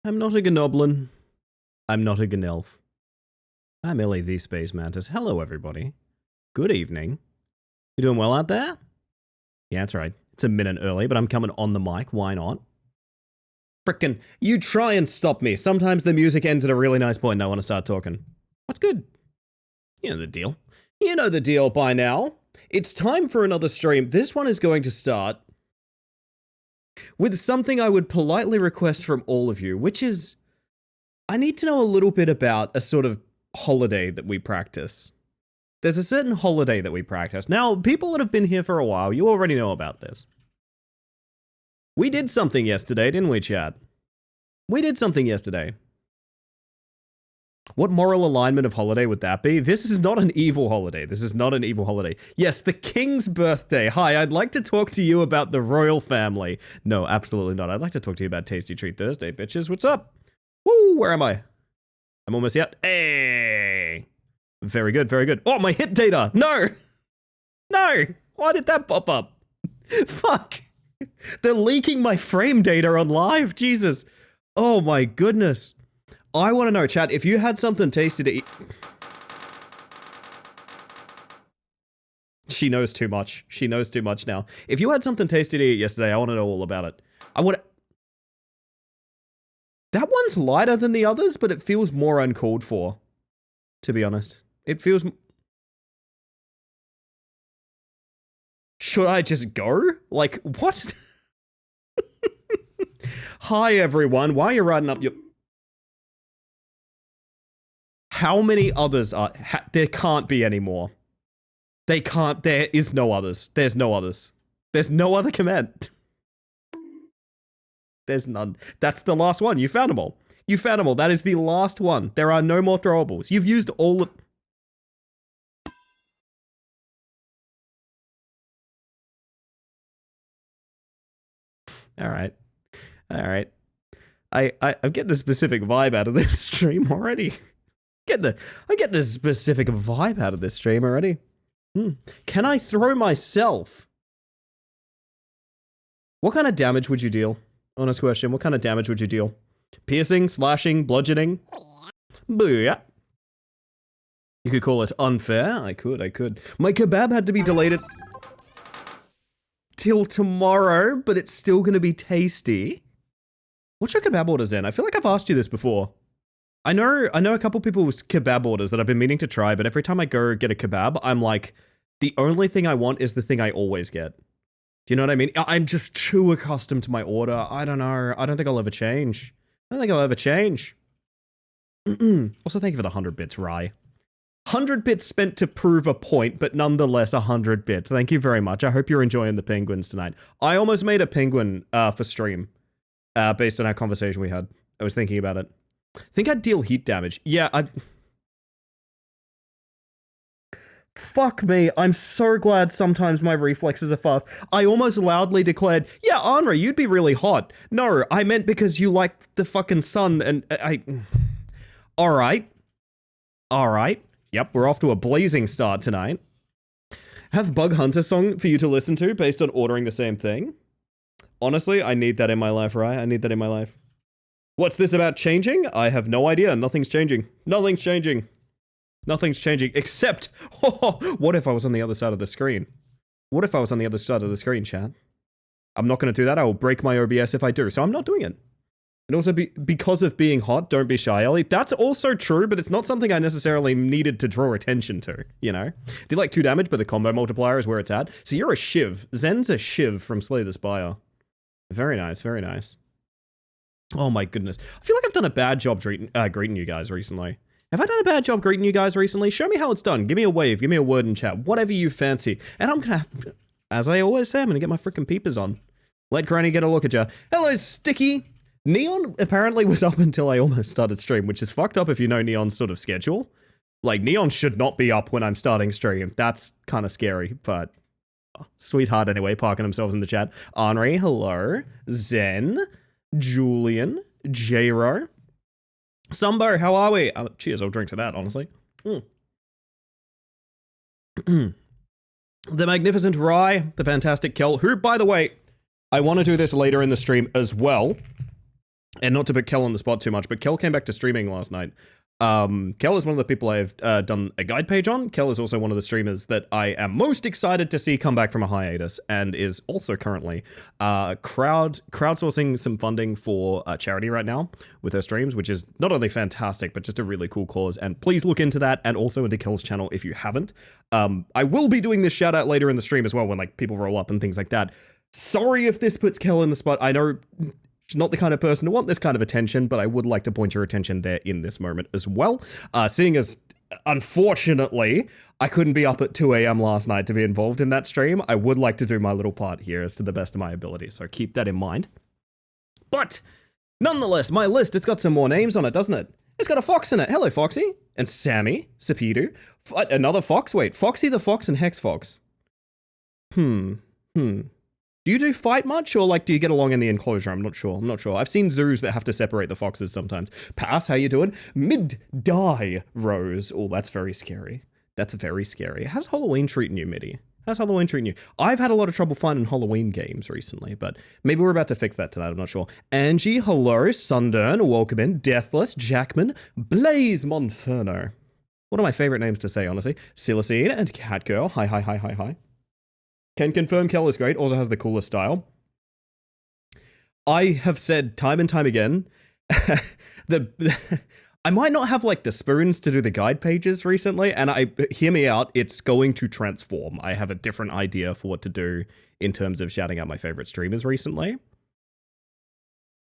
I'm not a gnoblin. I'm not a gnelf. I'm Illy the Space Mantis. Hello, everybody. Good evening. You doing well out there? Yeah, that's right. It's a minute early, but I'm coming on the mic. Why not? Frickin', you try and stop me. Sometimes the music ends at a really nice point and I want to start talking. What's good? You know the deal. You know the deal by now. It's time for another stream. This one is going to start with something I would politely request from all of you, which is, I need to know a little bit about a sort of holiday that we practice. There's a certain holiday that we practice. Now, people that have been here for a while, you already know about this. We did something yesterday, didn't we, chat? We did something yesterday. What moral alignment of holiday would that be? This is not an evil holiday. This is not an evil holiday. Yes, the king's birthday. Hi, I'd like to talk to you about the royal family. No, absolutely not. I'd like to talk to you about Tasty Treat Thursday, bitches. What's up? Woo, where am I? I'm almost out. Hey! Very good, very good. Oh, my hit data! No! No! Why did that pop up? Fuck! They're leaking my frame data on live. Jesus. Oh my goodness. I want to know, chat, if you had something tasty to eat. She knows too much. She knows too much now. If you had something tasty to eat yesterday, I want to know all about it. I would. That one's lighter than the others, but it feels more uncalled for. To be honest. It feels. Should I just go? Like, what? Hi, everyone. Why are you riding up your... How many others are... there can't be any more. They can't... There is no others. There's no others. There's no other command. There's none. That's the last one. You found them all. You found them all. That is the last one. There are no more throwables. You've used all of... All right. All right. I'm getting a specific vibe out of this stream already. I'm getting a specific vibe out of this stream already. Can I throw myself? What kind of damage would you deal? Honest question. What kind of damage would you deal? Piercing, slashing, bludgeoning? Booyah. You could call it unfair. I could. My kebab had to be delayed till tomorrow, but it's still going to be tasty. What's your kebab orders then? I feel like I've asked you this before. I know a couple people with kebab orders that I've been meaning to try, but every time I go get a kebab, I'm like, the only thing I want is the thing I always get. Do you know what I mean? I'm just too accustomed to my order. I don't know. I don't think I'll ever change. Also, thank you for the 100 bits, Rye. 100 bits spent to prove a point, but nonetheless 100 bits. Thank you very much. I hope you're enjoying the penguins tonight. I almost made a penguin for stream, based on our conversation we had. I was thinking about it. I think I'd deal heat damage. Yeah, Fuck me, I'm so glad sometimes my reflexes are fast. I almost loudly declared, yeah, Henri, you'd be really hot. No, I meant because you liked the fucking sun and I... Alright. Yep, we're off to a blazing start tonight. Have Bug Hunter song for you to listen to based on ordering the same thing? Honestly, I need that in my life, right? I need that in my life. What's this about changing? I have no idea. Nothing's changing. Nothing's changing. Nothing's changing, except... Oh, what if I was on the other side of the screen? What if I was on the other side of the screen, chat? I'm not going to do that. I will break my OBS if I do, so I'm not doing it. And also, because of being hot, don't be shy, Ellie. That's also true, but it's not something I necessarily needed to draw attention to, you know? Do like 2 damage, but the combo multiplier is where it's at. So you're a Shiv. Zen's a Shiv from Slay the Spire. Very nice, very nice. Oh my goodness. I feel like I've done a bad job greeting you guys recently. Have I done a bad job greeting you guys recently? Show me how it's done. Give me a wave. Give me a word in chat. Whatever you fancy. And I'm gonna, as I always say, I'm gonna get my freaking peepers on. Let Granny get a look at ya. Hello, Sticky. Neon apparently was up until I almost started stream, which is fucked up if you know Neon's sort of schedule. Like, Neon should not be up when I'm starting stream. That's kind of scary, but... Sweetheart anyway, parking themselves in the chat. Henri, hello. Zen. Julian. J-Ro. Sumbo, how are we? Cheers, I'll drink to that, honestly. The magnificent Rye, the fantastic Kel, who, by the way, I want to do this later in the stream as well. And not to put Kel on the spot too much, but Kel came back to streaming last night. Kel is one of the people I've done a guide page on. Kel is also one of the streamers that I am most excited to see come back from a hiatus, and is also currently crowdsourcing some funding for charity right now with her streams, which is not only fantastic, but just a really cool cause. And please look into that, and also into Kel's channel if you haven't. I will be doing this shout out later in the stream as well, when like people roll up and things like that. Sorry if this puts Kel in the spot. I know she's not the kind of person to want this kind of attention, but I would like to point your attention there in this moment as well. Seeing as, unfortunately, I couldn't be up at 2 a.m. last night to be involved in that stream, I would like to do my little part here as to the best of my ability, so keep that in mind. But, nonetheless, my list, it's got some more names on it, doesn't it? It's got a fox in it. Hello, Foxy. And Sammy, Sapidu. Another fox? Wait, Foxy the Fox and Hex Fox. Do you do fight much, or like do you get along in the enclosure? I'm not sure. I've seen zoos that have to separate the foxes sometimes. Pass, how you doing? Mid-die Rose. Oh, that's very scary. That's very scary. How's Halloween treating you, Mitty? How's Halloween treating you? I've had a lot of trouble finding Halloween games recently, but maybe we're about to fix that tonight, I'm not sure. Angie, hello. Sundern, welcome in. Deathless, Jackman, Blaze Monferno. One of my favorite names to say, honestly. Silicene and Catgirl. Hi. Can confirm Kel is great, also has the coolest style. I have said time and time again, I might not have like the spoons to do the guide pages recently, and hear me out, it's going to transform. I have a different idea for what to do in terms of shouting out my favorite streamers recently.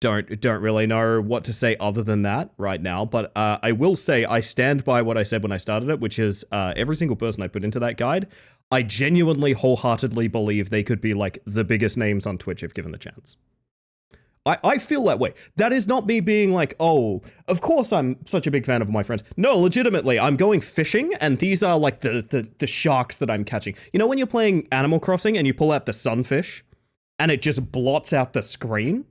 Don't really know what to say other than that right now, but I will say I stand by what I said when I started it, which is every single person I put into that guide, I genuinely wholeheartedly believe they could be like the biggest names on Twitch if given the chance. I feel that way. That is not me being like, oh, of course I'm such a big fan of my friends. No, legitimately, I'm going fishing, and these are like the sharks that I'm catching. You know when you're playing Animal Crossing and you pull out the sunfish, and it just blots out the screen?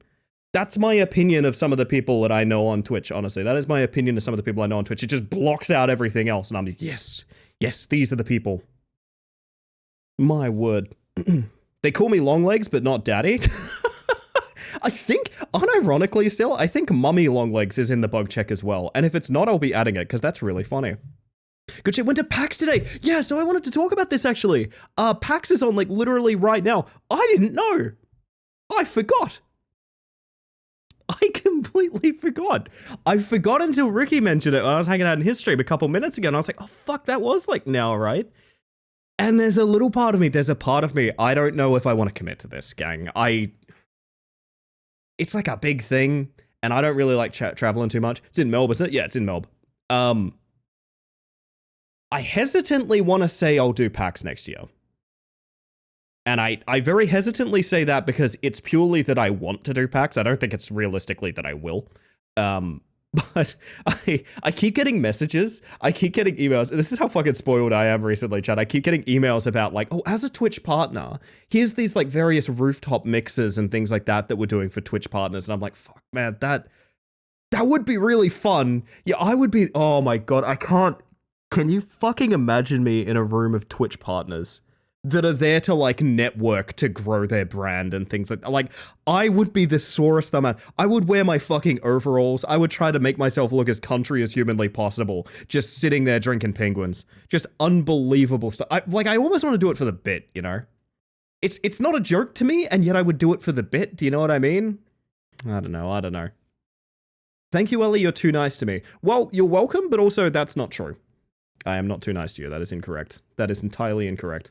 That's my opinion of some of the people that I know on Twitch, honestly. That is my opinion of some of the people I know on Twitch. It just blocks out everything else, and I'm like, yes, these are the people. My word. They call me Longlegs, but not Daddy. I think, unironically still, I think Mummy Longlegs is in the bug check as well. And if it's not, I'll be adding it, because that's really funny. Good shit, went to PAX today. Yeah, so I wanted to talk about this, actually. PAX is on, like, literally right now. I didn't know. I forgot. I completely forgot. I forgot until Ricky mentioned it when I was hanging out in his stream a couple minutes ago, and I was like, oh, fuck, that was, like, now, right? And there's a little part of me, I don't know if I want to commit to this, gang. It's like a big thing, and I don't really like traveling too much. It's in Melbourne, isn't it? Yeah, it's in Melbourne. I hesitantly want to say I'll do PAX next year. And I very hesitantly say that because it's purely that I want to do PAX. I don't think it's realistically that I will. But I keep getting messages. I keep getting emails. This is how fucking spoiled I am recently, Chad. I keep getting emails about like, oh, as a Twitch partner, here's these like various rooftop mixes and things like that we're doing for Twitch partners. And I'm like, fuck, man, that would be really fun. Yeah, I would be, oh my God, I can't. Can you fucking imagine me in a room of Twitch partners that are there to like network to grow their brand and things like I would be the sorest man. I would wear my fucking overalls. I would try to make myself look as country as humanly possible, just sitting there drinking penguins. Just unbelievable stuff. I almost want to do it for the bit, you know? It's not a joke to me, and yet I would do it for the bit. Do you know what I mean? I don't know. Thank you, Ellie. You're too nice to me. Well, you're welcome, but also that's not true. I am not too nice to you. That is incorrect. That is entirely incorrect.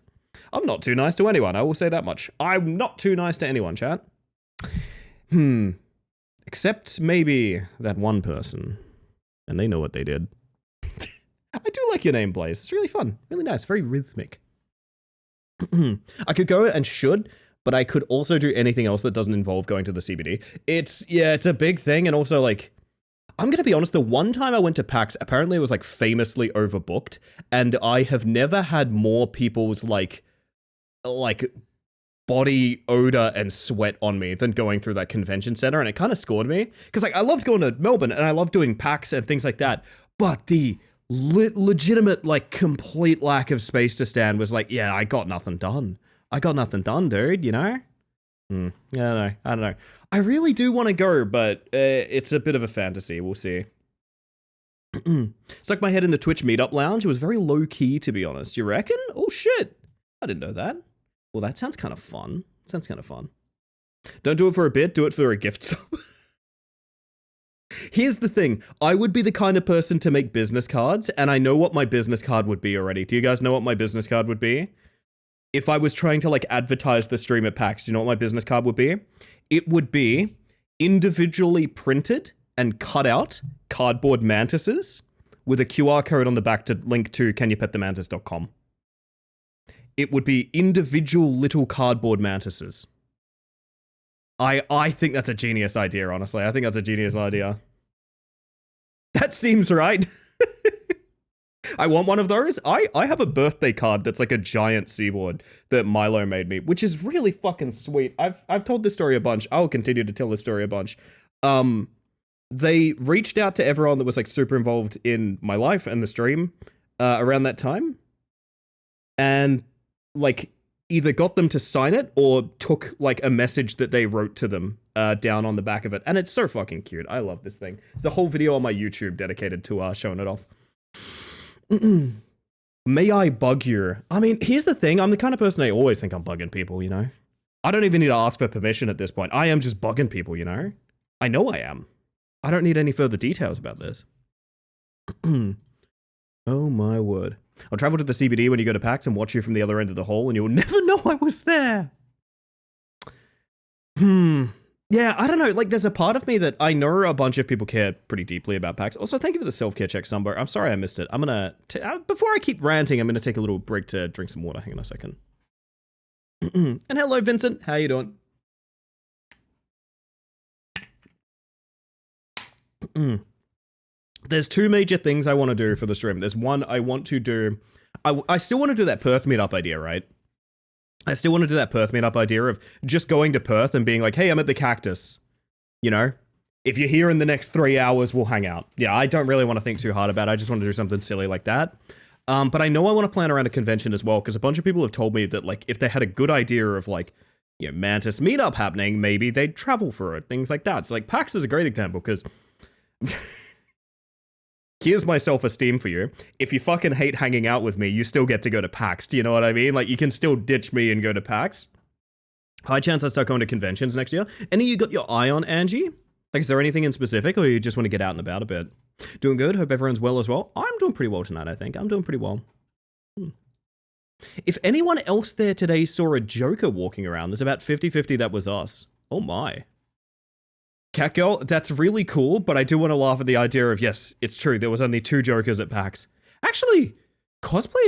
I'm not too nice to anyone, I will say that much. I'm not too nice to anyone, chat. Except maybe that one person. And they know what they did. I do like your name, Blaze. It's really fun. Really nice. Very rhythmic. I could go and should, but I could also do anything else that doesn't involve going to the CBD. It's a big thing, and also, like, I'm gonna be honest, the one time I went to PAX, apparently it was, like, famously overbooked, and I have never had more people's, like, body odor and sweat on me than going through that convention center, and it kind of scored me, because, like, I loved going to Melbourne, and I loved doing PAX and things like that, but the legitimate, like, complete lack of space to stand was like, yeah, I got nothing done. I got nothing done, dude, you know? Yeah, I don't know. I really do want to go, but it's a bit of a fantasy. We'll see. Stuck my head in the Twitch meetup lounge. It was very low key, to be honest. You reckon? Oh shit! I didn't know that. Well, that sounds kind of fun. Sounds kind of fun. Don't do it for a bit. Do it for a gift sub. Here's the thing. I would be the kind of person to make business cards, and I know what my business card would be already. Do you guys know what my business card would be? If I was trying to like advertise the stream at PAX, do you know what my business card would be? It would be individually printed and cut out cardboard mantises with a QR code on the back to link to canyoupetthemantis.com. It would be individual little cardboard mantises. I think that's a genius idea, honestly. I think that's a genius idea. That seems right. I want one of those. I have a birthday card that's like a giant seaboard that Milo made me, which is really fucking sweet. I've told this story a bunch. I'll continue to tell this story a bunch. They reached out to everyone that was like super involved in my life and the stream around that time, and like either got them to sign it or took like a message that they wrote to them down on the back of it. And it's so fucking cute. I love this thing. There's a whole video on my YouTube dedicated to showing it off. May I bug you? I mean, here's the thing. I'm the kind of person I always think I'm bugging people, you know? I don't even need to ask for permission at this point. I am just bugging people, you know? I know I am. I don't need any further details about this. Oh my word. I'll travel to the CBD when you go to PAX and watch you from the other end of the hall, and you'll never know I was there. Yeah, I don't know. Like, there's a part of me that I know a bunch of people care pretty deeply about PAX. Also, thank you for the self-care check, Sumbo. I'm sorry I missed it. I'm gonna... before I keep ranting, I'm gonna take a little break to drink some water. Hang on a second. And hello, Vincent. How you doing? There's two major things I want to do for the stream. There's one I want to do... I still want to do that Perth meetup idea, right? I still want to do that Perth meetup idea of just going to Perth and being like, hey, I'm at the Cactus. You know? If you're here in the next 3 hours, we'll hang out. Yeah, I don't really want to think too hard about it. I just want to do something silly like that. But I know I want to plan around a convention as well, because a bunch of people have told me that, like, if they had a good idea of, like, you know, Mantis meetup happening, maybe they'd travel for it. Things like that. So, like, PAX is a great example, because... Here's my self-esteem for you. If you fucking hate hanging out with me, you still get to go to PAX. Do you know what I mean? Like, you can still ditch me and go to PAX. High chance I start going to conventions next year. Any of you got your eye on, Angie? Like, is there anything in specific, or you just want to get out and about a bit? Doing good? Hope everyone's well as well. I'm doing pretty well tonight, I think. I'm doing pretty well. If anyone else there today saw a Joker walking around, there's about 50-50 that was us. Oh my. Catgirl, that's really cool, but I do want to laugh at the idea of, yes, it's true, there was only 2 Jokers at PAX. Actually, cosplay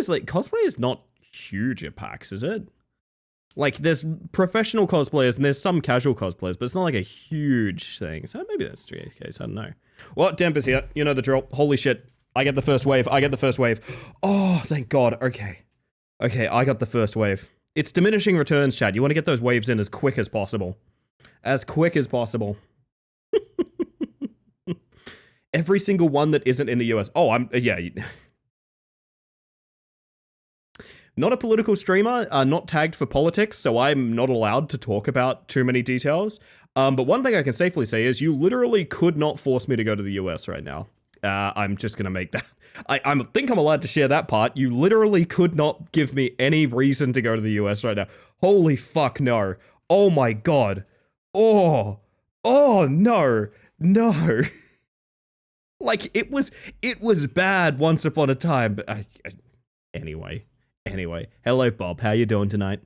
is not huge at PAX, is it? Like, there's professional cosplayers and there's some casual cosplayers, but it's not like a huge thing. So maybe that's the case, I don't know. Well, Demper's here, you know the drill. Holy shit, I get the first wave, Oh, thank God, okay. Okay, I got the first wave. It's diminishing returns, Chad. You want to get those waves in as quick as possible. As quick as possible. Every single one that isn't in the US. Oh, yeah. Not a political streamer, not tagged for politics, so I'm not allowed to talk about too many details. But one thing I can safely say is you literally could not force me to go to the US right now. I'm just gonna make that. I think I'm allowed to share that part. You literally could not give me any reason to go to the US right now. Holy fuck, no. Oh my God. Oh no. No. Like, it was bad once upon a time, but anyway. Hello, Bob. How you doing tonight?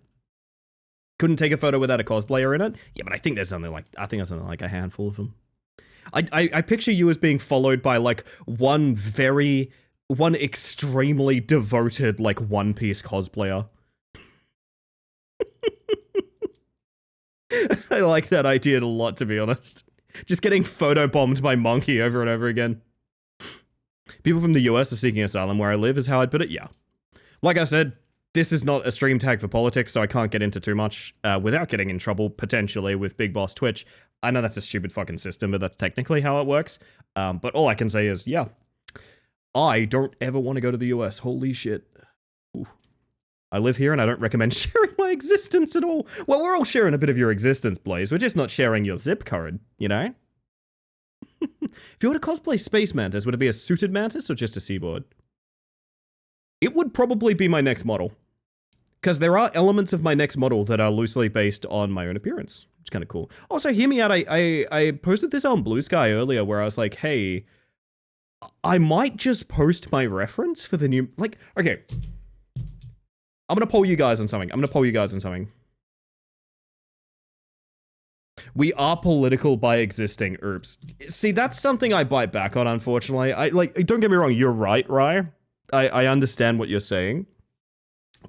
Couldn't take a photo without a cosplayer in it? Yeah, but I think there's something like a handful of them. I picture you as being followed by, like, one extremely devoted, like, One Piece cosplayer. I like that idea a lot, to be honest. Just getting photobombed by Monkey over and over again. People from the US are seeking asylum where I live is how I'd put it, yeah. Like I said, this is not a stream tag for politics, so I can't get into too much without getting in trouble, potentially, with Big Boss Twitch. I know that's a stupid fucking system, but that's technically how it works. But all I can say is, yeah, I don't ever want to go to the US. Holy shit. Ooh. I live here and I don't recommend sharing my existence at all. Well, we're all sharing a bit of your existence, Blaze. We're just not sharing your zip code, you know? If you were to cosplay Space Mantis, would it be a suited Mantis or just a seaboard? It would probably be my next model. Because there are elements of my next model that are loosely based on my own appearance. It's kind of cool. Also, hear me out. I posted this on Blue Sky earlier where I was like, hey, I might just post my reference for the new... Like, okay. I'm going to poll you guys on something. We are political by existing. Oops. See, that's something I bite back on, unfortunately. Don't get me wrong, you're right, Rye. I understand what you're saying.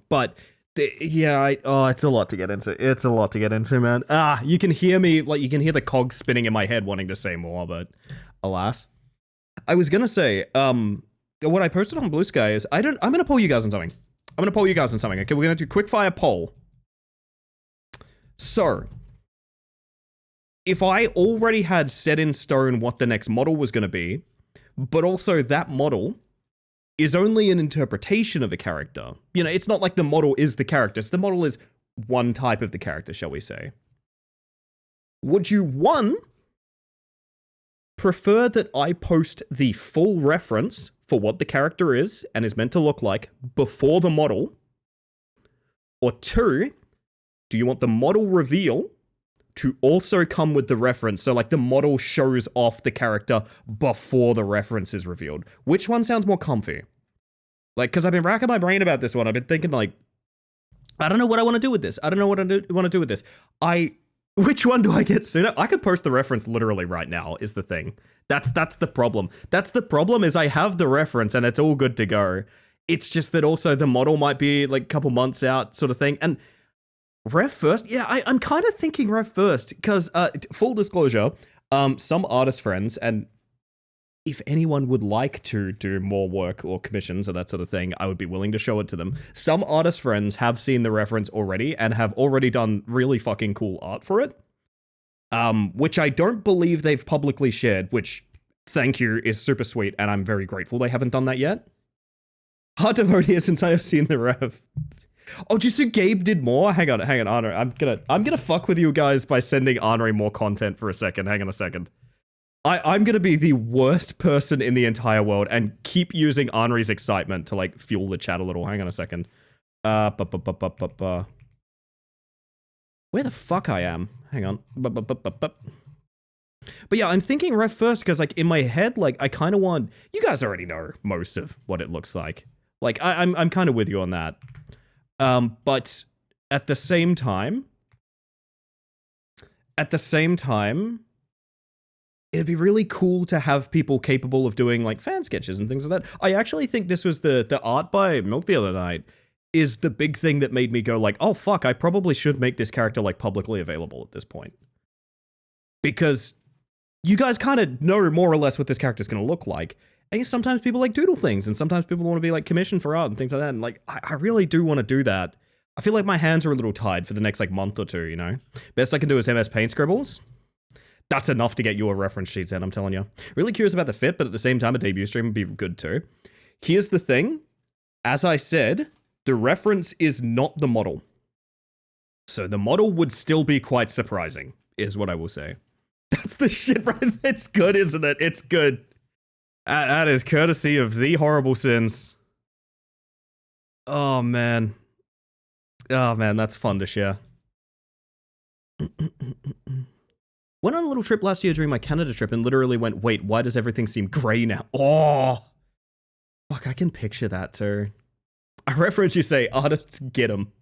But, it's a lot to get into. Man. You can hear me, you can hear the cogs spinning in my head wanting to say more, but alas. I was gonna say, what I posted on Blue Sky is, I'm gonna poll you guys on something. Okay, we're gonna do quickfire poll. So, if I already had set in stone what the next model was gonna be, but also that model is only an interpretation of a character. You know, it's not like the model is the character. So the model is one type of the character, shall we say. Would you, one, prefer that I post the full reference for what the character is and is meant to look like before the model? Or two, do you want the model reveal to also come with the reference? So like the model shows off the character before the reference is revealed. Which one sounds more comfy? Like, because I've been racking my brain about this one. I've been thinking like, I don't know what I want to do with this. Which one do I get sooner? I could post the reference literally right now is the thing. That's the problem. That's the problem is I have the reference and it's all good to go. It's just that also the model might be like a couple months out sort of thing. And Ref first? Yeah, I'm kind of thinking Ref first because, full disclosure, some artist friends, and if anyone would like to do more work or commissions or that sort of thing, I would be willing to show it to them. Some artist friends have seen the reference already and have already done really fucking cool art for it. Which I don't believe they've publicly shared, which, thank you, is super sweet, and I'm very grateful they haven't done that yet. Hard to vote here since I have seen the ref. Oh, just so Gabe did more? Hang on, Arnory. I'm gonna fuck with you guys by sending Arnory more content for a second. Hang on a second. I'm gonna be the worst person in the entire world and keep using Arnory's excitement to like fuel the chat a little. Hang on a second. Where the fuck I am? Hang on. But yeah, I'm thinking ref first because like in my head, like I kind of want. You guys already know most of what it looks like. Like I'm kind of with you on that. But at the same time, it'd be really cool to have people capable of doing like fan sketches and things like that. I actually think this was the art by Milk the other night is the big thing that made me go like, oh fuck, I probably should make this character like publicly available at this point. Because you guys kind of know more or less what this character's going to look like. And sometimes people like doodle things, and sometimes people want to be like commissioned for art and things like that. And like, I really do want to do that. I feel like my hands are a little tied for the next like month or two, you know? Best I can do is MS Paint scribbles. That's enough to get you a reference sheet in, I'm telling you. Really curious about the fit, but at the same time, a debut stream would be good too. Here's the thing. As I said, the reference is not the model. So the model would still be quite surprising, is what I will say. That's the shit right there. It's good, isn't it? It's good. That is courtesy of the Horrible Sins. Oh, man. Oh, man, that's fun to share. Went on a little trip last year during my Canada trip and literally went, wait, why does everything seem grey now? Oh! Fuck, I can picture that too. I reference you say, artists get them.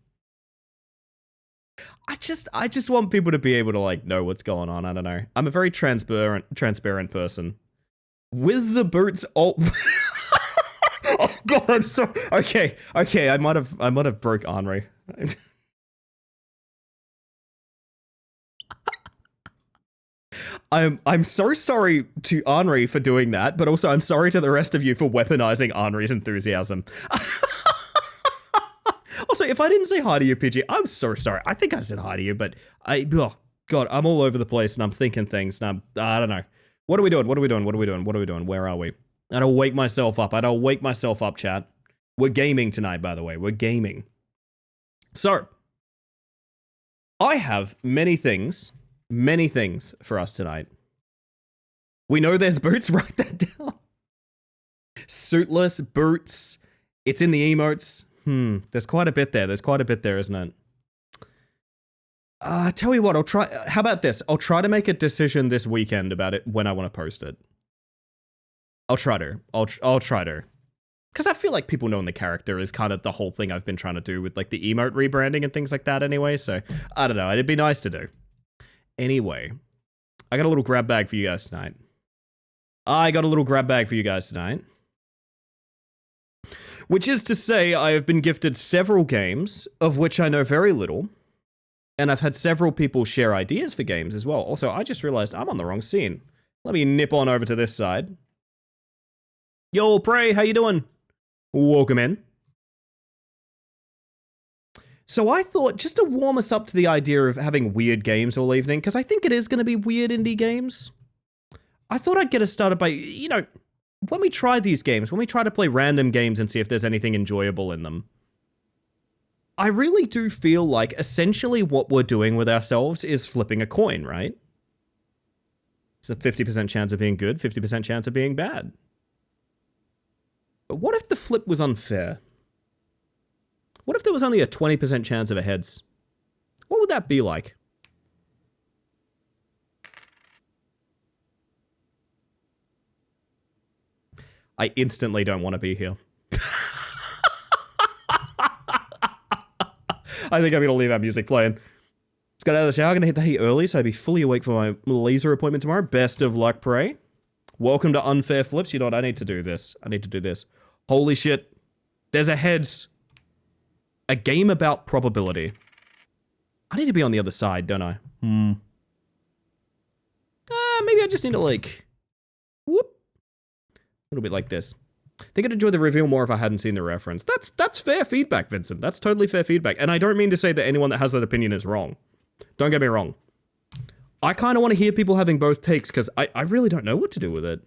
I just want people to be able to like know what's going on. I don't know. I'm a very transparent person. With the boots, oh god, I'm so okay. I might have broke Henri. I'm so sorry to Henri for doing that, but also I'm sorry to the rest of you for weaponizing Henri's enthusiasm. Also, if I didn't say hi to you, Pidgey, I'm so sorry. I think I said hi to you, but oh god, I'm all over the place and I'm thinking things and I don't know. What are we doing? Where are we? I don't wake myself up, chat. We're gaming tonight, by the way. We're gaming. So, I have many things for us tonight. We know there's boots, write that down. Suitless, boots, it's in the emotes. There's quite a bit there. There's quite a bit there, isn't it? Tell you what, I'll try. How about this? I'll try to make a decision this weekend about it when I want to post it. I'll try to. I'll try to. Because I feel like people knowing the character is kind of the whole thing I've been trying to do with like the emote rebranding and things like that anyway. So, I don't know. It'd be nice to do. Anyway, I got a little grab bag for you guys tonight. Which is to say, I have been gifted several games, of which I know very little. And I've had several people share ideas for games as well. Also, I just realized I'm on the wrong scene. Let me nip on over to this side. Yo, Prey, how you doing? Welcome in. So I thought, just to warm us up to the idea of having weird games all evening, because I think it is going to be weird indie games, I thought I'd get us started by, you know, when we try these games, when we try to play random games and see if there's anything enjoyable in them, I really do feel like essentially what we're doing with ourselves is flipping a coin, right? It's a 50% chance of being good, 50% chance of being bad. But what if the flip was unfair? What if there was only a 20% chance of a heads? What would that be like? I instantly don't want to be here. I think I'm going to leave our music playing. Just got out of the shower, going to hit the heat early, so I'll be fully awake for my laser appointment tomorrow. Best of luck, Prey. Welcome to Unfair Flips. You know what? I need to do this. Holy shit. There's a heads. A game about probability. I need to be on the other side, don't I? Maybe I just need to, like... whoop. A little bit like this. I think I'd enjoy the reveal more if I hadn't seen the reference. That's fair feedback, Vincent. That's totally fair feedback. And I don't mean to say that anyone that has that opinion is wrong. Don't get me wrong. I kind of want to hear people having both takes, because I really don't know what to do with it.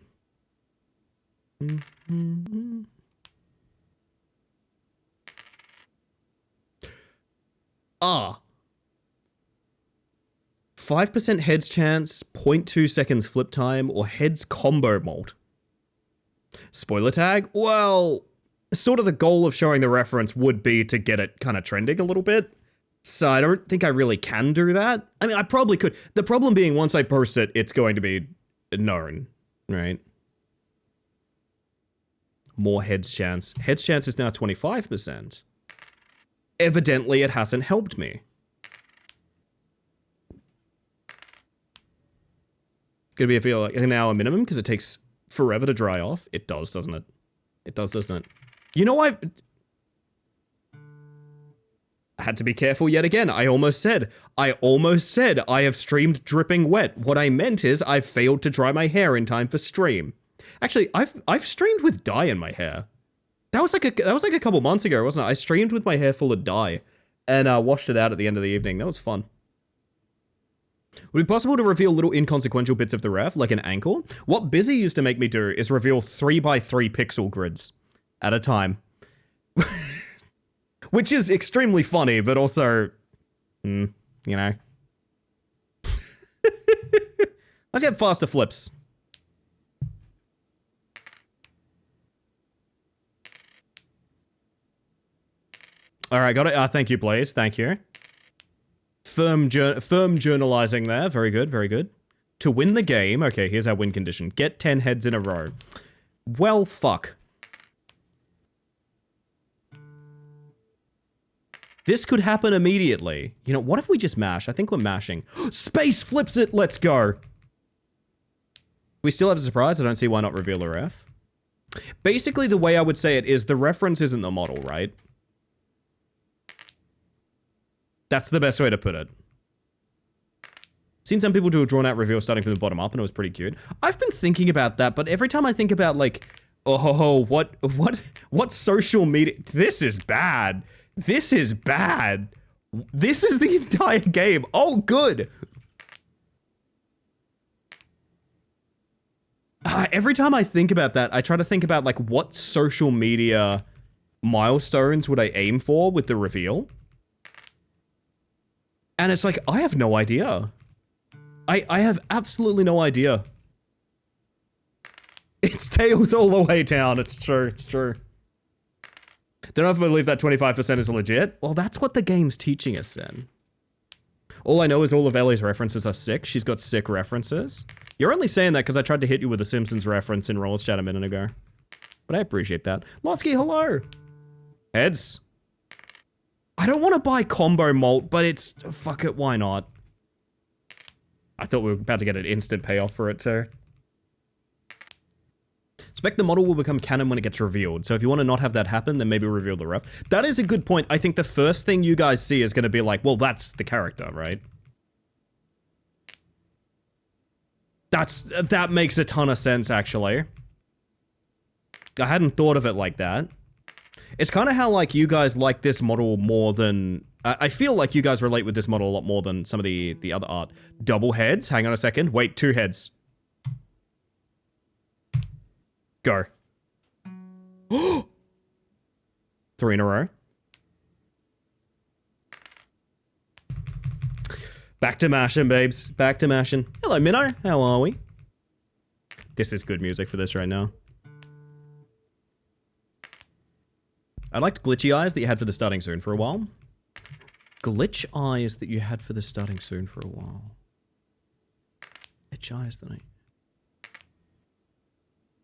5% heads chance, 0.2 seconds flip time, or heads combo mult. Spoiler tag? Well, sort of the goal of showing the reference would be to get it kind of trending a little bit. So I don't think I really can do that. I mean, I probably could. The problem being, once I post it, it's going to be known, right? More heads chance. Heads chance is now 25%. Evidently, it hasn't helped me. Gonna be, I feel like, an hour minimum, because it takes forever to dry off. It does, doesn't it? It does, doesn't it? You know, I had to be careful yet again. I almost said I have streamed dripping wet. What I meant is I've failed to dry my hair in time for stream. Actually, I've streamed with dye in my hair. That was like a couple months ago, wasn't it? I streamed with my hair full of dye and washed it out at the end of the evening. That was fun. Would it be possible to reveal little inconsequential bits of the ref, like an ankle? What Busy used to make me do is reveal 3x3 pixel grids at a time. Which is extremely funny, but also, you know. Let's get faster flips. All right, got it. Thank you, Blaze. Thank you. Firm journalizing there. Very good, very good. To win the game, okay, here's our win condition. Get 10 heads in a row. Well, fuck. This could happen immediately. You know, what if we just mash? I think we're mashing. Space flips it! Let's go! We still have a surprise. I don't see why not reveal a ref. Basically, the way I would say it is the reference isn't the model, right? That's the best way to put it. Seen some people do a drawn-out reveal starting from the bottom up, and it was pretty cute. I've been thinking about that, but every time I think about, like, oh, what social media... This is bad. This is bad. This is the entire game. Oh, good. Every time I think about that, I try to think about, like, what social media milestones would I aim for with the reveal? And it's like, I have no idea. I have absolutely no idea. It's tails all the way down. It's true. It's true. Don't know if I believe that 25% is legit. Well, that's what the game's teaching us then. All I know is all of Ellie's references are sick. She's got sick references. You're only saying that because I tried to hit you with a Simpsons reference in Rolls Chat a minute ago. But I appreciate that. Lotsky, hello. Heads. I don't want to buy combo malt, but it's... Fuck it, why not? I thought we were about to get an instant payoff for it too. Expect the model will become canon when it gets revealed. So if you want to not have that happen, then maybe reveal the ref. That is a good point. I think the first thing you guys see is going to be like, well, that's the character, right? That makes a ton of sense, actually. I hadn't thought of it like that. It's kind of how, like, you guys like this model more than... I feel like you guys relate with this model a lot more than some of the other art. Double heads. Hang on a second. Wait, 2 heads. Go. 3 in a row. Back to mashing, babes. Back to mashing. Hello, Minnow. How are we? This is good music for this right now. I liked glitchy eyes that you had for the starting soon for a while. Glitch eyes that you had for the starting soon for a while. Glitch eyes that I...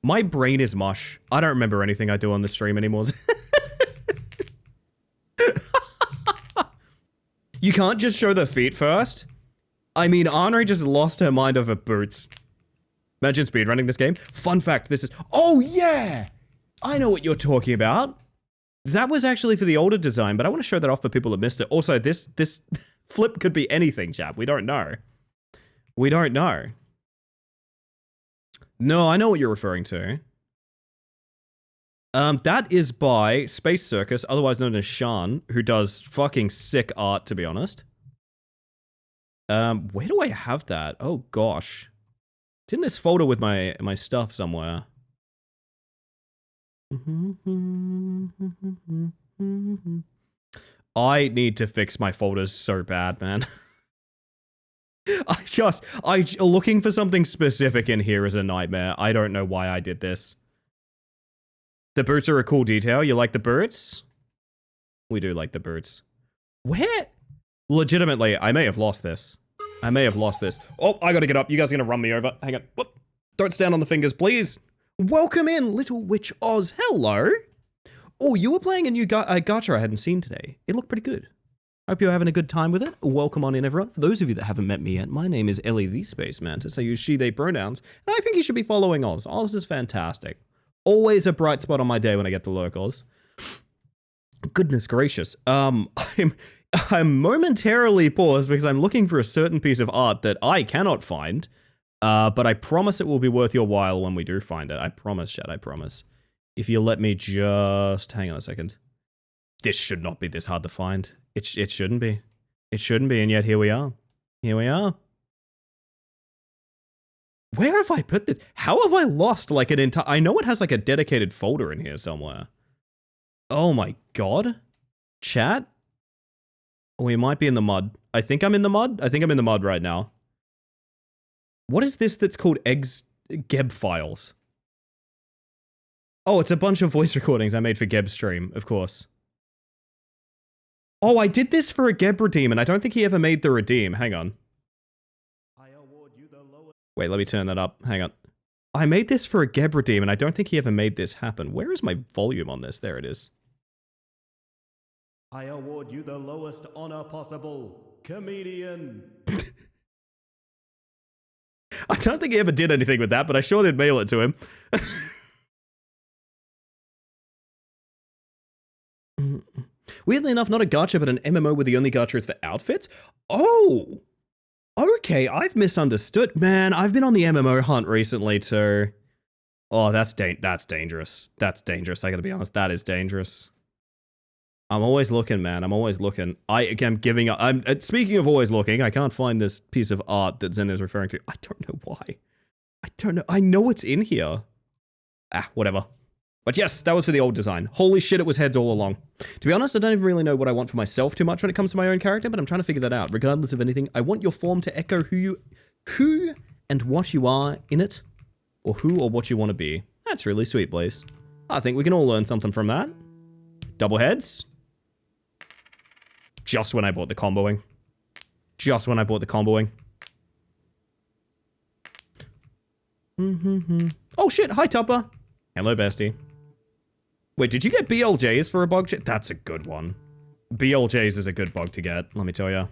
My brain is mush. I don't remember anything I do on the stream anymore. You can't just show the feet first? I mean, Henri just lost her mind over boots. Imagine speedrunning this game. Fun fact, this is... Oh, yeah! I know what you're talking about. That was actually for the older design, but I want to show that off for people that missed it. Also, this flip could be anything, chap. We don't know. We don't know. No, I know what you're referring to. That is by Space Circus, otherwise known as Sean, who does fucking sick art, to be honest. Where do I have that? Oh, gosh. It's in this folder with my stuff somewhere. I need to fix my folders so bad, man. Looking for something specific in here is a nightmare. I don't know why I did this. The boots are a cool detail. You like the boots? We do like the boots. Where? Legitimately, I may have lost this. I may have lost this. Oh, I gotta get up. You guys are gonna run me over. Hang on. Whoop. Don't stand on the fingers, please. Welcome in, Little Witch Oz. Hello. Oh, you were playing a new gacha I hadn't seen today. It looked pretty good. Hope you're having a good time with it. Welcome on in, everyone. For those of you that haven't met me yet, my name is Ellie the Space Mantis. I use she, they pronouns, and I think you should be following Oz. Oz is fantastic. Always a bright spot on my day when I get to lurk, Oz. Goodness gracious. I'm momentarily paused because I'm looking for a certain piece of art that I cannot find. But I promise it will be worth your while when we do find it. I promise, chat, I promise. If you let me just... Hang on a second. This should not be this hard to find. It shouldn't be. It shouldn't be, and yet here we are. Here we are. Where have I put this? How have I lost, like, an entire... I know it has, like, a dedicated folder in here somewhere. Oh my god. Chat? We might be in the mud. I think I'm in the mud? I think I'm in the mud right now. What is this that's called Geb files? Oh, it's a bunch of voice recordings I made for Geb's stream, of course. Oh, I did this for a Geb redeem, and I don't think he ever made the redeem. Hang on. I award you the lowest... Wait, let me turn that up. Hang on. I made this for a Geb redeem, and I don't think he ever made this happen. Where is my volume on this? There it is. I award you the lowest honor possible, comedian. I don't think he ever did anything with that, but I sure did mail it to him. Weirdly enough, not a gacha, but an MMO where the only gacha is for outfits? Oh! Okay, I've misunderstood. Man, I've been on the MMO hunt recently, too. Oh, that's dangerous. That's dangerous, I gotta be honest. That is dangerous. I'm always looking, man. I'm always looking. I'm giving up. Speaking of always looking, I can't find this piece of art that Zen is referring to. I don't know why. I don't know. I know it's in here. Ah, whatever. But yes, that was for the old design. Holy shit, it was heads all along. To be honest, I don't even really know what I want for myself too much when it comes to my own character, but I'm trying to figure that out. Regardless of anything, I want your form to echo who and what you are in it, or who or what you want to be. That's really sweet, Blaze. I think we can all learn something from that. Double heads. Just when I bought the comboing. Just when I bought the comboing. Oh shit, hi Tupper. Hello, bestie. Wait, did you get BLJs for a bug? That's a good one. BLJs is a good bug to get, let me tell ya.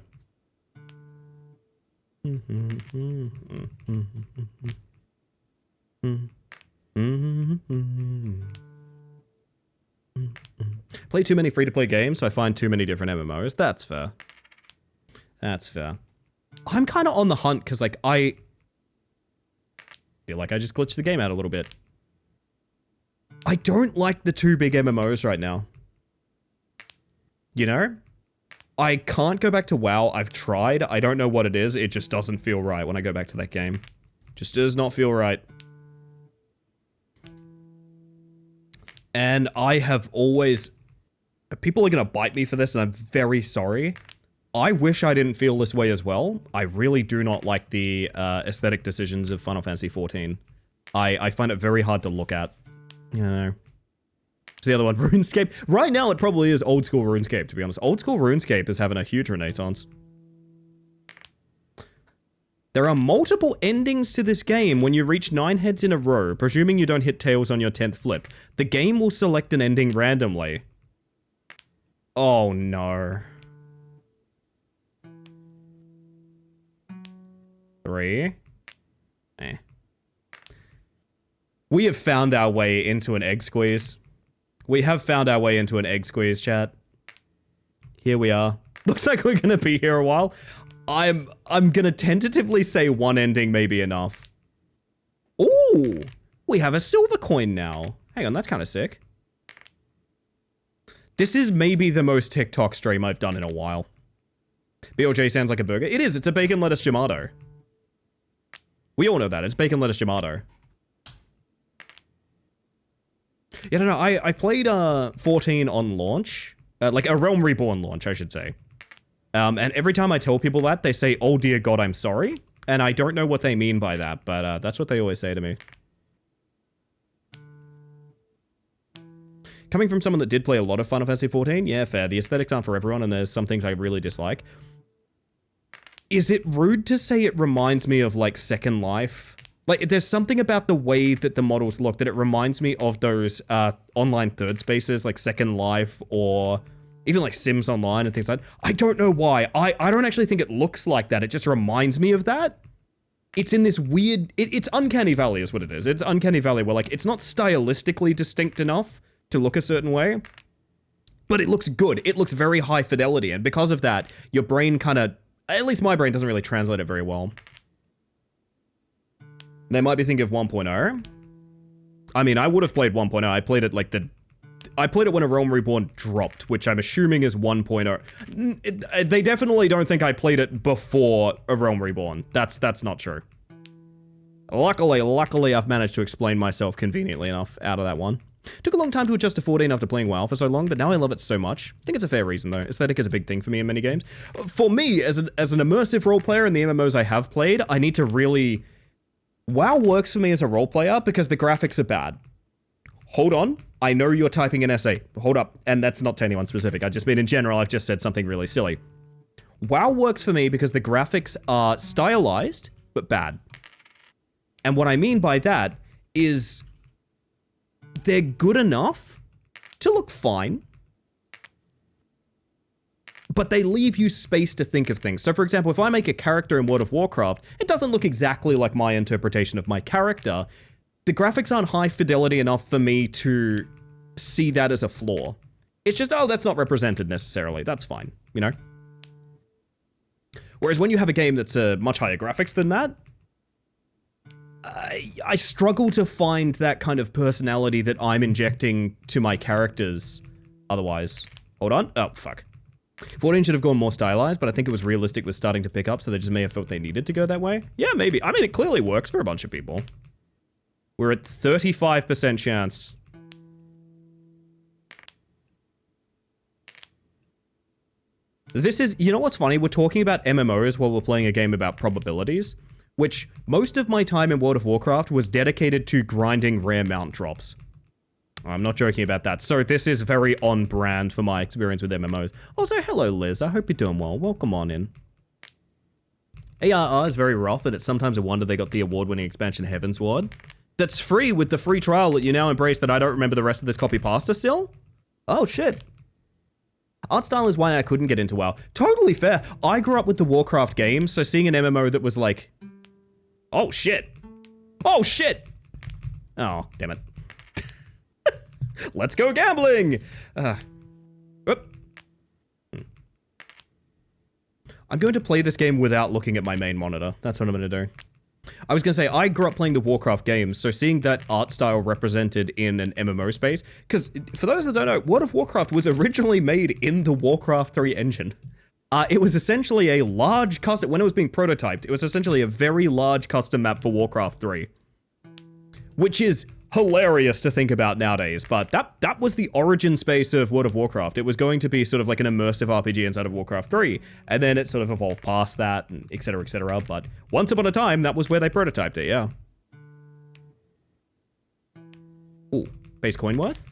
Play too many free-to-play games, so I find too many different MMOs. That's fair. That's fair. I'm kind of on the hunt, because, like, I feel like I just glitched the game out a little bit. I don't like the two big MMOs right now. You know? I can't go back to WoW. I've tried. I don't know what it is. It just doesn't feel right when I go back to that game. Just does not feel right. And I have always... People are going to bite me for this, and I'm very sorry. I wish I didn't feel this way as well. I really do not like the aesthetic decisions of Final Fantasy XIV. I find it very hard to look at. You know. What's the other one? RuneScape. Right now, it probably is old school RuneScape, to be honest. Old school RuneScape is having a huge renaissance. There are multiple endings to this game when you reach 9 heads in a row, presuming you don't hit tails on your 10th flip. The game will select an ending randomly. Oh no. 3. Eh. We have found our way into an egg squeeze. We have found our way into an egg squeeze, chat. Here we are. Looks like we're gonna be here a while. I'm gonna tentatively say one ending may be enough. Ooh! We have a silver coin now. Hang on, that's kind of sick. This is maybe the most TikTok stream I've done in a while. BLJ sounds like a burger. It is, it's a bacon lettuce gelato. We all know that, it's bacon lettuce gelato. Yeah, no, I played 14 on launch. Like a Realm Reborn launch, I should say. And every time I tell people that, they say, oh dear god, I'm sorry. And I don't know what they mean by that, but that's what they always say to me. Coming from someone that did play a lot of Final Fantasy XIV, yeah, fair. The aesthetics aren't for everyone, and there's some things I really dislike. Is it rude to say it reminds me of, like, Second Life? Like, there's something about the way that the models look that it reminds me of those online third spaces, like Second Life, or even like Sims Online and things like that. I don't know why. I don't actually think it looks like that. It just reminds me of that. It's in this weird... It's Uncanny Valley is what it is. It's Uncanny Valley where, like, it's not stylistically distinct enough to look a certain way, but it looks good. It looks very high fidelity, and because of that, your brain kind of... At least my brain doesn't really translate it very well. They might be thinking of 1.0. I mean, I would have played 1.0. I played it like I played it when A Realm Reborn dropped, which I'm assuming is 1.0. They definitely don't think I played it before A Realm Reborn. That's not true. Luckily, I've managed to explain myself conveniently enough out of that one. Took a long time to adjust to 14 after playing WoW for so long, but now I love it so much. I think it's a fair reason, though. Aesthetic is a big thing for me in many games. For me, as an immersive role player in the MMOs I have played, I need to really... WoW works for me as a role player because the graphics are bad. Hold on. I know you're typing an essay. Hold up. And that's not to anyone specific. I just mean in general, I've just said something really silly. WoW works for me because the graphics are stylized, but bad. And what I mean by that is they're good enough to look fine, but they leave you space to think of things. So for example, if I make a character in World of Warcraft, it doesn't look exactly like my interpretation of my character. The graphics aren't high fidelity enough for me to see that as a flaw. It's just, oh, that's not represented necessarily. That's fine, you know? Whereas when you have a game that's much higher graphics than that, I struggle to find that kind of personality that I'm injecting to my characters otherwise. Hold on. Oh, fuck. 14 should have gone more stylized, but I think it was realistic was starting to pick up, so they just may have felt they needed to go that way. Yeah, maybe. I mean, it clearly works for a bunch of people. We're at 35% chance. This is, you know what's funny? We're talking about MMOs while we're playing a game about probabilities, which most of my time in World of Warcraft was dedicated to grinding rare mount drops. I'm not joking about that. So this is very on brand for my experience with MMOs. Also, hello, Liz. I hope you're doing well. Welcome on in. ARR is very rough, and it's sometimes a wonder they got the award-winning expansion Heavensward. That's free with the free trial that you now embrace that I don't remember the rest of this copy pasta still? Oh, shit. Art style is why I couldn't get into WoW. Totally fair. I grew up with the Warcraft games, so seeing an MMO that was like... Oh, shit. Oh, shit! Oh, damn it. Let's go gambling! I'm going to play this game without looking at my main monitor. That's what I'm going to do. I was going to say, I grew up playing the Warcraft games, so seeing that art style represented in an MMO space, because for those that don't know, World of Warcraft was originally made in the Warcraft 3 engine. It was essentially a large custom, when it was being prototyped, it was essentially a very large custom map for Warcraft 3. Which is hilarious to think about nowadays, but that was the origin space of World of Warcraft. It was going to be sort of like an immersive RPG inside of Warcraft 3, and then it sort of evolved past that, and etc, but once upon a time, that was where they prototyped it, yeah. Ooh, base coin worth?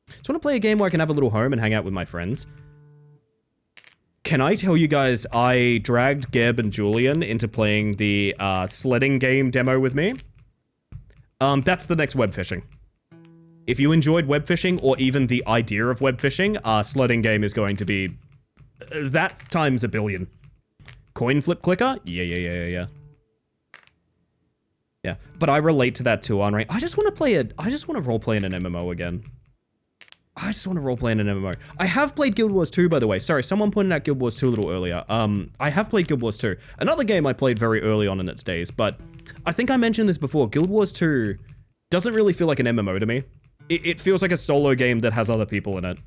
Just want to play a game where I can have a little home and hang out with my friends. Can I tell you guys, I dragged Geb and Julian into playing the sledding game demo with me. That's the next web fishing. If you enjoyed web fishing, or even the idea of web fishing, sledding game is going to be that times a billion. Coinflip clicker? Yeah. Yeah, but I relate to that too, Henri. I just want to play it. I just want to roleplay in an MMO again. I just want to roleplay in an MMO. I have played Guild Wars 2, by the way. Sorry, someone pointed out Guild Wars 2 a little earlier. I have played Guild Wars 2. Another game I played very early on in its days, but I think I mentioned this before. Guild Wars 2 doesn't really feel like an MMO to me. It feels like a solo game that has other people in it,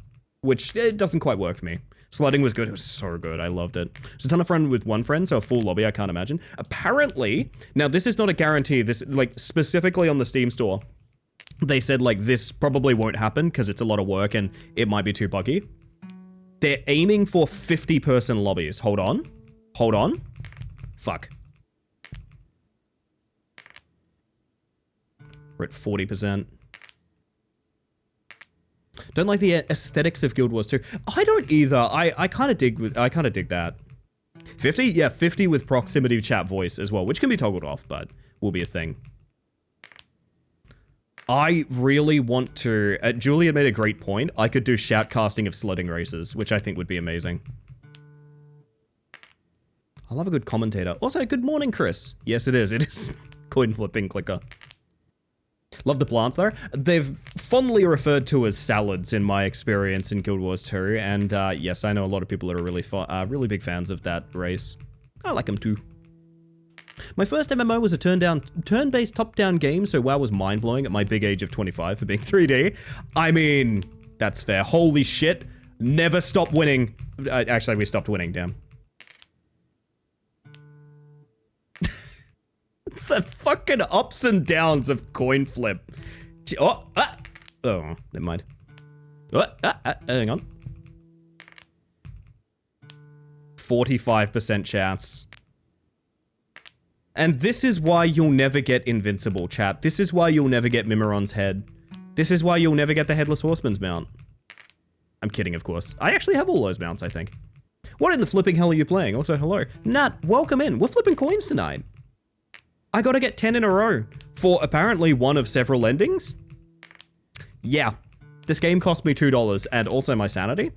which it doesn't quite work for me. Sledding was good. It was so good. I loved it. It's a ton of fun with one friend, so a full lobby, I can't imagine. Apparently, now this is not a guarantee. This, like, specifically on the Steam store, they said, like, this probably won't happen because it's a lot of work and it might be too buggy. They're aiming for 50-person lobbies. Hold on. Fuck. We're at 40%. Don't like the aesthetics of Guild Wars 2. I don't either. I kind of dig that. 50? Yeah, 50 with proximity chat voice as well, which can be toggled off, but will be a thing. I really want to... Julia made a great point. I could do shoutcasting of sledding races, which I think would be amazing. I love a good commentator. Also, good morning, Chris. Yes, it is. It is coin flipping clicker. Love the plants, though. They've fondly referred to as salads in my experience in Guild Wars 2, and yes, I know a lot of people that are really big fans of that race. I like them too. My first MMO was a turn-based top-down game, so WoW was mind-blowing at my big age of 25 for being 3D. I mean, that's fair. Holy shit. Never stop winning. Actually, we stopped winning, damn. The fucking ups and downs of coin flip. Oh, never mind. Hang on. 45% chance. And this is why you'll never get Invincible, chat. This is why you'll never get Mimiron's head. This is why you'll never get the Headless Horseman's mount. I'm kidding, of course. I actually have all those mounts, I think. What in the flipping hell are you playing? Also, hello. Nat, welcome in. We're flipping coins tonight. I gotta get 10 in a row for apparently one of several endings. Yeah, this game cost me $2 and also my sanity.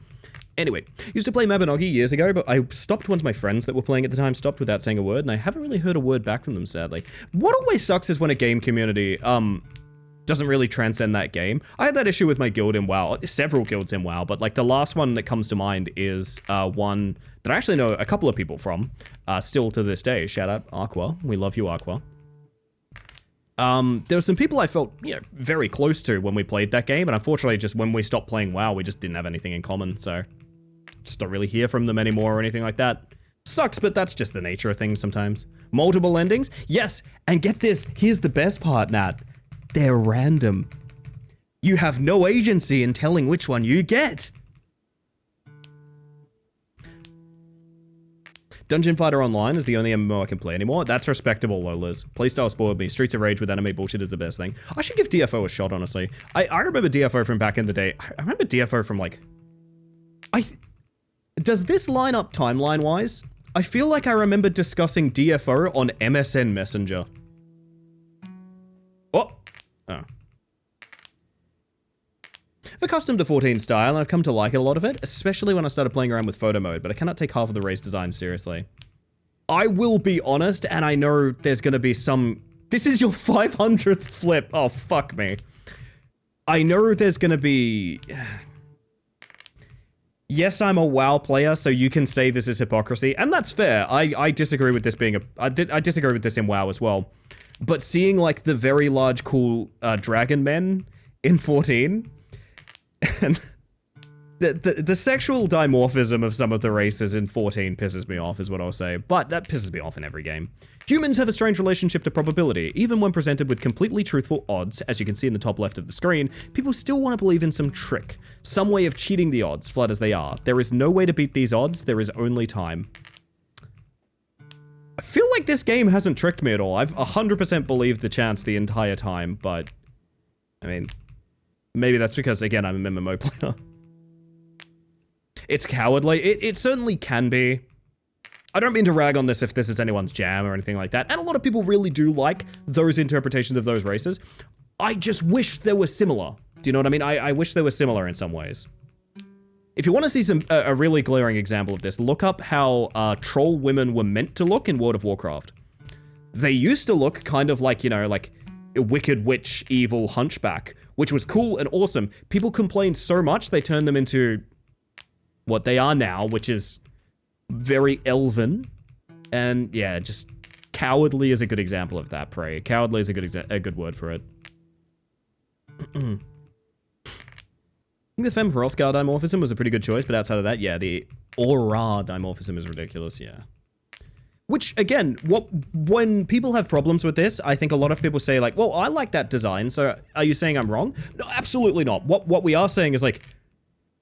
Anyway, used to play Mabinogi years ago, but I stopped once my friends that were playing at the time stopped without saying a word, and I haven't really heard a word back from them, sadly. What always sucks is when a game community, doesn't really transcend that game. I had that issue with my guild in WoW, several guilds in WoW, but like the last one that comes to mind is one that I actually know a couple of people from, still to this day. Shout out Aqua. We love you, Aqua. There were some people I felt, you know, very close to when we played that game, and unfortunately just when we stopped playing WoW, we just didn't have anything in common, so just don't really hear from them anymore or anything like that. Sucks, but that's just the nature of things sometimes. Multiple endings? Yes, and get this, here's the best part, Nat. They're random. You have no agency in telling which one you get. Dungeon Fighter Online is the only MMO I can play anymore. That's respectable, Lolas. Playstyle spoiled me. Streets of Rage with anime bullshit is the best thing. I should give DFO a shot, honestly. I remember DFO from back in the day. I remember DFO from, like... Does this line up timeline-wise? I feel like I remember discussing DFO on MSN Messenger. Oh. I've accustomed to 14 style, and I've come to like it a lot of it, especially when I started playing around with photo mode, but I cannot take half of the race design seriously. I will be honest, and I know there's gonna be some... This is your 500th flip. Oh, fuck me. I know there's gonna be... Yes, I'm a WoW player, so you can say this is hypocrisy, and that's fair. I disagree with this being a... I disagree with this in WoW as well. But seeing, like, the very large, cool dragon men in 14... And the sexual dimorphism of some of the races in 14 pisses me off, is what I'll say. But that pisses me off in every game. Humans have a strange relationship to probability. Even when presented with completely truthful odds, as you can see in the top left of the screen, people still want to believe in some trick. Some way of cheating the odds, flat as they are. There is no way to beat these odds, there is only time. I feel like this game hasn't tricked me at all. I've 100% believed the chance the entire time, but... I mean... Maybe that's because, again, I'm a MMO player. It's cowardly. It certainly can be. I don't mean to rag on this if this is anyone's jam or anything like that. And a lot of people really do like those interpretations of those races. I just wish they were similar. Do you know what I mean? I wish they were similar in some ways. If you want to see a really glaring example of this, look up how troll women were meant to look in World of Warcraft. They used to look kind of like, you know, like a wicked witch, evil hunchback, which was cool and awesome. People complained so much, they turned them into what they are now, which is very elven. And yeah, just cowardly is a good example of that, Prey. Cowardly is a good word for it. I think the Femme Hrothgar dimorphism was a pretty good choice, but outside of that, yeah, the Aura dimorphism is ridiculous, yeah. Which, again, when people have problems with this, I think a lot of people say, like, well, I like that design, so are you saying I'm wrong? No, absolutely not. What we are saying is, like,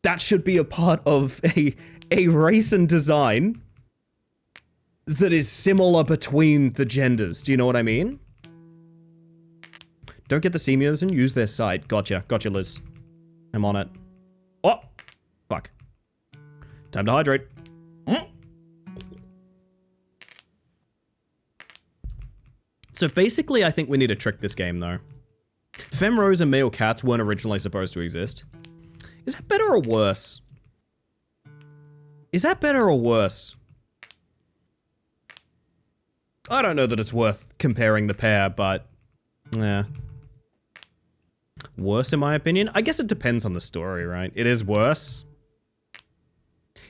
that should be a part of a race and design that is similar between the genders. Do you know what I mean? Don't get the seniors and use their site. Gotcha. Gotcha, Liz. I'm on it. Oh! Fuck. Time to hydrate. So basically, I think we need to trick this game, though. Femros and male cats weren't originally supposed to exist. Is that better or worse? Is that better or worse? I don't know that it's worth comparing the pair, but... yeah. Worse, in my opinion? I guess it depends on the story, right? It is worse.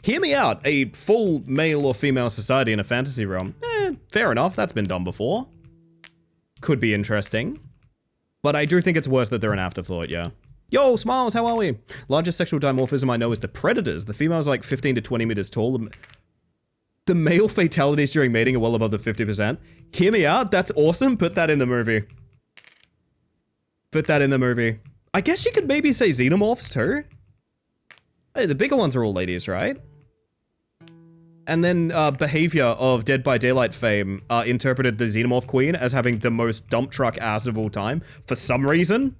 Hear me out. A full male or female society in a fantasy realm. Fair enough. That's been done before. Could be interesting. But I do think it's worse that they're an afterthought, yeah. Yo, Smiles, how are we? Largest sexual dimorphism I know is the predators. The female's like 15 to 20 meters tall. The male fatalities during mating are well above the 50%. Hear me out, that's awesome. Put that in the movie. Put that in the movie. I guess you could maybe say xenomorphs too. Hey, the bigger ones are all ladies, right? And then Behavior of Dead by Daylight fame interpreted the Xenomorph Queen as having the most dump truck ass of all time for some reason.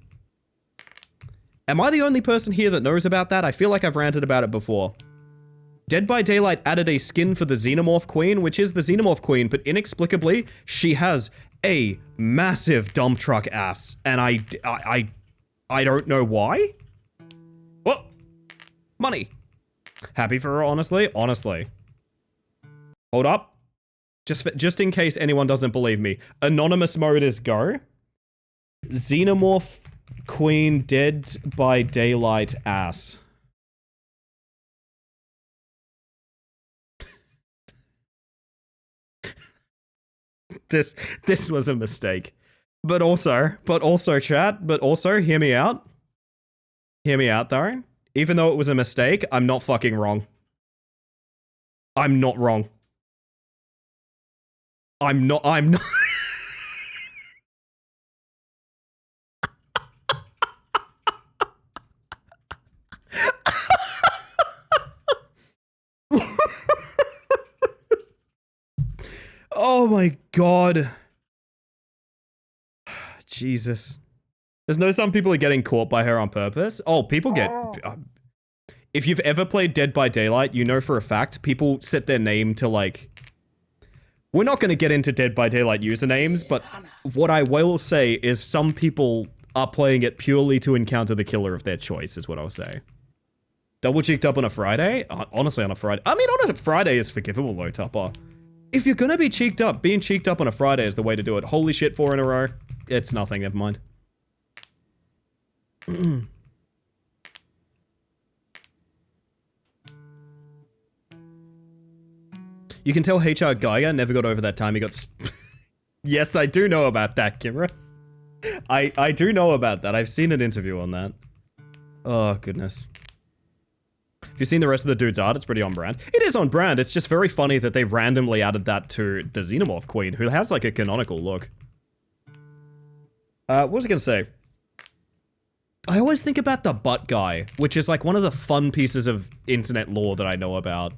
Am I the only person here that knows about that? I feel like I've ranted about it before. Dead by Daylight added a skin for the Xenomorph Queen, which is the Xenomorph Queen, but inexplicably, she has a massive dump truck ass. And I don't know why. What? Money. Happy for her, honestly? Honestly. Hold up. Just in case anyone doesn't believe me. Anonymous mode is go. Xenomorph Queen Dead by Daylight ass. This was a mistake. But also chat, but also hear me out. Hear me out though. Even though it was a mistake, I'm not fucking wrong. I'm not wrong. I'm not Oh my god. Jesus. There's no some people are getting caught by her on purpose. Oh, people get... if you've ever played Dead by Daylight, you know for a fact, people set their name to like... We're not going to get into Dead by Daylight usernames, but what I will say is some people are playing it purely to encounter the killer of their choice, is what I'll say. Double cheeked up on a Friday? Honestly, on a Friday. I mean, on a Friday is forgivable, though, Tupper. If you're gonna be cheeked up, being cheeked up on a Friday is the way to do it. Holy shit, 4 in a row. It's nothing, never mind. You can tell HR Geiger never got over that time he got... Yes, I do know about that, Kimra. I do know about that. I've seen an interview on that. Oh, goodness. Have you seen the rest of the dude's art? It's pretty on brand. It is on brand. It's just very funny that they randomly added that to the Xenomorph Queen, who has like a canonical look. What was I gonna say? I always think about the butt guy, which is like one of the fun pieces of internet lore that I know about.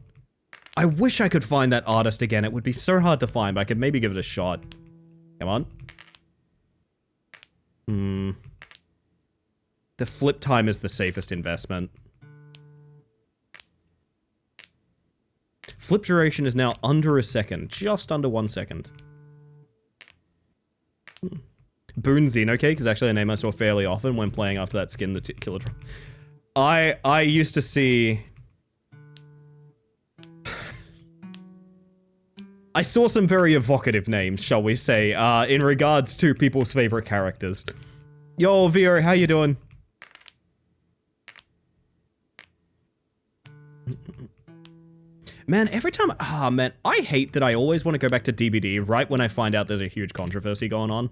I wish I could find that artist again. It would be so hard to find, but I could maybe give it a shot. Come on. The flip time is the safest investment. Flip duration is now under a second. Just under 1 second. Boone Xenocake is actually a name I saw fairly often when playing after that skin, the killer. I used to see... I saw some very evocative names, shall we say, in regards to people's favorite characters. Yo, Vero, how you doing? Man, every time... man, I hate that I always want to go back to DBD right when I find out there's a huge controversy going on.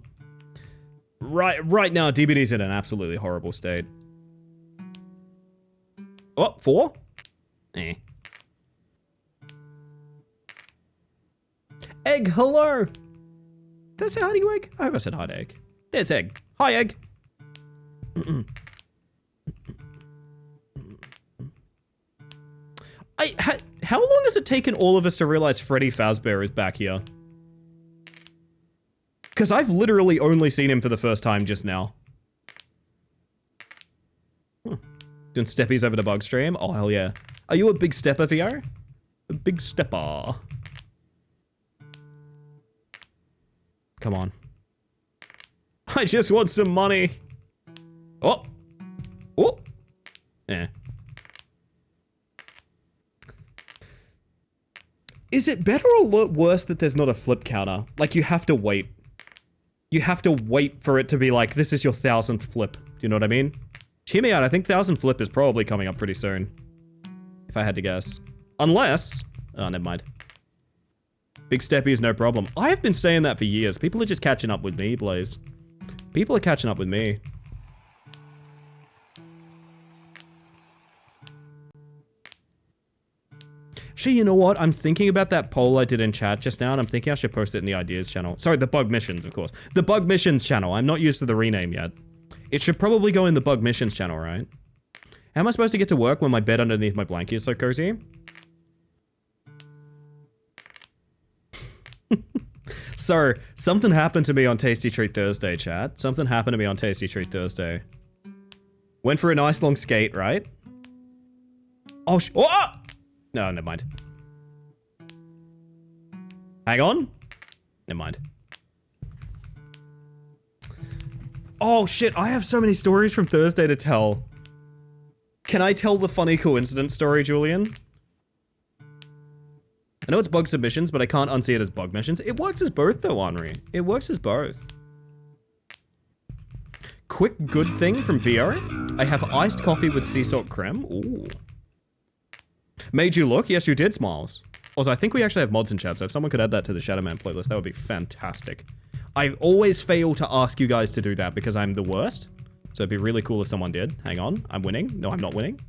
Right now, DBD's in an absolutely horrible state. Oh, 4? Eh. Egg, hello! Did I say hi to you, Egg? I hope I said hi to Egg. There's Egg. Hi, Egg. How long has it taken all of us to realize Freddy Fazbear is back here? Because I've literally only seen him for the first time just now. Doing steppies over the bug stream? Oh, hell yeah. Are you a big stepper, VR? A big stepper. Come on. I just want some money. Oh. Oh. Yeah. Is it better or worse that there's not a flip counter? Like, you have to wait. You have to wait for it to be like, this is your 1000th flip. Do you know what I mean? Hear me out, I think 1000 flip is probably coming up pretty soon. If I had to guess. Unless... Oh, never mind. Big steppy is no problem. I have been saying that for years. People are just catching up with me, Blaze. People are catching up with me. Actually, you know what? I'm thinking about that poll I did in chat just now, and I'm thinking I should post it in the ideas channel. Sorry, the bug missions, of course. The bug missions channel. I'm not used to the rename yet. It should probably go in the bug missions channel, right? How am I supposed to get to work when my bed underneath my blanket is so cozy? So, something happened to me on Tasty Treat Thursday, chat. Something happened to me on Tasty Treat Thursday. Went for a nice long skate, right? Oh, oh! No, never mind. Hang on. Never mind. Oh, shit. I have so many stories from Thursday to tell. Can I tell the funny coincidence story, Julian? I know it's bug submissions, but I can't unsee it as bug missions. It works as both, though, Henri. It works as both. Quick good thing from VR. I have iced coffee with sea salt creme. Ooh. Made you look? Yes, you did, Smiles. Also, I think we actually have mods in chat, so if someone could add that to the Shadow Man playlist, that would be fantastic. I always fail to ask you guys to do that because I'm the worst. So it'd be really cool if someone did. Hang on. I'm winning. No, I'm not winning.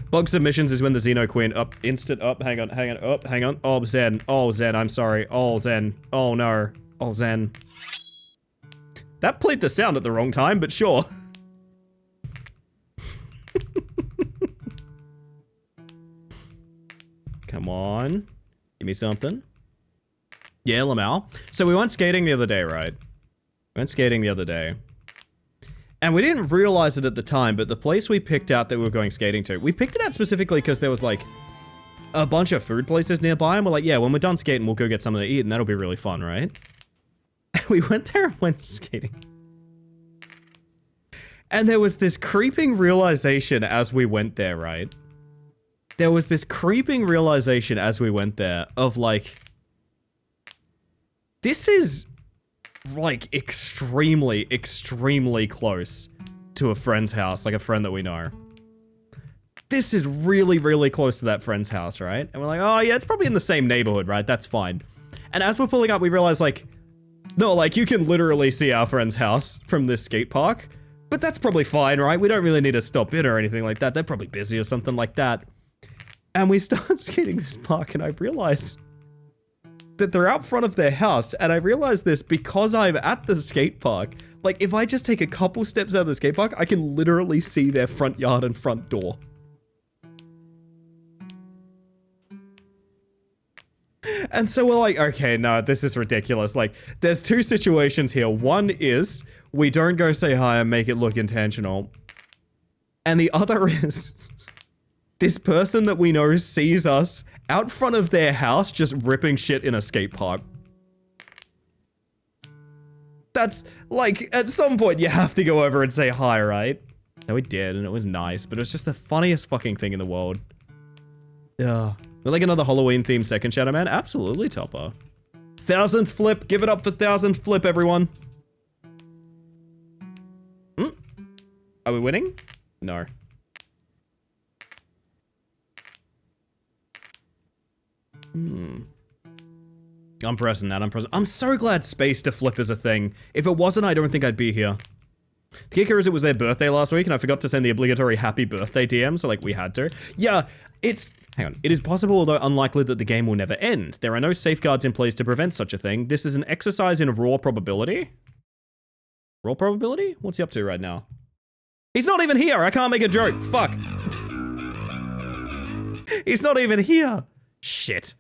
Bug submissions is when the Xeno Queen up, instant up, hang on, up, hang on. Oh, Zen. Oh, Zen, I'm sorry. Oh, Zen. Oh, no. Oh, Zen. That played the sound at the wrong time, but sure. Come on. Give me something. Yeah, Lamau. So we went skating the other day, right? We went skating the other day. And we didn't realize it at the time, but the place we picked out that we were going skating to, we picked it out specifically because there was like a bunch of food places nearby, and we're like, yeah, when we're done skating, we'll go get something to eat, and that'll be really fun, right? And we went there and went skating. And there was this creeping realization as we went there, right? There was this creeping realization as we went there of like, this is like extremely, extremely close to a friend's house, like a friend that we know. This is really, really close to that friend's house, right? And we're like, oh yeah, it's probably in the same neighborhood, right? That's fine. And as we're pulling up, we realize like, no, like you can literally see our friend's house from this skate park, but that's probably fine, right? We don't really need to stop in or anything like that. They're probably busy or something like that. And we start skating this park, and I realize that they're out front of their house, and I realize this because I'm at the skate park. Like, if I just take a couple steps out of the skate park, I can literally see their front yard and front door. And so we're like, okay, no, this is ridiculous. Like, there's two situations here. One is, we don't go say hi and make it look intentional. And the other is, this person that we know sees us out front of their house just ripping shit in a skate park. That's, like, at some point you have to go over and say hi, right? No, we did, and it was nice, but it was just the funniest fucking thing in the world. Yeah. We're like another Halloween-themed second Shadow Man? Absolutely, Topper. 1000th flip. Give it up for 1000th flip, everyone. Are we winning? No. I'm pressing that. I'm so glad space to flip is a thing. If it wasn't, I don't think I'd be here. The kicker is it was their birthday last week, and I forgot to send the obligatory happy birthday DM, so like we had to. Yeah, hang on. It is possible, although unlikely, that the game will never end. There are no safeguards in place to prevent such a thing. This is an exercise in raw probability. Raw probability? What's he up to right now? He's not even here. I can't make a joke. Fuck. He's not even here. Shit.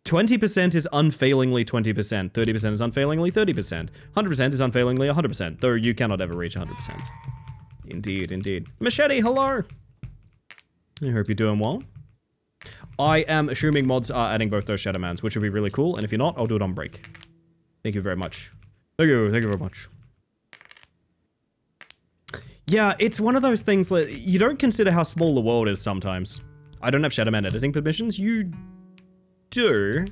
20% is unfailingly 20%. 30% is unfailingly 30%. 100% is unfailingly 100%, though you cannot ever reach 100%. Indeed, indeed. Machete, hello. I hope you're doing well. I am assuming mods are adding both those Shadowmans, which would be really cool, and if you're not, I'll do it on break. Thank you very much. Thank you very much. Yeah, it's one of those things that you don't consider how small the world is sometimes. I don't have Shadowman editing permissions. You do.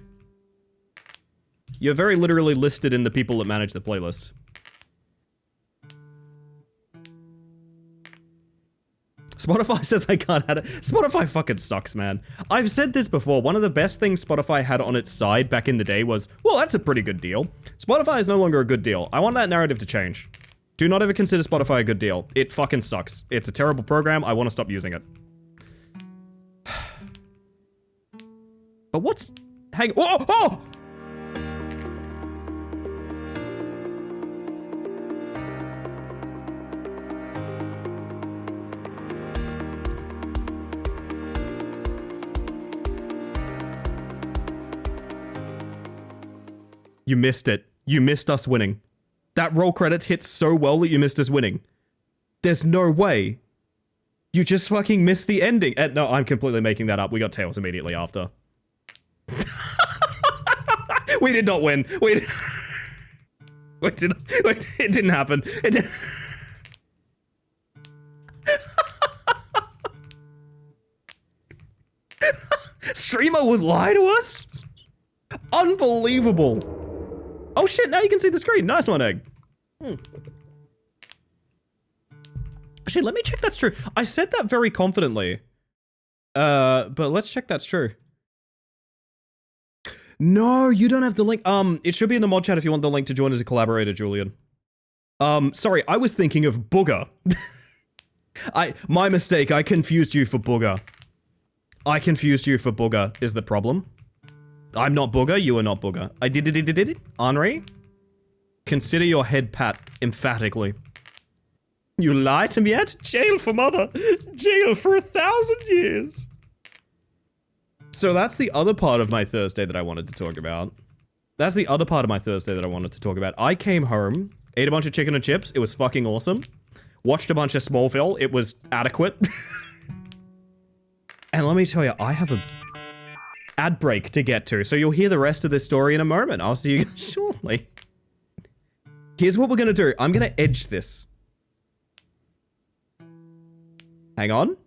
You're very literally listed in the people that manage the playlists. Spotify says I can't add it. Spotify fucking sucks, man. I've said this before. One of the best things Spotify had on its side back in the day was, well, that's a pretty good deal. Spotify is no longer a good deal. I want that narrative to change. Do not ever consider Spotify a good deal. It fucking sucks. It's a terrible program. I want to stop using it. But what's... Hang... Oh! Oh! You missed it. You missed us winning. That roll credits hit so well that you missed us winning. There's no way. You just fucking missed the ending. No, I'm completely making that up. We got tails immediately after. We did not win. It didn't happen. It didn't. Streamer would lie to us? Unbelievable. Oh shit, now you can see the screen. Nice one, Egg. Actually, let me check that's true. I said that very confidently. But let's check that's true. No, you don't have the link. It should be in the mod chat if you want the link to join as a collaborator, Julian. Sorry, I was thinking of Booger. My mistake, I confused you for Booger. I confused you for Booger is the problem. I'm not Booger, you are not Booger. I did it. Henri? Consider your head pat emphatically. You lie to me yet? Jail for mother. Jail for 1,000 years. So that's the other part of my Thursday that I wanted to talk about. That's the other part of my Thursday that I wanted to talk about. I came home, ate a bunch of chicken and chips. It was fucking awesome. Watched a bunch of Smallville. It was adequate. And let me tell you, I have a ad break to get to, so you'll hear the rest of this story in a moment. I'll see you guys shortly. Here's what we're gonna do. I'm gonna edge this. Hang on.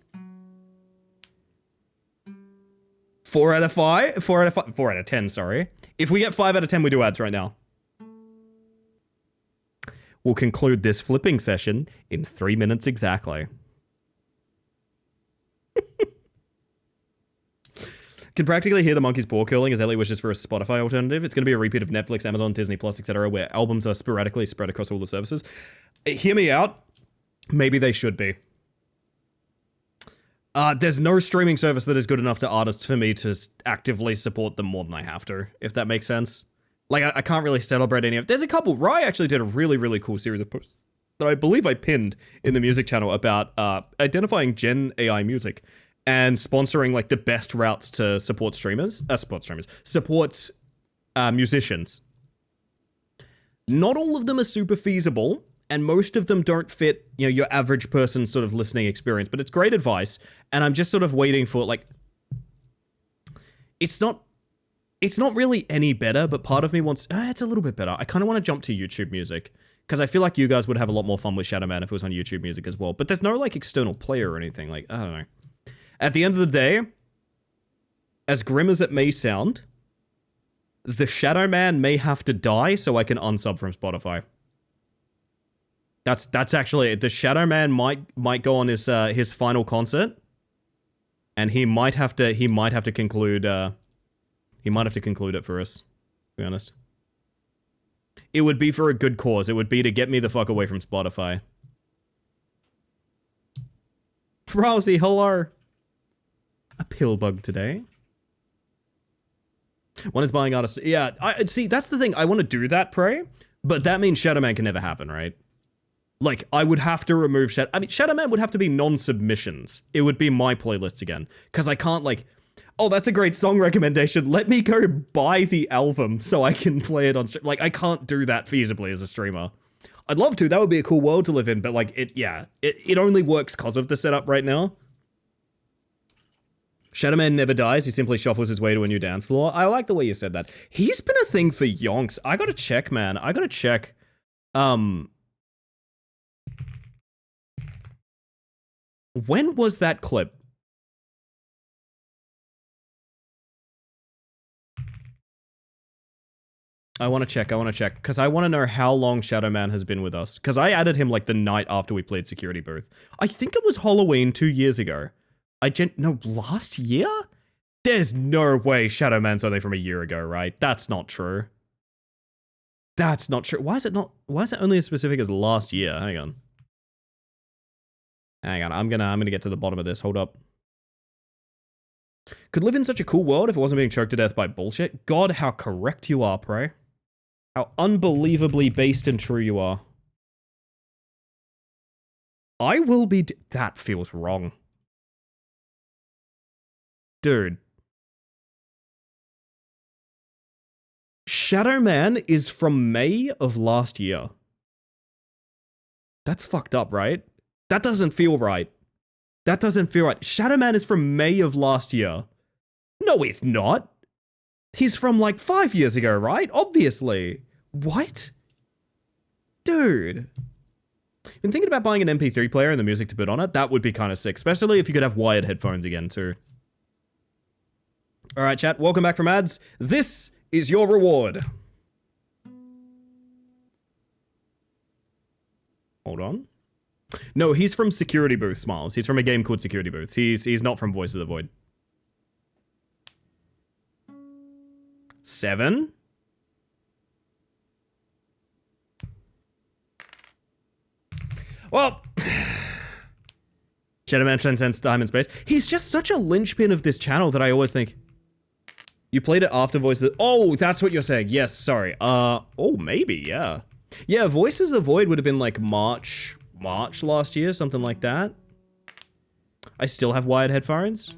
4 out of 5? 4 out of 5? 4 out of 10, sorry. If we get 5 out of 10, we do ads right now. We'll conclude this flipping session in 3 minutes exactly. Can practically hear the monkey's paw curling as Ellie wishes for a Spotify alternative. It's going to be a repeat of Netflix, Amazon, Disney Plus, etc., where albums are sporadically spread across all the services. Hear me out. Maybe they should be. There's no streaming service that is good enough to artists for me to actively support them more than I have to, if that makes sense. Like, I can't really celebrate any of... There's a couple. Rye actually did a really, really cool series of posts that I believe I pinned in the music channel about identifying Gen AI music and sponsoring, like, the best routes to support streamers. Support musicians. Not all of them are super feasible, and most of them don't fit, you know, your average person's sort of listening experience, but it's great advice, and I'm just sort of waiting for, like... It's not really any better, but part of me wants... it's a little bit better. I kind of want to jump to YouTube music, because I feel like you guys would have a lot more fun with Shadow Man if it was on YouTube music as well, but there's no, like, external player or anything, like, I don't know. At the end of the day, as grim as it may sound, the Shadow Man may have to die so I can unsub from Spotify. That's actually it. The Shadow Man might go on his final concert, and he might have to conclude it for us, to be honest. It would be for a good cause. It would be to get me the fuck away from Spotify. Rousey, hello. A pill bug today. One is buying artists. Yeah, see, that's the thing. I want to do that, Prey, but that means Shadow Man can never happen, right? Like, I would have to remove Shadow Man would have to be non-submissions. It would be my playlists again. Because I can't, like, oh, that's a great song recommendation. Let me go buy the album so I can play it on stream. Like, I can't do that feasibly as a streamer. I'd love to. That would be a cool world to live in, but, like, it only works because of the setup right now. Shadow Man never dies. He simply shuffles his way to a new dance floor. I like the way you said that. He's been a thing for yonks. I gotta check, man. I gotta check. When was that clip? I want to check, because I want to know how long Shadow Man has been with us. Because I added him, like, the night after we played Security Booth. I think it was Halloween 2 years ago. No, last year? There's no way Shadow Man's only from a year ago, right? That's not true. That's not true. Why is it only as specific as last year? Hang on. I'm gonna get to the bottom of this. Hold up. Could live in such a cool world if it wasn't being choked to death by bullshit. God, how correct you are, Prey. How unbelievably based and true you are. I will be... That feels wrong. Dude. Shadow Man is from May of last year. That's fucked up, right? That doesn't feel right. That doesn't feel right. Shadow Man is from May of last year. No, he's not. He's from like 5 years ago, right? Obviously. What? Dude. Been thinking about buying an MP3 player and the music to put on it. That would be kind of sick, especially if you could have wired headphones again, too. All right, chat. Welcome back from ads. This is your reward. Hold on. No, he's from Security Booth, Smiles. He's from a game called Security Booth. He's not from Voice of the Void. 7. Well, Shadow Man transcends time and space. He's just such a linchpin of this channel that I always think... You played it after Voices... Oh, that's what you're saying. Yes, sorry. Oh, maybe, yeah. Yeah, Voices of the Void would have been like March last year, something like that. I still have wired headphones.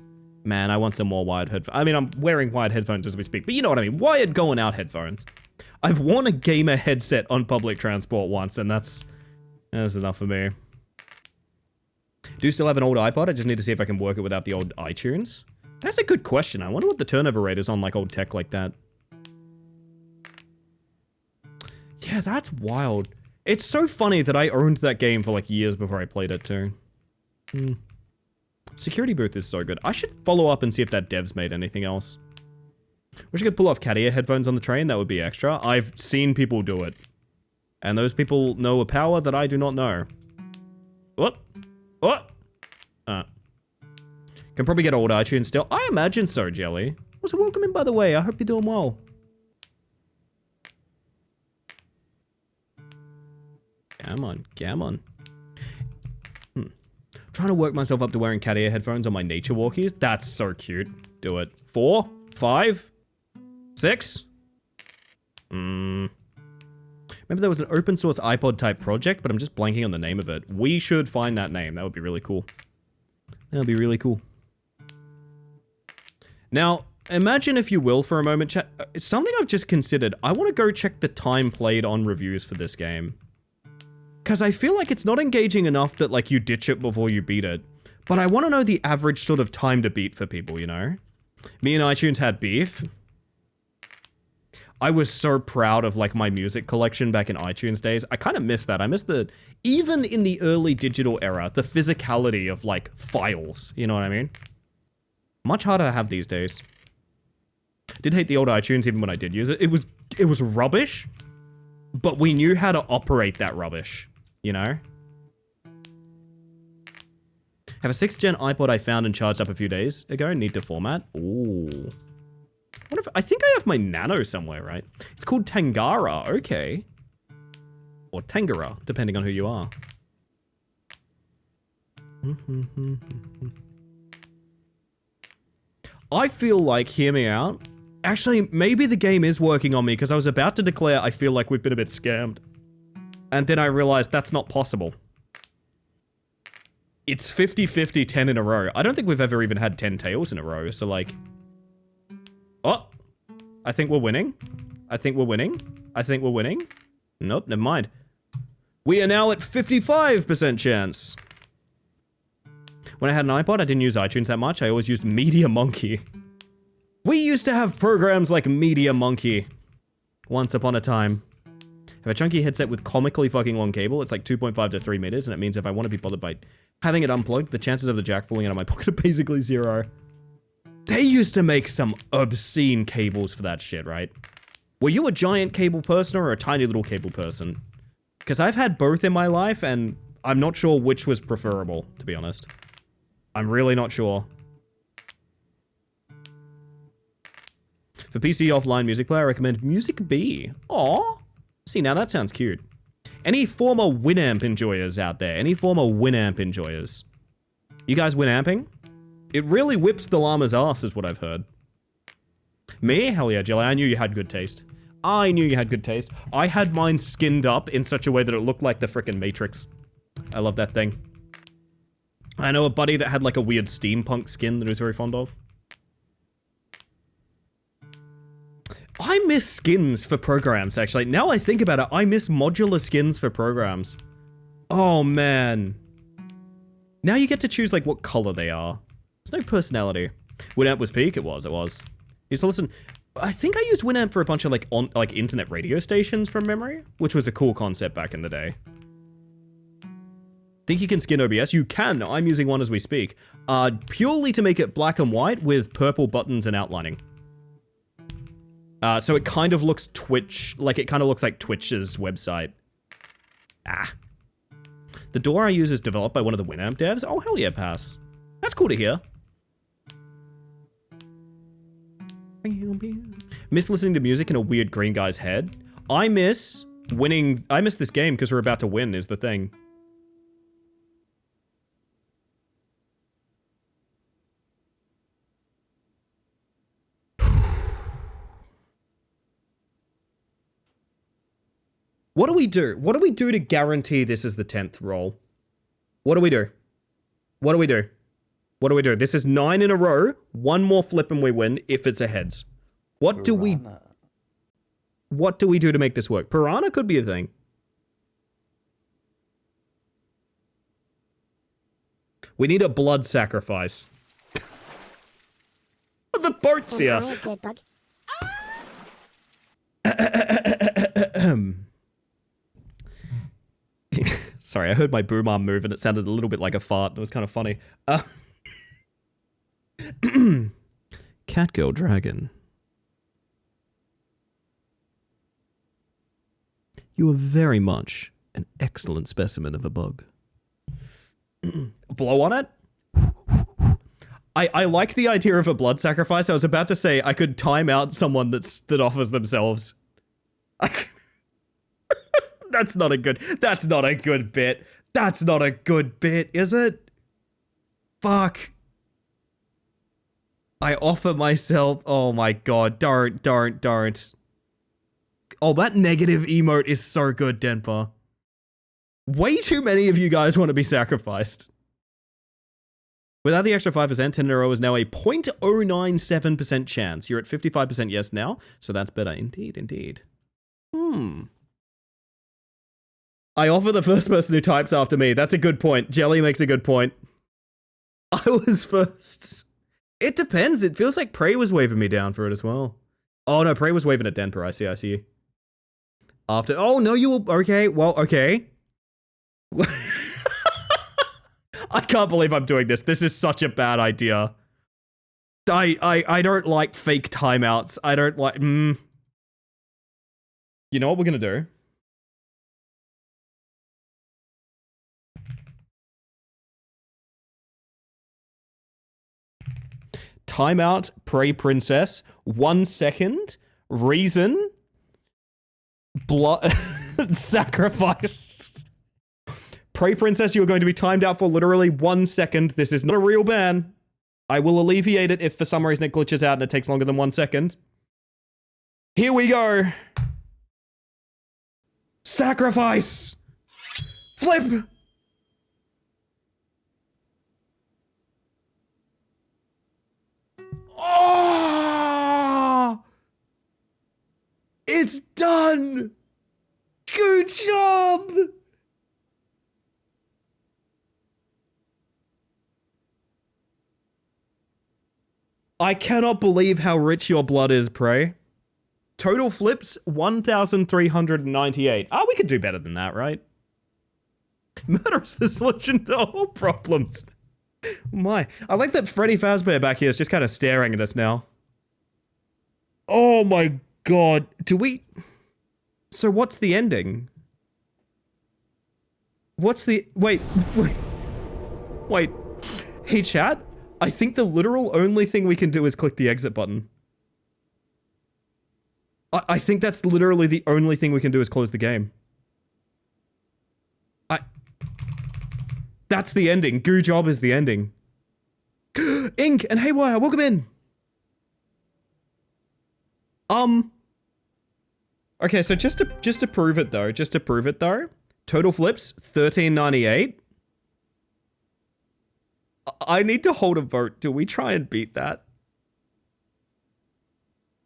Man, I want some more wired headphones. I mean, I'm wearing wired headphones as we speak, but you know what I mean. Wired going out headphones. I've worn a gamer headset on public transport once, and that's enough for me. Do still have an old iPod? I just need to see if I can work it without the old iTunes. That's a good question. I wonder what the turnover rate is on like old tech like that. Yeah, that's wild. It's so funny that I owned that game for like years before I played it too. Security booth is so good. I should follow up and see if that dev's made anything else. Wish I could pull off cat ear headphones on the train. That would be extra. I've seen people do it. And those people know a power that I do not know. What? What? Can probably get old iTunes still. I imagine so, Jelly. Also, welcome in, by the way. I hope you're doing well. Come on, come on. Trying to work myself up to wearing cat ear headphones on my nature walkies. That's so cute. Do it. 4, 5, 6. Maybe there was an open source iPod type project, but I'm just blanking on the name of it. We should find that name. That would be really cool. That would be really cool. Now, imagine if you will for a moment, chat. It's something I've just considered. I want to go check the time played on reviews for this game. Because I feel like it's not engaging enough that like you ditch it before you beat it. But I want to know the average sort of time to beat for people, you know? Me and iTunes had beef. I was so proud of like my music collection back in iTunes days. I kind of miss that. I miss the, even in the early digital era, the physicality of like files. You know what I mean? Much harder to have these days. Did hate the old iTunes even when I did use it. It was rubbish, but we knew how to operate that rubbish, you know? Have a 6th gen iPod I found and charged up a few days ago. Need to format. Ooh. What if, I think I have my Nano somewhere, right? It's called Tangara. Okay. Or Tangara, depending on who you are. I feel like, hear me out. Actually, maybe the game is working on me because I was about to declare I feel like we've been a bit scammed. And then I realized that's not possible. It's 50-50, 10 in a row. I don't think we've ever even had 10 tails in a row, so like... Oh! I think we're winning. I think we're winning. I think we're winning. Nope, never mind. We are now at 55% chance. When I had an iPod, I didn't use iTunes that much. I always used Media Monkey. We used to have programs like Media Monkey. Once upon a time. Have a chunky headset with comically fucking long cable. It's like 2.5 to 3 meters, and it means if I want to be bothered by having it unplugged, the chances of the jack falling out of my pocket are basically 0. They used to make some obscene cables for that shit, right? Were you a giant cable person or a tiny little cable person? Because I've had both in my life, and I'm not sure which was preferable, to be honest. I'm really not sure. For PC offline music player, I recommend Music B. Aww. See, now that sounds cute. Any former Winamp enjoyers out there? Any former Winamp enjoyers? You guys Winamping? It really whips the llama's ass, is what I've heard. Me? Hell yeah, Jelly. I knew you had good taste. I knew you had good taste. I had mine skinned up in such a way that it looked like the frickin' Matrix. I love that thing. I know a buddy that had like a weird steampunk skin that he was very fond of. I miss skins for programs, actually. Now I think about it, I miss modular skins for programs. Oh, man. Now you get to choose, like, what color they are. There's no personality. Winamp was peak? It was. Used to listen... I think I used Winamp for a bunch of, like, internet radio stations from memory, which was a cool concept back in the day. Think you can skin OBS? You can. I'm using one as we speak. Purely to make it black and white with purple buttons and outlining. So it kind of looks Twitch, like it kind of looks like Twitch's website. Ah. The DAW I use is developed by one of the Winamp devs. Oh, hell yeah, pass. That's cool to hear. Miss listening to music in a weird green guy's head. I miss this game because we're about to win is the thing. What do we do? What do we do to guarantee this is the 10th roll? What do we do? What do we do? What do we do? This is 9 in a row. One more flip and we win if it's a heads. What do we do to make this work? Piranha could be a thing. We need a blood sacrifice. The boat's here. Sorry, I heard my boom arm move and it sounded a little bit like a fart. It was kind of funny. Catgirl Dragon. You are very much an excellent specimen of a bug. Blow on it? I like the idea of a blood sacrifice. I was about to say I could time out someone that offers themselves. That's not a good bit. That's not a good bit, is it? Fuck. I offer myself. Oh my god. Don't. Oh, that negative emote is so good, Denver. Way too many of you guys want to be sacrificed. Without the extra 5%, 10 in a row is now a 0.097% chance. You're at 55% yes now, so that's better. Indeed. I offer the first person who types after me. That's a good point. Jelly makes a good point. I was first. It depends. It feels like Prey was waving me down for it as well. Oh no, Prey was waving at Denver. I see. After. Oh no, you will. Okay, well, okay. I can't believe I'm doing this. This is such a bad idea. I don't like fake timeouts. I don't like. You know what we're gonna do? Timeout, Prey Princess, 1 second, reason, blood, sacrifice. Prey Princess, you are going to be timed out for literally 1 second. This is not a real ban. I will alleviate it if for some reason it glitches out and it takes longer than 1 second. Here we go. Sacrifice. Flip. Oh! It's done! Good job! I cannot believe how rich your blood is, Prey. Total flips, 1,398. We could do better than that, right? Murder is the solution to all problems. My, I like that Freddy Fazbear back here is just kind of staring at us now. Oh my god. So what's the ending? Wait. Hey chat, I think the literal only thing we can do is click the exit button. I think that's literally the only thing we can do is close the game. That's the ending. Goo job is the ending. Ink and Haywire, welcome in. Okay, so just to prove it though, total flips 1398. I need to hold a vote. Do we try and beat that?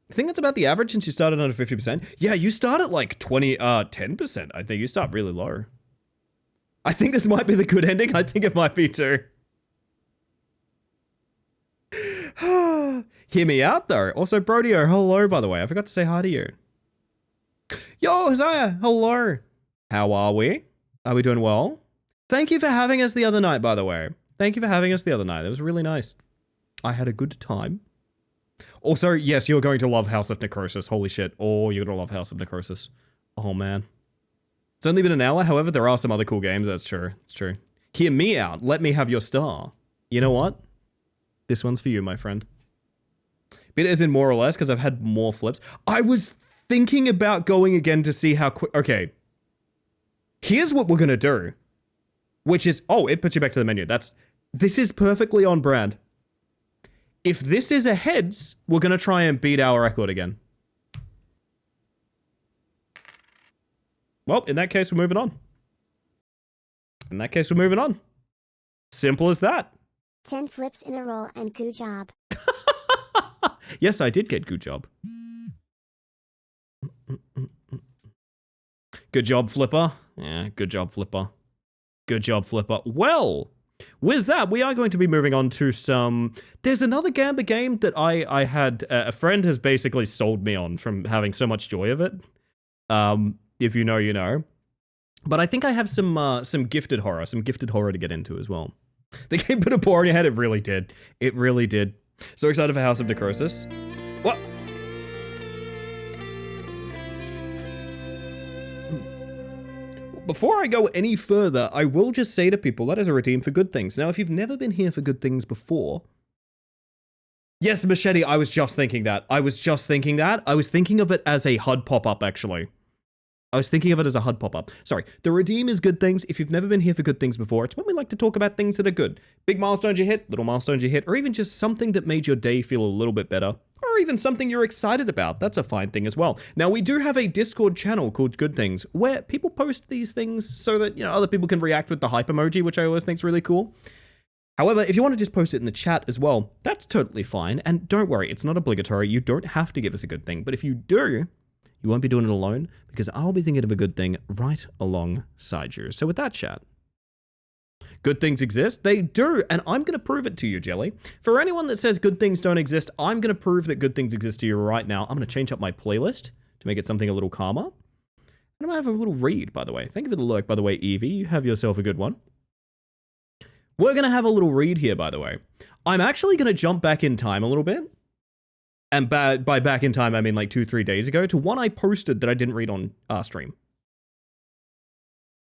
I think that's about the average since you started under 50%. Yeah, you start at like 10%. I think you start really low. I think this might be the good ending. I think it might be too. Hear me out though. Also, Brodio, hello by the way. I forgot to say hi to you. Yo, Hosea, hello. How are we? Are we doing well? Thank you for having us the other night, by the way. Thank you for having us the other night. It was really nice. I had a good time. Also, yes, you're going to love House of Necrosis. Holy shit. Oh, you're going to love House of Necrosis. Oh, man. It's only been an hour. However, there are some other cool games. That's true. It's true. Hear me out. Let me have your star. You know what? This one's for you, my friend. Bit as in more or less, because I've had more flips. I was thinking about going again to see how quick... Okay. Here's what we're going to do. Which is... Oh, it puts you back to the menu. This is perfectly on brand. If this is a heads, we're going to try and beat our record again. Well, in that case, we're moving on. Simple as that. 10 flips in a row and good job. Yes, I did get good job. Good job, Flipper. Yeah, good job, Flipper. Good job, Flipper. Well, with that, we are going to be moving on to some... There's another Gamba game that I had... a friend has basically sold me on from having so much joy of it. If you know, you know. But I think I have some gifted horror to get into as well. The game put a paw on your head. It really did. It really did. So excited for House of Necrosis. What? Before I go any further, I will just say to people, that is a redeem for good things. Now, if you've never been here for good things before... Yes, Machete, I was just thinking that. I was thinking of it as a HUD pop-up, actually. I was thinking of it as a HUD pop-up. Sorry. The redeem is good things. If you've never been here for good things before, it's when we like to talk about things that are good. Big milestones you hit, little milestones you hit, or even just something that made your day feel a little bit better. Or even something you're excited about. That's a fine thing as well. Now, we do have a Discord channel called Good Things, where people post these things so that, you know, other people can react with the hype emoji, which I always think is really cool. However, if you want to just post it in the chat as well, that's totally fine. And don't worry, it's not obligatory. You don't have to give us a good thing. But if you do, you won't be doing it alone, because I'll be thinking of a good thing right alongside you. So with that, chat, good things exist? They do, and I'm going to prove it to you, Jelly. For anyone that says good things don't exist, I'm going to prove that good things exist to you right now. I'm going to change up my playlist to make it something a little calmer. And I might have a little read, by the way. Thank you for the lurk, by the way, Evie. You have yourself a good one. We're going to have a little read here, by the way. I'm actually going to jump back in time a little bit. And by back in time, I mean like 2-3 days ago, to one I posted that I didn't read on stream.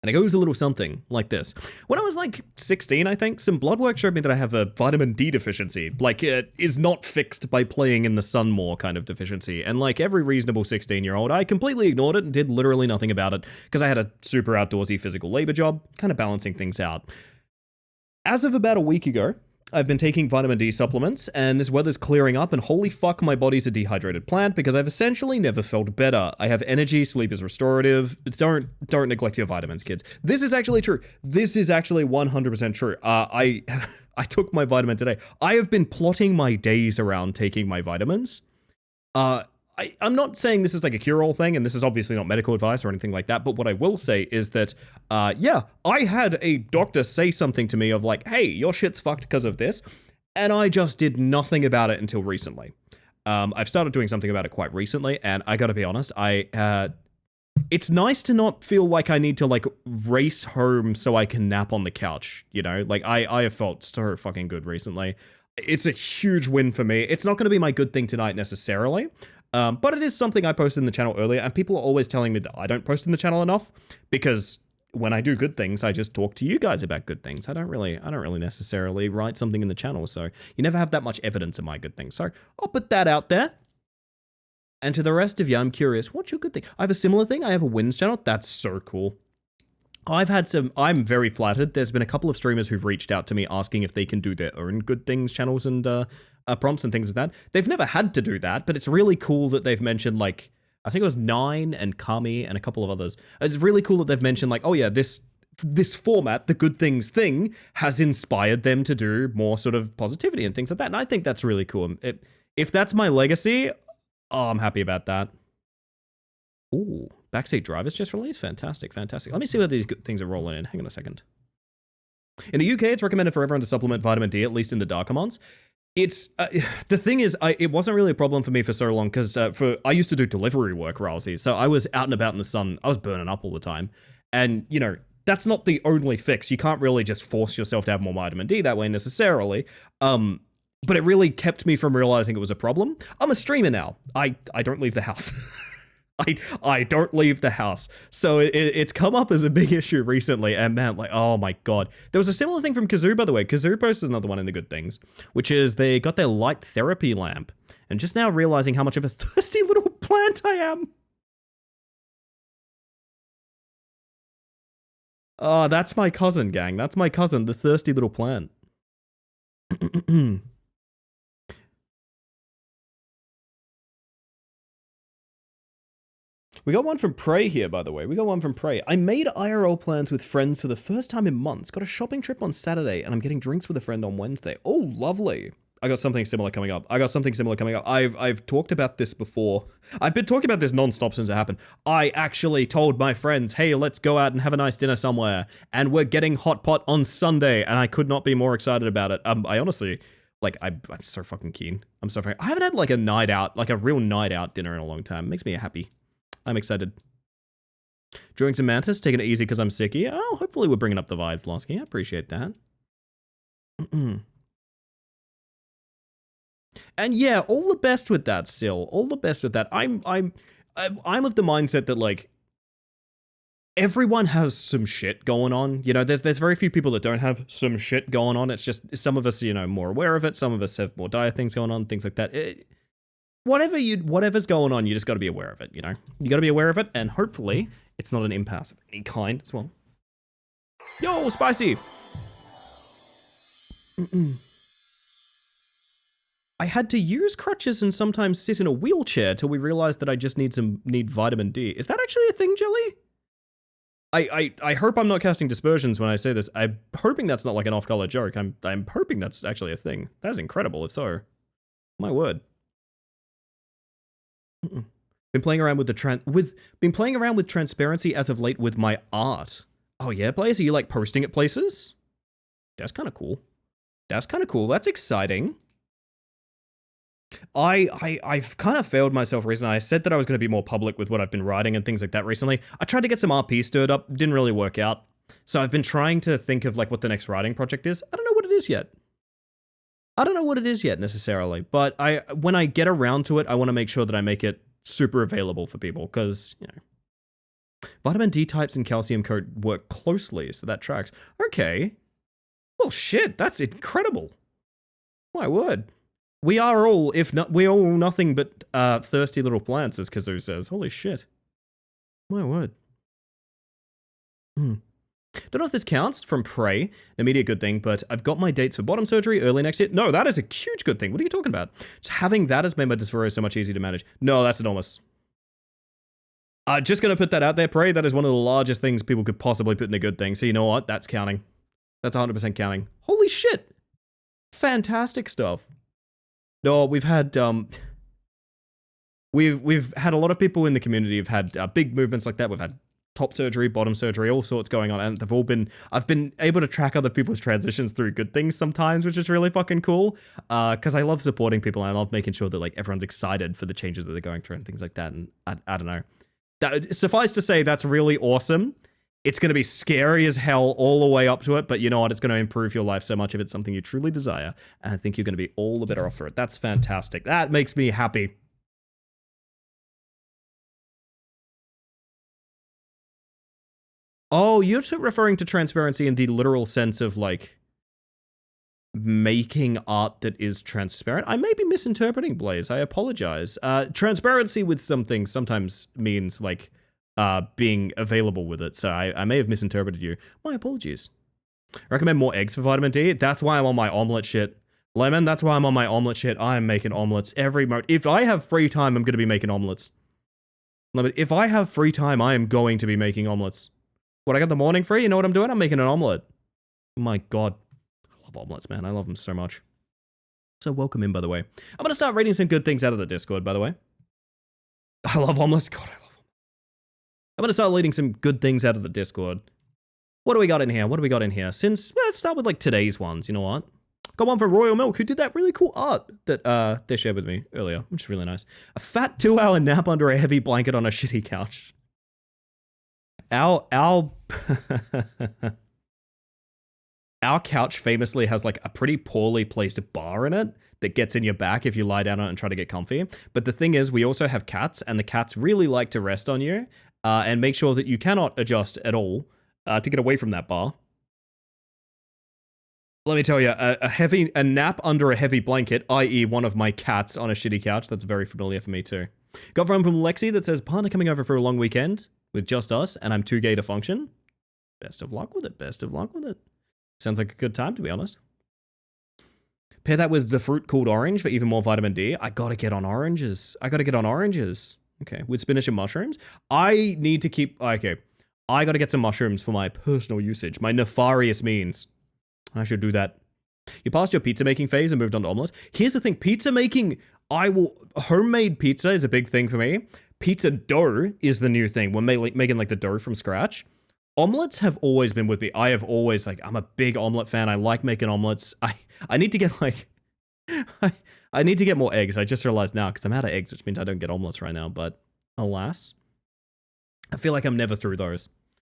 And it goes a little something like this. When I was like 16, I think, some blood work showed me that I have a vitamin D deficiency. Like, it is not fixed by playing in the sun more kind of deficiency. And like every reasonable 16-year-old, I completely ignored it and did literally nothing about it because I had a super outdoorsy physical labor job, kind of balancing things out. As of about a week ago, I've been taking vitamin D supplements, and this weather's clearing up, and holy fuck, my body's a dehydrated plant, because I've essentially never felt better. I have energy, sleep is restorative. Don't neglect your vitamins, kids. This is actually true. This is actually 100% true. I took my vitamin today. I have been plotting my days around taking my vitamins. I'm not saying this is like a cure-all thing, and this is obviously not medical advice or anything like that, but what I will say is that, yeah, I had a doctor say something to me of like, hey, your shit's fucked because of this, and I just did nothing about it until recently. I've started doing something about it quite recently, and I gotta be honest, it's nice to not feel like I need to, like, race home so I can nap on the couch, you know? Like, I have felt so fucking good recently. It's a huge win for me. It's not gonna be my good thing tonight necessarily, but it is something I posted in the channel earlier, and people are always telling me that I don't post in the channel enough, because when I do good things, I just talk to you guys about good things. I don't really necessarily write something in the channel, so you never have that much evidence of my good things. So I'll put that out there. And to the rest of you, I'm curious, what's your good thing? I have a similar thing. I have a wins channel. That's so cool. I'm very flattered. There's been a couple of streamers who've reached out to me asking if they can do their own good things channels and prompts and things like that. They've never had to do that, but it's really cool that they've mentioned, like, I think it was Nine and Kami and a couple of others. It's really cool that they've mentioned, like, oh yeah, this format, the good things thing, has inspired them to do more sort of positivity and things like that. And I think that's really cool. If that's my legacy, oh, I'm happy about that. Ooh, Backseat Drivers just released? Fantastic, fantastic. Let me see where these good things are rolling in. Hang on a second. In the UK, it's recommended for everyone to supplement vitamin D, at least in the darker months. It's, the thing is, it wasn't really a problem for me for so long, because I used to do delivery work, Rousey, so I was out and about in the sun. I was burning up all the time. And, you know, that's not the only fix. You can't really just force yourself to have more vitamin D that way necessarily. But it really kept me from realizing it was a problem. I'm a streamer now. I don't leave the house. I don't leave the house. So it's come up as a big issue recently, and man, like, oh my god. There was a similar thing from Kazoo, by the way. Kazoo posted another one in the good things, which is they got their light therapy lamp, and just now realizing how much of a thirsty little plant I am. Oh, that's my cousin, gang. That's my cousin, the thirsty little plant. We got one from Prey here, by the way. We got one from Prey. I made IRL plans with friends for the first time in months. Got a shopping trip on Saturday, and I'm getting drinks with a friend on Wednesday. Oh, lovely. I got something similar coming up. I've talked about this before. I've been talking about this non-stop since it happened. I actually told my friends, hey, let's go out and have a nice dinner somewhere. And we're getting hot pot on Sunday, and I could not be more excited about it. I honestly, like, I'm so fucking keen. I'm so fucking... I haven't had, like, a night out, like a real night out dinner in a long time. It makes me happy. I'm excited. Drawing some mantis, taking it easy because I'm sicky. Oh, hopefully we're bringing up the vibes, Losky. I appreciate that. And yeah, all the best with that, Sil. All the best with that. I'm of the mindset that, like, everyone has some shit going on. You know, there's very few people that don't have some shit going on. It's just some of us, you know, more aware of it. Some of us have more dire things going on, things like that. Whatever's going on, you just got to be aware of it, you know? You got to be aware of it, and hopefully it's not an impasse of any kind as well. Yo, spicy! I had to use crutches and sometimes sit in a wheelchair till we realized that I just need vitamin D. Is that actually a thing, Jelly? I hope I'm not casting dispersions when I say this. I'm hoping that's not like an off-color joke. I'm hoping that's actually a thing. That is incredible, if so. My word. Been playing around with transparency as of late with my art. Oh yeah, Blaze, are you like posting at places? That's kind of cool. That's kind of cool. That's exciting. I've kind of failed myself recently. I said that I was going to be more public with what I've been writing and things like that recently. I tried to get some RP stirred up, didn't really work out. So I've been trying to think of like what the next writing project is. I don't know what it is yet. I don't know what it is yet necessarily, but when I get around to it, I want to make sure that I make it super available for people because, you know, vitamin D types and calcium code work closely, so that tracks. Okay. Well, shit, that's incredible. My word. We are all, we're all nothing but thirsty little plants, as Kazoo says. Holy shit. My word. Don't know if this counts from Prey, an immediate good thing, but I've got my dates for bottom surgery early next year. No, that is a huge good thing. What are you talking about? Just having that has made my dysphoria so much easier to manage. No, that's enormous. Just gonna put that out there, Prey. That is one of the largest things people could possibly put in a good thing. So you know what? That's counting. That's 100% counting. Holy shit. Fantastic stuff. No, we've had we've had a lot of people in the community who've had big movements like that. We've had top surgery, bottom surgery, all sorts going on, and I've been able to track other people's transitions through good things sometimes, which is really fucking cool. Because I love supporting people and I love making sure that like everyone's excited for the changes that they're going through and things like that. And I don't know. Suffice to say, that's really awesome. It's going to be scary as hell all the way up to it, but you know what? It's going to improve your life so much if it's something you truly desire, and I think you're going to be all the better off for it. That's fantastic. That makes me happy. Oh, you're referring to transparency in the literal sense of, like, making art that is transparent? I may be misinterpreting, Blaze. I apologize. Transparency with something sometimes means, like, being available with it, so I may have misinterpreted you. My apologies. Recommend more eggs for vitamin D. That's why I'm on my omelet shit. Lemon, that's why I'm on my omelet shit. I am making omelets every moment. If I have free time, I'm going to be making omelets. Lemon, if I have free time, I am going to be making omelets. What, I got the morning free? You know what I'm doing? I'm making an omelet. Oh my god. I love omelets, man. I love them so much. So welcome in, by the way. I'm going to start reading some good things out of the Discord, by the way. I love omelets. God, I love omelets. I'm going to start reading some good things out of the Discord. What do we got in here? Let's start with, like, today's ones. You know what? Got one from Royal Milk, who did that really cool art that they shared with me earlier, which is really nice. A fat 2-hour nap under a heavy blanket on a shitty couch. Our couch famously has like a pretty poorly placed bar in it that gets in your back if you lie down on it and try to get comfy. But the thing is, we also have cats, and the cats really like to rest on you and make sure that you cannot adjust at all to get away from that bar. Let me tell you, a nap under a heavy blanket, i.e. one of my cats on a shitty couch, that's very familiar for me too. Got one from Lexi that says, partner coming over for a long weekend with just us, and I'm too gay to function. Best of luck with it, best of luck with it. Sounds like a good time, to be honest. Pair that with the fruit called orange for even more vitamin D. I gotta get on oranges. Okay, with spinach and mushrooms. I need to keep. Okay, I gotta get some mushrooms for my personal usage, my nefarious means. I should do that. You passed your pizza making phase and moved on to omelets. Here's the thing, pizza making, homemade pizza is a big thing for me. Pizza dough is the new thing. When making like the dough from scratch. Omelets have always been with me. I have always, like, I'm a big omelet fan. I like making omelets. I need to get, like, I need to get more eggs. I just realized now, because I'm out of eggs, which means I don't get omelets right now, but alas. I feel like I'm never through those.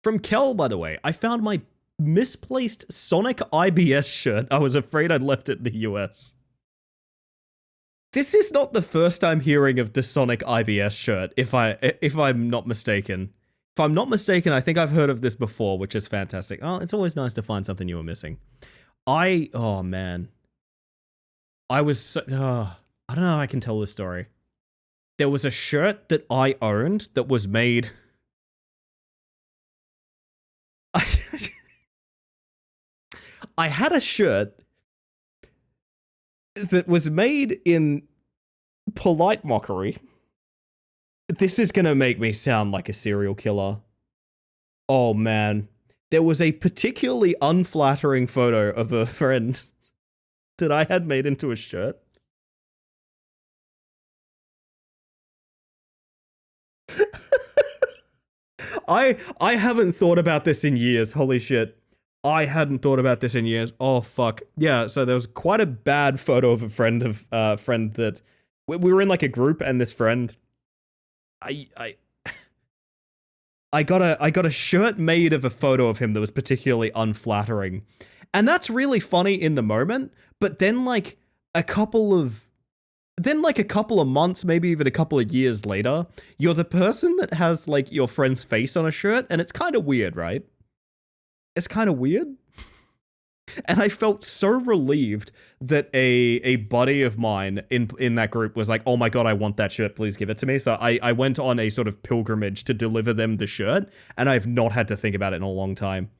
From Kel, by the way, I found my misplaced Sonic IBS shirt. I was afraid I'd left it in the US. This is not the first time hearing of the Sonic IBS shirt, if I'm not mistaken. If I'm not mistaken, I think I've heard of this before, which is fantastic. Oh, it's always nice to find something you were missing. Oh man. I was, I don't know how I can tell this story. There was a shirt that I owned that was made... I had a shirt that was made in polite mockery. This is gonna make me sound like a serial killer. Oh man. There was a particularly unflattering photo of a friend that I had made into a shirt. I haven't thought about this in years. Holy shit. I hadn't thought about this in years. Oh fuck. Yeah, so there was quite a bad photo of a friend that we were in like a group, and this friend I got a shirt made of a photo of him that was particularly unflattering. And that's really funny in the moment, but then like a couple of months, maybe even a couple of years later, you're the person that has like your friend's face on a shirt, and it's kind of weird, right? It's kind of weird. And I felt so relieved that a buddy of mine in that group was like, oh my god, I want that shirt, please give it to me. So I went on a sort of pilgrimage to deliver them the shirt, and I've not had to think about it in a long time.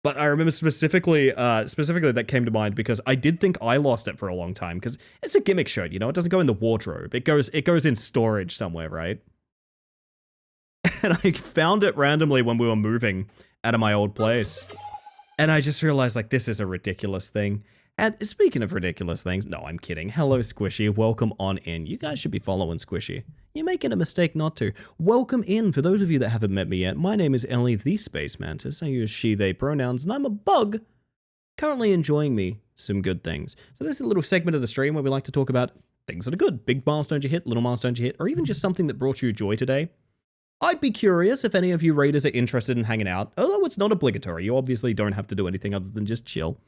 But I remember specifically that came to mind because I did think I lost it for a long time, because it's a gimmick shirt, you know? It doesn't go in the wardrobe. It goes in storage somewhere, right? And I found it randomly when we were moving out of my old place. And I just realized, like, this is a ridiculous thing. And speaking of ridiculous things, no, I'm kidding. Hello, Squishy. Welcome on in. You guys should be following Squishy. You're making a mistake not to. Welcome in. For those of you that haven't met me yet, my name is Ellie, the Space Mantis. I use she, they pronouns, and I'm a bug currently enjoying me some good things. So this is a little segment of the stream where we like to talk about things that are good. Big milestones you hit, little milestones you hit, or even just something that brought you joy today. I'd be curious if any of you raiders are interested in hanging out, although it's not obligatory. You obviously don't have to do anything other than just chill.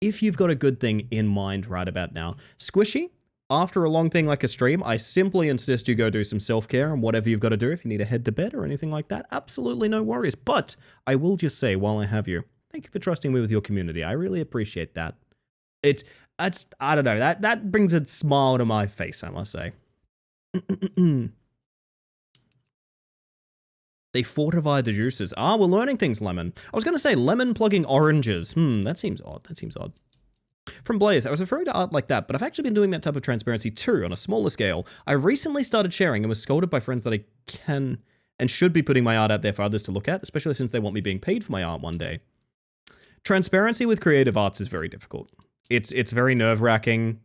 If you've got a good thing in mind right about now. Squishy, after a long thing like a stream, I simply insist you go do some self-care and whatever you've got to do. If you need to head to bed or anything like that, absolutely no worries. But I will just say, while I have you, thank you for trusting me with your community. I really appreciate that. I don't know, that brings a smile to my face, I must say. They fortify the juices. Ah, we're learning things, Lemon. I was going to say lemon plugging oranges. That seems odd. From Blaze, I was referring to art like that, but I've actually been doing that type of transparency too, on a smaller scale. I recently started sharing and was scolded by friends that I can and should be putting my art out there for others to look at, especially since they want me being paid for my art one day. Transparency with creative arts is very difficult. It's very nerve-wracking.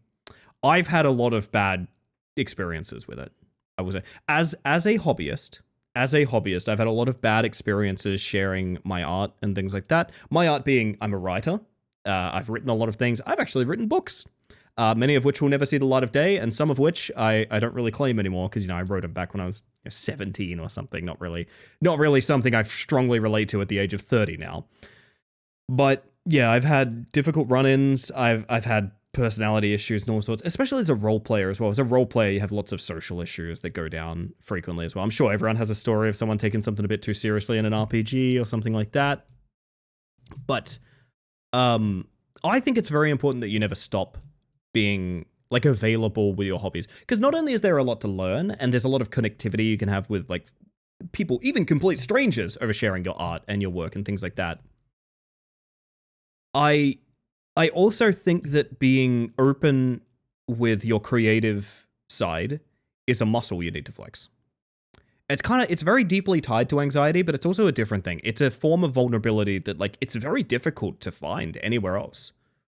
I've had a lot of bad experiences with it. As a hobbyist, I've had a lot of bad experiences sharing my art and things like that. My art being, I'm a writer. I've written a lot of things. I've actually written books, many of which will never see the light of day, and some of which I don't really claim anymore because, you know, I wrote them back when I was 17 or something. Not really something I strongly relate to at the age of 30 now. But yeah, I've had difficult run-ins. I've had personality issues and all sorts, especially as a role player as well. As a role player, you have lots of social issues that go down frequently as well. I'm sure everyone has a story of someone taking something a bit too seriously in an RPG or something like that. But I think it's very important that you never stop being like available with your hobbies, because not only is there a lot to learn, and there's a lot of connectivity you can have with like people, even complete strangers, over sharing your art and your work and things like that. I also think that being open with your creative side is a muscle you need to flex. It's very deeply tied to anxiety, but it's also a different thing. It's a form of vulnerability that like it's very difficult to find anywhere else,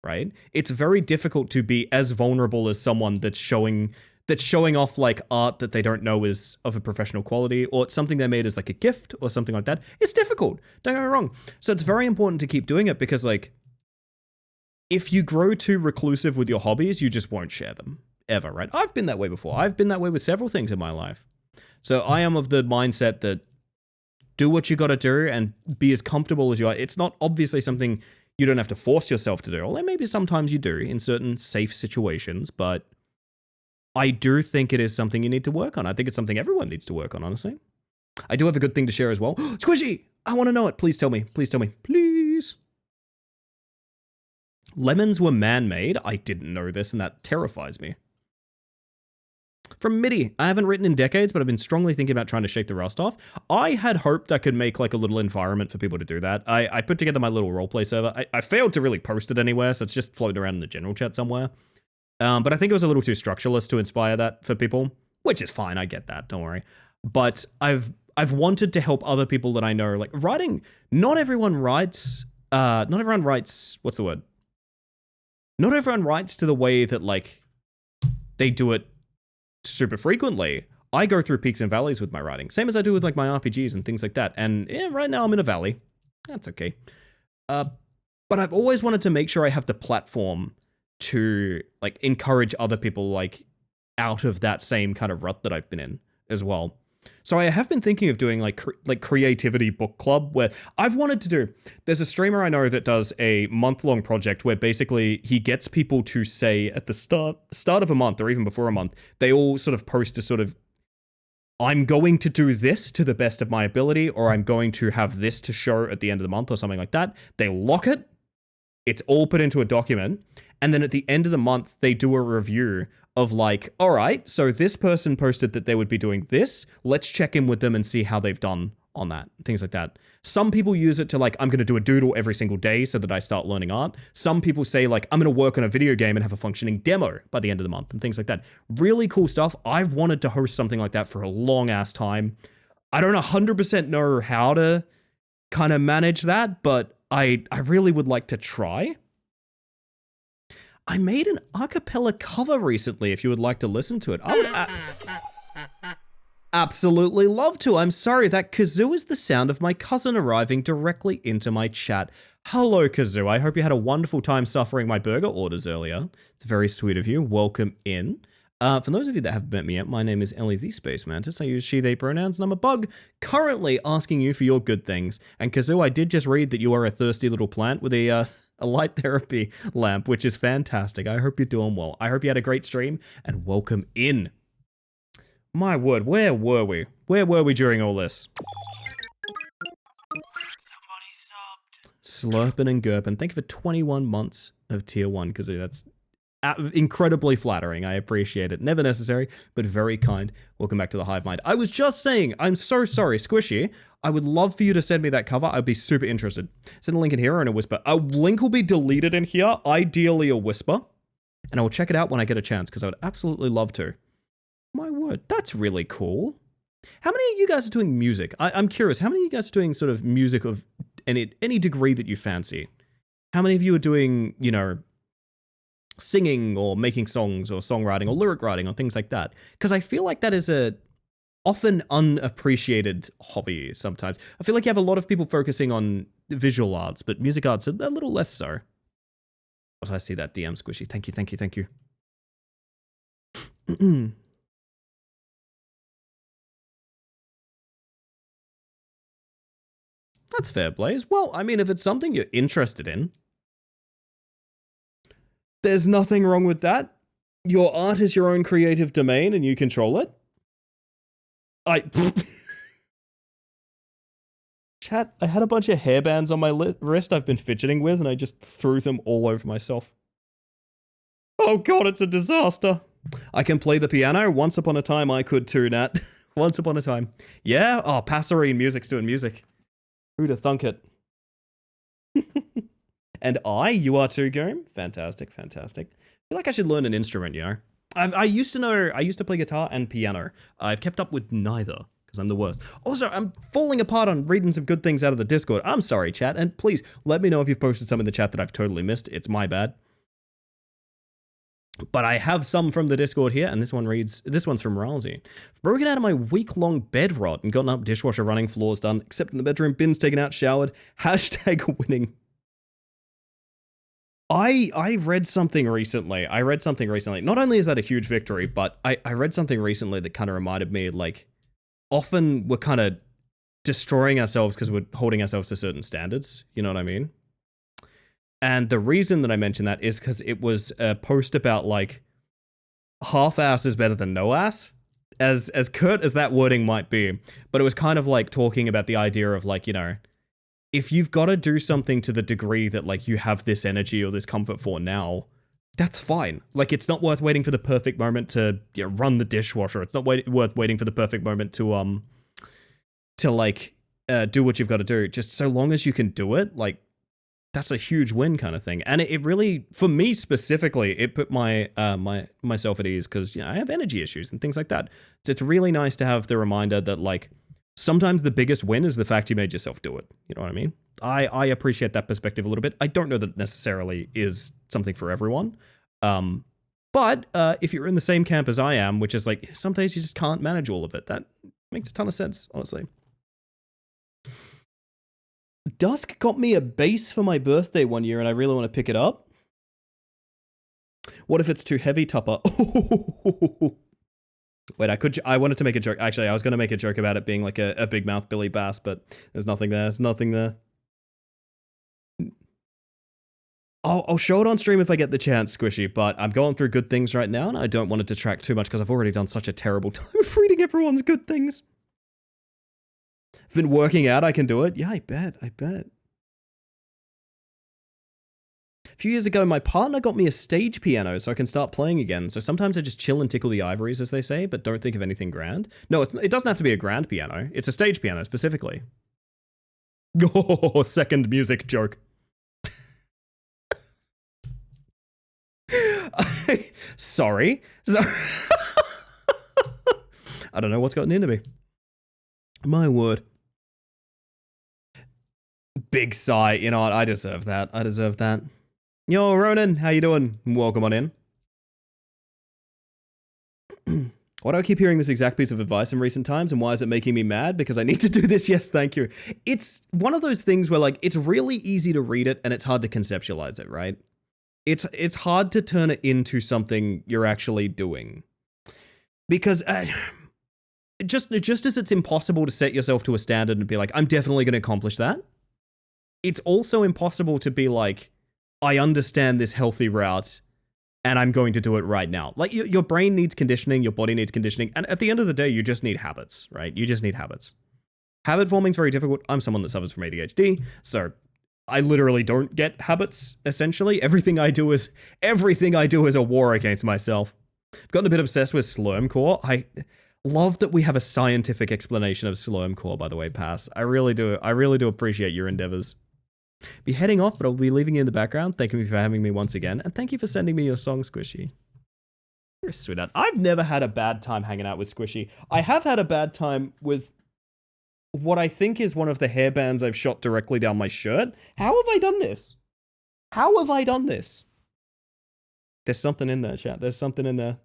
right? It's very difficult to be as vulnerable as someone that's showing off like art that they don't know is of a professional quality, or it's something they made as like a gift or something like that. It's difficult. Don't get me wrong. So it's very important to keep doing it, because like if you grow too reclusive with your hobbies, you just won't share them ever, right? I've been that way before. I've been that way with several things in my life. So I am of the mindset that do what you got to do and be as comfortable as you are. It's not obviously something you don't have to force yourself to do. Although maybe sometimes you do in certain safe situations, but I do think it is something you need to work on. I think it's something everyone needs to work on, honestly. I do have a good thing to share as well. Squishy! I want to know it. Please tell me. Please tell me. Please. Lemons were man-made. I didn't know this, and that terrifies me. From MIDI, I haven't written in decades, but I've been strongly thinking about trying to shake the rust off. I had hoped I could make like a little environment for people to do that. I put together my little roleplay server. I failed to really post it anywhere, so it's just floating around in the general chat somewhere. But I think it was a little too structureless to inspire that for people, which is fine. I get that. Don't worry. But I've wanted to help other people that I know, like writing. Not everyone writes. Not everyone writes. What's the word? Not everyone writes to the way that like they do it super frequently. I go through peaks and valleys with my writing, same as I do with like my RPGs and things like that. And yeah, right now I'm in a valley. That's okay. But I've always wanted to make sure I have the platform to like encourage other people like out of that same kind of rut that I've been in as well. So I have been thinking of doing like creativity book club, where I've wanted to do. There's a streamer I know that does a month-long project where basically he gets people to say at the start of a month, or even before a month, they all sort of post a sort of, I'm going to do this to the best of my ability, or I'm going to have this to show at the end of the month, or something like that. They lock it. It's all put into a document. And then at the end of the month, they do a review of like, all right, so this person posted that they would be doing this. Let's check in with them and see how they've done on that. Things like that. Some people use it to like, I'm going to do a doodle every single day so that I start learning art. Some people say like, I'm going to work on a video game and have a functioning demo by the end of the month and things like that. Really cool stuff. I've wanted to host something like that for a long ass time. I don't 100% know how to kind of manage that, but I really would like to try. I made an a cappella cover recently, if you would like to listen to it. I would absolutely love to. I'm sorry, that kazoo is the sound of my cousin arriving directly into my chat. Hello, kazoo. I hope you had a wonderful time suffering my burger orders earlier. It's very sweet of you. Welcome in. For those of you that haven't met me yet, my name is Ellie the Space Mantis. I use she, they pronouns, and I'm a bug currently asking you for your good things. And kazoo, I did just read that you are a thirsty little plant with a light therapy lamp, which is fantastic. I hope you're doing well. I hope you had a great stream, and welcome in. My word, where were we? Where were we during all this? Somebody subbed. Slurping and Gurping. Thank you for 21 months of tier 1, kazoo. That's incredibly flattering. I appreciate it. Never necessary, but very kind. Welcome back to the Hive Mind. I was just saying, I'm so sorry, Squishy. I would love for you to send me that cover. I'd be super interested. Send a link in here and a whisper. A link will be deleted in here, ideally a whisper. And I will check it out when I get a chance, because I would absolutely love to. My word, that's really cool. How many of you guys are doing music? I'm curious, how many of you guys are doing sort of music of any degree that you fancy? How many of you are doing, you know, singing or making songs or songwriting or lyric writing or things like that? Because I feel like that is a often unappreciated hobby sometimes. I feel like you have a lot of people focusing on visual arts, but music arts a little less so. Oh, I see that DM, Squishy. Thank you, thank you, thank you. That's fair, Blaze. Well, I mean, if it's something you're interested in, there's nothing wrong with that. Your art is your own creative domain and you control it. Chat, I had a bunch of hairbands on my wrist I've been fidgeting with, and I just threw them all over myself. Oh god, it's a disaster. I can play the piano. Once upon a time I could too, Nat. Once upon a time. Yeah? Oh, Passerine Music's doing music. Who'd have thunk it? And you are too, Goom? Fantastic, fantastic. I feel like I should learn an instrument, you know? I used to play guitar and piano. I've kept up with neither, because I'm the worst. Also, I'm falling apart on reading some good things out of the Discord. I'm sorry, chat, and please let me know if you've posted some in the chat that I've totally missed. It's my bad. But I have some from the Discord here, and this one's from Ralsei. Broken out of my week-long bed rot and gotten up, dishwasher running, floors done, except in the bedroom, bins taken out, showered, hashtag winning. I read something recently. Not only is that a huge victory, but I read something recently that kind of reminded me, like, often we're kind of destroying ourselves because we're holding ourselves to certain standards. You know what I mean? And the reason that I mentioned that is because it was a post about, like, half-ass is better than no-ass. As curt as that wording might be. But it was kind of like talking about the idea of, like, you know, if you've got to do something to the degree that, like, you have this energy or this comfort for now, that's fine. Like, it's not worth waiting for the perfect moment to run the dishwasher. It's not worth waiting for the perfect moment to do what you've got to do. Just so long as you can do it, like, that's a huge win kind of thing. And it really, for me specifically, it put myself at ease because, you know, I have energy issues and things like that. So it's really nice to have the reminder that, like, sometimes the biggest win is the fact you made yourself do it. You know what I mean? I appreciate that perspective a little bit. I don't know that it necessarily is something for everyone. But if you're in the same camp as I am, which is like, some days you just can't manage all of it. That makes a ton of sense, honestly. Dusk got me a bass for my birthday one year and I really want to pick it up. What if it's too heavy, Tupper? Wait, I wanted to make a joke. Actually, I was going to make a joke about it being like a big mouth Billy Bass, but there's nothing there. There's nothing there. I'll show it on stream if I get the chance, Squishy, but I'm going through good things right now and I don't want to detract too much because I've already done such a terrible time of reading everyone's good things. I've been working out, I can do it. Yeah, I bet. A few years ago, my partner got me a stage piano so I can start playing again. So sometimes I just chill and tickle the ivories, as they say, but don't think of anything grand. No, it doesn't have to be a grand piano. It's a stage piano, specifically. Oh, second music joke. Sorry. I don't know what's gotten into me. My word. Big sigh. You know what? I deserve that. Yo, Ronan, how you doing? Welcome on in. Why do I keep hearing this exact piece of advice in recent times, and why is it making me mad? Because I need to do this. Yes, thank you. It's one of those things where, like, it's really easy to read it and it's hard to conceptualize it, right? It's hard to turn it into something you're actually doing. Because just as it's impossible to set yourself to a standard and be like, I'm definitely going to accomplish that, it's also impossible to be like, I understand this healthy route and I'm going to do it right now. Like, your brain needs conditioning, your body needs conditioning, and at the end of the day, you just need habits, right? You just need habits. Habit forming is very difficult. I'm someone that suffers from ADHD, so I literally don't get habits, essentially. Everything I do is a war against myself. I've gotten a bit obsessed with Slurmcore. I love that we have a scientific explanation of Slurmcore, by the way, Pass. I really do appreciate your endeavors. Be heading off, but I'll be leaving you in the background. Thank you for having me once again, and thank you for sending me your song, Squishy. You're a sweetheart. I've never had a bad time hanging out with Squishy. I have had a bad time with what I think is one of the hairbands I've shot directly down my shirt. How have I done this? There's something in there, chat. There's something in there.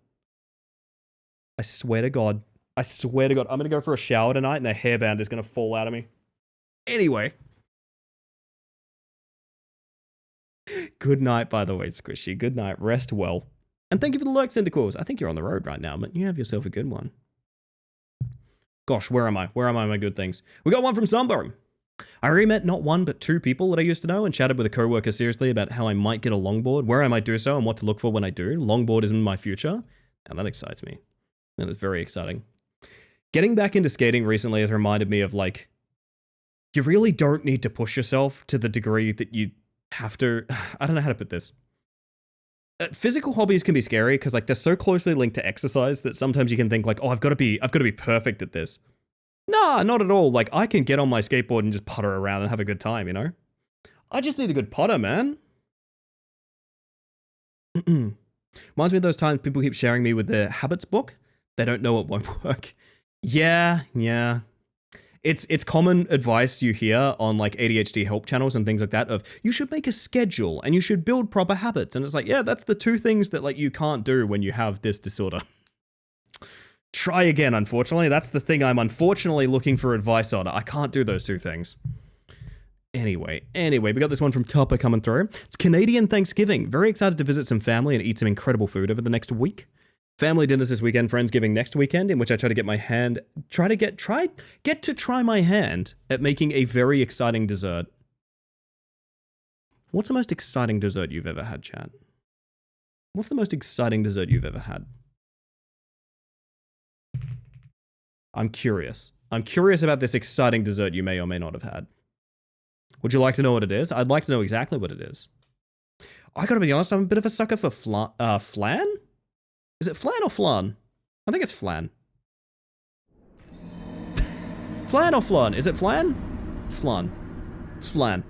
I swear to God. I'm going to go for a shower tonight and a hairband is going to fall out of me. Anyway. Good night, by the way, Squishy. Good night. Rest well. And thank you for the lurks, Intercourse. I think you're on the road right now, but you have yourself a good one. Gosh, where am I? My good things? We got one from Sunburn. I re-met not one, but two people that I used to know and chatted with a coworker seriously about how I might get a longboard, where I might do so, and what to look for when I do. Longboard is in my future, and that excites me. That is very exciting. Getting back into skating recently has reminded me of, like, you really don't need to push yourself to the degree that you have to. I don't know how to put this. Physical hobbies can be scary because, like, they're so closely linked to exercise that sometimes you can think, like, oh, I've got to be perfect at this. Nah, not at all. Like, I can get on my skateboard and just putter around and have a good time, you know? I just need a good putter, man. Reminds me of those times people keep sharing me with their habits book. They don't know it won't work. Yeah. It's common advice you hear on like ADHD help channels and things like that of you should make a schedule and you should build proper habits. And it's like, yeah, that's the two things that like you can't do when you have this disorder. Try again, unfortunately. That's the thing I'm unfortunately looking for advice on. I can't do those two things. Anyway, we got this one from Tupper coming through. It's Canadian Thanksgiving. Very excited to visit some family and eat some incredible food over the next week. Family dinners this weekend, Friendsgiving next weekend, in which I try to get my hand, get to try my hand at making a very exciting dessert. What's the most exciting dessert you've ever had, chat? What's the most exciting dessert you've ever had? I'm curious. I'm curious about this exciting dessert you may or may not have had. Would you like to know what it is? I'd like to know exactly what it is. I gotta be honest, I'm a bit of a sucker for flan? Is it flan or flan? I think it's flan. Flan or flan? Is it flan? It's flan. It's flan.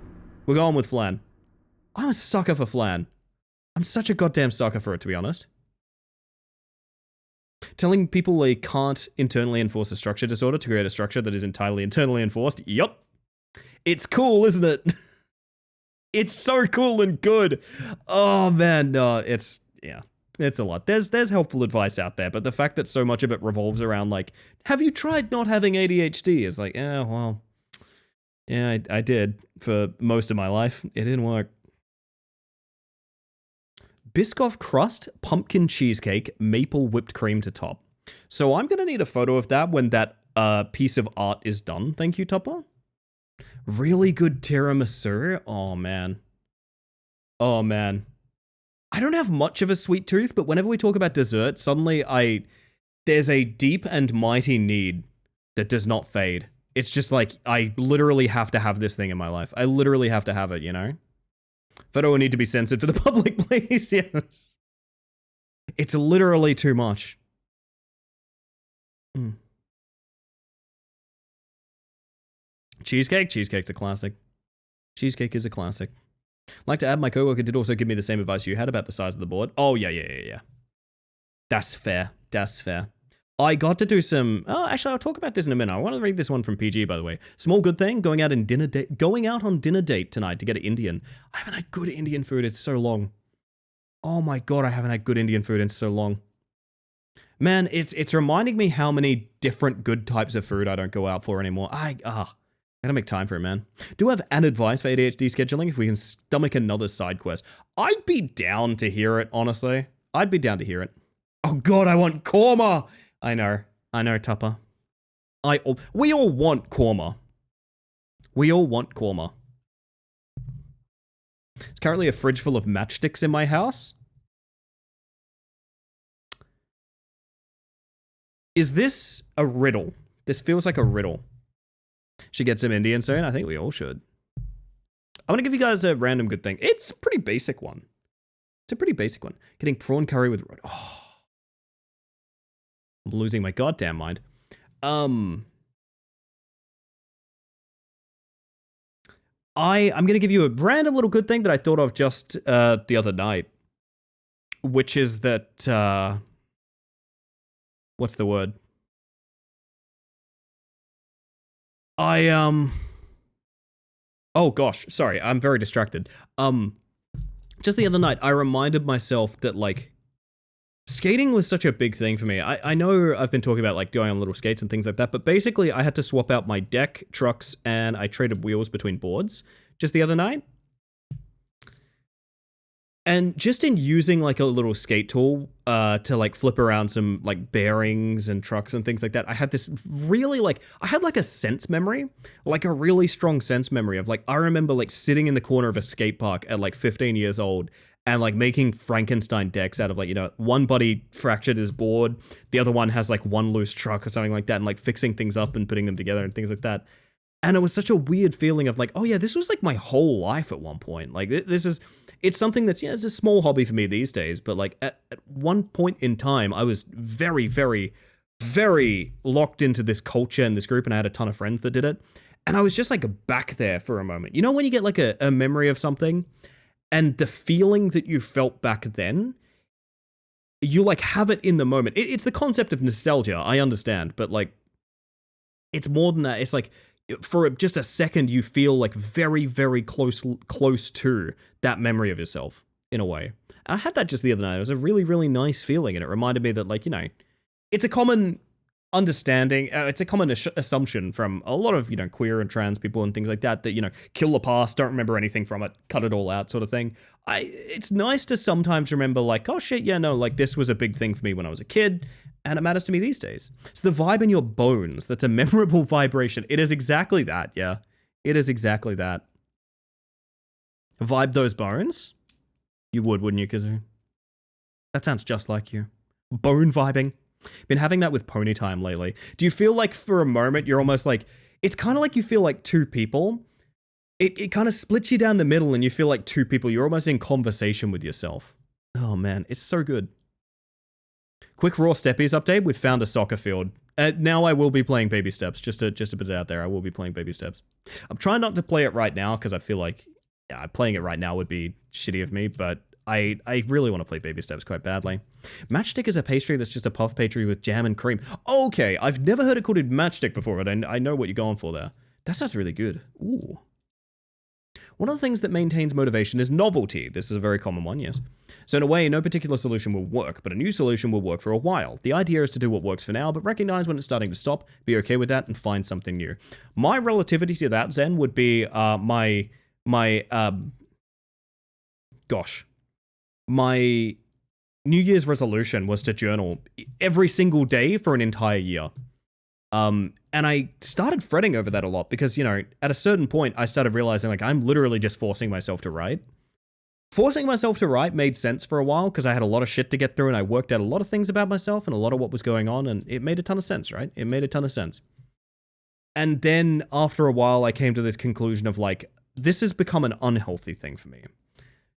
We're going with flan. I'm a sucker for flan. I'm such a goddamn sucker for it, to be honest. Telling people they can't internally enforce a structure disorder to create a structure that is entirely internally enforced. Yup. It's cool, isn't it? It's so cool and good. Oh man, no, it's a lot. There's helpful advice out there, but the fact that so much of it revolves around like, have you tried not having ADHD? Is like, yeah, well, yeah, I did for most of my life. It didn't work. Biscoff crust, pumpkin cheesecake, maple whipped cream to top. So I'm gonna need a photo of that when that piece of art is done. Thank you, Tupper. Really good tiramisu. Oh man. I don't have much of a sweet tooth, but whenever we talk about dessert, suddenly there's a deep and mighty need that does not fade. It's just like, I literally have to have this thing in my life. I literally have to have it, you know? Photo will need to be censored for the public, please. Yes. It's literally too much. Cheesecake's a classic. Cheesecake is a classic. Like to add, my coworker did also give me the same advice you had about the size of the board. Oh, yeah. That's fair. I got to do some... Oh, actually, I'll talk about this in a minute. I want to read this one from PG, by the way. Small good thing, going out on dinner date tonight to get an Indian. I haven't had good Indian food in so long. Oh my god, I haven't had good Indian food in so long. Man, it's reminding me how many different good types of food I don't go out for anymore. I gotta make time for it, man. Do have an advice for ADHD scheduling if we can stomach another side quest? I'd be down to hear it, honestly. I'd be down to hear it. Oh god, I want korma! I know, Tupper. We all want korma. There's currently a fridge full of matchsticks in my house. Is this a riddle? This feels like a riddle. Should get some Indian soon? I think we all should. I'm gonna give you guys a random good thing. It's a pretty basic one. Getting prawn curry with... Oh. I'm losing my goddamn mind. I'm gonna give you a random little good thing that I thought of just the other night. Which is that... what's the word? Oh gosh, sorry, I'm very distracted. Just the other night, I reminded myself that, like, skating was such a big thing for me. I know I've been talking about, like, going on little skates and things like that, but basically I had to swap out my deck, trucks, and I traded wheels between boards just the other night. And just in using, like, a little skate tool to, like, flip around some, like, bearings and trucks and things like that, I had this really, like, I had, like, a sense memory, like, a really strong sense memory of, like, I remember, like, sitting in the corner of a skate park at, like, 15 years old and, like, making Frankenstein decks out of, like, you know, one buddy fractured his board, the other one has, like, one loose truck or something like that, and, like, fixing things up and putting them together and things like that. And it was such a weird feeling of, like, oh yeah, this was, like, my whole life at one point. Like, it's something that's, yeah, it's a small hobby for me these days, but, like, at one point in time, I was very, very, very locked into this culture and this group, and I had a ton of friends that did it. And I was just, like, back there for a moment. You know when you get, like, a memory of something, and the feeling that you felt back then, you, like, have it in the moment. It's the concept of nostalgia, I understand, but, like, it's more than that. It's like for just a second you feel like very, very close to that memory of yourself in a way. And I had that just the other night. It was a really, really nice feeling, and it reminded me that, like, you know, it's a common understanding, it's a common assumption from a lot of, you know, queer and trans people and things like that, that, you know, kill the past, don't remember anything from it, cut it all out sort of thing. It's nice to sometimes remember, like, oh shit, yeah, no, like, this was a big thing for me when I was a kid, and it matters to me these days. It's the vibe in your bones that's a memorable vibration. It is exactly that, yeah. It is exactly that. Vibe those bones? You would, wouldn't you, Kazoo? That sounds just like you. Bone vibing. Been having that with pony time lately. Do you feel like for a moment you're almost like, it's kind of like you feel like two people. It kind of splits you down the middle and you feel like two people. You're almost in conversation with yourself. Oh man, it's so good. Quick Raw Steppies update. We've found a soccer field. Now I will be playing Baby Steps. Just to put it out there, I will be playing Baby Steps. I'm trying not to play it right now because I feel like, yeah, playing it right now would be shitty of me, but I really want to play Baby Steps quite badly. Matchstick is a pastry that's just a puff pastry with jam and cream. Okay, I've never heard it called a matchstick before, but I know what you're going for there. That sounds really good. Ooh. One of the things that maintains motivation is novelty. This is a very common one, yes. So in a way, no particular solution will work, but a new solution will work for a while. The idea is to do what works for now, but recognize when it's starting to stop, be okay with that, and find something new. My relativity to that, Zen, would be my New Year's resolution was to journal every single day for an entire year. And I started fretting over that a lot because, you know, at a certain point, I started realizing, like, I'm literally just forcing myself to write. Forcing myself to write made sense for a while because I had a lot of shit to get through and I worked out a lot of things about myself and a lot of what was going on, and it made a ton of sense, right? It made a ton of sense. And then after a while, I came to this conclusion of, like, this has become an unhealthy thing for me.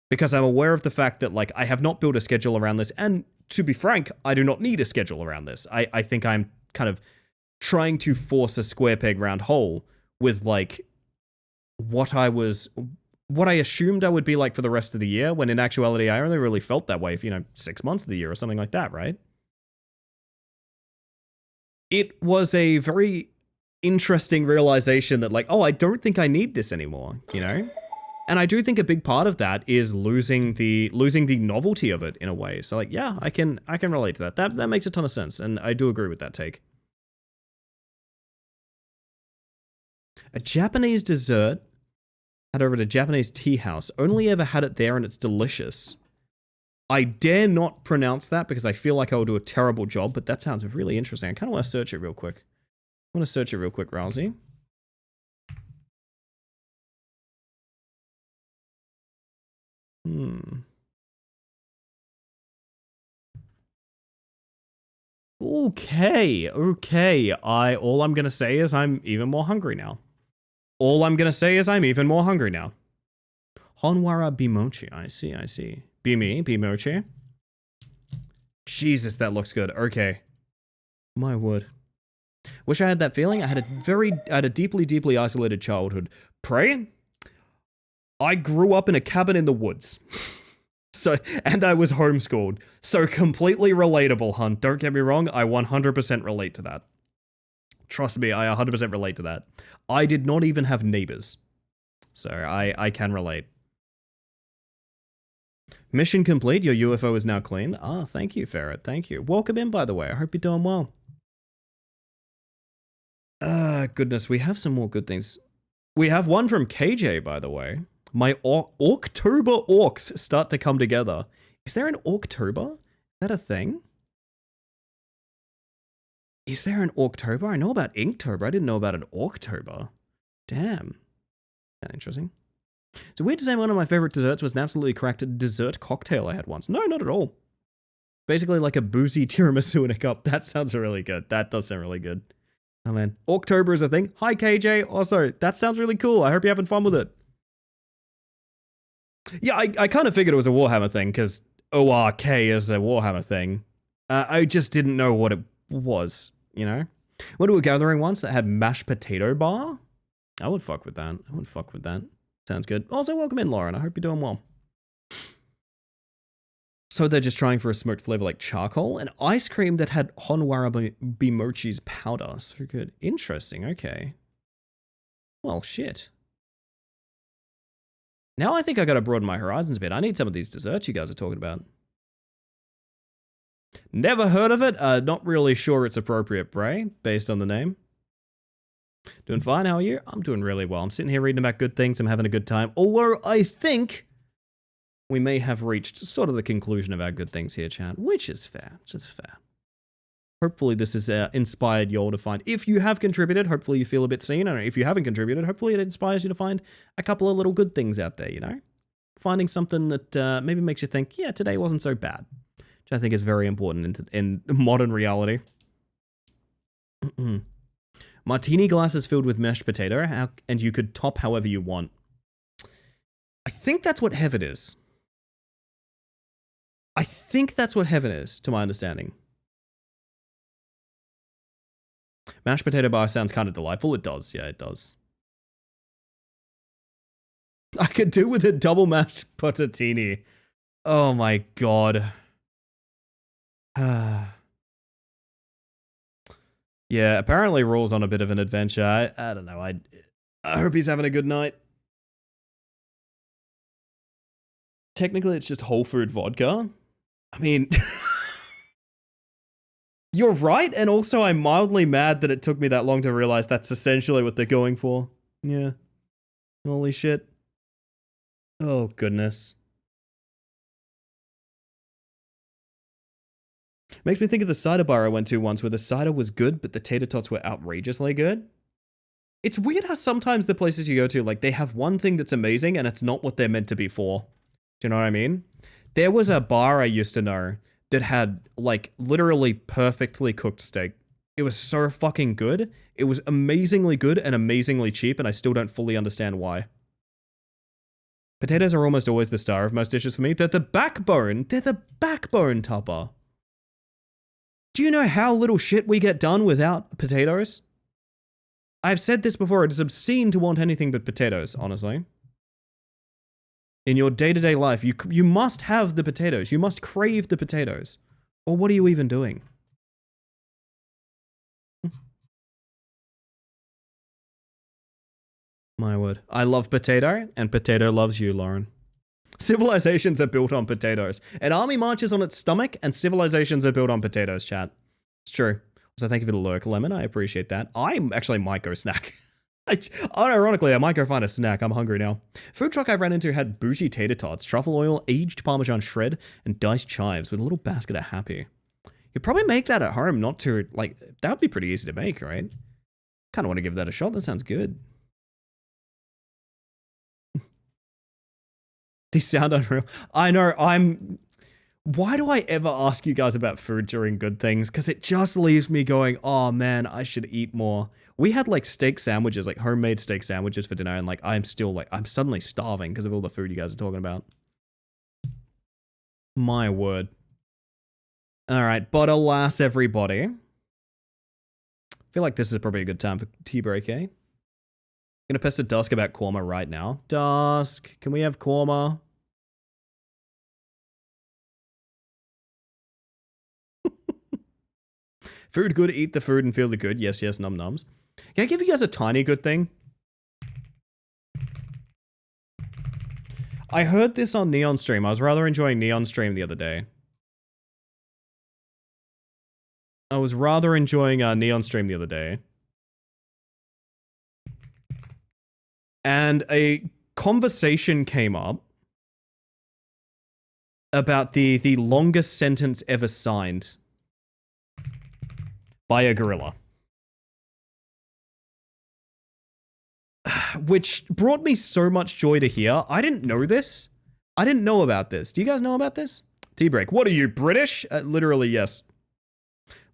Because I'm aware of the fact that, like, I have not built a schedule around this, and to be frank, I do not need a schedule around this. I think I'm kind of trying to force a square peg round hole with, like, what I assumed I would be like for the rest of the year, when in actuality I only really felt that way for, you know, 6 months of the year or something like that, right? It was a very interesting realization that, like, oh, I don't think I need this anymore, you know? And I do think a big part of that is losing the novelty of it in a way. So, like, yeah, I can relate to that. That makes a ton of sense, and I do agree with that take. A Japanese dessert had over at a Japanese tea house. Only ever had it there, and it's delicious. I dare not pronounce that because I feel like I will do a terrible job, but that sounds really interesting. I kind of want to search it real quick. I want to search it real quick, Rousey. Okay. All I'm gonna say is I'm even more hungry now. Honwara Bimochi. I see. Bimochi. Jesus, that looks good. Okay. My word. Wish I had that feeling. I had a deeply, deeply isolated childhood. Pray? I grew up in a cabin in the woods. And I was homeschooled. So completely relatable, hun. Don't get me wrong, I 100% relate to that. Trust me, I 100% relate to that. I did not even have neighbors. So I can relate. Mission complete, your UFO is now clean. Ah, thank you, Ferret, thank you. Welcome in, by the way, I hope you're doing well. Goodness, we have some more good things. We have one from KJ, by the way. My October orcs start to come together. Is there an October? Is that a thing? Is there an October? I know about Inktober. I didn't know about an October. Damn. That's interesting. So weird to say one of my favorite desserts was an absolutely correct dessert cocktail I had once. No, not at all. Basically like a boozy tiramisu in a cup. That sounds really good. That does sound really good. Oh man. October is a thing. Hi KJ. Also, that sounds really cool. I hope you're having fun with it. Yeah, I kind of figured it was a Warhammer thing, because ORK is a Warhammer thing. I just didn't know what it was, you know? Went to a gathering once that had mashed potato bar. I would fuck with that. Sounds good. Also, welcome in, Lauren. I hope you're doing well. So they're just trying for a smoked flavor like charcoal, and ice cream that had Honwara Bimochi's powder. So good. Interesting, okay. Well, shit. Now I think I gotta broaden my horizons a bit. I need some of these desserts you guys are talking about. Never heard of it. Not really sure it's appropriate, Bray, based on the name. Doing fine, how are you? I'm doing really well. I'm sitting here reading about good things. I'm having a good time. Although I think we may have reached sort of the conclusion of our good things here, chat, which is fair. It's just fair. Hopefully this has inspired y'all to find, if you have contributed, hopefully you feel a bit seen. And if you haven't contributed, hopefully it inspires you to find a couple of little good things out there, you know? Finding something that maybe makes you think, yeah, today wasn't so bad. Which I think is very important in modern reality. Martini glasses filled with mashed potato, and you could top however you want. I think that's what heaven is. I think that's what heaven is, to my understanding. Mashed potato bar sounds kind of delightful. It does. Yeah, it does. I could do with a double mashed patatini. Oh my god. Yeah, apparently Raw's on a bit of an adventure. I don't know. I hope he's having a good night. Technically, it's just whole food vodka. I mean... You're right, and also I'm mildly mad that it took me that long to realize that's essentially what they're going for. Yeah. Holy shit. Oh, goodness. Makes me think of the cider bar I went to once where the cider was good, but the tater tots were outrageously good. It's weird how sometimes the places you go to, like, they have one thing that's amazing and it's not what they're meant to be for. Do you know what I mean? There was a bar I used to know that had, like, literally perfectly cooked steak. It was so fucking good. It was amazingly good and amazingly cheap, and I still don't fully understand why. Potatoes are almost always the star of most dishes for me. They're the backbone. They're the backbone, Tupper. Do you know how little shit we get done without potatoes? I've said this before, it is obscene to want anything but potatoes, honestly. In your day-to-day life, you must have the potatoes. You must crave the potatoes. Or what are you even doing? My word. I love potato, and potato loves you, Lauren. Civilizations are built on potatoes. An army marches on its stomach, and civilizations are built on potatoes, chat. It's true. So thank you for the lurk, Lemon. I appreciate that. I actually might go snack. Unironically, I might go find a snack. I'm hungry now. Food truck I ran into had bougie tater tots, truffle oil, aged Parmesan shred, and diced chives with a little basket of Happy. You'd probably make that at home, not to, like, that would be pretty easy to make, right? Kind of want to give that a shot. That sounds good. These sound unreal. I know, why do I ever ask you guys about food during good things? Because it just leaves me going, oh man, I should eat more. We had like steak sandwiches, like homemade steak sandwiches for dinner, and like I'm suddenly starving because of all the food you guys are talking about. My word. Alright, but alas, everybody. I feel like this is probably a good time for tea break, eh? I'm gonna pester Dusk about korma right now. Dusk, can we have korma? Food good, eat the food and feel the good. Yes, yes, num nums. Can I give you guys a tiny good thing? I heard this on Neon Stream. I was rather enjoying Neon Stream the other day. And a conversation came up about the longest sentence ever signed by a gorilla. Which brought me so much joy to hear. I didn't know this. I didn't know about this. Do you guys know about this? Tea break. What are you, British? Literally, yes.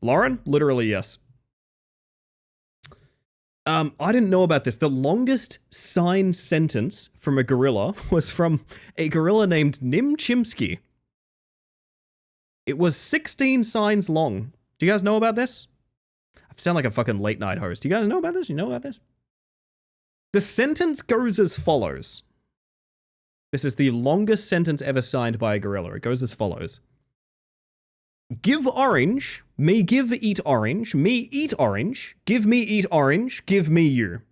Lauren? Literally, yes. I didn't know about this. The longest signed sentence from a gorilla was from a gorilla named Nim Chimpsky. It was 16 signs long. Do you guys know about this? I sound like a fucking late night host. Do you guys know about this? You know about this? The sentence goes as follows. This is the longest sentence ever signed by a gorilla. It goes as follows. Give orange, me give eat orange, me eat orange, give me eat orange, give me you.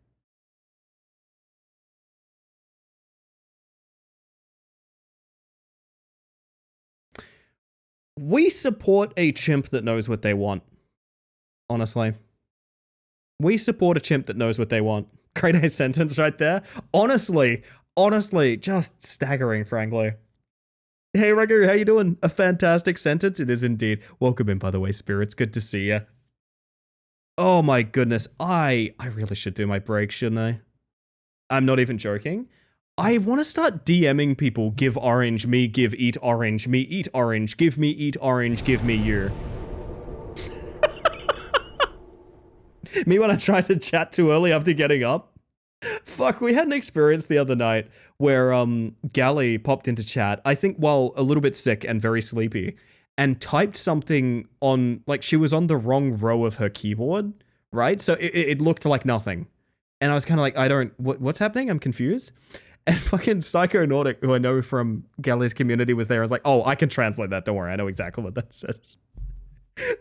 We support a chimp that knows what they want. Honestly. We support a chimp that knows what they want. Great A sentence right there. Honestly, just staggering, frankly. Hey, Regu, how you doing? A fantastic sentence. It is indeed. Welcome in, by the way, Spirits. Good to see you. Oh my goodness. I really should do my break, shouldn't I? I'm not even joking. I want to start DMing people. Give orange, me give eat orange, me eat orange, give me eat orange, give me you. Me when I tried to chat too early after getting up. Fuck, we had an experience the other night where Gally popped into chat, I think while a little bit sick and very sleepy, and typed something on, like, she was on the wrong row of her keyboard, right? So it looked like nothing. And I was kind of like, what's happening? I'm confused. And fucking Psychonautic, who I know from Gally's community, was there. I was like, oh, I can translate that. Don't worry. I know exactly what that says.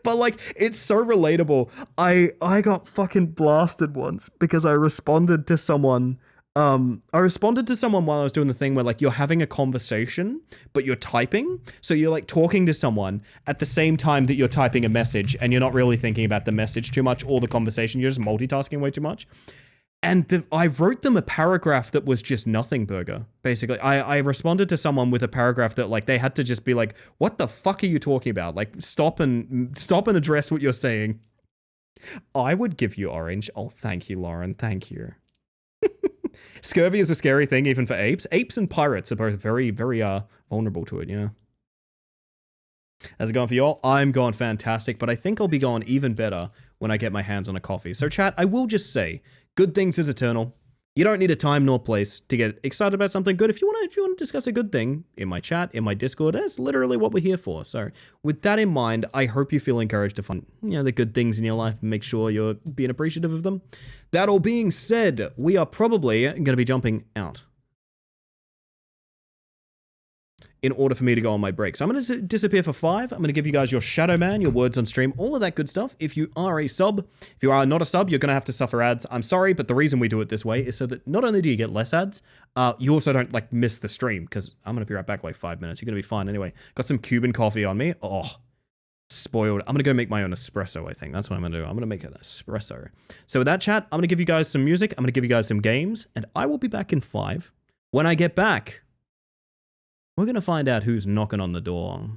But like, it's so relatable. I got fucking blasted once because I responded to someone. I responded to someone while I was doing the thing where like you're having a conversation, but you're typing. So you're like talking to someone at the same time that you're typing a message, and you're not really thinking about the message too much or the conversation. You're just multitasking way too much. And I wrote them a paragraph that was just nothing burger. Basically, I responded to someone with a paragraph that like they had to just be like, "What the fuck are you talking about? Like, stop and address what you're saying." I would give you orange. Oh, thank you, Lauren. Thank you. Scurvy is a scary thing even for apes. Apes and pirates are both very, very vulnerable to it. Yeah. How's it going for you all? I'm going fantastic, but I think I'll be going even better when I get my hands on a coffee. So chat, I will just say, good things is eternal. You don't need a time nor place to get excited about something good. If you want to discuss a good thing in my chat, in my Discord, that's literally what we're here for. So with that in mind, I hope you feel encouraged to find, the good things in your life and make sure you're being appreciative of them. That all being said, we are probably going to be jumping out in order for me to go on my break. So I'm going to disappear for 5. I'm going to give you guys your Shadow Man, your words on stream, all of that good stuff. If you are a sub, if you are not a sub, you're going to have to suffer ads. I'm sorry, but the reason we do it this way is so that not only do you get less ads, you also don't like miss the stream, because I'm going to be right back like 5 minutes. You're going to be fine anyway. Got some Cuban coffee on me. Oh, spoiled. I'm going to go make my own espresso, I think. That's what I'm going to do. I'm going to make an espresso. So with that chat, I'm going to give you guys some music. I'm going to give you guys some games, and I will be back in 5. When I get back, we're going to find out who's knocking on the door.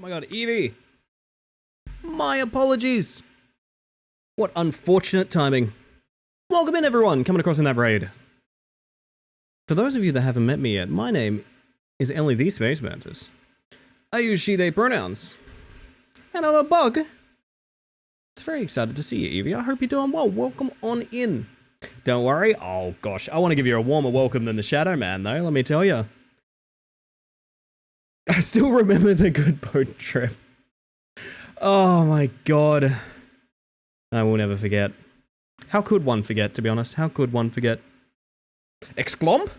Oh my god, Evie! My apologies! What unfortunate timing. Welcome in, everyone, coming across in that raid. For those of you that haven't met me yet, my name is Ellie the Space Mantis. I use she, they pronouns. And I'm a bug. It's very excited to see you, Evie. I hope you're doing well. Welcome on in. Don't worry. Oh, gosh. I want to give you a warmer welcome than the Shadow Man, though, let me tell you. I still remember the good boat trip. Oh, my God. I will never forget. How could one forget, to be honest? How could one forget? Exclomp?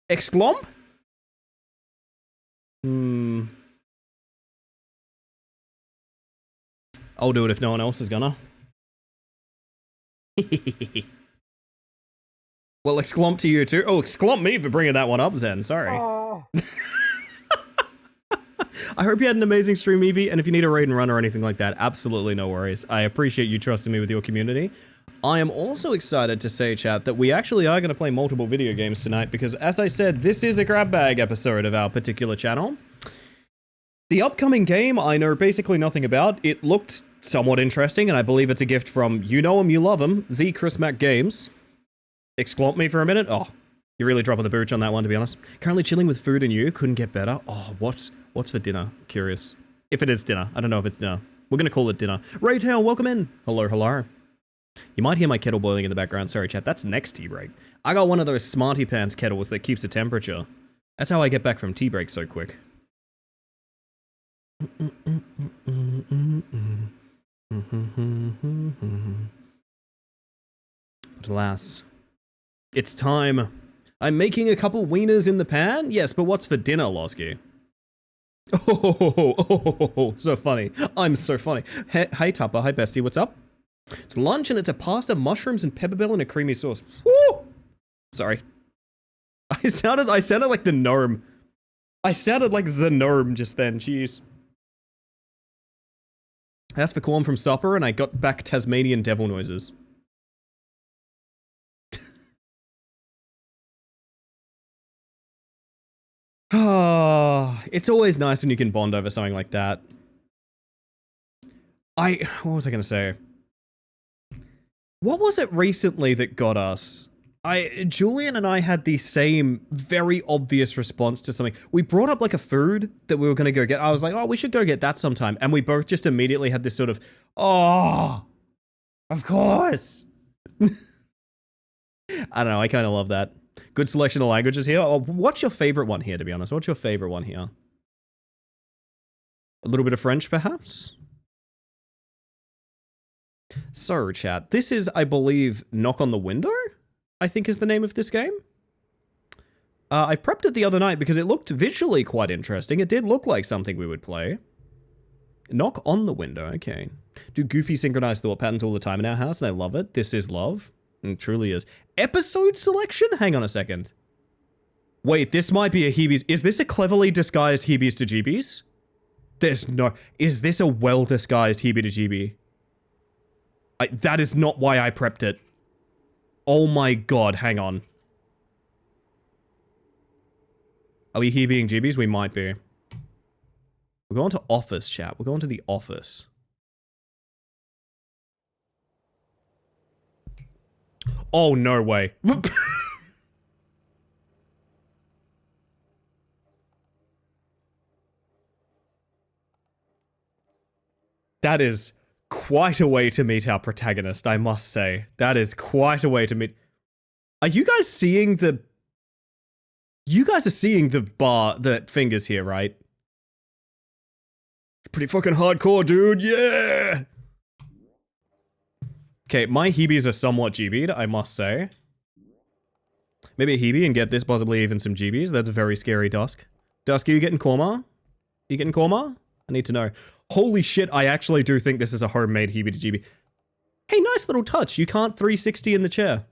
Exclomp? I'll do it if no one else is gonna. Well, exclomp to you too. Oh, exclomp me for bringing that one up, Zen. Sorry. Oh. I hope you had an amazing stream, Evie, and if you need a raid and run or anything like that, absolutely no worries. I appreciate you trusting me with your community. I am also excited to say, chat, that we actually are going to play multiple video games tonight because, as I said, this is a grab bag episode of our particular channel. The upcoming game I know basically nothing about. It looked somewhat interesting, and I believe it's a gift from you know him, you love him, the Chris Mac Games. Exclomp me for a minute? Oh, you're really dropping the booch on that one, to be honest. Currently chilling with food and you, couldn't get better. Oh, what's for dinner? Curious. If it is dinner. I don't know if it's dinner. We're gonna call it dinner. Raytail, welcome in. Hello, hello. You might hear my kettle boiling in the background. Sorry, chat. That's next tea break. I got one of those Smarty Pants kettles that keeps the temperature. That's how I get back from tea break so quick. But alas, it's time. I'm making a couple wieners in the pan? Yes, but what's for dinner, Losky? Oh, so funny. I'm so funny. Hey, Tupper. Hi, Bestie. What's up? It's lunch and it's a pasta, mushrooms, and pepper bell and a creamy sauce. Woo! Sorry. I sounded like the gnome. I sounded like the gnome just then. Jeez. I asked for corn from supper and I got back Tasmanian devil noises. Oh, it's always nice when you can bond over something like that. What was I gonna say? What was it recently that got us? Julian and I had the same very obvious response to something. We brought up like a food that we were gonna go get. I was like, oh, we should go get that sometime. And we both just immediately had this sort of, oh, of course. I don't know, I kind of love that. Good selection of languages here. Oh, what's your favorite one here, to be honest? What's your favorite one here? A little bit of French, perhaps? So, chat, this is, I believe, Knock on the Window? I think is the name of this game. I prepped it the other night because it looked visually quite interesting. It did look like something we would play. Knock on the Window, okay. Do goofy synchronized thought patterns all the time in our house, and I love it. This is love. It truly is. Episode selection? Hang on a second. Wait, this might be a Heebies. Is this a cleverly disguised Heebies to Jeebies? There's no... Is this a well-disguised Heebie to Jeebie? That is not why I prepped it. Oh my god, hang on. Are we Heebieing Jeebies? We might be. We're going to office, chat. We're going to the office. Oh, no way. That is quite a way to meet our protagonist, I must say. That is quite a way to meet... Are you guys seeing the... You guys are seeing the fingers here, right? It's pretty fucking hardcore, dude. Yeah! Okay, my Heebies are somewhat GB'd, I must say. Maybe a Heebie and get this, possibly even some GBs. That's very scary, Dusk. Dusk, are you getting Korma? You getting Korma? I need to know. Holy shit, I actually do think this is a homemade Heebie to GB. Hey, nice little touch. You can't 360 in the chair.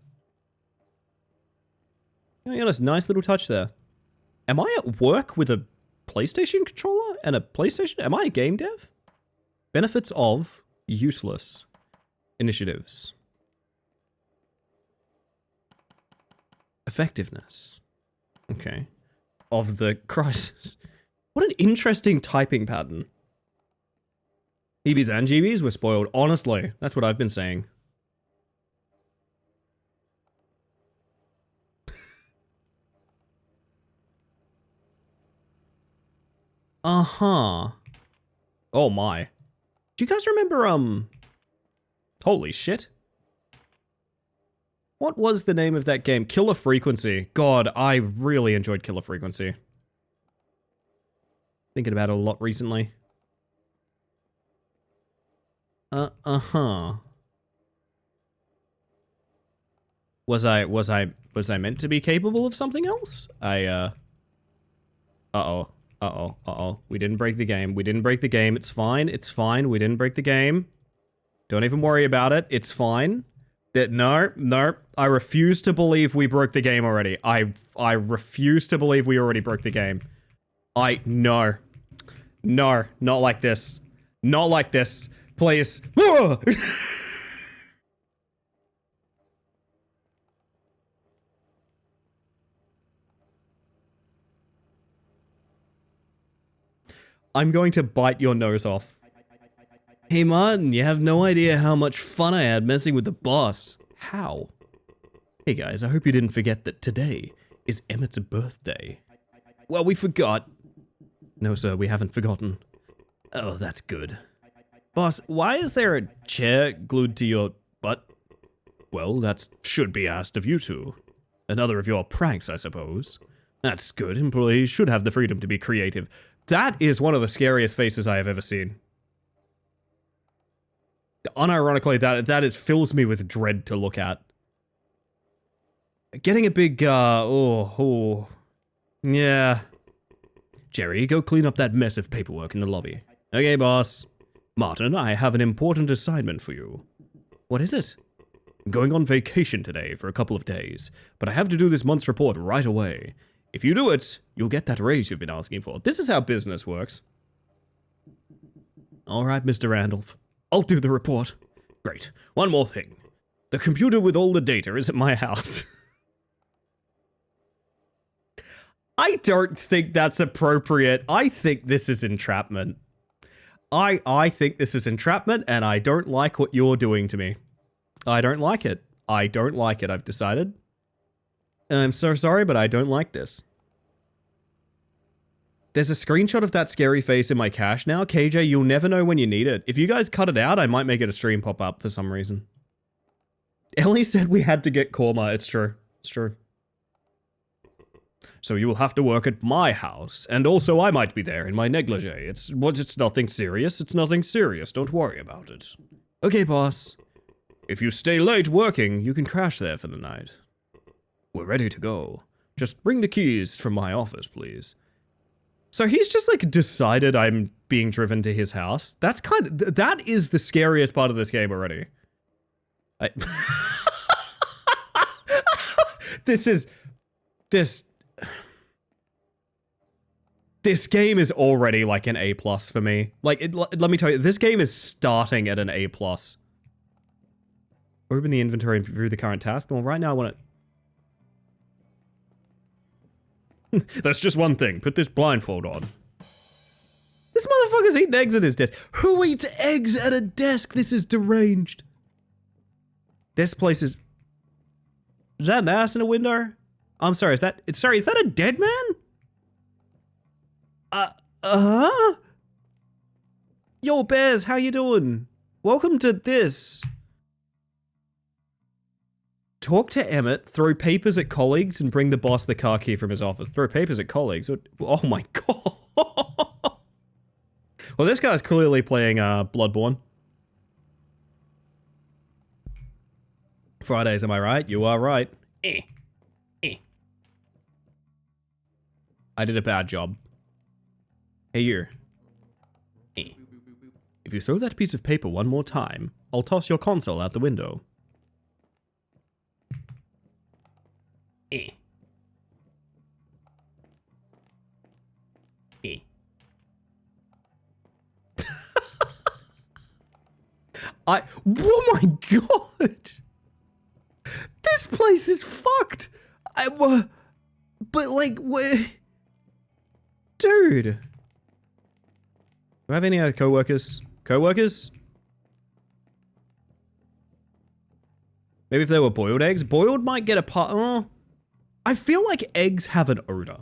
To be honest, nice little touch there. Am I at work with a PlayStation controller and a PlayStation? Am I a game dev? Benefits of useless initiatives. Effectiveness. Okay. Of the crisis. What an interesting typing pattern. EBs and GBs were spoiled. Honestly, that's what I've been saying. Uh-huh. Oh my. Do you guys remember, holy shit. What was the name of that game? Killer Frequency. God, I really enjoyed Killer Frequency. Thinking about it a lot recently. Uh-huh. Was I meant to be capable of something else? Uh-oh. We didn't break the game. We didn't break the game. It's fine. It's fine. We didn't break the game. Don't even worry about it. It's fine. No. I refuse to believe we broke the game already. I refuse to believe we already broke the game. No. No, not like this. Not like this. Please. I'm going to bite your nose off. Hey Martin, you have no idea how much fun I had messing with the boss. How? Hey guys, I hope you didn't forget that today is Emmett's birthday. Well, we forgot. No sir, we haven't forgotten. Oh, that's good. Boss, why is there a chair glued to your butt? Well, that should be asked of you two. Another of your pranks, I suppose. That's good. Employees should have the freedom to be creative. That is one of the scariest faces I have ever seen. Unironically, that fills me with dread to look at. Getting a big, yeah. Jerry, go clean up that mess of paperwork in the lobby. Okay, boss. Martin, I have an important assignment for you. What is it? I'm going on vacation today for a couple of days, but I have to do this month's report right away. If you do it, you'll get that raise you've been asking for. This is how business works. All right, Mr. Randolph. I'll do the report. Great. One more thing. The computer with all the data is at my house. I don't think that's appropriate. I think this is entrapment. I think this is entrapment, and I don't like what you're doing to me. I don't like it. I don't like it, I've decided. I'm so sorry, but I don't like this. There's a screenshot of that scary face in my cache now. KJ, you'll never know when you need it. If you guys cut it out, I might make it a stream pop up for some reason. Ellie said we had to get Korma. It's true. It's true. So you will have to work at my house, and also I might be there in my negligee. It's nothing serious. It's nothing serious. Don't worry about it. Okay, boss. If you stay late working, you can crash there for the night. We're ready to go. Just bring the keys from my office, please. So he's just like decided I'm being driven to his house. That's that is the scariest part of this game already. This game is already like an A+ for me. Like, let me tell you, this game is starting at an A+. Open the inventory and view the current task. Well, right now I want to... That's just one thing. Put this blindfold on. This motherfucker's eating eggs at his desk. Who eats eggs at a desk? This is deranged. This place is... Is that an ass in a window? I'm sorry, is that a dead man? Yo, Bears, how you doing? Welcome to this. Talk to Emmett, throw papers at colleagues, and bring the boss the car key from his office. Throw papers at colleagues? Oh my god. Well, this guy's clearly playing Bloodborne. Fridays, am I right? You are right. I did a bad job. Hey, you. If you throw that piece of paper one more time, I'll toss your console out the window. Oh my god! This place is fucked! But like, dude. Do I have any other co-workers? Co-workers? Maybe if they were boiled eggs? Boiled might get a part... Oh, I feel like eggs have an odor.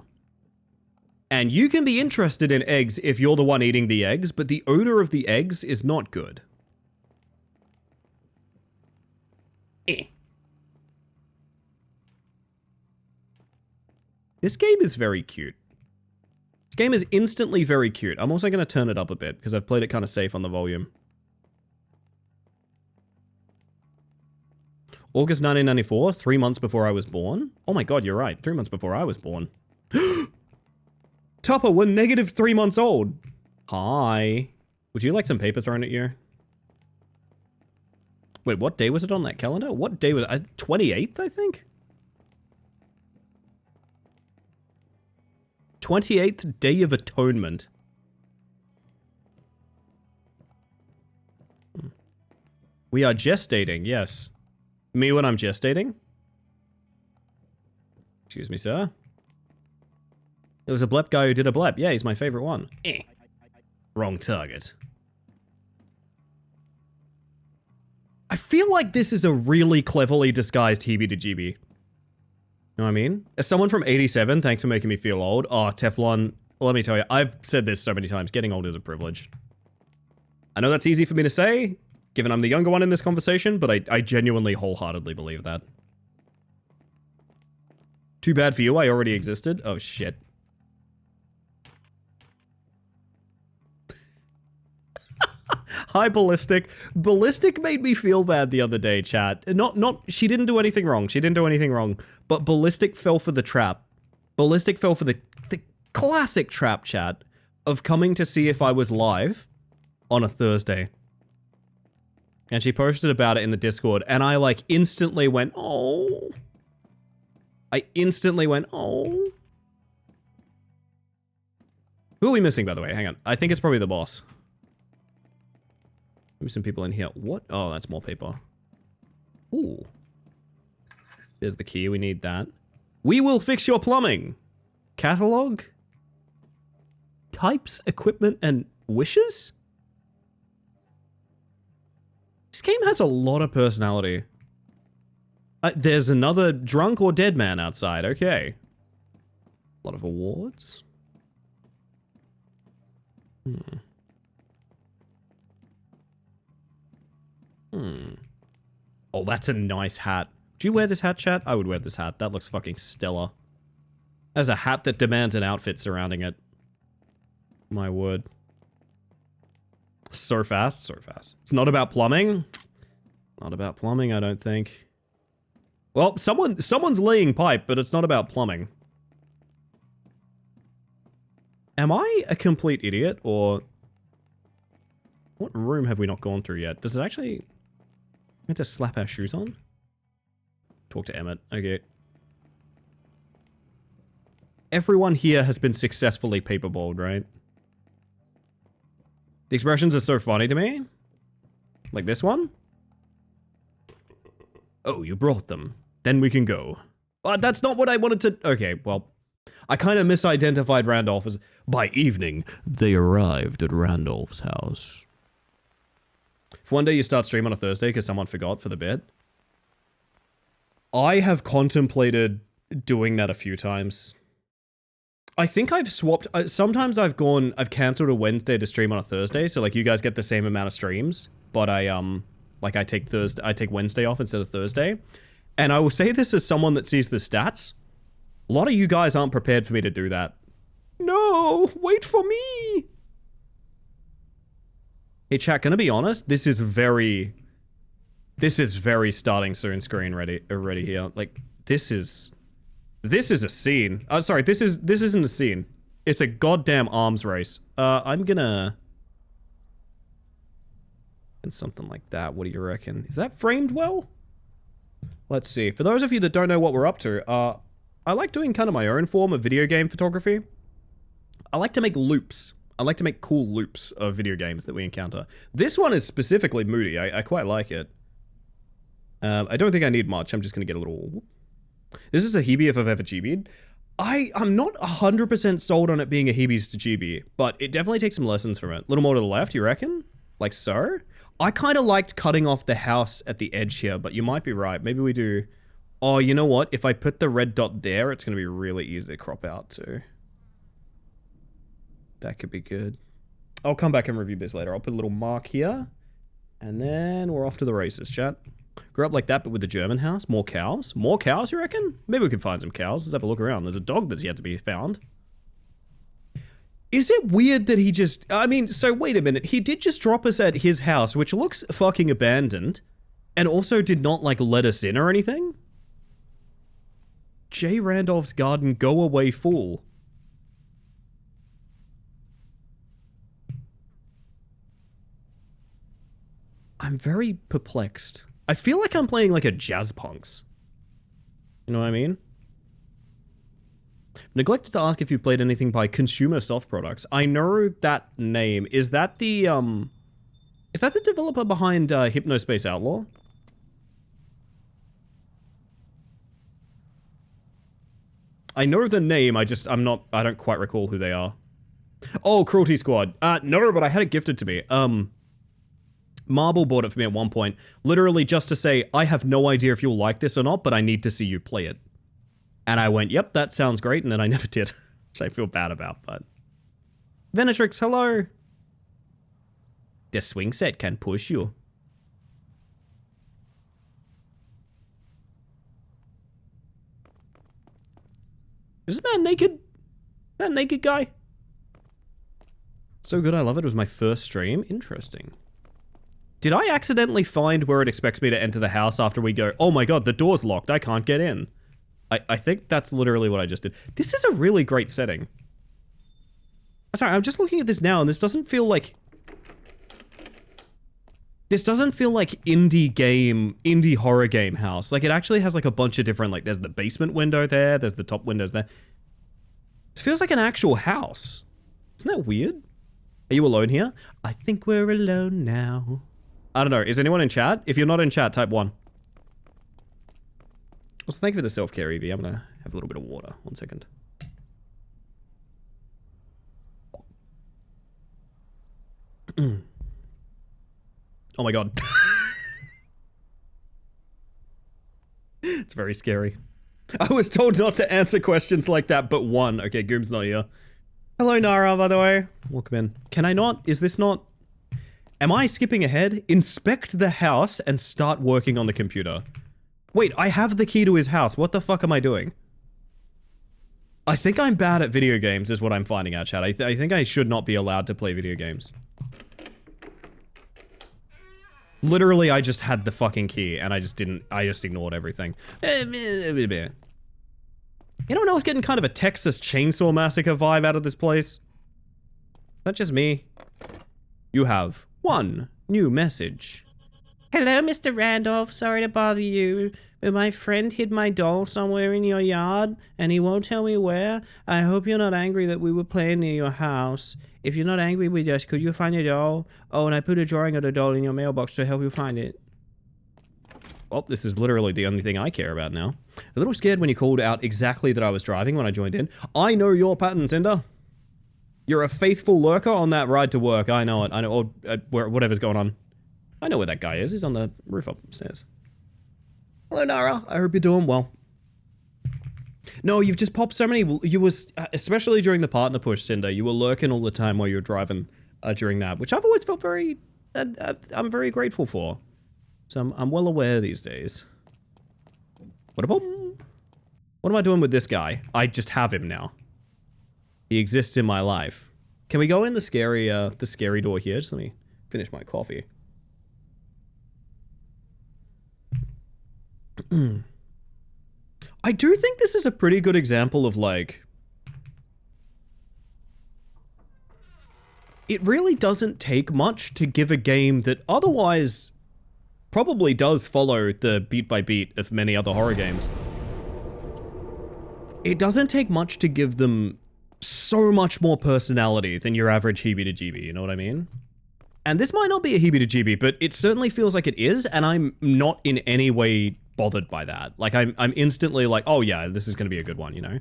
And you can be interested in eggs if you're the one eating the eggs, but the odor of the eggs is not good. This game is very cute. This game is instantly very cute. I'm also going to turn it up a bit because I've played it kind of safe on the volume. August 1994, 3 months before I was born. Oh my god, you're right. 3 months before I was born. Tupper, we're negative 3 months old. Hi. Would you like some paper thrown at you? Wait, what day was it on that calendar? What day was it? 28th, I think? 28th Day of Atonement. We are gestating, yes. Me when I'm gestating? Excuse me, sir. There was a blep guy who did a blep. Yeah, he's my favorite one. Wrong target. I feel like this is a really cleverly disguised heebie-to-jeebie. Know what I mean? As someone from 87, thanks for making me feel old. Oh, Teflon. Let me tell you, I've said this so many times. Getting old is a privilege. I know that's easy for me to say, given I'm the younger one in this conversation, but I genuinely wholeheartedly believe that. Too bad for you, I already existed. Oh, shit. Hi, Ballistic. Ballistic made me feel bad the other day, chat. She didn't do anything wrong. She didn't do anything wrong. But Ballistic fell for the trap. Ballistic fell for the classic trap, chat, of coming to see if I was live on a Thursday. And she posted about it in the Discord, and I, like, instantly went, oh. I instantly went, oh. Who are we missing, by the way? Hang on. I think it's probably the boss. Maybe some people in here. What? Oh, that's more paper. Ooh. There's the key. We need that. We will fix your plumbing. Catalog? Types, equipment, and wishes? This game has a lot of personality. There's another drunk or dead man outside. Okay. A lot of awards. Oh, that's a nice hat. Do you wear this hat, chat? I would wear this hat. That looks fucking stellar. There's a hat that demands an outfit surrounding it. My word. So fast, so fast. It's not about plumbing. Not about plumbing, I don't think. Well, someone's laying pipe, but it's not about plumbing. Am I a complete idiot, or... What room have we not gone through yet? Does it actually... We have to slap our shoes on? Talk to Emmett. Okay. Everyone here has been successfully paperballed, right? The expressions are so funny to me. Like this one? Oh, you brought them. Then we can go. That's not what I wanted to... Okay, well... I kind of misidentified Randolph as... By evening, they arrived at Randolph's house. If one day you start stream on a Thursday because someone forgot for the bit... I have contemplated doing that a few times. I think I've swapped... sometimes I've cancelled a Wednesday to stream on a Thursday, so like you guys get the same amount of streams, but like I take Wednesday off instead of Thursday. And I will say this as someone that sees the stats. A lot of you guys aren't prepared for me to do that. No, wait for me. Hey chat, gonna be honest, this is very starting soon screen ready here. Like this is a scene. Oh, sorry, this isn't a scene. It's a goddamn arms race. I'm gonna... And something like that, what do you reckon? Is that framed well? Let's see. For those of you that don't know what we're up to, I like doing kind of my own form of video game photography. I like to make loops. I like to make cool loops of video games that we encounter. This one is specifically moody. I quite like it. I don't think I need much. I'm just gonna get a little... This is a Hebe if I've ever GB'd. I'm not 100% sold on it being a Heebies to Jeebie, but it definitely takes some lessons from it. A little more to the left, you reckon? Like so? I kind of liked cutting off the house at the edge here, but you might be right. Maybe we do... Oh, you know what? If I put the red dot there, it's going to be really easy to crop out too. That could be good. I'll come back and review this later. I'll put a little mark here. And then we're off to the races, chat. Grew up like that, but with the German house. More cows? More cows, you reckon? Maybe we can find some cows. Let's have a look around. There's a dog that's yet to be found. Is it weird that he just... I mean, so wait a minute. He did just drop us at his house, which looks fucking abandoned. And also did not, like, let us in or anything? J. Randolph's garden, go away fool. I'm very perplexed. I feel like I'm playing like a jazz punks. You know what I mean? Neglected to ask if you played anything by Consumer Soft Products. I know that name. Is that the developer behind Hypnospace Outlaw? I know the name, I don't quite recall who they are. Oh, Cruelty Squad. No, but I had it gifted to me. Marble bought it for me at one point, literally just to say, I have no idea if you'll like this or not, but I need to see you play it. And I went, yep, that sounds great, and then I never did, which I feel bad about, but... Venetrix, hello! The swing set can push you. Is this man naked? That naked guy? So good, I love it. It was my first stream. Interesting. Did I accidentally find where it expects me to enter the house after we go, oh my god, the door's locked, I can't get in? I think that's literally what I just did. This is a really great setting. Sorry, I'm just looking at this now, and this doesn't feel like... This doesn't feel like indie horror game house. Like, it actually has like a bunch of different, like, there's the basement window there, there's the top windows there. This feels like an actual house. Isn't that weird? Are you alone here? I think we're alone now. I don't know. Is anyone in chat? If you're not in chat, type 1. Also, thank you for the self-care, Evie. I'm gonna have a little bit of water. 1 second. Oh my god. It's very scary. I was told not to answer questions like that, but one. Okay, Goom's not here. Hello, Nara, by the way. Welcome in. Can I not? Is this not... Am I skipping ahead? Inspect the house and start working on the computer. Wait, I have the key to his house. What the fuck am I doing? I think I'm bad at video games is what I'm finding out, chat. I think I should not be allowed to play video games. Literally, I just had the fucking key and I just ignored everything. You don't know, I was getting kind of a Texas Chainsaw Massacre vibe out of this place. Not just me. You have one new message. Hello, Mr. Randolph. Sorry to bother you, but my friend hid my doll somewhere in your yard, and he won't tell me where. I hope you're not angry that we were playing near your house. If you're not angry with us, could you find your doll? Oh, and I put a drawing of the doll in your mailbox to help you find it. Well, this is literally the only thing I care about now. A little scared when you called out exactly that I was driving when I joined in. I know your pattern, Cinder. You're a faithful lurker on that ride to work. I know it. I know, or whatever's going on. I know where that guy is. He's on the roof upstairs. Hello, Nara. I hope you're doing well. No, you've just popped so many... You was, especially during the partner push, Cinder, you were lurking all the time while you were driving during that, which I've always felt very... I'm very grateful for. So I'm well aware these days. What am I doing with this guy? I just have him now. He exists in my life. Can we go in the scary door here? Just let me finish my coffee. I do think this is a pretty good example of, like... It really doesn't take much to give a game that otherwise probably does follow the beat by beat of many other horror games. It doesn't take much to give them so much more personality than your average heebie-to-jeebie, you know what I mean? And this might not be a heebie-to-jeebie, but it certainly feels like it is, and I'm not in any way bothered by that. Like, I'm instantly like, oh yeah, this is gonna be a good one, you know?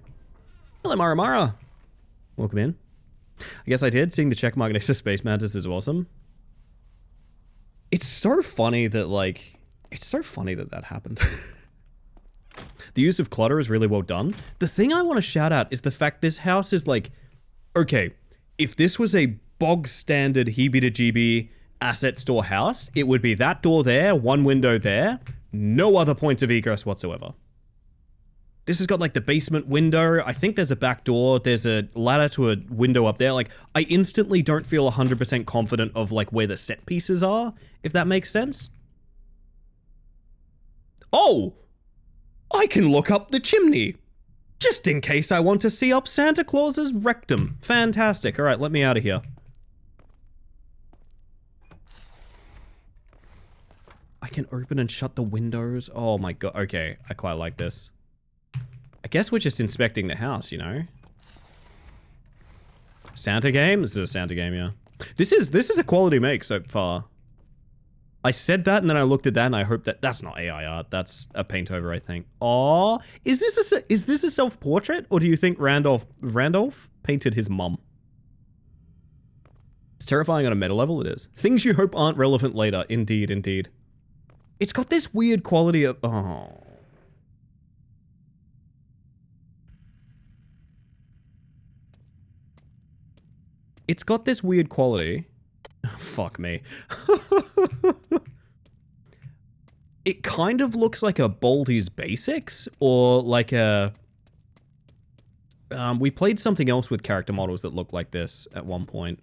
Hello, Mara Mara. Welcome in. I guess I did. Seeing the check mark next to Space Mantis is awesome. It's so funny that, like... It's so funny that that happened. The use of clutter is really well done. The thing I want to shout out is the fact this house is like... Okay, if this was a bog standard heebie-to-jeebie asset store house, it would be that door there, one window there, no other points of egress whatsoever. This has got like the basement window. I think there's a back door. There's a ladder to a window up there. Like, I instantly don't feel 100% confident of like where the set pieces are, if that makes sense. Oh! I can look up the chimney. Just in case I want to see up Santa Claus's rectum. Fantastic. All right, let me out of here. I can open and shut the windows. Oh my god. Okay, I quite like this. I guess we're just inspecting the house, you know? Santa game? This is a Santa game, yeah. This is a quality make so far. I said that and then I looked at that and I hope that that's not AI art. That's a paint over, I think. Aw, is this a self-portrait, or do you think Randolph painted his mum? It's terrifying on a meta level. It is. Things you hope aren't relevant later. Indeed, indeed. It's got this weird quality of It's got this weird quality. Fuck me. It kind of looks like a Baldi's Basics, or like a... we played something else with character models that looked like this at one point.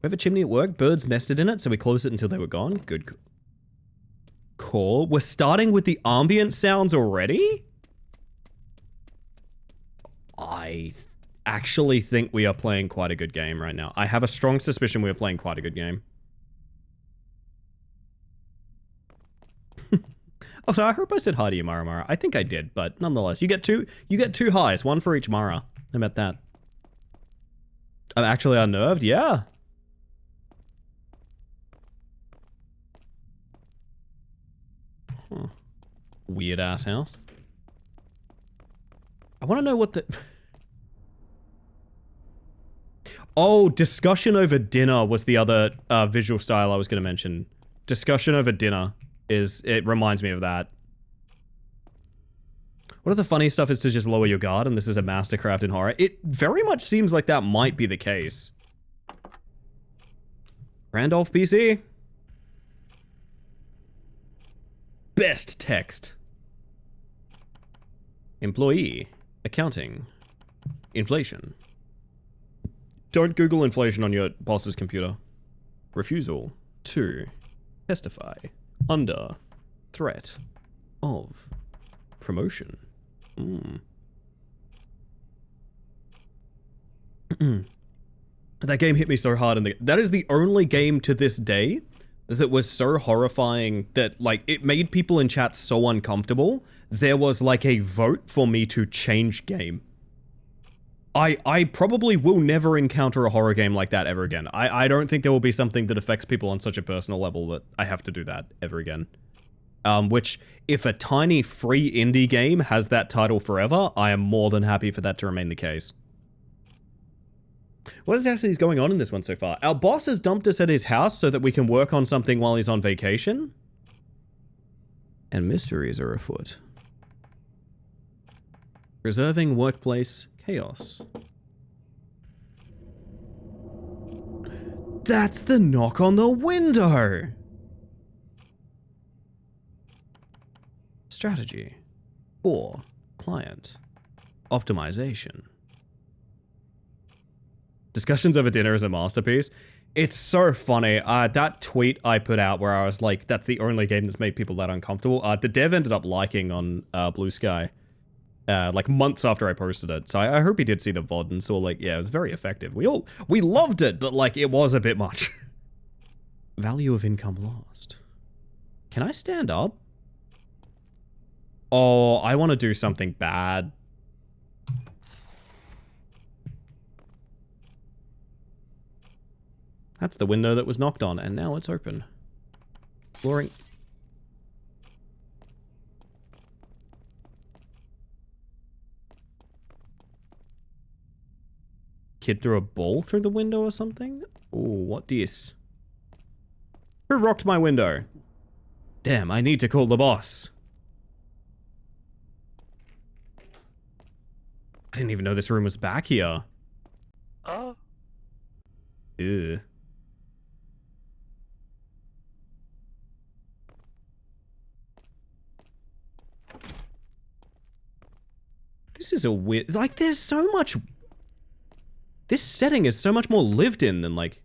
We have a chimney at work. Birds nested in it, so we closed it until they were gone. Good call. We're starting with the ambient sounds already? I actually think we are playing quite a good game right now. I have a strong suspicion we are playing quite a good game. Also, I hope I said hi to you, Mara Mara. I think I did, but nonetheless, you get two highs, one for each Mara. How about that? I'm actually unnerved, yeah. Huh. Weird ass house. I want to know what the... Oh, discussion over dinner was the other visual style I was going to mention. Discussion over dinner it reminds me of that. What if the funny stuff is to just lower your guard and this is a mastercraft in horror? It very much seems like that might be the case. Randolph PC? Best text. Employee. Accounting. Inflation. Don't Google inflation on your boss's computer. Refusal. 2. Testify. Under. Threat. Of. Promotion. That game hit me so hard, and that is the only game to this day that was so horrifying that, like, it made people in chat so uncomfortable. There was, like, a vote for me to change game. I probably will never encounter a horror game like that ever again. I don't think there will be something that affects people on such a personal level that I have to do that ever again. Which, if a tiny free indie game has that title forever, I am more than happy for that to remain the case. What is actually going on in this one so far? Our boss has dumped us at his house so that we can work on something while he's on vacation. And mysteries are afoot. Preserving workplace chaos. That's the knock on the window! Strategy. 4. Client. Optimization. Discussions over dinner is a masterpiece. It's so funny. That tweet I put out where I was like, that's the only game that's made people that uncomfortable. The dev ended up liking on Blue Sky. Like months after I posted it. So I hope he did see the VOD and saw like, yeah, it was very effective. We loved it, but like it was a bit much. Value of income lost. Can I stand up? Oh, I want to do something bad. That's the window that was knocked on, and now it's open. Flooring. kid threw a ball through the window or something? Ooh, what this? Who rocked my window? Damn, I need to call the boss. I didn't even know this room was back here. Oh. Ew. This is a weird... Like, there's so much... This setting is so much more lived in than, like...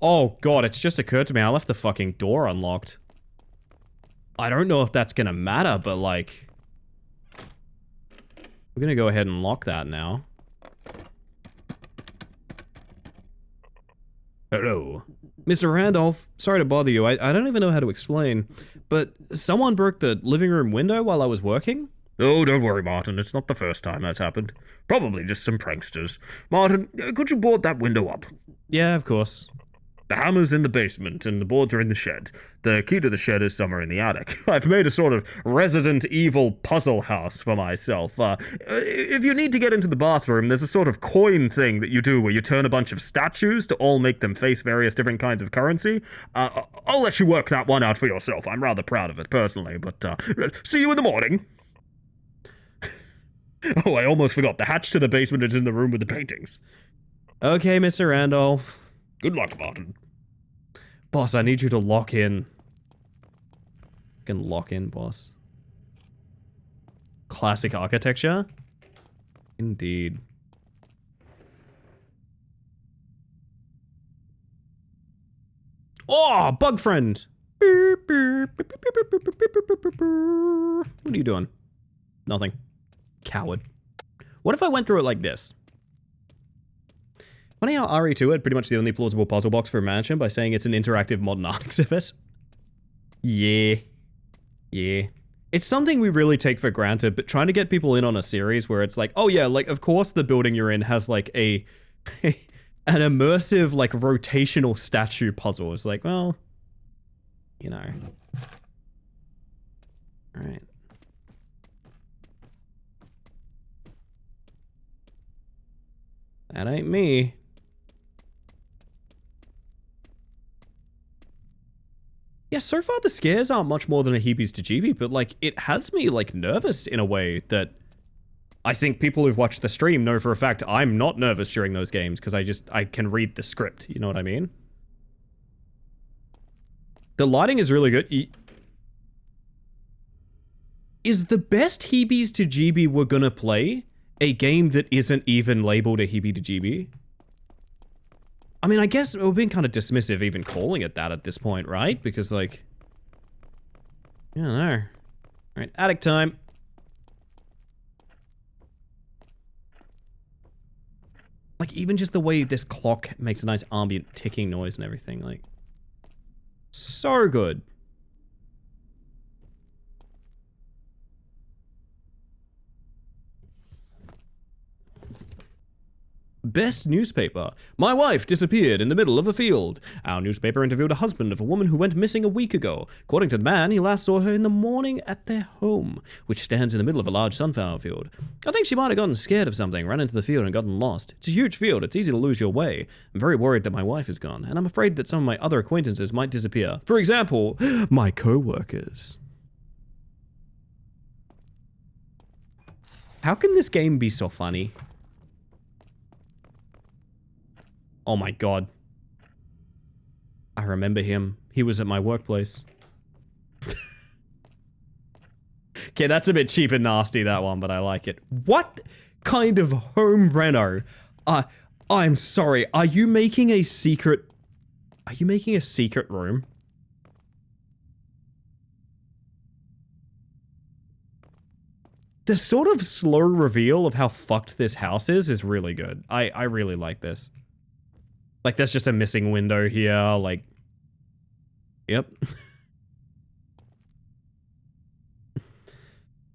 Oh, God, it's just occurred to me. I left the fucking door unlocked. I don't know if that's gonna matter, but, like... We're gonna go ahead and lock that now. Hello. Mr. Randolph, sorry to bother you. I don't even know how to explain, but someone broke the living room window while I was working? Oh, don't worry, Martin. It's not the first time that's happened. Probably just some pranksters. Martin, could you board that window up? Yeah, of course. The hammer's in the basement, and the boards are in the shed. The key to the shed is somewhere in the attic. I've made a sort of Resident Evil puzzle house for myself. If you need to get into the bathroom, there's a sort of coin thing that you do where you turn a bunch of statues to all make them face various different kinds of currency. I'll let you work that one out for yourself. I'm rather proud of it, personally, but see you in the morning. Oh, I almost forgot. The hatch to the basement is in the room with the paintings. Okay, Mr. Randolph. Good luck, Martin. Boss, I need you to lock in. Can lock in, boss. Classic architecture? Indeed. Oh, bug friend! What are you doing? Nothing. Coward. What if I went through it like this? Funny how RE2 had pretty much the only plausible puzzle box for a mansion by saying it's an interactive modern art exhibit. Yeah. Yeah. It's something we really take for granted, but trying to get people in on a series where it's like, oh yeah, like, of course the building you're in has like an immersive, like, rotational statue puzzle. It's like, well, you know. Alright. That ain't me. Yeah, so far the scares aren't much more than a heebies to jeebies, but like, it has me like nervous in a way that I think people who've watched the stream know for a fact I'm not nervous during those games because I can read the script, you know what I mean? The lighting is really good. Is the best heebies to jeebies we're gonna play a game that isn't even labeled a heebie to jeebie? I mean, I guess we're being kind of dismissive even calling it that at this point, right? Because, like... I don't know. Alright, attic time. Like, even just the way this clock makes a nice ambient ticking noise and everything, like... So good. Best newspaper. My wife disappeared in the middle of a field. Our newspaper interviewed a husband of a woman who went missing a week ago. According to the man, he last saw her in the morning at their home, which stands in the middle of a large sunflower field. I think she might have gotten scared of something, ran into the field and gotten lost. It's a huge field, it's easy to lose your way. I'm very worried that my wife is gone, and I'm afraid that some of my other acquaintances might disappear. For example, my co-workers. How can this game be so funny? Oh my god. I remember him. He was at my workplace. Okay, that's a bit cheap and nasty, that one, but I like it. What kind of home reno? I'm sorry. Are you making a secret... Are you making a secret room? The sort of slow reveal of how fucked this house is really good. I really like this. Like, there's just a missing window here, like... Yep.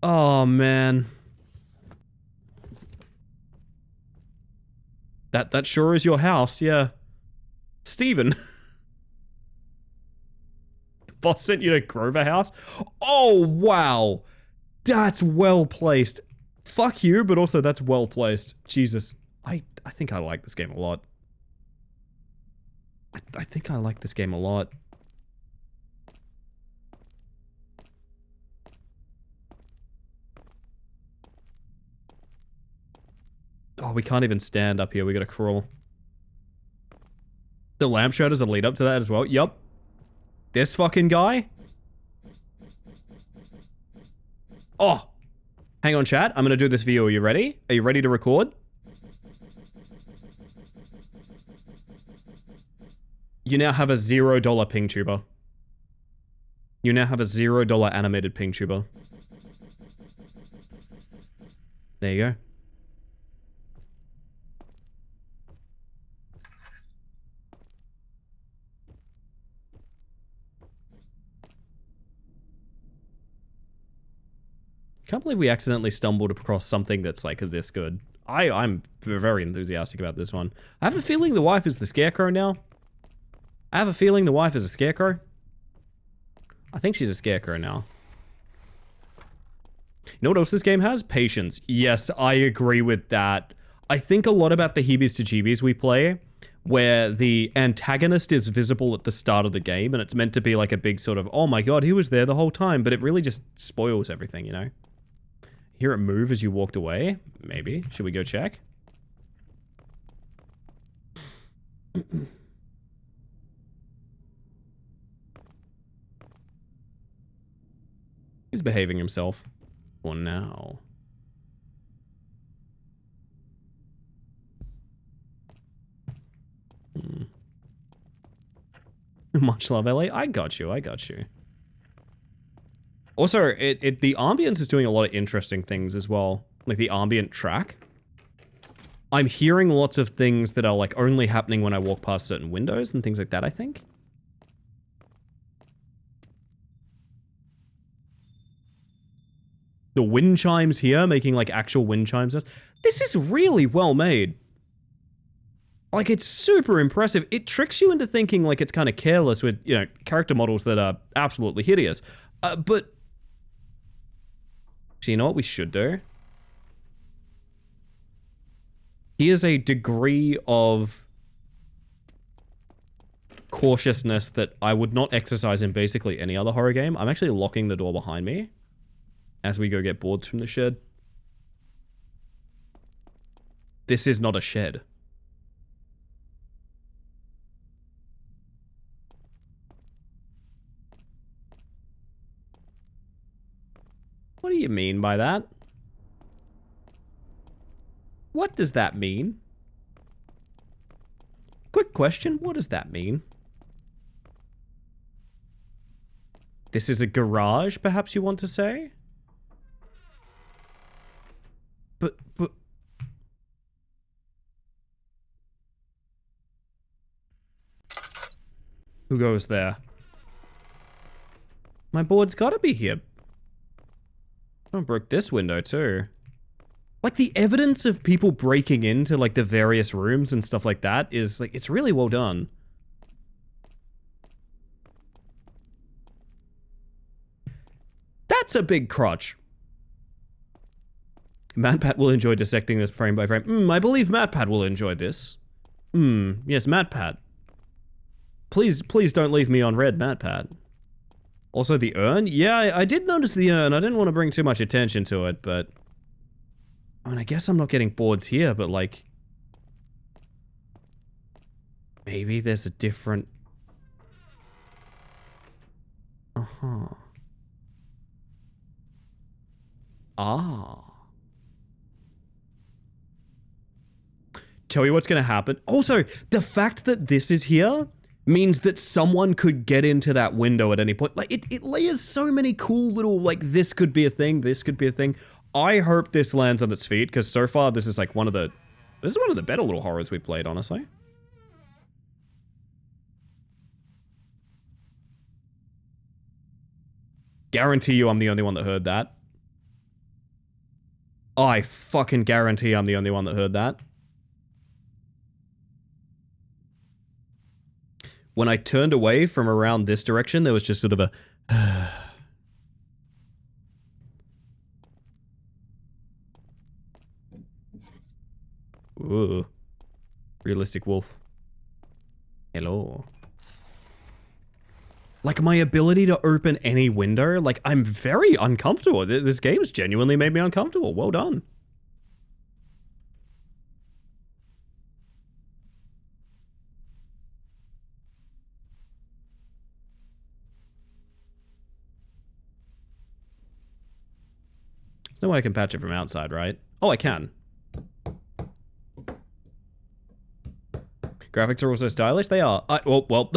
Oh, man. That sure is your house, yeah. Steven. Boss sent you to Grover House? Oh, wow. That's well placed. Fuck you, but also that's well placed. Jesus. I think I like this game a lot. I think I like this game a lot. Oh, we can't even stand up here. We gotta crawl. The lamp show does a lead up to that as well. Yup. This fucking guy. Oh. Hang on, chat. I'm gonna do this video. Are you ready? Are you ready to record? You now have a $0 ping tuber. You now have a $0 animated ping tuber. There you go. Can't believe we accidentally stumbled across something that's like this good. I'm very enthusiastic about this one. I have a feeling the wife is the scarecrow now. I have a feeling the wife is a scarecrow. I think she's a scarecrow now. You know what else this game has? Patience. Yes, I agree with that. I think a lot about the Hebes to Jeebies we play, where the antagonist is visible at the start of the game, and it's meant to be like a big sort of, oh my god, he was there the whole time, but it really just spoils everything, you know? Hear it move as you walked away? Maybe. Should we go check? He's behaving himself. For now. Much love, LA. I got you. I got you. Also, the ambience is doing a lot of interesting things as well. Like the ambient track. I'm hearing lots of things that are like only happening when I walk past certain windows and things like that, I think. The wind chimes here, making like actual wind chimes. This is really well made. Like, it's super impressive. It tricks you into thinking like it's kind of careless with, you know, character models that are absolutely hideous. But so you know what we should do? Here's a degree of cautiousness that I would not exercise in basically any other horror game. I'm actually locking the door behind me as we go get boards from the shed. This is not a shed. What do you mean by that? What does that mean? Quick question, what does that mean? This is a garage, perhaps you want to say? But... Who goes there? My board's gotta be here. I broke this window too. Like the evidence of people breaking into like the various rooms and stuff like that is like, it's really well done. That's a big crotch. MatPat will enjoy dissecting this frame by frame. I believe MatPat will enjoy this. Yes, MatPat. Please don't leave me on red, MatPat. Also the urn? Yeah, I did notice the urn. I didn't want to bring too much attention to it, but... I mean, I guess I'm not getting boards here, but like... Maybe there's a different... Uh-huh. Ah. Tell you what's gonna happen. Also, the fact that this is here means that someone could get into that window at any point. Like, it layers so many cool little, like, this could be a thing, this could be a thing. I hope this lands on its feet, because so far this is like one of the... This is one of the better little horrors we've played, honestly. Guarantee you I'm the only one that heard that. I fucking guarantee I'm the only one that heard that. When I turned away from around this direction, there was just sort of a... Ooh. Realistic wolf. Hello. Like, my ability to open any window, like, I'm very uncomfortable. This game's genuinely made me uncomfortable. Well done. There's no way I can patch it from outside, right? Oh, I can. Graphics are also stylish. They are. Well,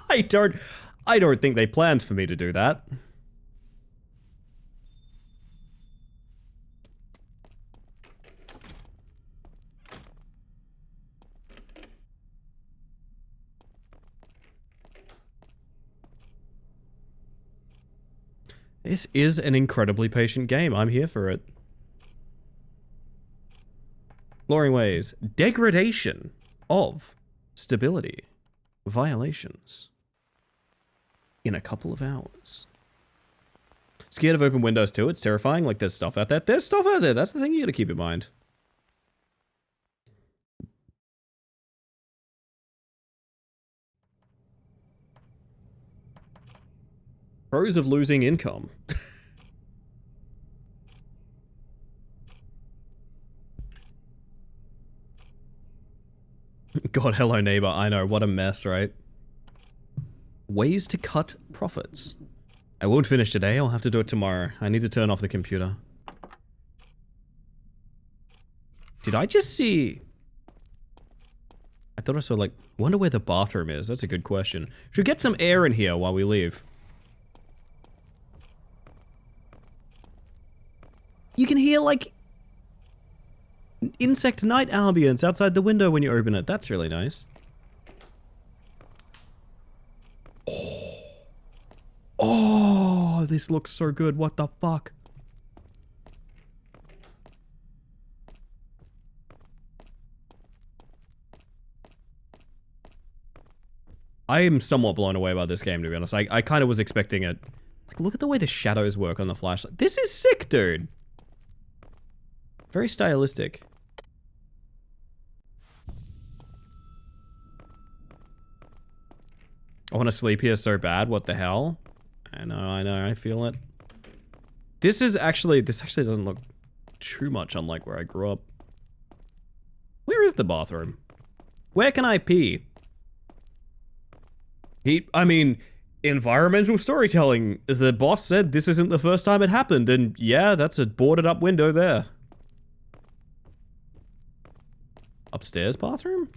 I don't think they planned for me to do that. This is an incredibly patient game. I'm here for it. Luring ways. Degradation of stability. Violations. In a couple of hours. Scared of open windows too? It's terrifying. Like, there's stuff out there. There's stuff out there. That's the thing you gotta keep in mind. Pros of losing income. God, hello neighbor. I know, what a mess, right? Ways to cut profits. I won't finish today, I'll have to do it tomorrow. I need to turn off the computer. Did I just see... I thought I saw, like... Wonder where the bathroom is. That's a good question. Should get some air in here while we leave. You can hear, like... insect night ambience outside the window when you open it. That's really nice. Oh, this looks so good. What the fuck? I am somewhat blown away by this game, to be honest. I kind of was expecting it. Like, look at the way the shadows work on the flashlight. This is sick, dude. Very stylistic. I want to sleep here so bad. What the hell? I know, I feel it. This actually doesn't look too much unlike where I grew up. Where is the bathroom? Where can I pee? I mean, environmental storytelling. The boss said this isn't the first time it happened, and yeah, that's a boarded up window there. Upstairs bathroom?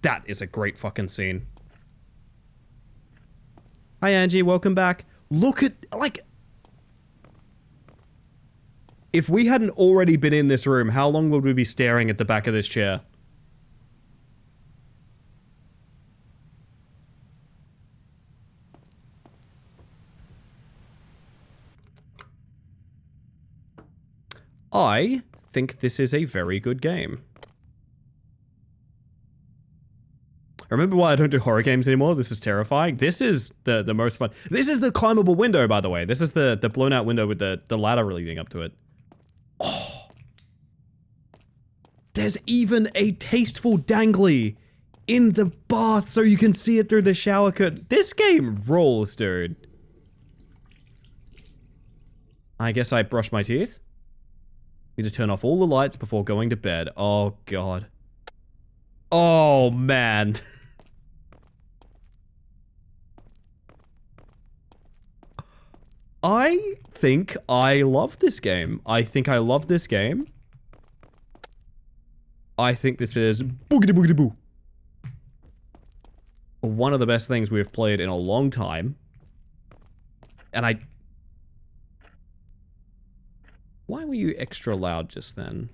That is a great fucking scene. Hi Angie, welcome back. Look at, like... If we hadn't already been in this room, how long would we be staring at the back of this chair? I think this is a very good game. Remember why I don't do horror games anymore? This is terrifying. This is the most fun. This is the climbable window, by the way. This is the blown out window with the ladder leading up to it. Oh. There's even a tasteful dangly in the bath so you can see it through the shower curtain. This game rolls, dude. I guess I brush my teeth. Need to turn off all the lights before going to bed. Oh, God. Oh, man. I think I love this game. I think I love this game. I think this is boogity boogity boo. One of the best things we've played in a long time. And I... Why were you extra loud just then?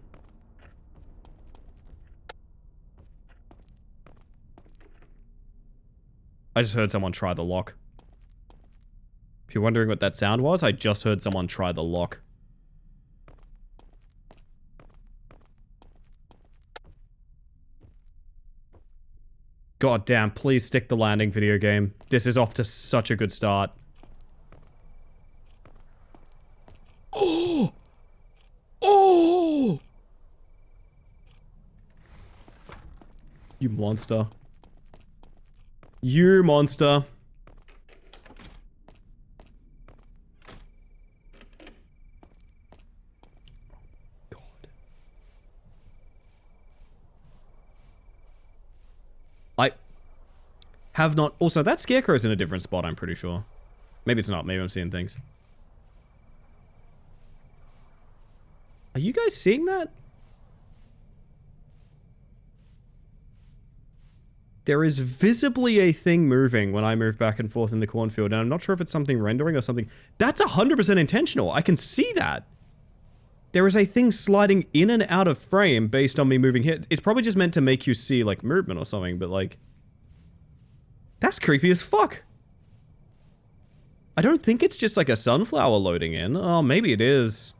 I just heard someone try the lock. If you're wondering what that sound was, I just heard someone try the lock. God damn, please stick the landing, video game. This is off to such a good start. Oh! Oh! You monster. You monster. God. I have not... Also, that scarecrow's in a different spot, I'm pretty sure. Maybe it's not. Maybe I'm seeing things. Are you guys seeing that? There is visibly a thing moving when I move back and forth in the cornfield, and I'm not sure if it's something rendering or something. That's 100% intentional. I can see that. There is a thing sliding in and out of frame based on me moving here. It's probably just meant to make you see, like, movement or something, but, like... That's creepy as fuck. I don't think it's just, like, a sunflower loading in. Oh, maybe it is.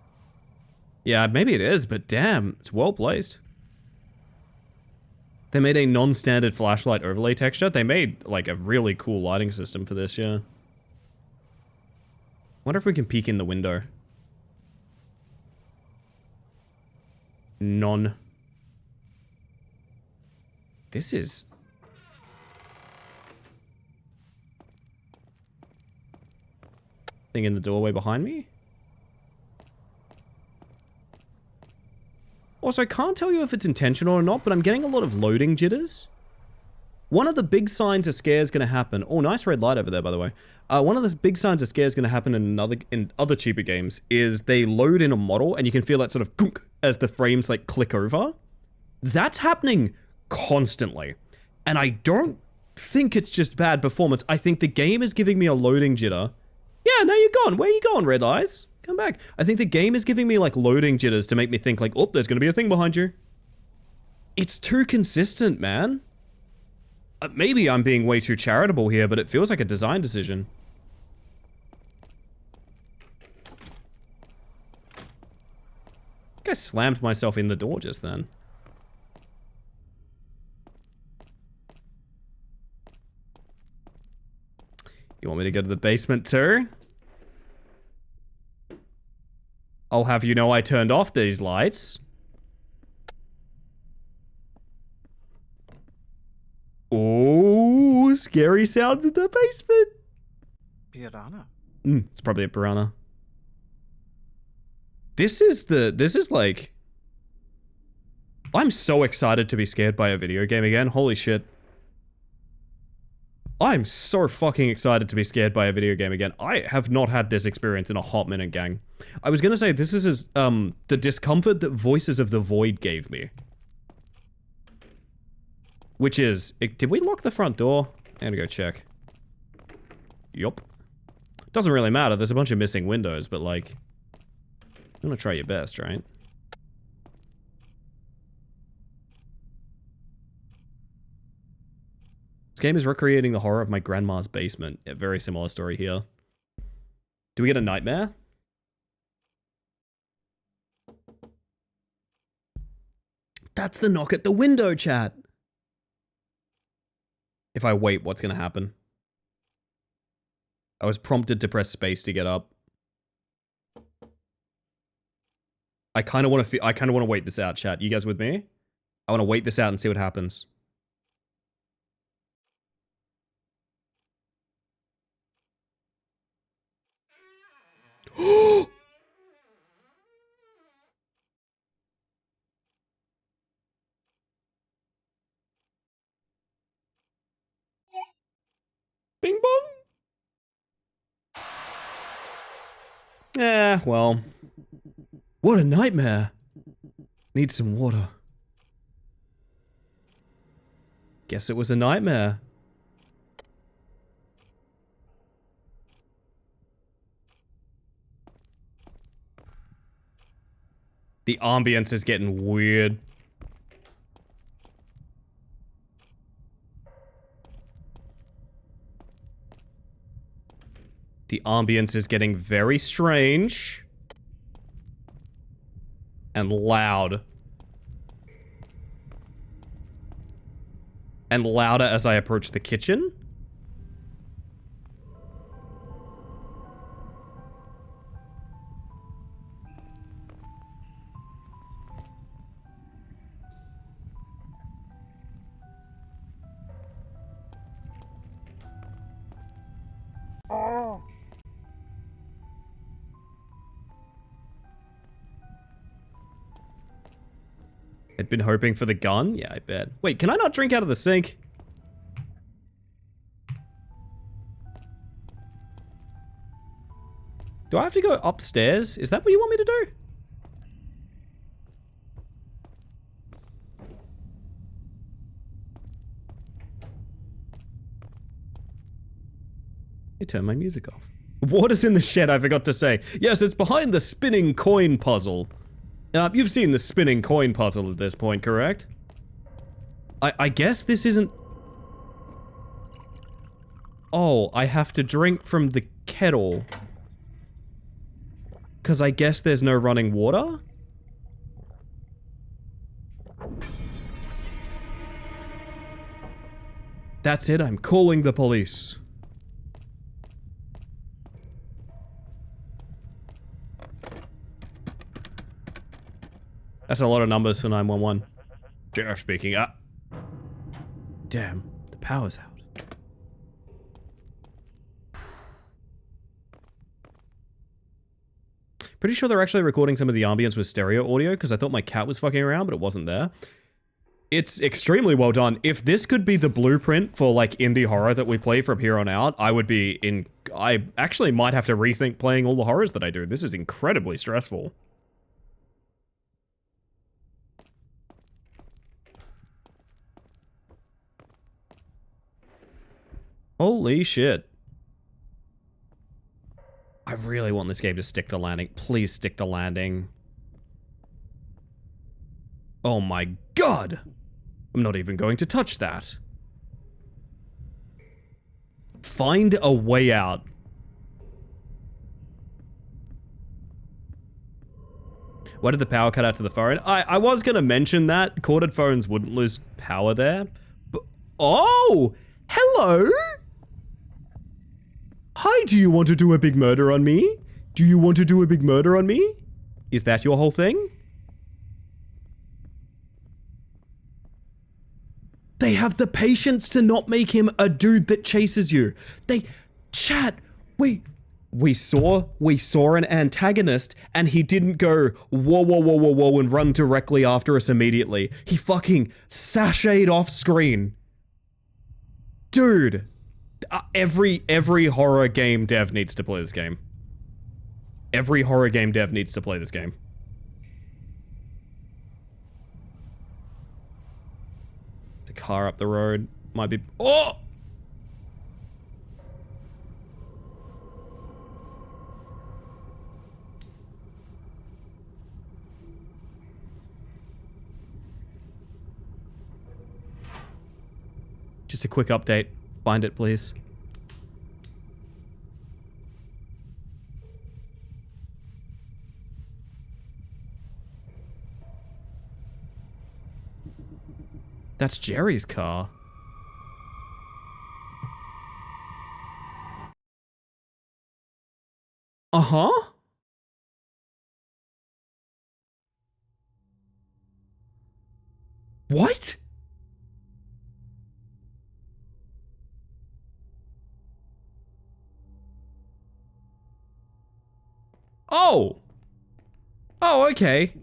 Yeah, maybe it is, but damn, it's well placed. They made a non-standard flashlight overlay texture. They made, like, a really cool lighting system for this, yeah. Wonder if we can peek in the window. None. This is... Thing in the doorway behind me? Also, I can't tell you if it's intentional or not, but I'm getting a lot of loading jitters. One of the big signs a scare is going to happen... Oh, nice red light over there, by the way. One of the big signs a scare is going to happen in other cheaper games is they load in a model, and you can feel that sort of gunk as the frames, like, click over. That's happening constantly. And I don't think it's just bad performance. I think the game is giving me a loading jitter. Yeah, now you're gone. Where are you going, red eyes? Come back. I think the game is giving me, like, loading jitters to make me think, like, oh, there's going to be a thing behind you. It's too consistent, man. Maybe I'm being way too charitable here, but it feels like a design decision. I think I slammed myself in the door just then. You want me to go to the basement too? I'll have you know I turned off these lights. Oh, scary sounds in the basement. Piranha. It's probably a piranha. This is like... I'm so excited to be scared by a video game again. Holy shit. I'm so fucking excited to be scared by a video game again. I have not had this experience in a hot minute, gang. I was gonna say, this is the discomfort that Voices of the Void gave me. Which is... Did we lock the front door? I'm gonna go check. Yup. Doesn't really matter, there's a bunch of missing windows, but like... You wanna try your best, right? This game is recreating the horror of my grandma's basement. A very similar story here. Do we get a nightmare? That's the knock at the window, chat. If I wait, what's gonna happen? I was prompted to press space to get up. I kind of want to wait this out, chat. You guys with me? I want to wait this out and see what happens. Bing bong. Well. What a nightmare. Need some water. Guess it was a nightmare. The ambience is getting weird. The ambience is getting very strange. And loud. and louder as I approach the kitchen. I'd been hoping for the gun? Yeah, I bet. Wait, can I not drink out of the sink? Do I have to go upstairs? Is that what you want me to do? You turn my music off. Water's in the shed, I forgot to say. Yes, it's behind the spinning coin puzzle. You've seen the spinning coin puzzle at this point, correct? I guess this isn't... Oh, I have to drink from the kettle. Because I guess there's no running water? That's it, I'm calling the police. That's a lot of numbers for 911. Sheriff speaking. Damn, the power's out. Pretty sure they're actually recording some of the ambience with stereo audio, because I thought my cat was fucking around, but it wasn't there. It's extremely well done. If this could be the blueprint for, like, indie horror that we play from here on out, I would be in... I actually might have to rethink playing all the horrors that I do. This is incredibly stressful. Holy shit. I really want this game to stick the landing. Please stick the landing. Oh my god! I'm not even going to touch that. Find a way out. Why did the power cut out to the phone? I was gonna mention that. Corded phones wouldn't lose power there. But, oh! Hello? Hi, do you want to do a big murder on me? Do you want to do a big murder on me? Is that your whole thing? They have the patience to not make him a dude that chases you. Chat, we saw an antagonist and he didn't go whoa, whoa, whoa, whoa, whoa and run directly after us immediately. He fucking sashayed off screen. Dude. Every horror game dev needs to play this game. Every horror game dev needs to play this game. The car up the road might be... Oh! Just a quick update. Find it, please. That's Jerry's car. Uh-huh. What? Oh! Oh, okay.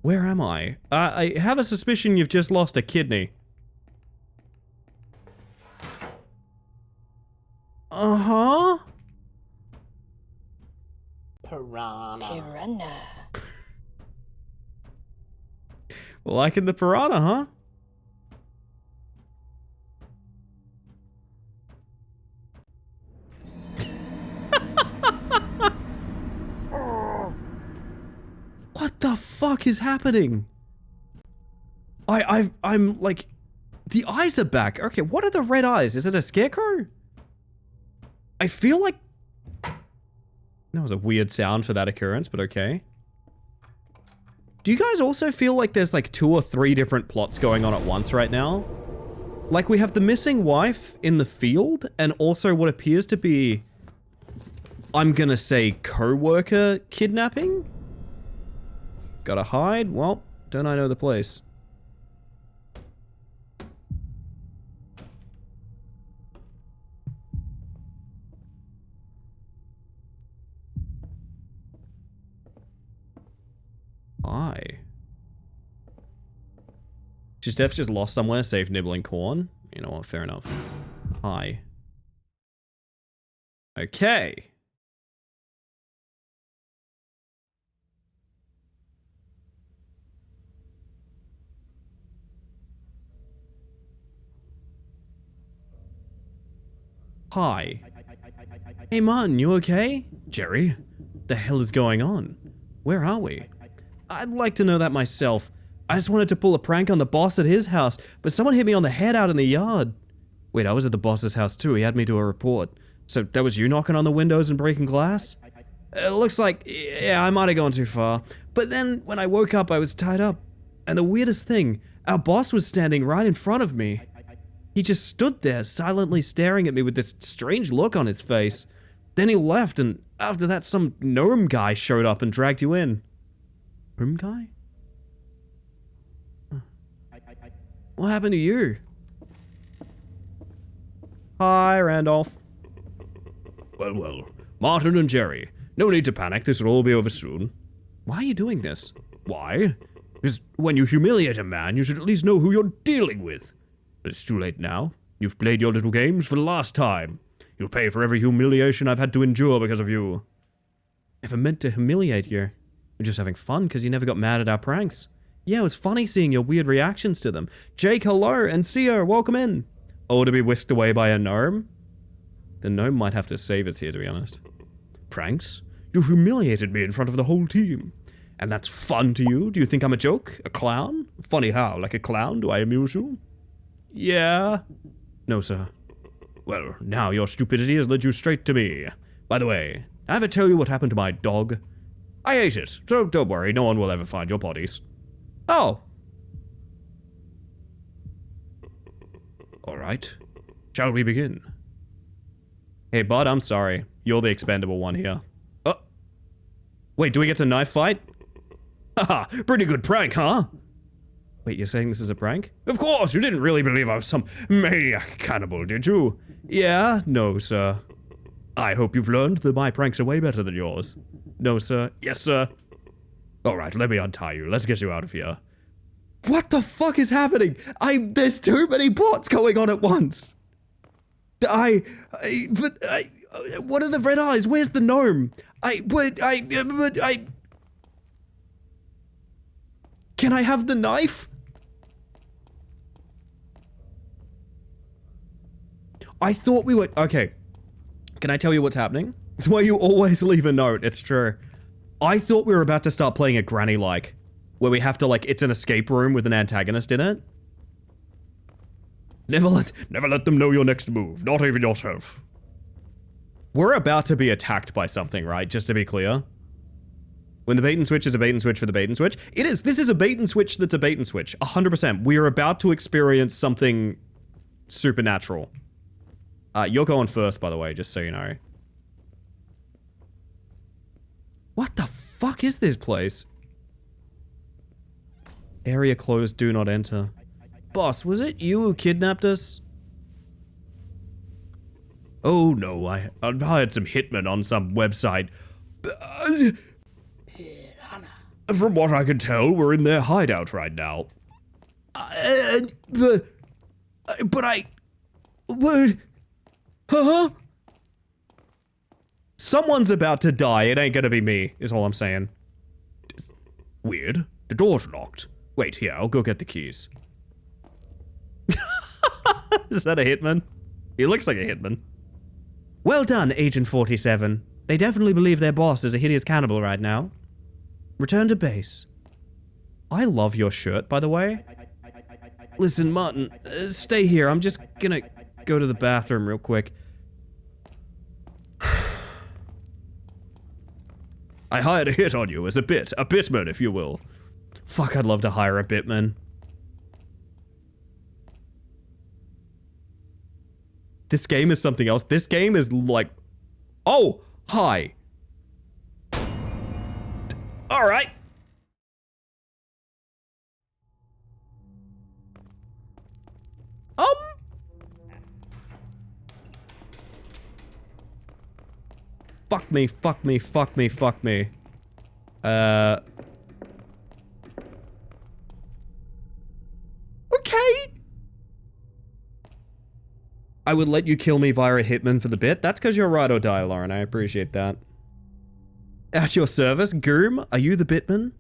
Where am I? I have a suspicion you've just lost a kidney. Uh-huh. Piranha. Liking the piranha, huh? What the fuck is happening? I'm like, the eyes are back. Okay, what are the red eyes? Is it a scarecrow? I feel like... That was a weird sound for that occurrence, but okay. Do you guys also feel like there's like 2 or 3 different plots going on at once right now? Like, we have the missing wife in the field, and also what appears to be, I'm gonna say, co-worker kidnapping? Gotta hide? Well, don't I know the place. Hi. Steph just lost somewhere, safe nibbling corn. You know what, fair enough. Hi. Okay. Hi. Hey Martin, you okay? Jerry? The hell is going on? Where are we? I'd like to know that myself. I just wanted to pull a prank on the boss at his house, but someone hit me on the head out in the yard. Wait, I was at the boss's house too. He had me do a report. So that was you knocking on the windows and breaking glass? It looks like, yeah, I might have gone too far. But then when I woke up, I was tied up. And the weirdest thing, our boss was standing right in front of me. He just stood there, silently staring at me with this strange look on his face. Then he left, and after that, some gnome guy showed up and dragged you in. Gnome guy? What happened to you? Hi, Randolph. Well, Martin and Jerry. No need to panic, this will all be over soon. Why are you doing this? Why? Because when you humiliate a man, you should at least know who you're dealing with. But it's too late now. You've played your little games for the last time. You'll pay for every humiliation I've had to endure because of you. Never meant to humiliate you. We're just having fun because you never got mad at our pranks. Yeah, it was funny seeing your weird reactions to them. Jake, hello, and Sia, welcome in. Oh, to be whisked away by a gnome? The gnome might have to save us here, to be honest. Pranks? You humiliated me in front of the whole team. And that's fun to you? Do you think I'm a joke? A clown? Funny how? Like a clown? Do I amuse you? Yeah. No, sir. Well, now your stupidity has led you straight to me. By the way, did I ever tell you what happened to my dog? I ate it, so don't worry, no one will ever find your bodies. Oh. Alright. Shall we begin? Hey, bud, I'm sorry. You're the expendable one here. Oh. Wait, do we get to knife fight? Haha, pretty good prank, huh? Wait, you're saying this is a prank? Of course, you didn't really believe I was some maniac cannibal, did you? Yeah, no, sir. I hope you've learned that my pranks are way better than yours. No, sir. Yes, sir. Alright, let me untie you. Let's get you out of here. What the fuck is happening? There's too many plots going on at once. What are the red eyes? Where's the gnome? Can I have the knife? I thought we were, okay. Can I tell you what's happening? It's why you always leave a note, it's true. I thought we were about to start playing a granny-like, where we have to, like, it's an escape room with an antagonist in it. Never let them know your next move, not even yourself. We're about to be attacked by something, right? Just to be clear. When the bait and switch is a bait and switch for the bait and switch. It is. This is a bait and switch that's a bait and switch. 100%. We are about to experience something supernatural. You're going first, by the way, just so you know. What the fuck is this place? Area closed, do not enter. Boss, was it you who kidnapped us? Oh no, I hired some hitmen on some website. From what I can tell, we're in their hideout right now. Huh? Someone's about to die. It ain't gonna be me, is all I'm saying. Weird. The door's locked. Wait, here, I'll go get the keys. Is that a hitman? He looks like a hitman. Well done, Agent 47. They definitely believe their boss is a hideous cannibal right now. Return to base. I love your shirt, by the way. Listen, Martin, stay here. I'm just gonna go to the bathroom real quick. I hired a hit on you as a bitman, if you will. Fuck, I'd love to hire a bitman. This game is something else. This game is like... Oh, hi. All right. Fuck me, fuck me, fuck me, fuck me. Okay. I would let you kill me via a hitman for the bit. That's because you're ride or die, Lauren. I appreciate that. At your service, Goom, are you the bitman?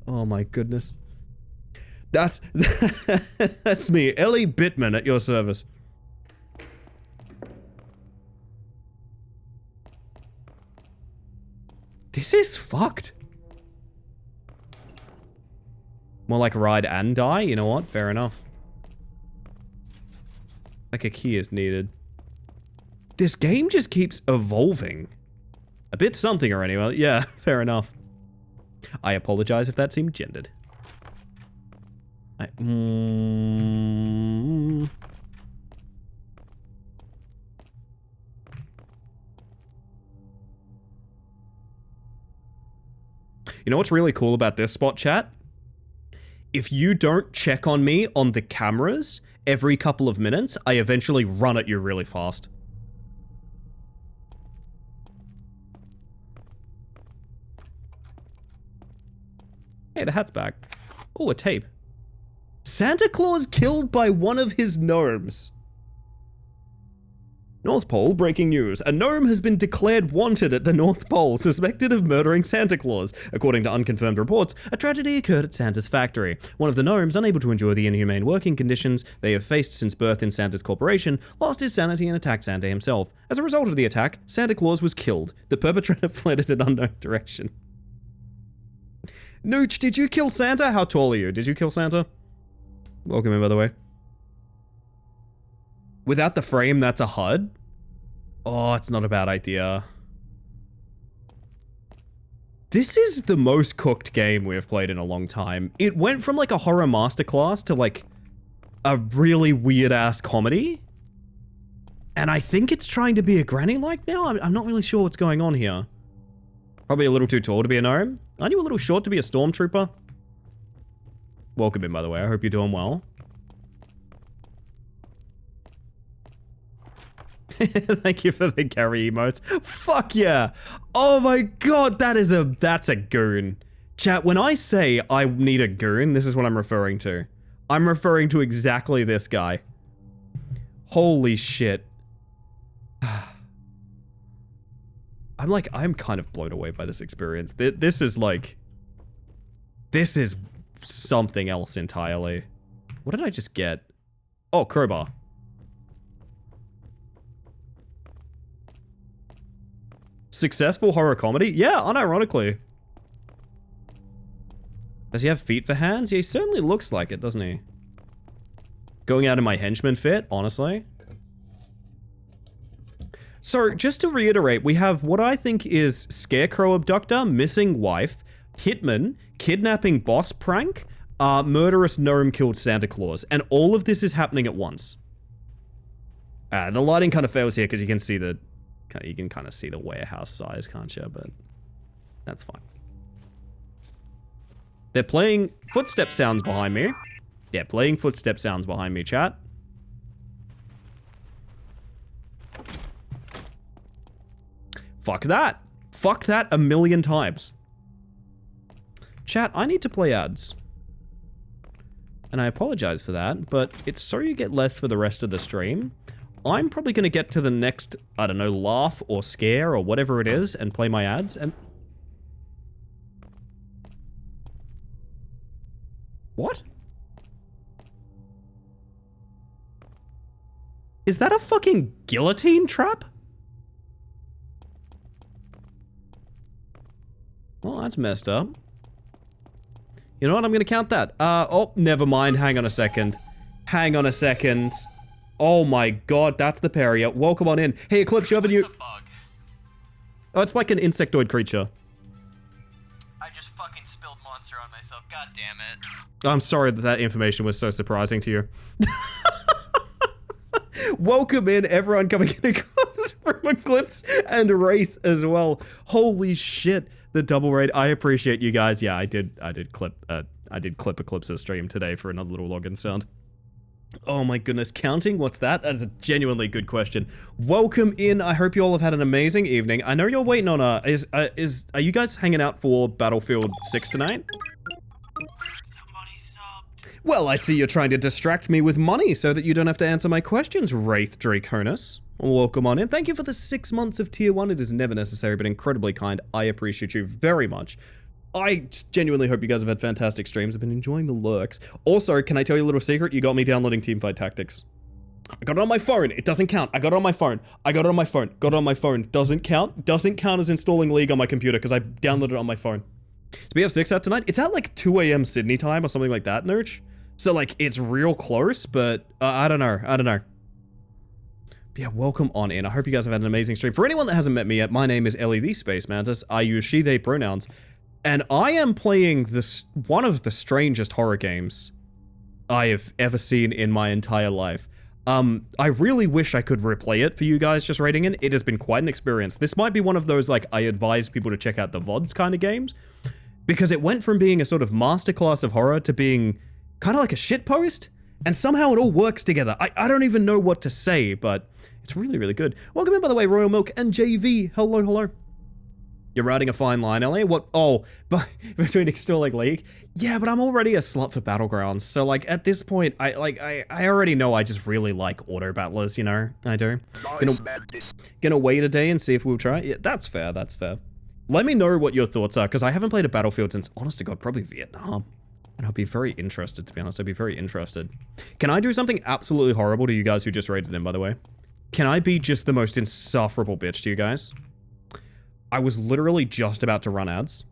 Oh my goodness. That's that's me, Ellie Bitman at your service. This is fucked. More like ride and die? You know what? Fair enough. Like a key is needed. This game just keeps evolving. A bit something or anyway. Yeah, fair enough. I apologize if that seemed gendered. You know what's really cool about this spot, chat? If you don't check on me on the cameras every couple of minutes, I eventually run at you really fast. Hey, the hat's back. Oh, a tape. Santa Claus killed by one of his gnomes. North Pole, breaking news. A gnome has been declared wanted at the North Pole, suspected of murdering Santa Claus. According to unconfirmed reports, a tragedy occurred at Santa's factory. One of the gnomes, unable to endure the inhumane working conditions they have faced since birth in Santa's corporation, lost his sanity and attacked Santa himself. As a result of the attack, Santa Claus was killed. The perpetrator fled in an unknown direction. Nooch, did you kill Santa? How tall are you? Did you kill Santa? Welcome in, by the way. Without the frame, that's a HUD? Oh, it's not a bad idea. This is the most cooked game we've played in a long time. It went from like a horror masterclass to like a really weird-ass comedy. And I think it's trying to be a granny-like now? I'm not really sure what's going on here. Probably a little too tall to be a gnome. Aren't you a little short to be a stormtrooper? Welcome in, by the way. I hope you're doing well. Thank you for the Gary emotes. Fuck yeah. Oh my god, that's a goon. Chat, when I say I need a goon, this is what I'm referring to. I'm referring to exactly this guy. Holy shit. I'm kind of blown away by this experience. This is something else entirely. What did I just get? Oh, crowbar. Successful horror comedy? Yeah, unironically. Does he have feet for hands? Yeah, he certainly looks like it, doesn't he? Going out in my henchman fit, honestly. So, just to reiterate, we have what I think is Scarecrow Abductor, Missing Wife, Hitman, Kidnapping Boss Prank, Murderous Gnome Killed Santa Claus. And all of this is happening at once. The lighting kind of fails here because you can see the... You can kind of see the warehouse size, can't you? But that's fine. They're playing footstep sounds behind me. Yeah, playing footstep sounds behind me, chat. Fuck that. Fuck that a million times. Chat, I need to play ads. And I apologize for that, but it's so you get less for the rest of the stream. I'm probably going to get to the next, I don't know, laugh or scare or whatever it is and play my ads and... What? Is that a fucking guillotine trap? Well, that's messed up. You know what? I'm going to count that. Oh, never mind. Hang on a second. Hang on a second. Oh my god, that's the parry. Welcome on in. Hey, Eclipse, you have a new... What's a bug? Oh, it's like an insectoid creature. I just fucking spilled monster on myself. God damn it. I'm sorry that that information was so surprising to you. Welcome in, everyone coming in across from Eclipse and Wraith as well. Holy shit, the double raid. I appreciate you guys. Yeah, I did clip Eclipse's stream today for another little login sound. Oh my goodness, counting? What's that? That's a genuinely good question. Welcome in. I hope you all have had an amazing evening. I know you're waiting on are you guys hanging out for Battlefield 6 tonight? Somebody subbed. Well, I see you're trying to distract me with money so that you don't have to answer my questions, Wraith Draconus. Welcome on in. Thank you for the 6 months of tier 1. It is never necessary, but incredibly kind. I appreciate you very much. I genuinely hope you guys have had fantastic streams. I've been enjoying the lurks. Also, can I tell you a little secret? You got me downloading Teamfight Tactics. I got it on my phone. It doesn't count. I got it on my phone. I got it on my phone. Got it on my phone. Doesn't count. Doesn't count as installing League on my computer because I downloaded it on my phone. So we have 6 out tonight. It's at like 2 a.m. Sydney time or something like that, Nurch. So like it's real close, but I don't know. I don't know. But yeah, welcome on in. I hope you guys have had an amazing stream. For anyone that hasn't met me yet, my name is Ellie the Space Mantis. I use she, they pronouns. And I am playing one of the strangest horror games I have ever seen in my entire life. I really wish I could replay it for you guys just rating in. It has been quite an experience. This might be one of those, like, I advise people to check out the VODs kind of games. Because it went from being a sort of masterclass of horror to being kind of like a shitpost. And somehow it all works together. I don't even know what to say, but it's really, really good. Welcome in, by the way, Royal Milk and JV. Hello, hello. You're riding a fine line, Ellie. What? Oh, but between installing League? Yeah, but I'm already a slut for Battlegrounds. So, like, at this point, I already know I just really like auto battlers, you know? I do. Gonna wait a day and see if we'll try. Yeah, that's fair, that's fair. Let me know what your thoughts are, because I haven't played a Battlefield since, honest to God, probably Vietnam. And I'll be very interested, to be honest. I'd be very interested. Can I do something absolutely horrible to you guys who just raided in, by the way? Can I be just the most insufferable bitch to you guys? I was literally just about to run ads.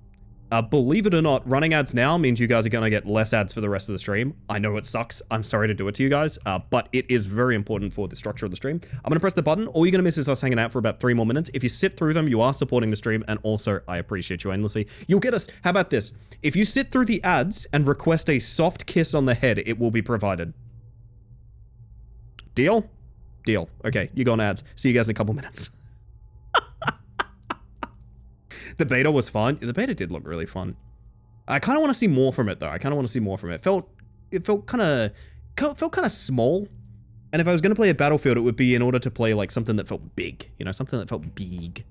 Believe it or not, running ads now means you guys are gonna get less ads for the rest of the stream. I know it sucks. I'm sorry to do it to you guys, but it is very important for the structure of the stream. I'm gonna press the button. All you're gonna miss is us hanging out for about 3 more minutes. If you sit through them, you are supporting the stream, and also, I appreciate you endlessly. You'll get us. How about this? If you sit through the ads and request a soft kiss on the head, it will be provided. Deal? Deal. Okay, you go on ads. See you guys in a couple minutes. The beta was fun. The beta did look really fun. I kind of want to see more from it, though. I kind of want to see more from it. It felt kind of small. And if I was going to play a Battlefield, it would be in order to play like something that felt big. You know, something that felt big.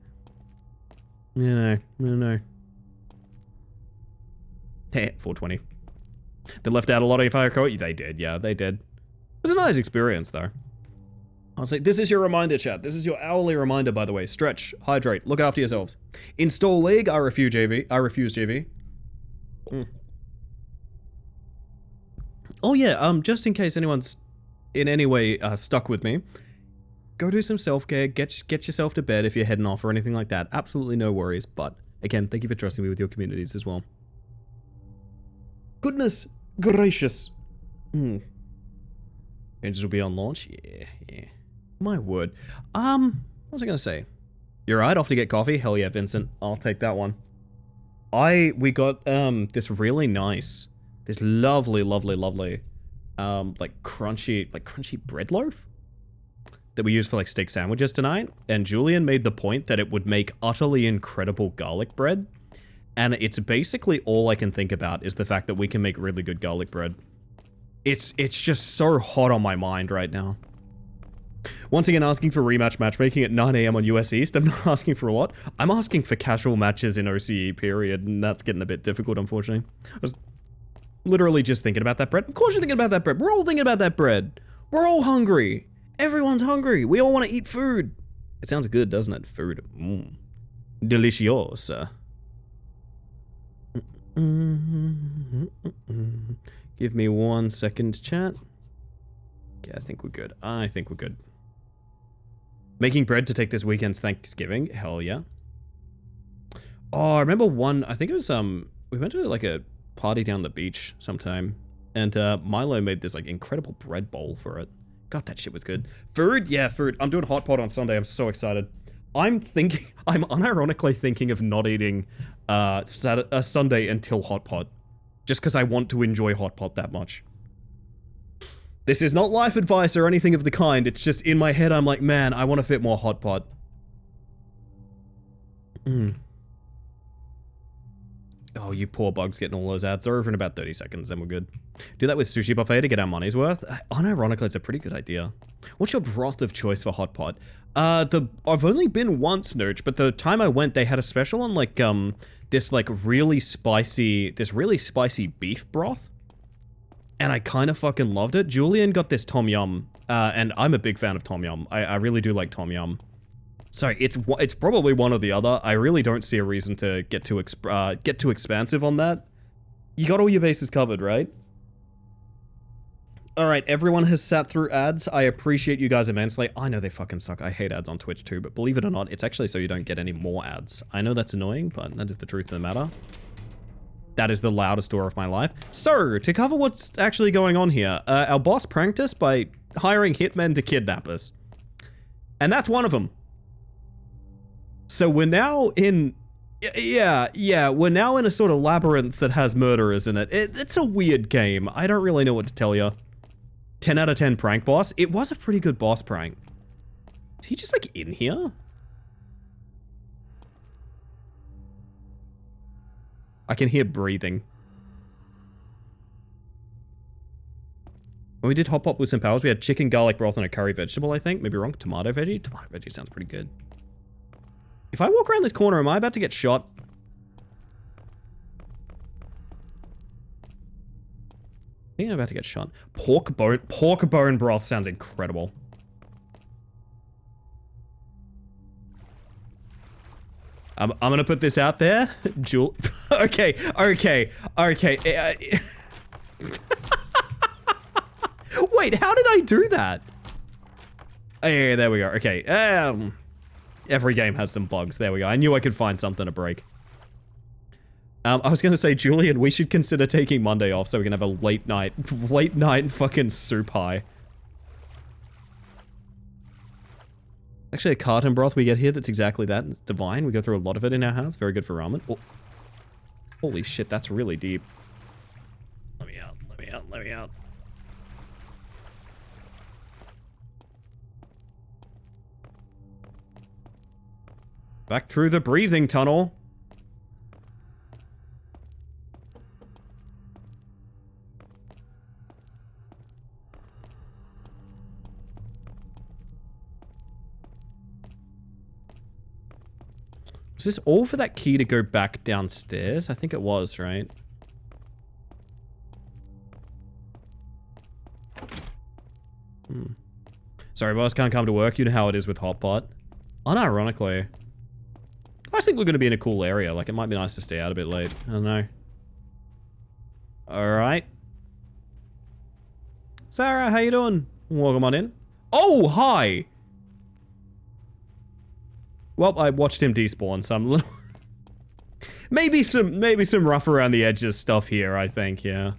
I don't know. Hey, 420. They left out a lot of fire code. They did, yeah, they did. It was a nice experience, though. I was like, this is your reminder, chat. This is your hourly reminder, by the way. Stretch, hydrate, look after yourselves. Install League. I refuse JV. Oh yeah, just in case anyone's in any way stuck with me, go do some self-care, get yourself to bed if you're heading off or anything like that. Absolutely no worries, but again, thank you for trusting me with your communities as well. Goodness gracious. Engines will be on launch? Yeah. My word. What was I gonna say? You're right, off to get coffee? Hell yeah, Vincent. I'll take that one. We got, this really nice, this lovely, like crunchy bread loaf that we used for like steak sandwiches tonight. And Julian made the point that it would make utterly incredible garlic bread. And it's basically all I can think about is the fact that we can make really good garlic bread. It's just so hot on my mind right now. Once again, asking for rematch matchmaking at 9 AM on US East. I'm not asking for a lot. I'm asking for casual matches in OCE, period, and that's getting a bit difficult, unfortunately. I was literally just thinking about that bread. Of course you're thinking about that bread. We're all thinking about that bread. We're all hungry. Everyone's hungry. We all want to eat food. It sounds good, doesn't it? Food. Delicious. Give me 1 second, chat. Okay, I think we're good. Making bread to take this weekend's Thanksgiving? Hell yeah. Oh, I remember I think it was, we went to like a party down the beach sometime, and Milo made this like incredible bread bowl for it. God, that shit was good. Food? Yeah, food. I'm doing hot pot on Sunday. I'm so excited. I'm unironically thinking of not eating Sunday until hot pot, just because I want to enjoy hot pot that much. This is not life advice or anything of the kind. It's just in my head, I'm like, man, I want to fit more hot pot. Oh, you poor bugs getting all those ads. They're over in about 30 seconds, then we're good. Do that with Sushi Buffet to get our money's worth. Unironically, it's a pretty good idea. What's your broth of choice for hot pot? I've only been once, Nooch, but the time I went, they had a special on like this really spicy beef broth. And I kind of fucking loved it. Julian got this tom yum, and I'm a big fan of tom yum. I really do like tom yum. So it's probably one or the other. I really don't see a reason to get too expansive on that. You got all your bases covered, right? All right, everyone has sat through ads. I appreciate you guys immensely. I know they fucking suck. I hate ads on Twitch too, but believe it or not, it's actually so you don't get any more ads. I know that's annoying, but that is the truth of the matter. That is the loudest door of my life. So, to cover what's actually going on here, our boss pranked us by hiring hitmen to kidnap us. And that's one of them. So we're now in... Yeah, we're now in a sort of labyrinth that has murderers in it. It's a weird game. I don't really know what to tell you. 10 out of 10 prank boss. It was a pretty good boss prank. Is he just, like, in here? I can hear breathing. When we did hot pot with some powers, we had chicken, garlic broth, and a curry vegetable, I think. Maybe wrong. Tomato veggie? Tomato veggie sounds pretty good. If I walk around this corner, am I about to get shot? I think I'm about to get shot. Pork bone broth sounds incredible. I'm gonna put this out there. Okay. Wait, how did I do that? Oh, yeah, there we go. Okay. Every game has some bugs. There we go. I knew I could find something to break. I was gonna say, Julian, we should consider taking Monday off so we can have a late night fucking soup high. Actually, a carton broth we get here that's exactly that. It's divine. We go through a lot of it in our house. Very good for ramen. Oh. Holy shit, that's really deep. Let me out. Back through the breathing tunnel. Was this all for that key to go back downstairs? I think it was, right? Sorry, boss, can't come to work. You know how it is with Hotpot. Unironically, I think we're going to be in a cool area. Like, it might be nice to stay out a bit late. I don't know. Alright. Sarah, how you doing? Welcome on in. Oh, hi! Well, I watched him despawn, so I'm a little... maybe some rough around the edges stuff here, I think, yeah.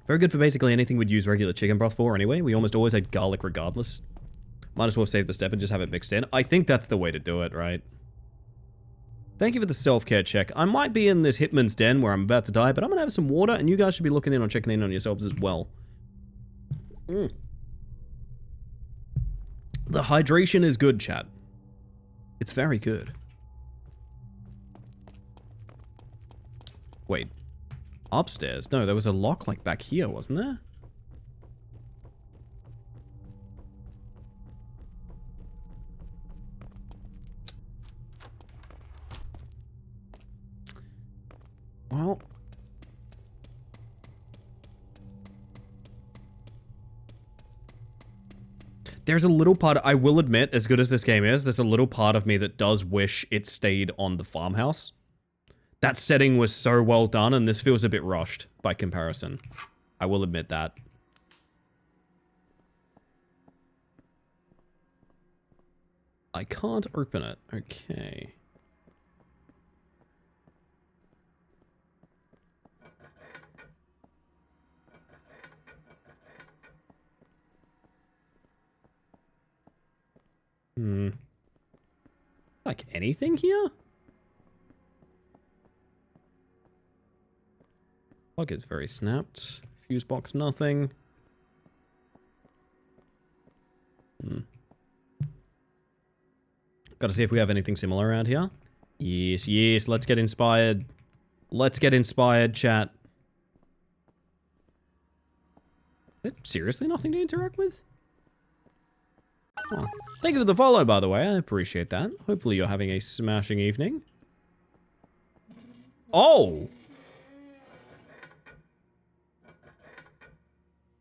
Very good for basically anything we'd use regular chicken broth for anyway. We almost always had garlic regardless. Might as well save the step and just have it mixed in. I think that's the way to do it, right? Thank you for the self-care check. I might be in this hitman's den where I'm about to die, but I'm gonna have some water, and you guys should be looking in on checking in on yourselves as well. The hydration is good, chat. It's very good. Wait. Upstairs? No, there was a lock, like, back here, wasn't there? Well... There's a little part, I will admit, as good as this game is, there's a little part of me that does wish it stayed on the farmhouse. That setting was so well done, and this feels a bit rushed by comparison. I will admit that. I can't open it. Okay. Like anything here? Plug is very snapped. Fuse box, nothing. Gotta see if we have anything similar around here. Yes, yes, let's get inspired. Let's get inspired, chat. Is it seriously nothing to interact with? Oh. Thank you for the follow, by the way. I appreciate that. Hopefully you're having a smashing evening. Oh!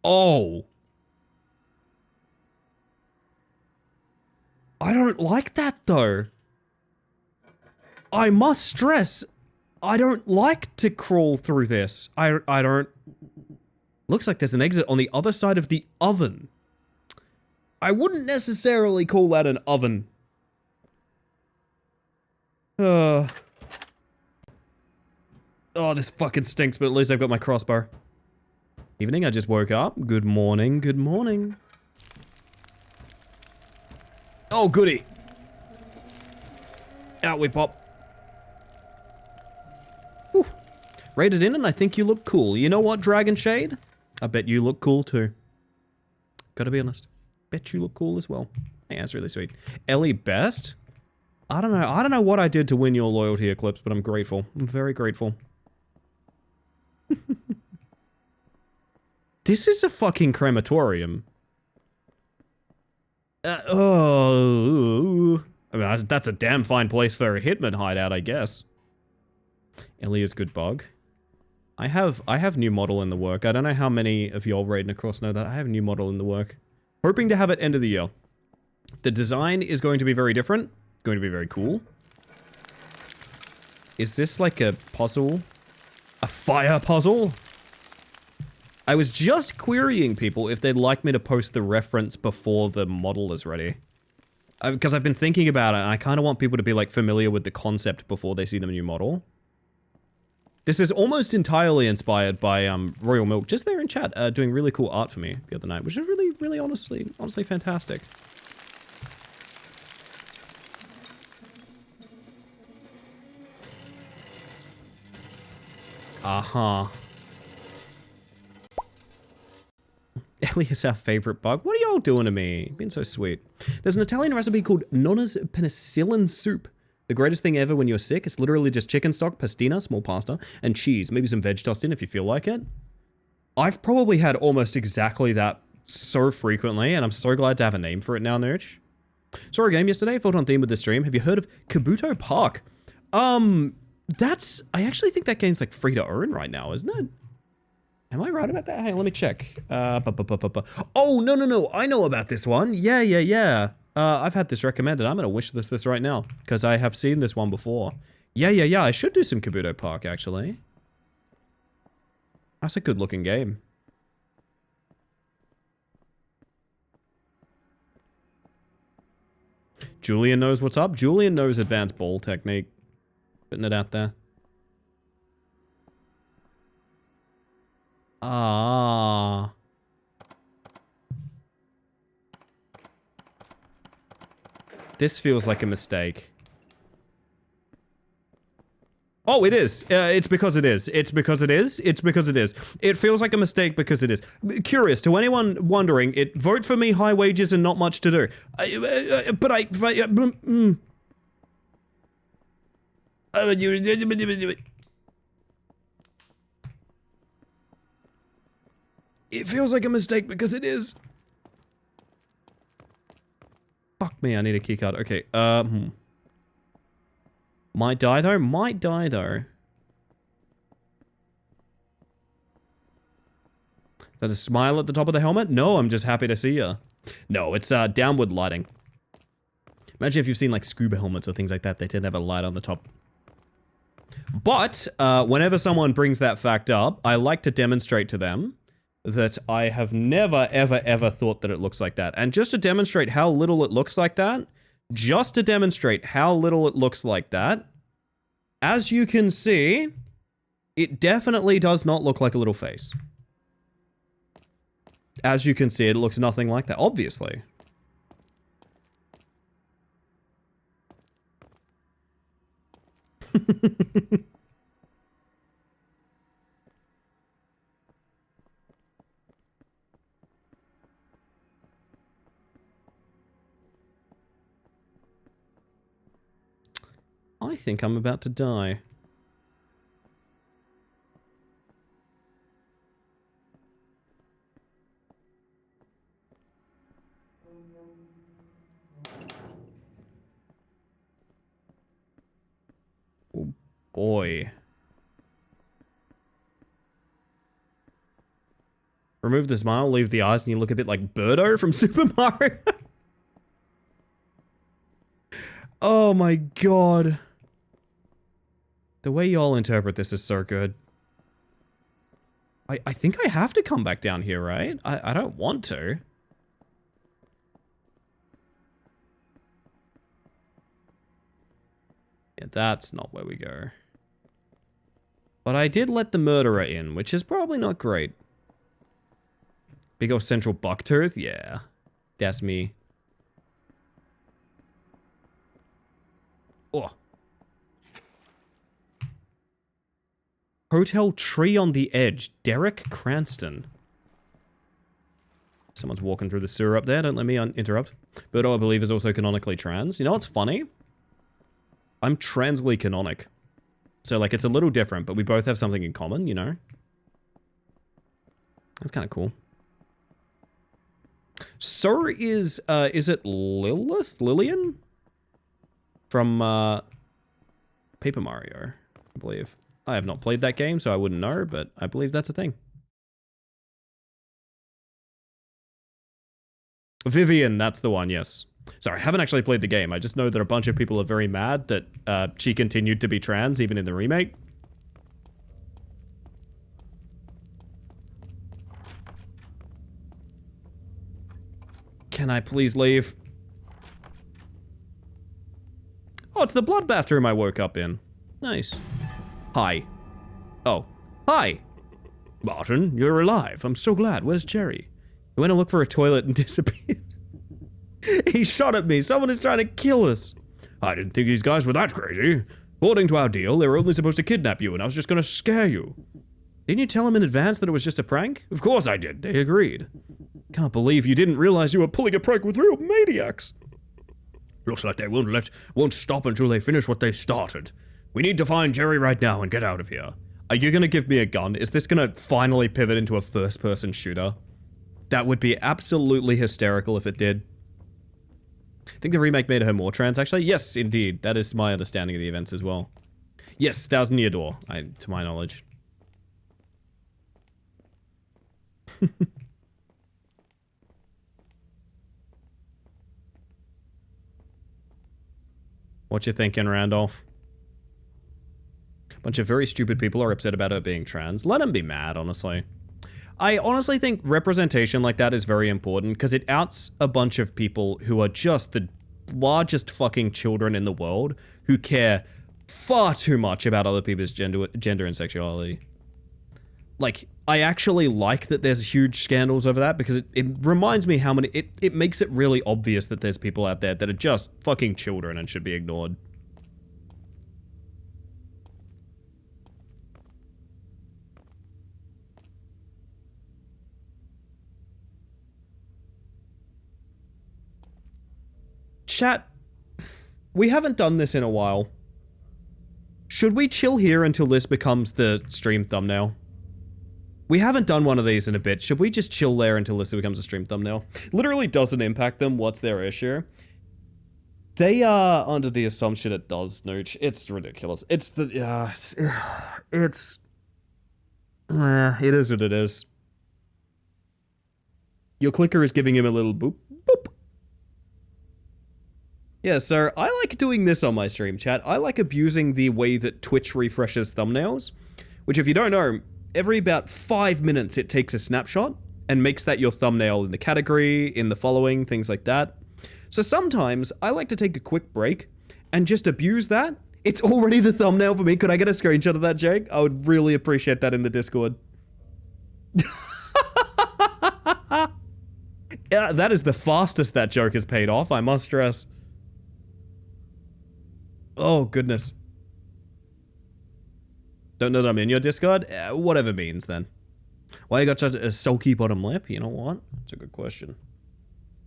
Oh! I don't like that, though. I must stress, I don't like to crawl through this. I don't... Looks like there's an exit on the other side of the oven. I wouldn't necessarily call that an oven. Oh, this fucking stinks, but at least I've got my crossbow. Evening, I just woke up. Good morning, good morning. Oh, goody. Out we pop. Whew. Rated in and I think you look cool. You know what, Dragon Shade? I bet you look cool too. Gotta be honest. Bet you look cool as well. Hey, that's really sweet. Ellie Best? I don't know. I don't know what I did to win your loyalty, Eclipse, but I'm grateful. I'm very grateful. This is a fucking crematorium. Oh. I mean, that's a damn fine place for a hitman hideout, I guess. Elliot's good bug. I have new model in the work. I don't know how many of y'all raiding across know that. I have new model in the work. Hoping to have it end of the year. The design is going to be very different. Going to be very cool. Is this like a puzzle? A fire puzzle? I was just querying people if they'd like me to post the reference before the model is ready. Because I've been thinking about it, and I kind of want people to be like familiar with the concept before they see the new model. This is almost entirely inspired by Royal Milk, just there in chat, doing really cool art for me the other night, which is really, really honestly fantastic. Uh-huh. Ellie is our favorite bug. What are y'all doing to me? You've been so sweet. There's an Italian recipe called Nonna's penicillin soup. The greatest thing ever when you're sick. It's literally just chicken stock, pastina, small pasta, and cheese. Maybe some veg tossed in if you feel like it. I've probably had almost exactly that so frequently, and I'm so glad to have a name for it now, Nooch. Saw a game yesterday, felt on theme with the stream. Have you heard of Kabuto Park? I actually think that game's like free to earn right now, isn't it? Am I right about that? Hey, let me check. Oh, no. I know about this one. Yeah. I've had this recommended. I'm going to wish this right now because I have seen this one before. Yeah. I should do some Kabuto Park, actually. That's a good looking game. Julian knows what's up. Julian knows advanced ball technique. Putting it out there. Ah. This feels like a mistake. Oh, it is. It's because it is. It's because it is. It's because it is. It feels like a mistake because it is. Curious, to anyone wondering, vote for me, high wages and not much to do. It feels like a mistake because it is. Fuck me, I need a keycard. Okay, Might die though? Might die though. Is that a smile at the top of the helmet? No, I'm just happy to see ya. No, it's downward lighting. Imagine if you've seen like scuba helmets or things like that, they tend to have a light on the top. But, whenever someone brings that fact up, I like to demonstrate to them that I have never, ever thought that it looks like that. And just to demonstrate how little it looks like that, as you can see, it definitely does not look like a little face. As you can see, it looks nothing like that, obviously. think I'm about to die. Oh boy. Remove the smile, leave the eyes, and you look a bit like Birdo from Super Mario. Oh my god. The way y'all interpret this is so good. I think I have to come back down here, right? I don't want to. Yeah, that's not where we go. But I did let the murderer in, which is probably not great. Big ol' central bucktooth? Yeah. That's me. Oh. Hotel Tree on the Edge. Derek Cranston. Someone's walking through the sewer up there. Don't let me interrupt. Birdo, I believe, is also canonically trans. You know what's funny? I'm transly canonic. So, like, it's a little different, but we both have something in common, you know? That's kind of cool. So is it Lilith? Lillian? From, Paper Mario, I believe. I have not played that game, so I wouldn't know, but I believe that's a thing. Vivian, that's the one, yes. Sorry, I haven't actually played the game. I just know that a bunch of people are very mad that she continued to be trans, even in the remake. Can I please leave? Oh, it's the blood bathroom I woke up in. Nice. Hi. Oh. Hi! Martin, you're alive. I'm so glad. Where's Jerry? He went to look for a toilet and disappeared. He shot at me. Someone is trying to kill us. I didn't think these guys were that crazy. According to our deal, they were only supposed to kidnap you, and I was just gonna scare you. Didn't you tell them in advance that it was just a prank? Of course I did. They agreed. Can't believe you didn't realize you were pulling a prank with real maniacs. Looks like they won't stop until they finish what they started. We need to find Jerry right now and get out of here. Are you gonna give me a gun? Is this gonna finally pivot into a first-person shooter? That would be absolutely hysterical if it did. I think the remake made her more trans, actually. Yes, indeed. That is my understanding of the events as well. Yes, Thousand Year Door, to my knowledge. What you thinking, Randolph? Bunch of very stupid people are upset about her being trans. Let them be mad, honestly. I honestly think representation like that is very important because it outs a bunch of people who are just the largest fucking children in the world who care far too much about other people's gender and sexuality. Like, I actually like that there's huge scandals over that because it reminds me how many... It makes it really obvious that there's people out there that are just fucking children and should be ignored. Chat, we haven't done this in a while. Should we chill here until this becomes the stream thumbnail? We haven't done one of these in a bit. Should we just chill there until this becomes a stream thumbnail? Literally doesn't impact them. What's their issue? They are under the assumption it does, Nooch. It's ridiculous. It's the... it is what it is. Your clicker is giving him a little boop. Boop. Yeah, so I like doing this on my stream, chat. I like abusing the way that Twitch refreshes thumbnails, which if you don't know, every about 5 minutes it takes a snapshot and makes that your thumbnail in the category, in the following, things like that. So sometimes I like to take a quick break and just abuse that. It's already the thumbnail for me. Could I get a screenshot of that, Jake? I would really appreciate that in the Discord. Yeah, that is the fastest that joke has paid off, I must stress. Oh, goodness. Don't know that I'm in your Discord? Whatever means, then. Why you got such a sulky bottom lip? You know what? That's a good question.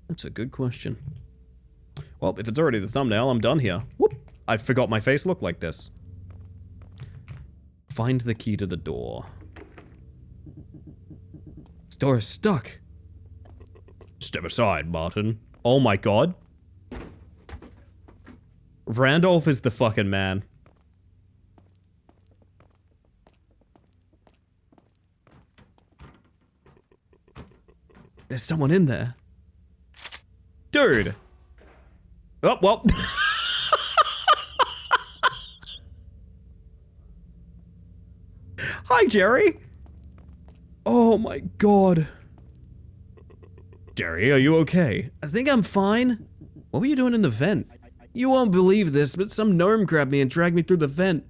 That's a good question. Well, if it's already the thumbnail, I'm done here. Whoop. I forgot my face looked like this. Find the key to the door. This door is stuck. Step aside, Martin. Oh my god. Randolph is the fucking man. There's someone in there. Dude. Oh, well. Hi, Jerry. Oh my god. Jerry, are you okay? I think I'm fine. What were you doing in the vent? You won't believe this, but some gnome grabbed me and dragged me through the vent.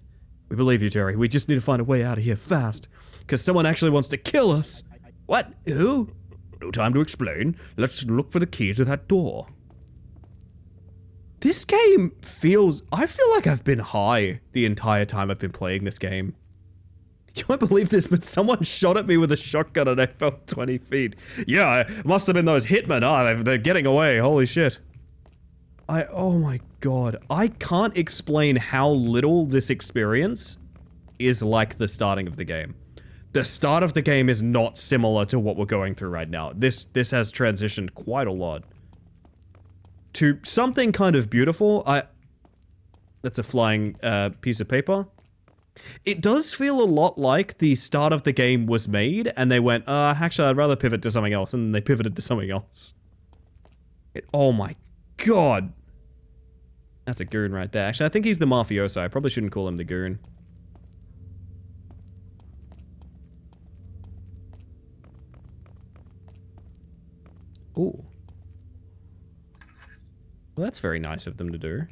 We believe you, Jerry. We just need to find a way out of here fast. Because someone actually wants to kill us. What? Who? No time to explain. Let's look for the key to that door. This game feels... I feel like I've been high the entire time I've been playing this game. You won't believe this, but someone shot at me with a shotgun and I fell 20 feet. Yeah, it must have been those hitmen. Oh, they're getting away. Holy shit. Oh my god. I can't explain how little this experience is like the starting of the game. The start of the game is not similar to what we're going through right now. This has transitioned quite a lot. To something kind of beautiful. That's a flying piece of paper. It does feel a lot like the start of the game was made, and they went, actually, I'd rather pivot to something else, and then they pivoted to something else. Oh my god. That's a goon right there. Actually, I think he's the mafioso. I probably shouldn't call him the goon. Ooh. Well, that's very nice of them to do.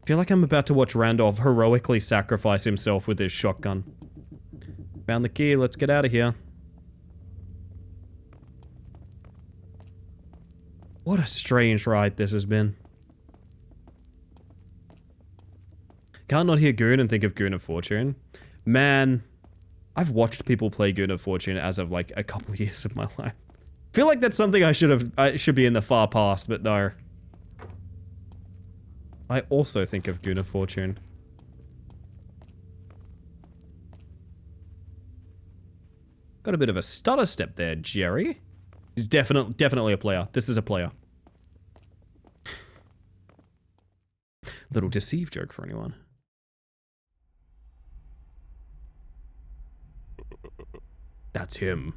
I feel like I'm about to watch Randolph heroically sacrifice himself with his shotgun. Found the key, let's get out of here. What a strange ride this has been. Can't not hear Goon and think of Goon of Fortune. Man, I've watched people play Goon of Fortune as of like a couple of years of my life. Feel like that's something I should be in the far past, but no. I also think of Goon of Fortune. Got a bit of a stutter step there, Jerry. He's definitely a player. This is a player. Little deceive joke for anyone. That's him.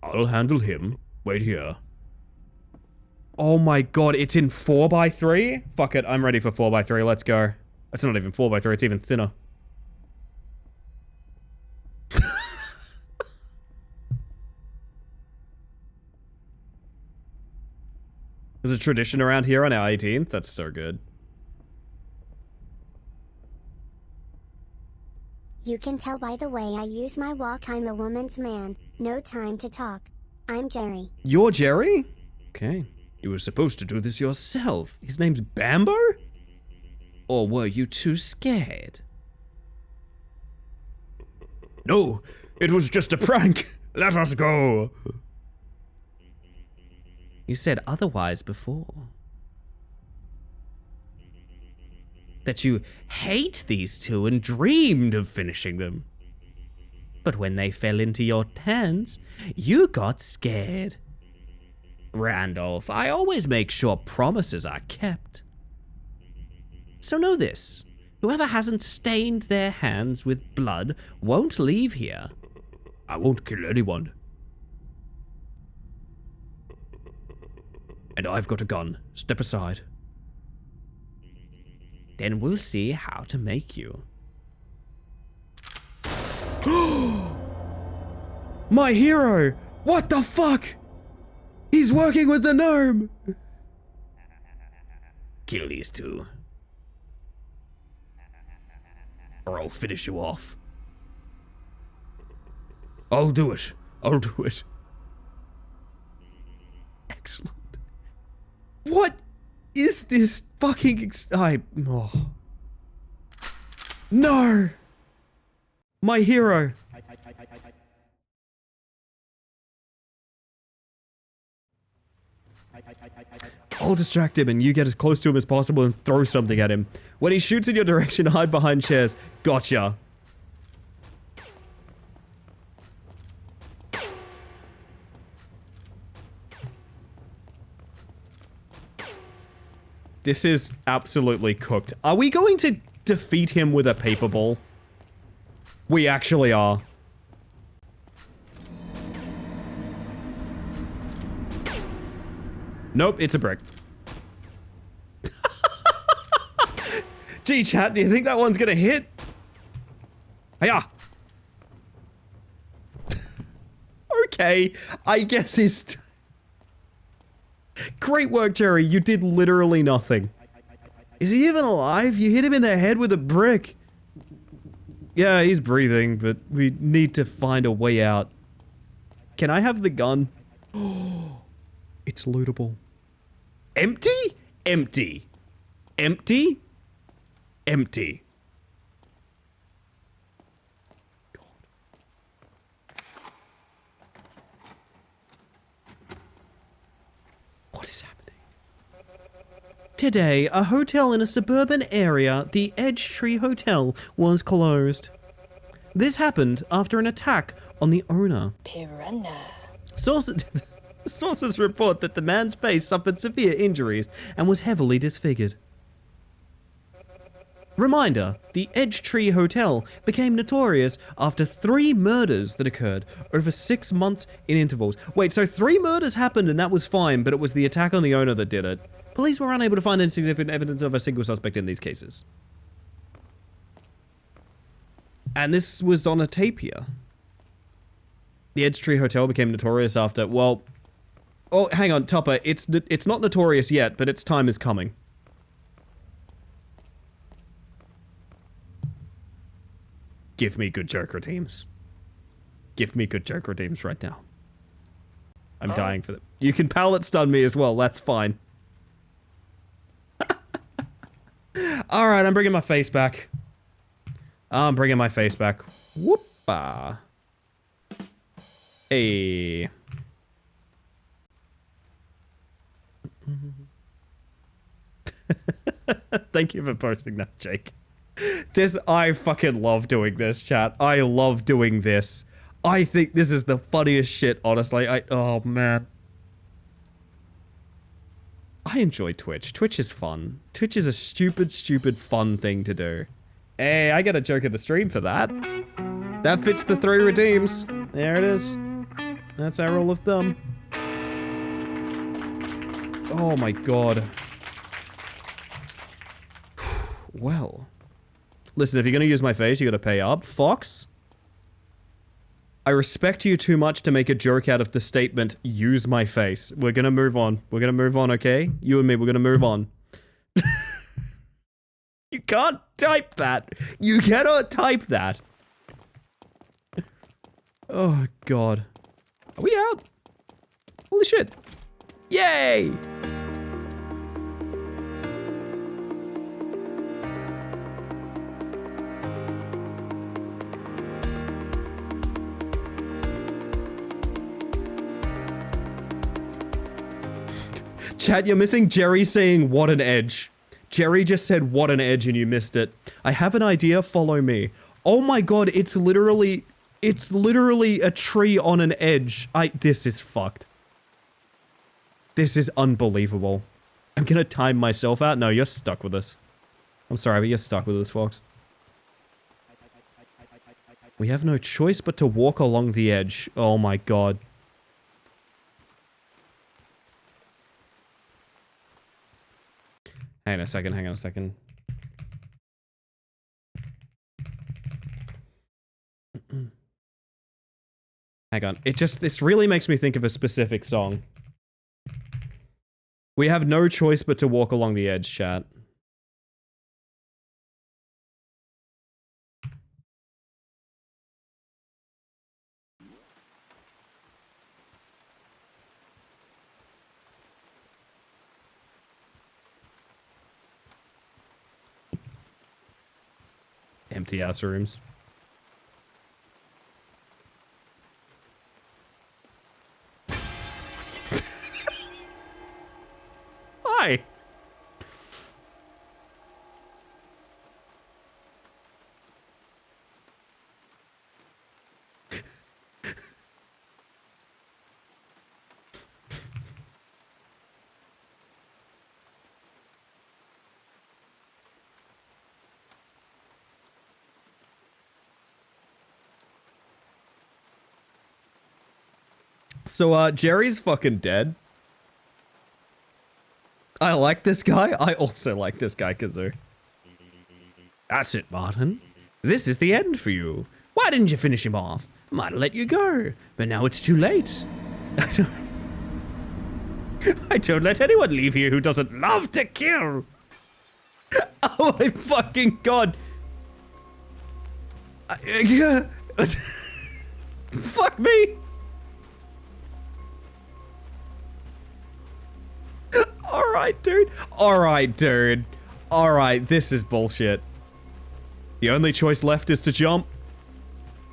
I'll handle him. Wait here. Oh my god, it's in 4x3? Fuck it, I'm ready for 4x3, let's go. It's not even 4x3, it's even thinner. There's a tradition around here on our 18th, that's so good. You can tell by the way I use my walk I'm a woman's man. No time to talk. I'm Jerry. You're Jerry? Okay. You were supposed to do this yourself. His name's Bambo? Or were you too scared? No, it was just a prank. Let us go. You said otherwise before. That you hate these two and dreamed of finishing them. But when they fell into your hands, you got scared. Randolph, I always make sure promises are kept. So know this, whoever hasn't stained their hands with blood won't leave here. I won't kill anyone. And I've got a gun. Step aside. Then we'll see how to make you. My hero! What the fuck? He's working with the gnome! Kill these two. Or I'll finish you off. I'll do it. I'll do it. Excellent. What is this fucking oh. No! My hero. I'll distract him and you get as close to him as possible and throw something at him. When he shoots in your direction, hide behind chairs. Gotcha. This is absolutely cooked. Are we going to defeat him with a paper ball? We actually are. Nope, it's a brick. Gee, chat, do you think that one's gonna hit? Hiya! Okay, I guess he's... Great work, Jerry. You did literally nothing. Is he even alive? You hit him in the head with a brick. Yeah, he's breathing, but we need to find a way out. Can I have the gun? Oh, it's lootable. Empty? Empty. Empty? Empty. God. What is happening? Today, a hotel in a suburban area, the Edge Tree Hotel, was closed. This happened after an attack on the owner. Piranha. Sources report that the man's face suffered severe injuries and was heavily disfigured. Reminder, the Edge Tree Hotel became notorious after 3 murders that occurred over 6 months in intervals. Wait, so 3 murders happened and that was fine, but it was the attack on the owner that did it. Police were unable to find any significant evidence of a single suspect in these cases. And this was on a tape here. The Edge Tree Hotel became notorious after, well... Oh, hang on, Topper, it's not notorious yet, but its time is coming. Give me good Joker teams. Give me good Joker teams right now. I'm dying for them. You can pallet stun me as well, that's fine. Alright, I'm bringing my face back. I'm bringing my face back. Whoop-ah. Hey. Thank you for posting that, Jake. I fucking love doing this, chat. I love doing this. I think this is the funniest shit, honestly. Oh, man. I enjoy Twitch. Twitch is fun. Twitch is a stupid, stupid fun thing to do. Hey, I got a joke of the stream for that. That fits the 3 redeems. There it is. That's our rule of thumb. Oh my god. Well. Listen, if you're gonna use my face, you gotta pay up. Fox? I respect you too much to make a joke out of the statement, use my face. We're gonna move on. We're gonna move on, okay? You and me, we're gonna move on. You can't type that. You cannot type that. Oh, God. Are we out? Holy shit. Yay! Chat, you're missing Jerry saying, what an edge. Jerry just said, what an edge, and you missed it. I have an idea, follow me. Oh my god, it's literally a tree on an edge. This is fucked. This is unbelievable. I'm gonna time myself out. No, you're stuck with us. I'm sorry, but you're stuck with us, Fox. We have no choice but to walk along the edge. Oh my god. Hang on a second, hang on a second. Hang on. This really makes me think of a specific song. We have no choice but to walk along the edge, chat. Empty ass rooms. Hi. So, Jerry's fucking dead. I like this guy. I also like this guy, Kazoo. That's it, Martin. This is the end for you. Why didn't you finish him off? Might have let you go, but now it's too late. I don't let anyone leave here who doesn't love to kill. Oh my fucking god. Fuck me. Alright, dude. Alright, dude. Alright, this is bullshit. The only choice left is to jump.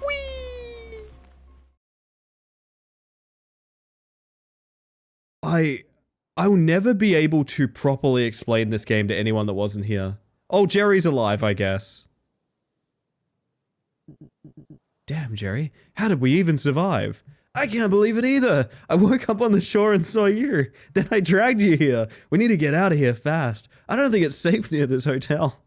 Whee! I will never be able to properly explain this game to anyone that wasn't here. Oh, Jerry's alive, I guess. Damn, Jerry. How did we even survive? I can't believe it either. I woke up on the shore and saw you. Then I dragged you here. We need to get out of here fast. I don't think it's safe near this hotel.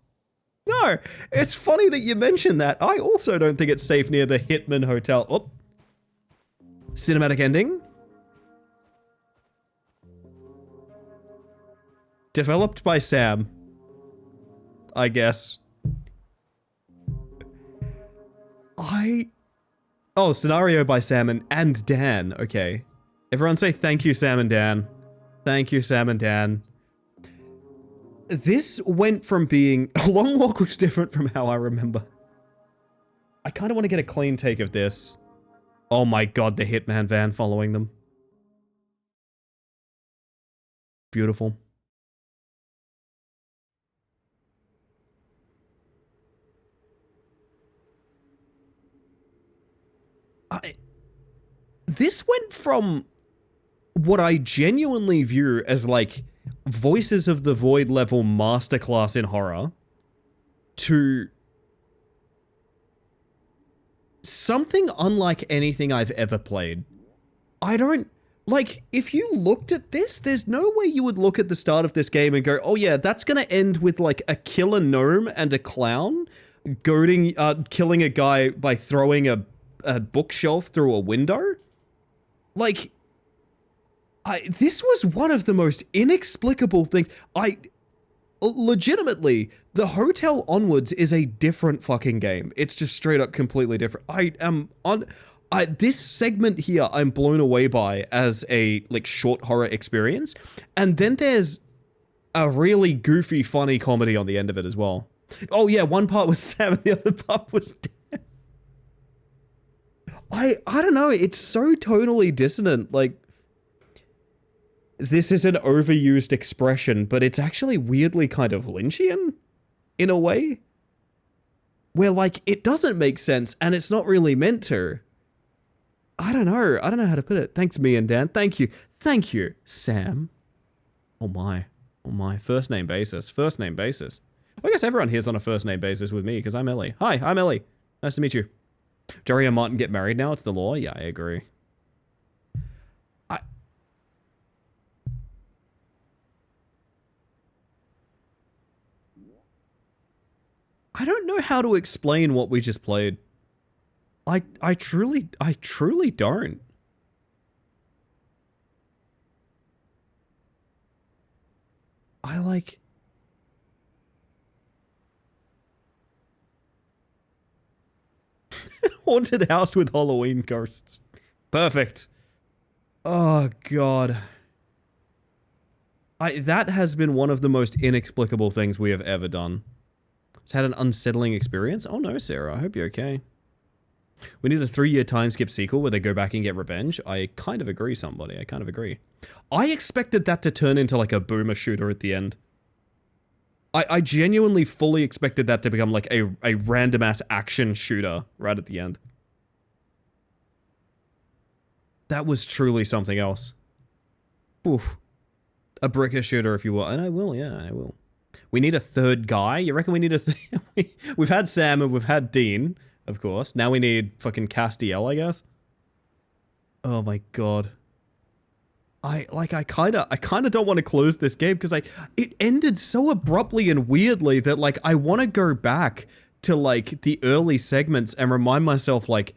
No, it's funny that you mentioned that. I also don't think it's safe near the Hitman Hotel. Oh. Cinematic ending. Developed by Sam. I guess. Oh, scenario by Sam and Dan. Okay. Everyone say thank you, Sam and Dan. Thank you, Sam and Dan. This went from being... Long Walk was different from how I remember. I kind of want to get a clean take of this. Oh my god, the Hitman van following them. Beautiful. This went from what I genuinely view as like Voices of the Void level masterclass in horror to something unlike anything I've ever played. I don't... Like, if you looked at this, there's no way you would look at the start of this game and go, oh yeah, that's gonna end with like a killer gnome and a clown killing a guy by throwing a bookshelf through a window. Like, this was one of the most inexplicable things. Legitimately, the Hotel Onwards is a different fucking game. It's just straight up completely different. This segment here, I'm blown away by as a, like, short horror experience. And then there's a really goofy, funny comedy on the end of it as well. Oh yeah, one part was Sam and the other part was Dan. I don't know, it's so tonally dissonant, like... This is an overused expression, but it's actually weirdly kind of Lynchian, in a way. Where, like, it doesn't make sense, and it's not really meant to. I don't know how to put it. Thanks, me and Dan. Thank you, Sam. Oh my, first name basis. Well, I guess everyone here's on a first name basis with me, because I'm Ellie. Hi, I'm Ellie. Nice to meet you. Jerry and Martin get married now, it's the law? Yeah, I agree. I don't know how to explain what we just played. I truly don't. I like... Haunted house with Halloween ghosts. Perfect. Oh, God. That has been one of the most inexplicable things we have ever done. It's had an unsettling experience? Oh no, Sarah, I hope you're okay. We need a 3-year time skip sequel where they go back and get revenge. I kind of agree, somebody. I kind of agree. I expected that to turn into like a boomer shooter at the end. I genuinely fully expected that to become like a random ass action shooter right at the end. That was truly something else. Oof. A bricker shooter if you will. And I will, yeah, I will. We need a third guy? You reckon we need a we've had Sam and we've had Dean, of course. Now we need fucking Castiel, I guess. Oh my god. I kinda don't want to close this game because it ended so abruptly and weirdly that like I want to go back to like the early segments and remind myself like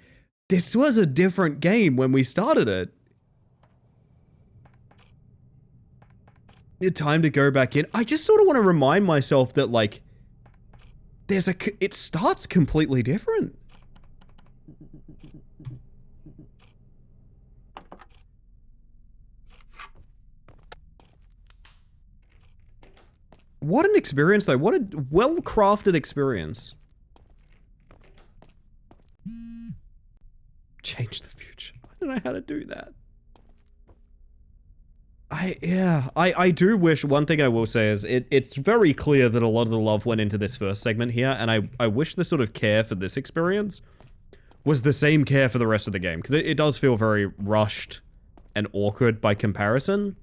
this was a different game when we started it. Time to go back in. I just sort of want to remind myself that like it starts completely different. What an experience though. What a well-crafted experience. Change the future. I don't know how to do that. I do wish, one thing I will say is it's very clear that a lot of the love went into this first segment here, and I wish the sort of care for this experience was the same care for the rest of the game, because it does feel very rushed and awkward by comparison.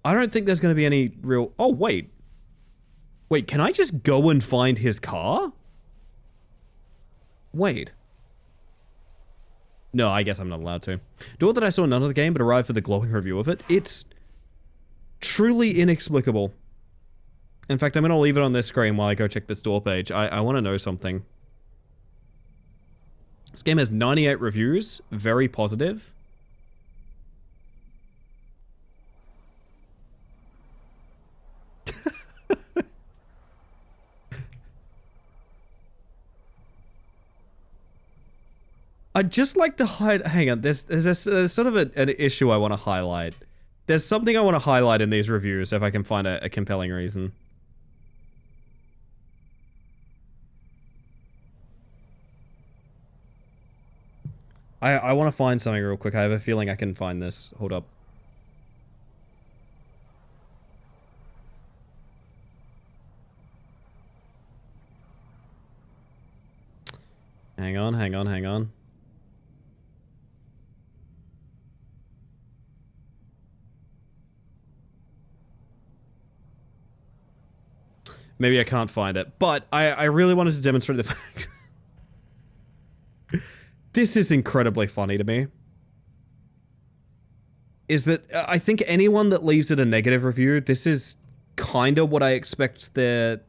I don't think there's going to be any real... Oh, wait. Wait, can I just go and find his car? Wait. No, I guess I'm not allowed to. Door that I saw none of the game, but arrived for the glowing review of it. It's truly inexplicable. In fact, I'm going to leave it on this screen while I go check the store page. I want to know something. This game has 98 reviews. Very positive. I'd just like to hang on, there's sort of an issue I want to highlight. There's something I want to highlight in these reviews if I can find a compelling reason. I want to find something real quick. I have a feeling I can find this. Hold up. Hang on, hang on, hang on. Maybe I can't find it, but I really wanted to demonstrate the fact. This is incredibly funny to me. Is that I think anyone that leaves it a negative review, this is kind of what I expect their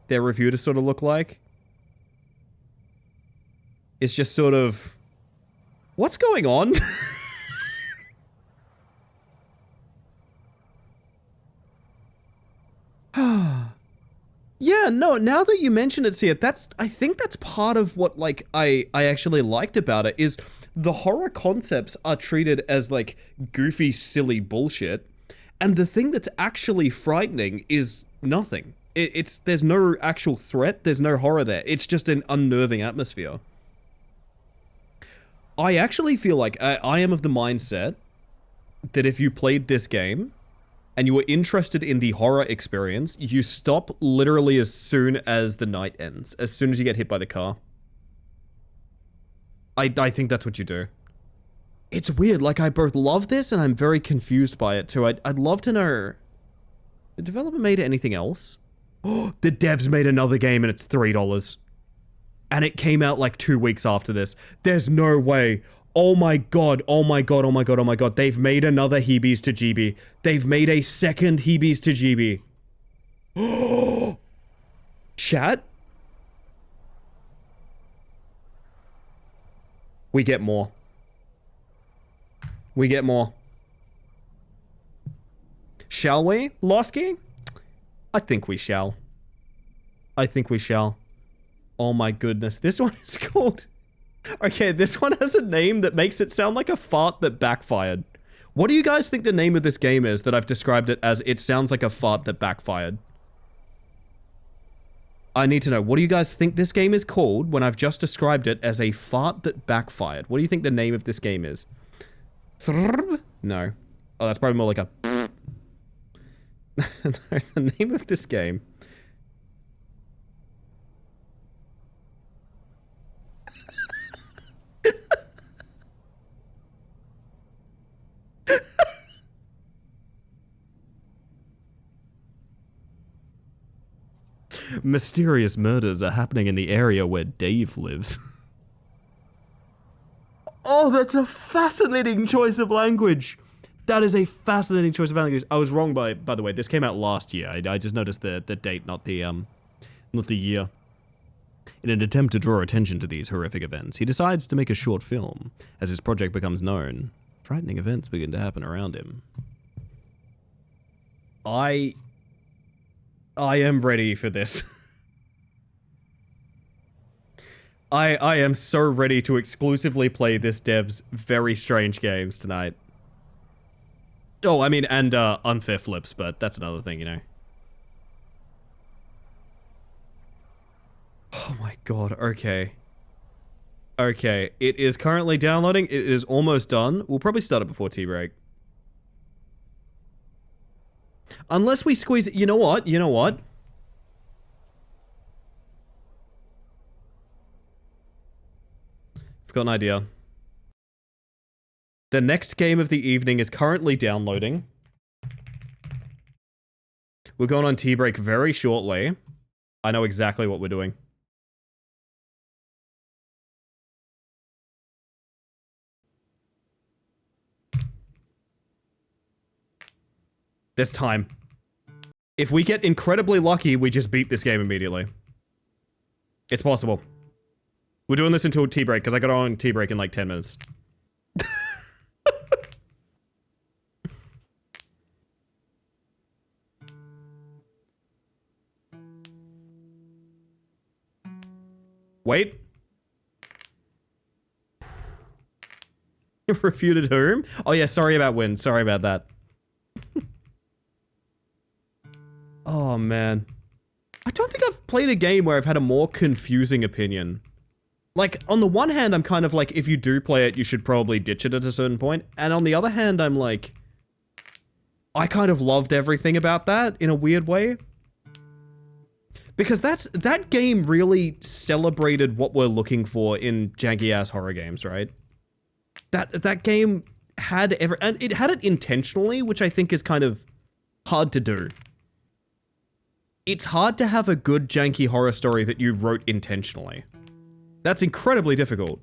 review to sort of look like. It's just sort of, what's going on? Yeah, no, now that you mention it, Sia, I think that's part of what, like, I actually liked about it, is the horror concepts are treated as, like, goofy, silly bullshit, and the thing that's actually frightening is nothing. There's no actual threat, there's no horror there, it's just an unnerving atmosphere. I actually feel like I am of the mindset that if you played this game, and you were interested in the horror experience, you stop literally as soon as the night ends. As soon as you get hit by the car. I think that's what you do. It's weird, like I both love this and I'm very confused by it too. I'd love to know... The developer made anything else? Oh, the devs made another game and it's $3. And it came out like 2 weeks after this. There's no way. Oh my god, oh my god, oh my god, oh my god. They've made another Hebes to GB. They've made a second Hebes to GB. Oh, chat? We get more. We get more. Shall we, Losky? I think we shall. I think we shall. Oh my goodness. This one is called... Okay, this one has a name that makes it sound like a fart that backfired. What do you guys think the name of this game is that I've described it as it sounds like a fart that backfired? I need to know. What do you guys think this game is called when I've just described it as a fart that backfired? What do you think the name of this game is? No. Oh, that's probably more like a... No, the name of this game... Mysterious murders are happening in the area where Dave lives. Oh, that's a fascinating choice of language. That is a fascinating choice of language. I was wrong by the way. This came out last year. I just noticed the date, not the year. In an attempt to draw attention to these horrific events, he decides to make a short film. As his project becomes known, frightening events begin to happen around him. I am ready for this. I am so ready to exclusively play this dev's very strange games tonight. Oh, I mean, and unfair flips, but that's another thing, you know. Oh my god, okay. Okay, it is currently downloading. It is almost done. We'll probably start it before tea break. Unless we squeeze it. You know what? You know what? I've got an idea. The next game of the evening is currently downloading. We're going on tea break very shortly. I know exactly what we're doing. There's time. If we get incredibly lucky, we just beat this game immediately. It's possible. We're doing this until tea break, because I got on tea break in like 10 minutes. Wait. Refuted whom? Oh yeah, sorry about Wind. Sorry about that. Oh man. I don't think I've played a game where I've had a more confusing opinion. Like, on the one hand, I'm kind of like, if you do play it, you should probably ditch it at a certain point. And on the other hand, I'm like, I kind of loved everything about that in a weird way. Because that game really celebrated what we're looking for in janky-ass horror games, right? That game had and it had it intentionally, which I think is kind of hard to do. It's hard to have a good janky horror story that you wrote intentionally. That's incredibly difficult.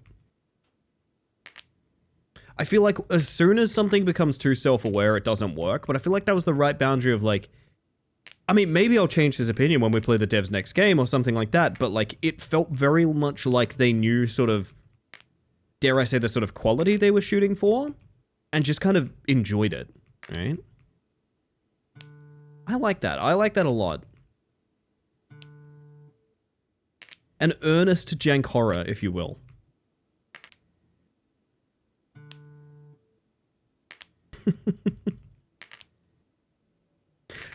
I feel like as soon as something becomes too self-aware, it doesn't work, but I feel like that was the right boundary of like, I mean, maybe I'll change his opinion when we play the dev's next game or something like that, but like, it felt very much like they knew sort of, dare I say, the sort of quality they were shooting for, and just kind of enjoyed it, right? I like that. I like that a lot. An earnest jank horror, if you will.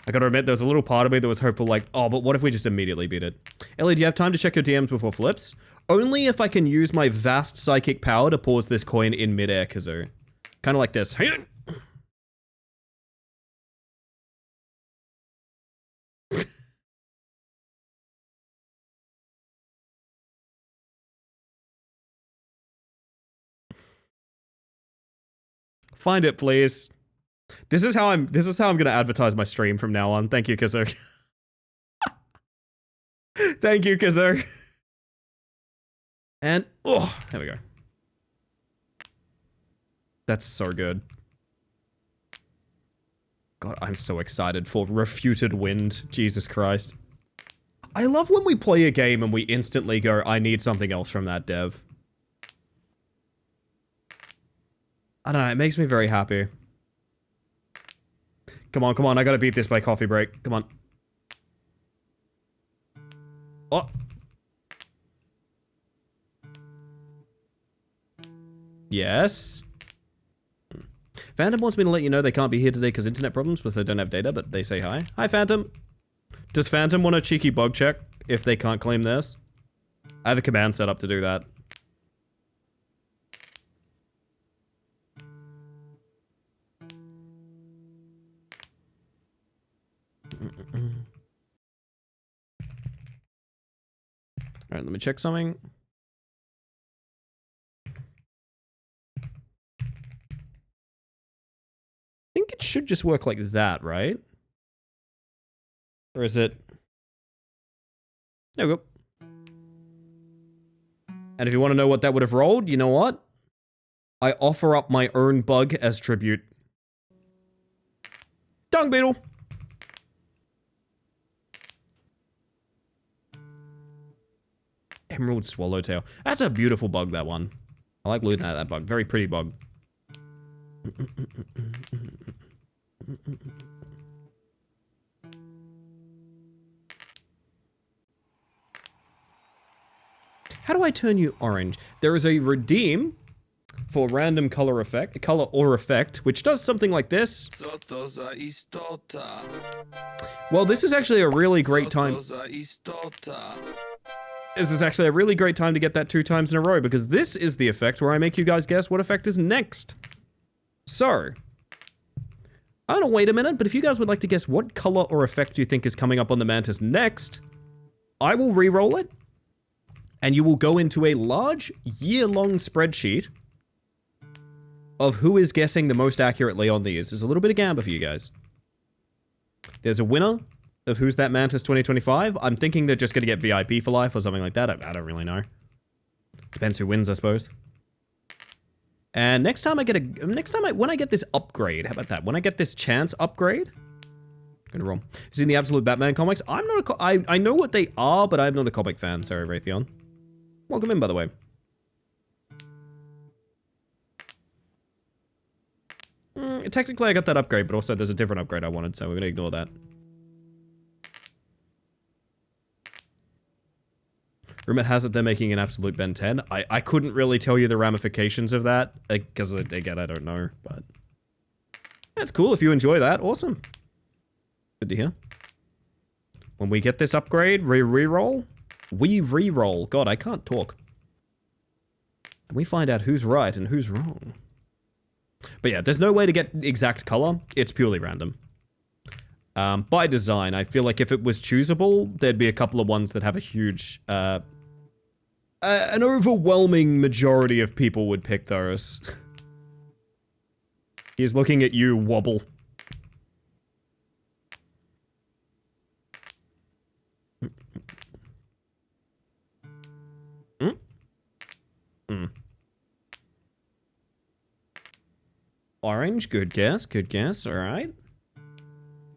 I gotta admit, there was a little part of me that was hopeful, like, oh, but what if we just immediately beat it? Ellie, do you have time to check your DMs before flips? Only if I can use my vast psychic power to pause this coin in midair, Kazoo. Kind of like this. Find it, please. This is how I'm gonna advertise my stream from now on. Thank you, Kazoo. Thank you, Kazoo. And oh, there we go. That's so good. God, I'm so excited for Refuted Wind. Jesus Christ. I love when we play a game and we instantly go, I need something else from that dev. I don't know, it makes me very happy. Come on, come on, I gotta beat this by coffee break. Come on. Oh. Yes. Phantom wants me to let you know they can't be here today because internet problems, because they don't have data, but they say hi. Hi, Phantom. Does Phantom want a cheeky bug check if they can't claim this? I have a command set up to do that. Alright, let me check something. I think it should just work like that, right? Or is it... There we go. And if you want to know what that would have rolled, you know what? I offer up my own bug as tribute. Dung beetle. Emerald swallowtail. That's a beautiful bug, that one. I like looking at that bug. Very pretty bug. How do I turn you orange? There is a redeem for random color or effect, which does something like this. Well, this is actually a really great time. This is actually a really great time to get that 2 times in a row, because this is the effect where I make you guys guess what effect is next. So, I don't know, wait a minute, but if you guys would like to guess what color or effect you think is coming up on the Mantis next, I will re-roll it, and you will go into a large, year-long spreadsheet of who is guessing the most accurately on these. There's a little bit of gamba for you guys. There's a winner of Who's That Mantis 2025. I'm thinking they're just going to get VIP for life or something like that. I don't really know. Depends who wins, I suppose. And next time when I get this upgrade, how about that? When I get this chance upgrade, I'm gonna roll. You've seen the Absolute Batman comics? I'm not I know what they are, but I'm not a comic fan. Sorry, Raytheon. Welcome in, by the way. Technically, I got that upgrade, but also there's a different upgrade I wanted, so we're gonna ignore that. Rumor has it they're making an Absolute Ben 10. I couldn't really tell you the ramifications of that, because again, I don't know, but that's cool if you enjoy that. Awesome. Good to hear. When we get this upgrade, re-roll. God, I can't talk. And we find out who's right and who's wrong. But yeah, there's no way to get exact color. It's purely random. By design, I feel like if it was choosable, there'd be a couple of ones that have a huge, an overwhelming majority of people would pick those. He's looking at you, Wobble. Orange, good guess, alright.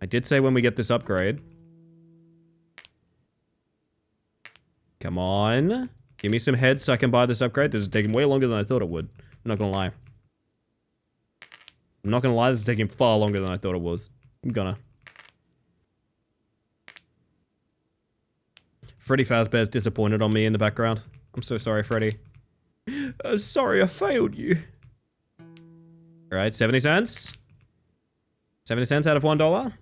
I did say when we get this upgrade. Come on. Give me some heads so I can buy this upgrade. This is taking way longer than I thought it would. I'm not gonna lie. This is taking far longer than I thought it was. Freddy Fazbear's disappointed on me in the background. I'm so sorry, Freddy. Sorry, I failed you. Alright, 70 cents. 70 cents out of $1.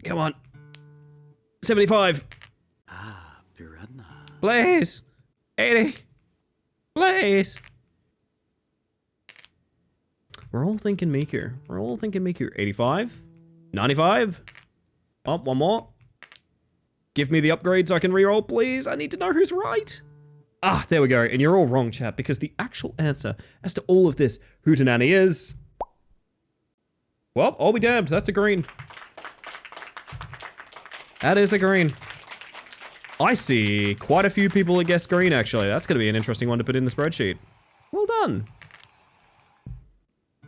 Come on. 75. Piranha. Please. 80. Please. We're all thinking Miku. 85. 95. Oh, one more. Give me the upgrade so I can reroll, please. I need to know who's right. Ah, there we go. And you're all wrong, chat, because the actual answer as to all of this hootenanny is... Well, I'll be damned. That's a green. That is a green. I see quite a few people that guessed green, actually. That's going to be an interesting one to put in the spreadsheet. Well done.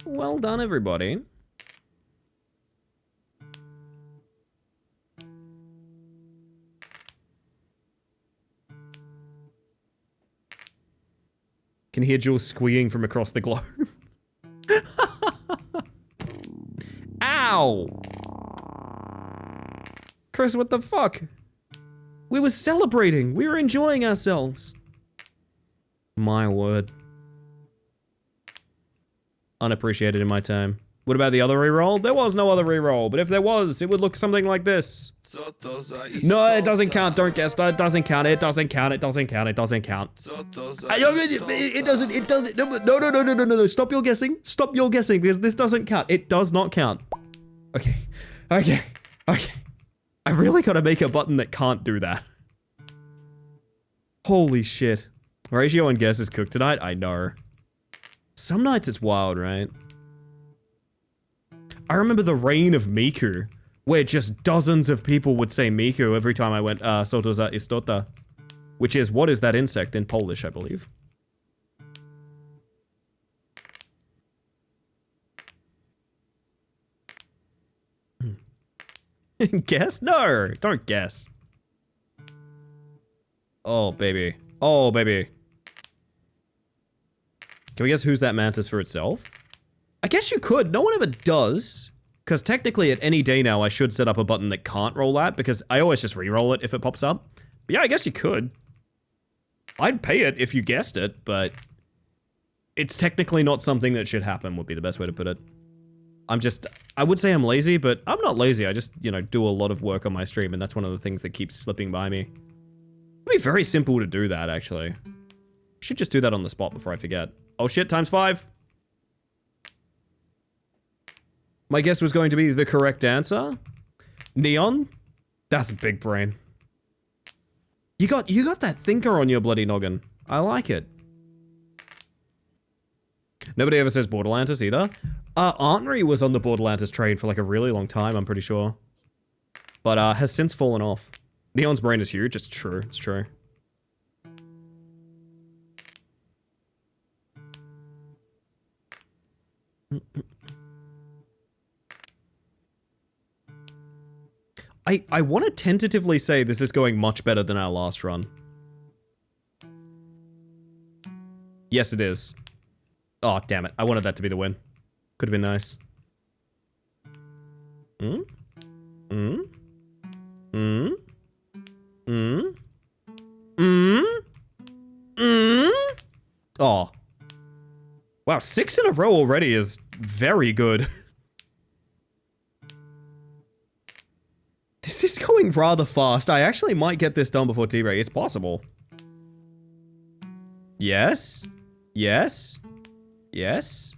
Well done, everybody. Can hear Jules squealing from across the globe. Ow! Chris, what the fuck? We were celebrating. We were enjoying ourselves. My word. Unappreciated in my time. What about the other reroll? There was no other reroll, but if there was, it would look something like this. No, it doesn't count. Don't guess. It doesn't count. It doesn't count. It doesn't count. It doesn't count. It doesn't. No. Stop your guessing. Stop your guessing, because this doesn't count. It does not count. Okay. I really gotta make a button that can't do that. Holy shit. Ratio on guess is cooked tonight? I know. Some nights it's wild, right? I remember the reign of Miku, where just dozens of people would say Miku every time I went, "Co za istota," which is, what is that insect in Polish, I believe. Guess? No, don't guess. Oh, baby. Oh, baby. Can we guess who's that mantis for itself? I guess you could. No one ever does. Because technically at any day now I should set up a button that can't roll that, because I always just re-roll it if it pops up. But yeah, I guess you could. I'd pay it if you guessed it, but it's technically not something that should happen, would be the best way to put it. I would say I'm lazy, but I'm not lazy. I just, you know, do a lot of work on my stream, and that's one of the things that keeps slipping by me. It'd be very simple to do that, actually. Should just do that on the spot before I forget. Oh shit, ×5. My guess was going to be the correct answer. Neon? That's a big brain. You got that thinker on your bloody noggin. I like it. Nobody ever says Borderlantis either. Artnery was on the Borderlantis train for like a really long time, I'm pretty sure. But has since fallen off. Neon's brain is huge, it's true, it's true. I want to tentatively say this is going much better than our last run. Yes, it is. Oh, damn it. I wanted that to be the win. Could have been nice. Oh. Wow, 6 in a row already is very good. This is going rather fast. I actually might get this done before T-Ray. It's possible. Yes. Yes. Yes.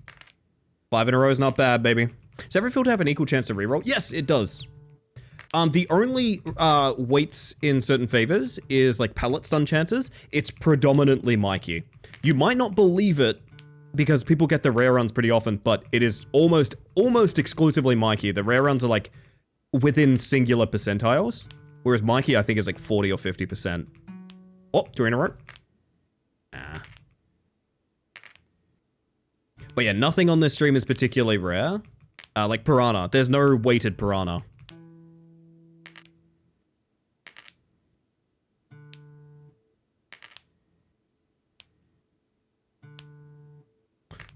5 in a row is not bad, baby. Does every field have an equal chance to reroll? Yes, it does. The only weights in certain favors is like pallet stun chances. It's predominantly Mikey. You might not believe it because people get the rare runs pretty often, but it is almost exclusively Mikey. The rare runs are like within singular percentiles, whereas Mikey I think is like 40 or 50%. Oh, 3 in a row. Ah. But yeah, nothing on this stream is particularly rare. Like Piranha. There's no weighted Piranha.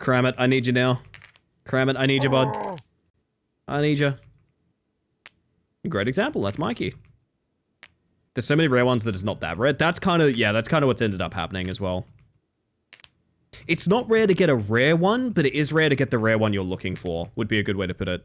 Cram it, I need you now. Cram it, I need you, bud. I need you. Great example, that's Mikey. There's so many rare ones that it's not that rare. That's kind of, yeah, that's kind of what's ended up happening as well. It's not rare to get a rare one, but it is rare to get the rare one you're looking for, would be a good way to put it.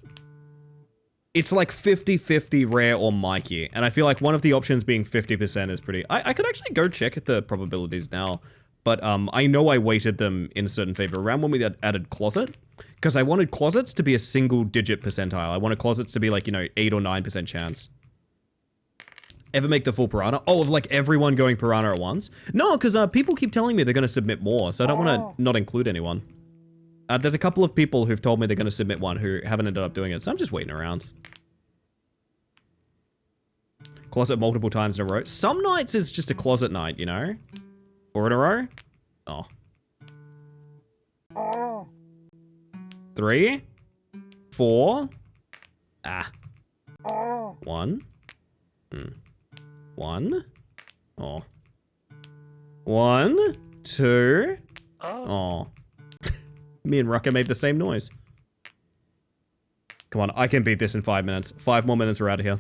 It's like 50-50 rare or Mikey, and I feel like one of the options being 50% is pretty... I could actually go check at the probabilities now, but I know I weighted them in a certain favor around when we added Closet, because I wanted Closets to be a single-digit percentile. I wanted Closets to be like, you know, 8 or 9% chance. Ever make the full Piranha? Oh, of like everyone going Piranha at once? No, because people keep telling me they're going to submit more, so I don't want to not include anyone. There's a couple of people who've told me they're going to submit one who haven't ended up doing it, so I'm just waiting around. Closet multiple times in a row. Some nights is just a closet night, you know? 4 in a row? Oh. 3. 4. Ah. 1. 1. Oh. 1. 2. Oh. Me and Rucker made the same noise. Come on, I can beat this in 5 minutes. 5 more minutes, we're out of here.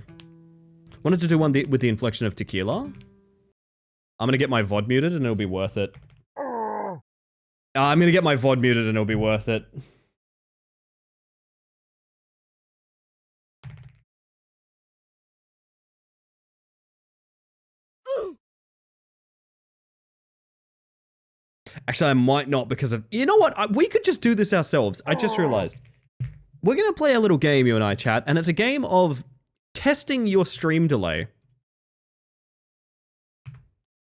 Wanted to do one with the inflection of tequila. I'm gonna get my VOD muted and it'll be worth it. I'm gonna get my VOD muted and it'll be worth it. Actually, I might not because of... You know what? We could just do this ourselves. I just realized. We're gonna play a little game, you and I, chat, and it's a game of testing your stream delay.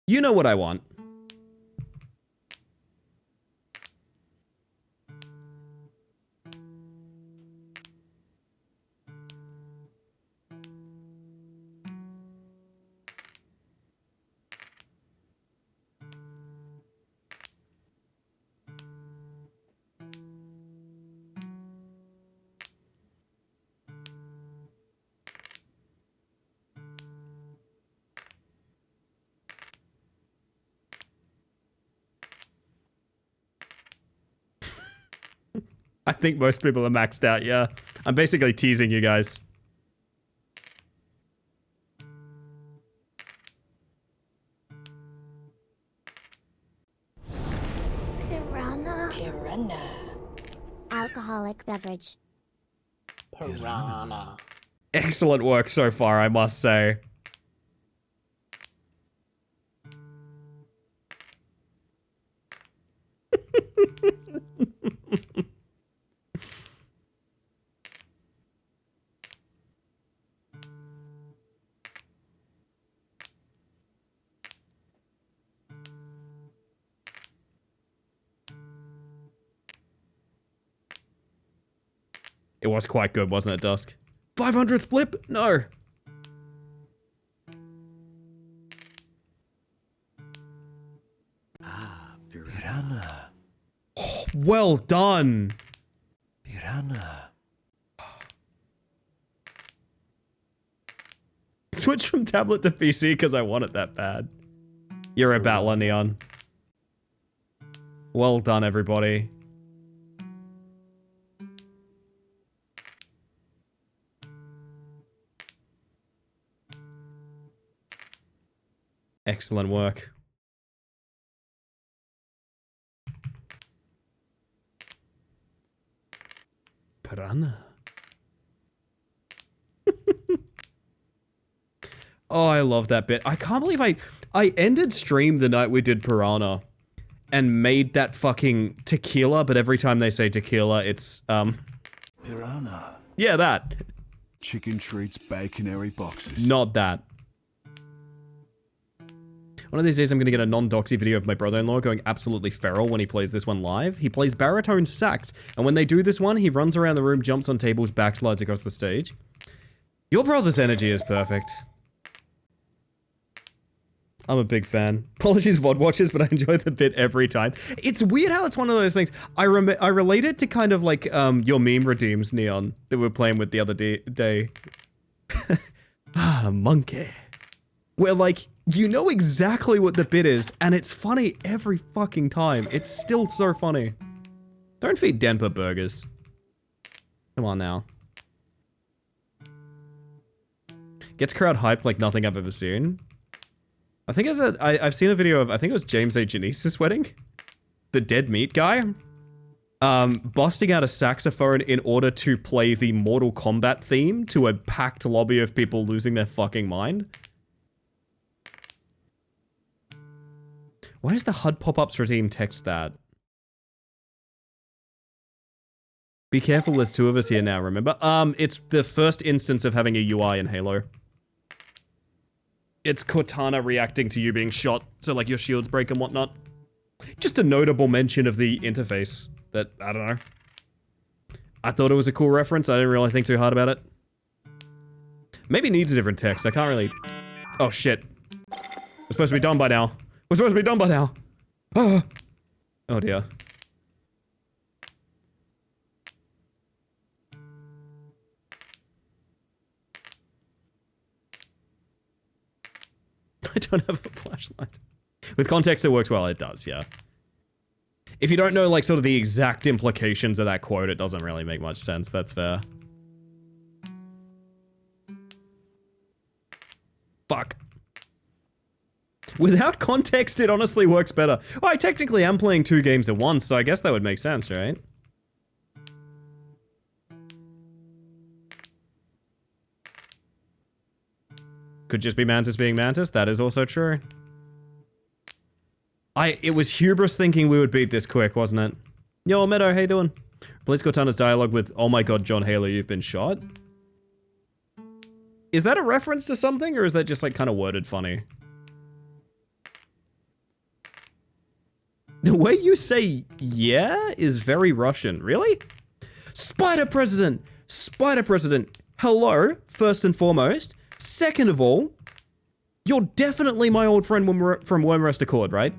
You know what I want. I think most people are maxed out, yeah. I'm basically teasing you guys. Piranha. Alcoholic beverage. Piranha. Excellent work so far, I must say. It was quite good, wasn't it, Dusk? 500th flip? No. Ah, piranha. Well done. Piranha. Switch from tablet to PC because I want it that bad. You're a battler, Neon. Well done, everybody. Excellent work. Piranha. Oh, I love that bit. I can't believe I ended stream the night we did Piranha and made that fucking tequila, but every time they say tequila, it's, Piranha. yeah, that. Chicken treats baconary boxes. Not that. One of these days, I'm going to get a non-doxy video of my brother-in-law going absolutely feral when he plays this one live. He plays baritone sax, and when they do this one, he runs around the room, jumps on tables, backslides across the stage. Your brother's energy is perfect. I'm a big fan. Apologies, VOD watchers, but I enjoy the bit every time. It's weird how it's one of those things. I relate it to kind of like your meme redeems, Neon, that we were playing with the other day. Monkey. Where, like, you know exactly what the bit is, and it's funny every fucking time. It's still so funny. Don't feed Denver burgers. Come on now. Gets crowd hyped like nothing I've ever seen. I think I've seen a video of, I think it was James A. Janice's wedding. The dead meat guy. Busting out a saxophone in order to play the Mortal Kombat theme to a packed lobby of people losing their fucking mind. Why does the HUD pop-ups redeem text that? Be careful, there's two of us here now, remember? It's the first instance of having a UI in Halo. It's Cortana reacting to you being shot, so like your shields break and whatnot. Just a notable mention of the interface that, I don't know. I thought it was a cool reference, I didn't really think too hard about it. Maybe it needs a different text, I can't really... Oh shit. We're supposed to be done by now. We're supposed to be done by now. Oh, oh dear. I don't have a flashlight. With context, it works well. It does, yeah. If you don't know, like, sort of the exact implications of that quote, it doesn't really make much sense. That's fair. Fuck. Without context, it honestly works better. Well, I technically am playing 2 games at once, so I guess that would make sense, right? Could just be Mantis being Mantis. That is also true. It was hubris thinking we would beat this quick, wasn't it? Yo, Meadow, how you doing? Replace Cortana's dialogue with, "Oh my god, John Halo, you've been shot." Is that a reference to something, or is that just, like, kind of worded funny? The way you say yeah is very Russian. Really? Spider President! Spider President! Hello, first and foremost. Second of all, you're definitely my old friend from Wormrest Accord, right?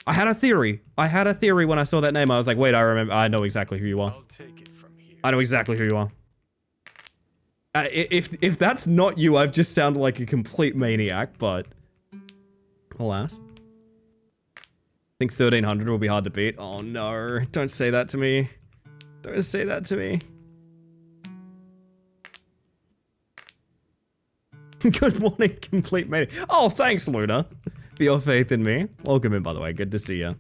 I had a theory. I had a theory when I saw that name. I was like, wait, I remember. I know exactly who you are. I'll take it from here. I know exactly who you are. If that's not you, I've just sounded like a complete maniac, but... Alas. I think 1300 will be hard to beat. Oh no, don't say that to me. Don't say that to me. Good morning, complete mate. Oh, thanks, Luna, for your faith in me. Welcome in, by the way. Good to see you.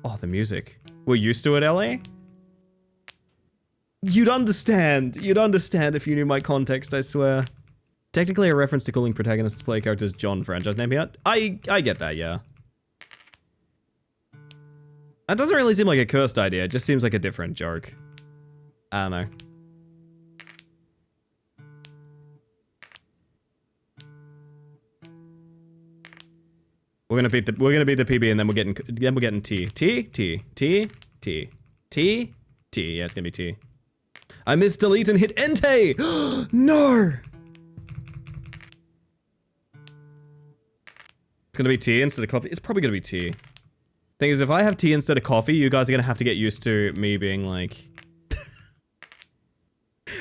Oh, the music. We're used to it, LA? You'd understand. You'd understand if you knew my context, I swear. Technically a reference to calling protagonists play characters John franchise name here. I get that, yeah. That doesn't really seem like a cursed idea. It just seems like a different joke. I don't know. We're gonna beat the PB and then we're getting T. Yeah, it's gonna be T. I missed delete and hit ente. No. It's gonna be tea instead of coffee. It's probably gonna be tea. Thing is, if I have tea instead of coffee, you guys are gonna have to get used to me being like...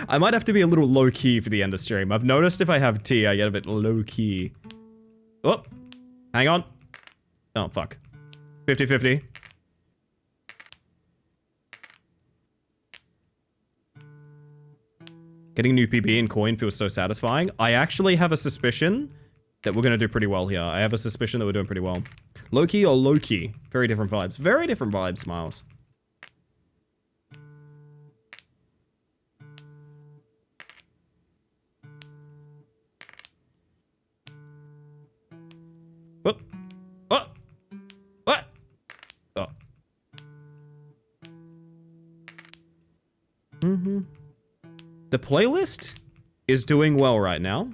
I might have to be a little low-key for the end of stream. I've noticed if I have tea, I get a bit low-key. Oh, hang on. Oh, fuck. 50-50. Getting a new PB in coin feels so satisfying. I actually have a suspicion that we're going to do pretty well here. I have a suspicion that we're doing pretty well. Low-key or low-key? Very different vibes. Very different vibes, Smiles. What? What? What? Oh. The playlist is doing well right now.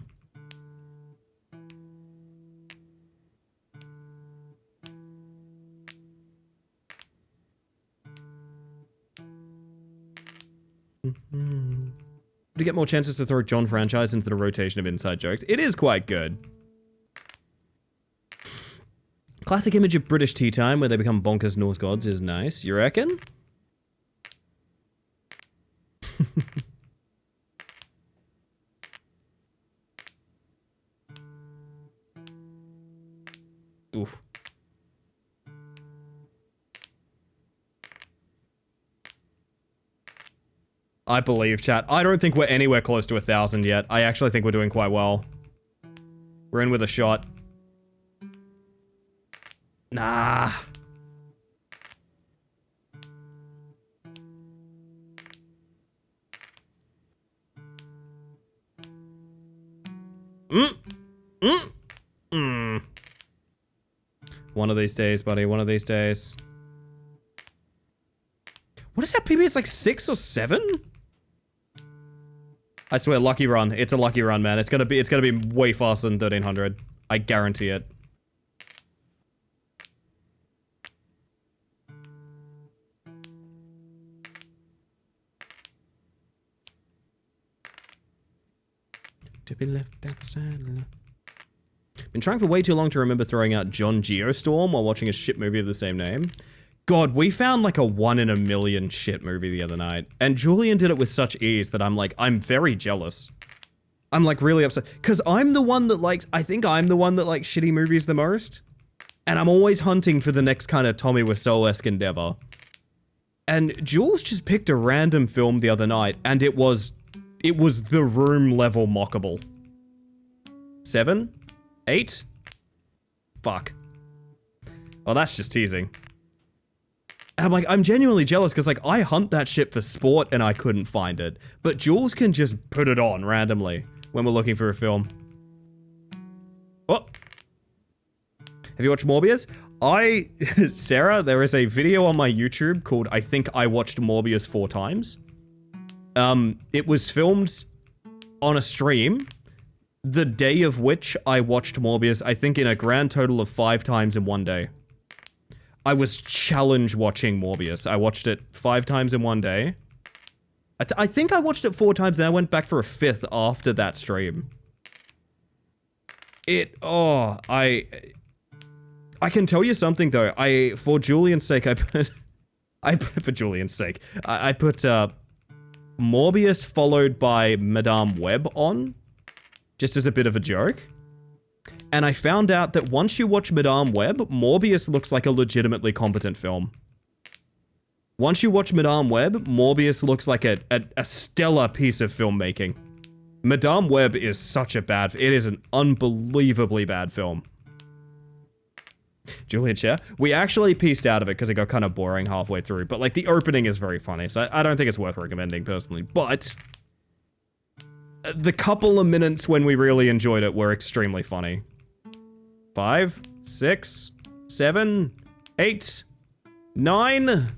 To get more chances to throw John franchise into the rotation of inside jokes. It is quite good. Classic image of British tea time where they become bonkers Norse gods is nice. You reckon? Oof. I believe, chat. I don't think we're anywhere close to 1,000 yet. I actually think we're doing quite well. We're in with a shot. Nah. One of these days, buddy. One of these days. What is that PB? It's like 6 or 7? I swear, lucky run. It's a lucky run, man. It's gonna be way faster than 1300. I guarantee it. To be left outside. Been trying for way too long to remember throwing out John Geostorm while watching a shit movie of the same name. God, we found like a 1 in a million shit movie the other night. And Julian did it with such ease that I'm very jealous. I'm like really upset. Cause I'm the one that likes, I think I'm the one that likes shitty movies the most. And I'm always hunting for the next kind of Tommy Wiseau-esque endeavor. And Jules just picked a random film the other night and it was The Room level mockable. 7? 8? Fuck. Oh, that's just teasing. I'm like, I'm genuinely jealous because like I hunt that shit for sport and I couldn't find it. But Jules can just put it on randomly when we're looking for a film. Oh. Have you watched Morbius? Sarah, there is a video on my YouTube called I think I watched Morbius 4 times. It was filmed on a stream, the day of which I watched Morbius, I think in a grand total of 5 times in one day. I was challenge watching Morbius. I watched it 5 times in one day. I think I watched it 4 times and I went back for a 5th after that stream. I can tell you something though. For Julian's sake, I put Morbius followed by Madame Web on, just as a bit of a joke. And I found out that once you watch Madame Web, Morbius looks like a legitimately competent film. Once you watch Madame Web, Morbius looks like a stellar piece of filmmaking. Madame Web is such a bad... It is an unbelievably bad film. Juliet Chair. We actually pieced out of it because it got kind of boring halfway through, but like the opening is very funny, so I don't think it's worth recommending personally, but the couple of minutes when we really enjoyed it were extremely funny. 5, 6, 7, 8, 9...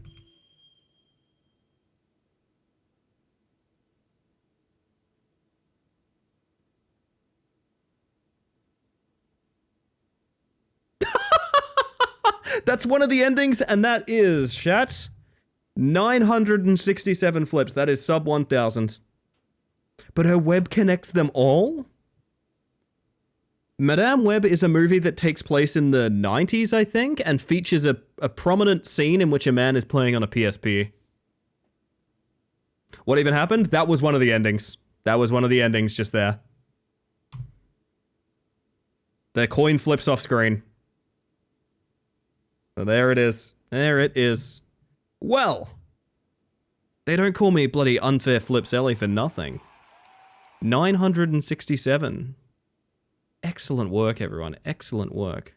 That's one of the endings, and that is, chat, 967 flips. That is sub 1,000. But her web connects them all? Madame Web is a movie that takes place in the 90s, I think, and features a prominent scene in which a man is playing on a PSP. What even happened? That was one of the endings. That was one of the endings just there. The coin flips off screen. So there it is. There it is. Well, they don't call me bloody unfair flips Ellie for nothing. 967. Excellent work, everyone. Excellent work.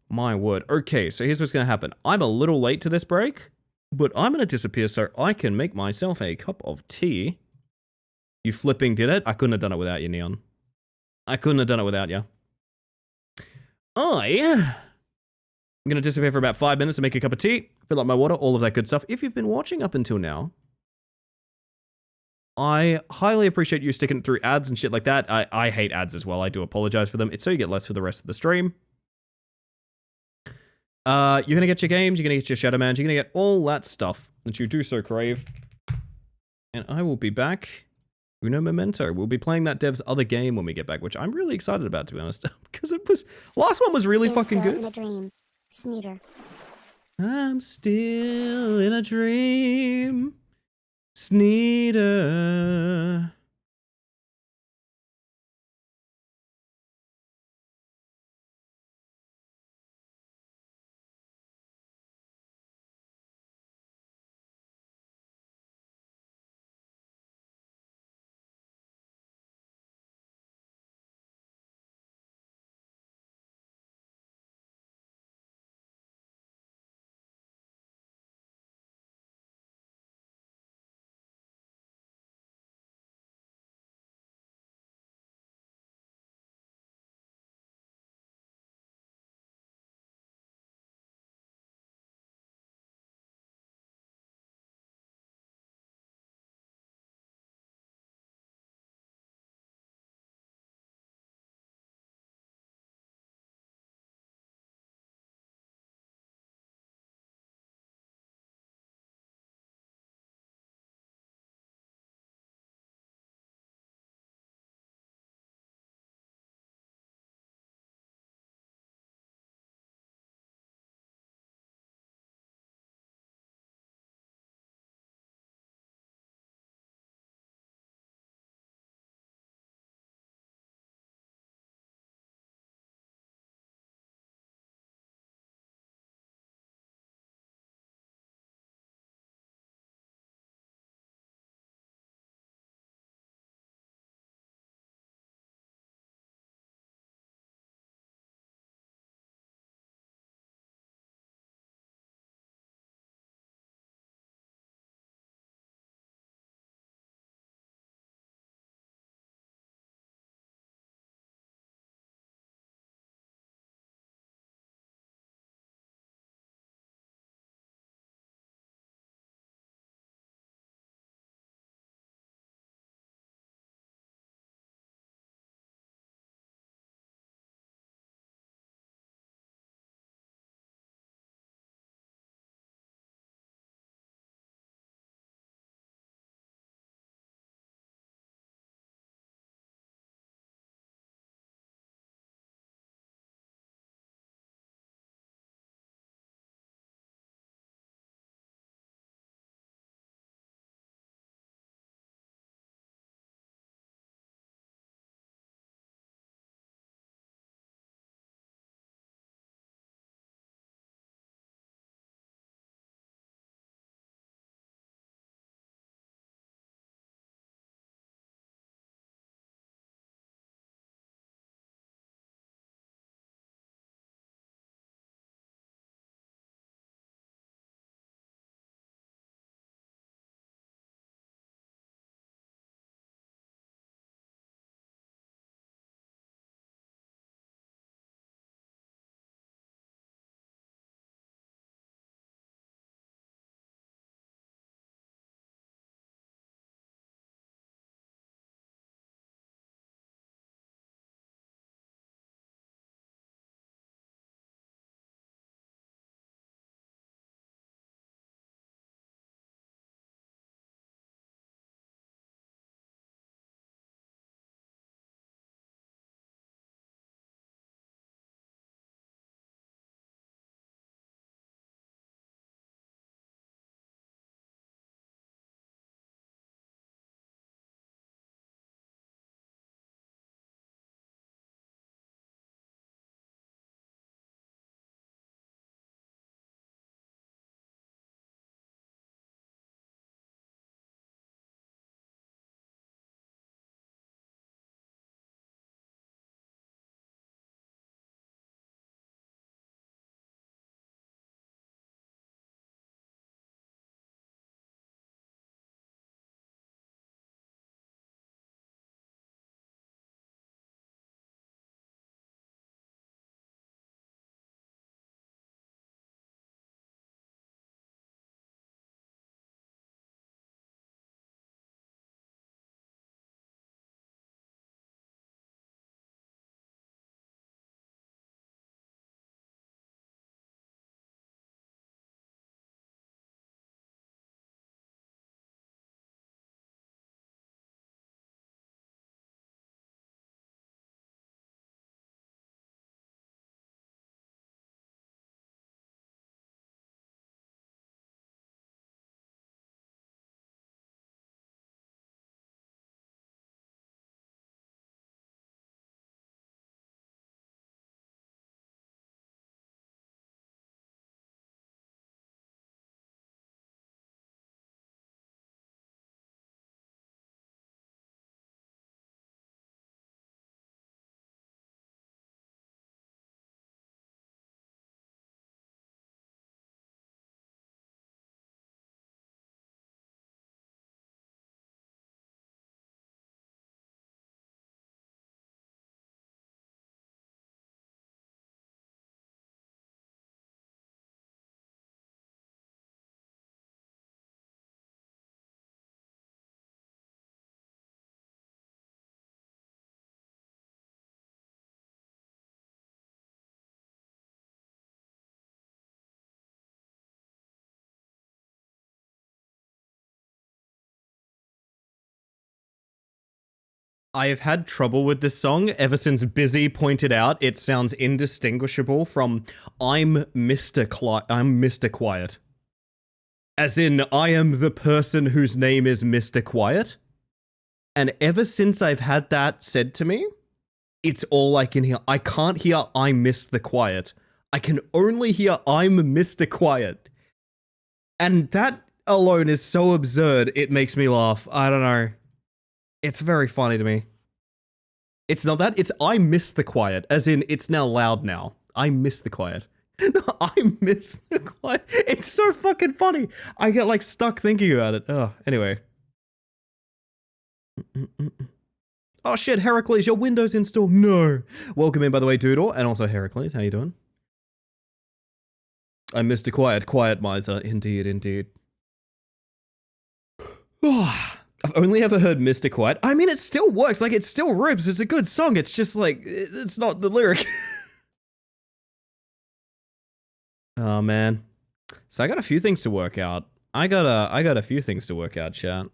My word. Okay, so here's what's going to happen. I'm a little late to this break, but I'm going to disappear so I can make myself a cup of tea. You flipping did it? I couldn't have done it without you, Neon. I couldn't have done it without you. I'm going to disappear for about 5 minutes to make a cup of tea, fill up my water, all of that good stuff. If you've been watching up until now, I highly appreciate you sticking through ads and shit like that. I hate ads as well. I do apologize for them. It's so you get less for the rest of the stream. You're going to get your games, you're going to get your Shadow Mans, you're going to get all that stuff that you do so crave. And I will be back. Uno Memento. We'll be playing that dev's other game when we get back, which I'm really excited about, to be honest. Because it was... Last one was really You're fucking still good. in a dream. Sneeder. I'm still in a dream. Sneeder. I have had trouble with this song ever since Busy pointed out it sounds indistinguishable from I'm Mr. Quiet. As in, I am the person whose name is Mr. Quiet. And ever since I've had that said to me, it's all I can hear. I can't hear I miss the quiet. I can only hear I'm Mr. Quiet. And that alone is so absurd, it makes me laugh. I don't know. It's very funny to me. It's not that, it's I miss the quiet, as in it's now loud now. I miss the quiet. No, I miss the quiet. It's so fucking funny. I get like stuck thinking about it. Oh, anyway. Oh shit, Heracles, your Windows install. No. Welcome in, by the way, Doodle, and also Heracles. How you doing? I missed a quiet miser. Indeed, indeed. I've only ever heard Mr. Quiet. I mean, it still works. Like, it still rips. It's a good song. It's just like, it's not the lyric. Oh, man. So I got a few things to work out. I got a few things to work out, chat.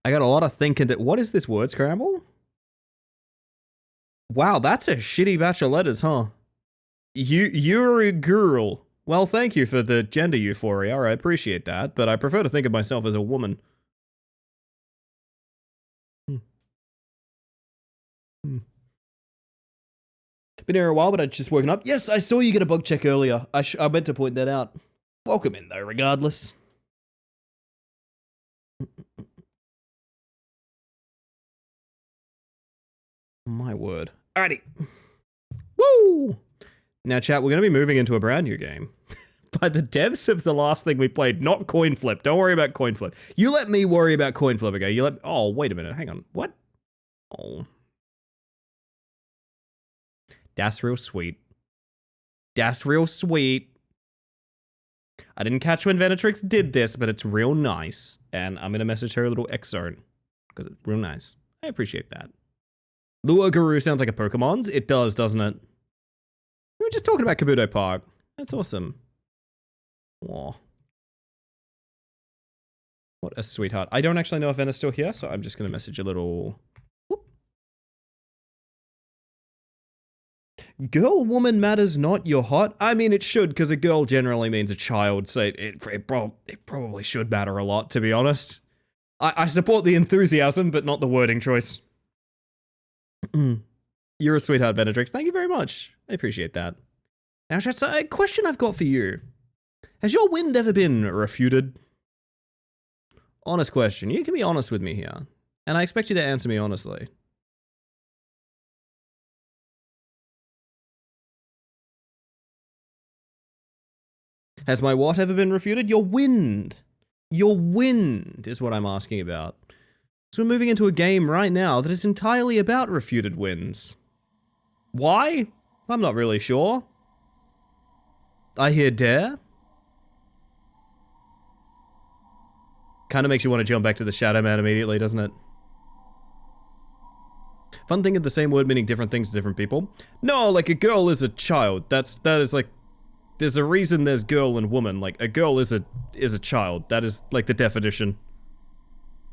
I got a lot of thinking to... What is this word scramble? Wow, that's a shitty batch of letters, huh? You're a girl. Well, thank you for the gender euphoria. I appreciate that, but I prefer to think of myself as a woman. Been here a while, but I'd just woken up. Yes, I saw you get a bug check earlier. I meant to point that out. Welcome in, though, regardless. My word. Alrighty. Woo! Now, chat, we're going to be moving into a brand new game. By the devs of the last thing we played, not Coinflip. Don't worry about Coinflip. You let me worry about Coinflip, okay? You let... Oh, wait a minute. Hang on. What? Oh. That's real sweet. That's real sweet. I didn't catch when Venatrix did this, but it's real nice. And I'm going to message her a little excerpt. Because it's real nice. I appreciate that. Lua Guru sounds like a Pokemon. It does, doesn't it? We were just talking about Kabuto Park. That's awesome. Aw. What a sweetheart. I don't actually know if Vena's still here, so I'm just going to message a little... Whoop. Girl, woman matters not, you're hot. I mean, it should, because a girl generally means a child, so it probably should matter a lot, to be honest. I support the enthusiasm, but not the wording choice. You're a sweetheart, Benetrix. Thank you very much. I appreciate that. Now, chat, so a question I've got for you. Has your wind ever been refuted? Honest question. You can be honest with me here. And I expect you to answer me honestly. Has my what ever been refuted? Your wind. Your wind is what I'm asking about. So we're moving into a game right now that is entirely about refuted winds. Why? I'm not really sure. I hear dare. Kind of makes you want to jump back to the Shadow Man immediately, doesn't it? Fun thing of the same word meaning different things to different people. No, like a girl is a child. That is like, there's a reason there's girl and woman. Like a girl is a child. That is like the definition.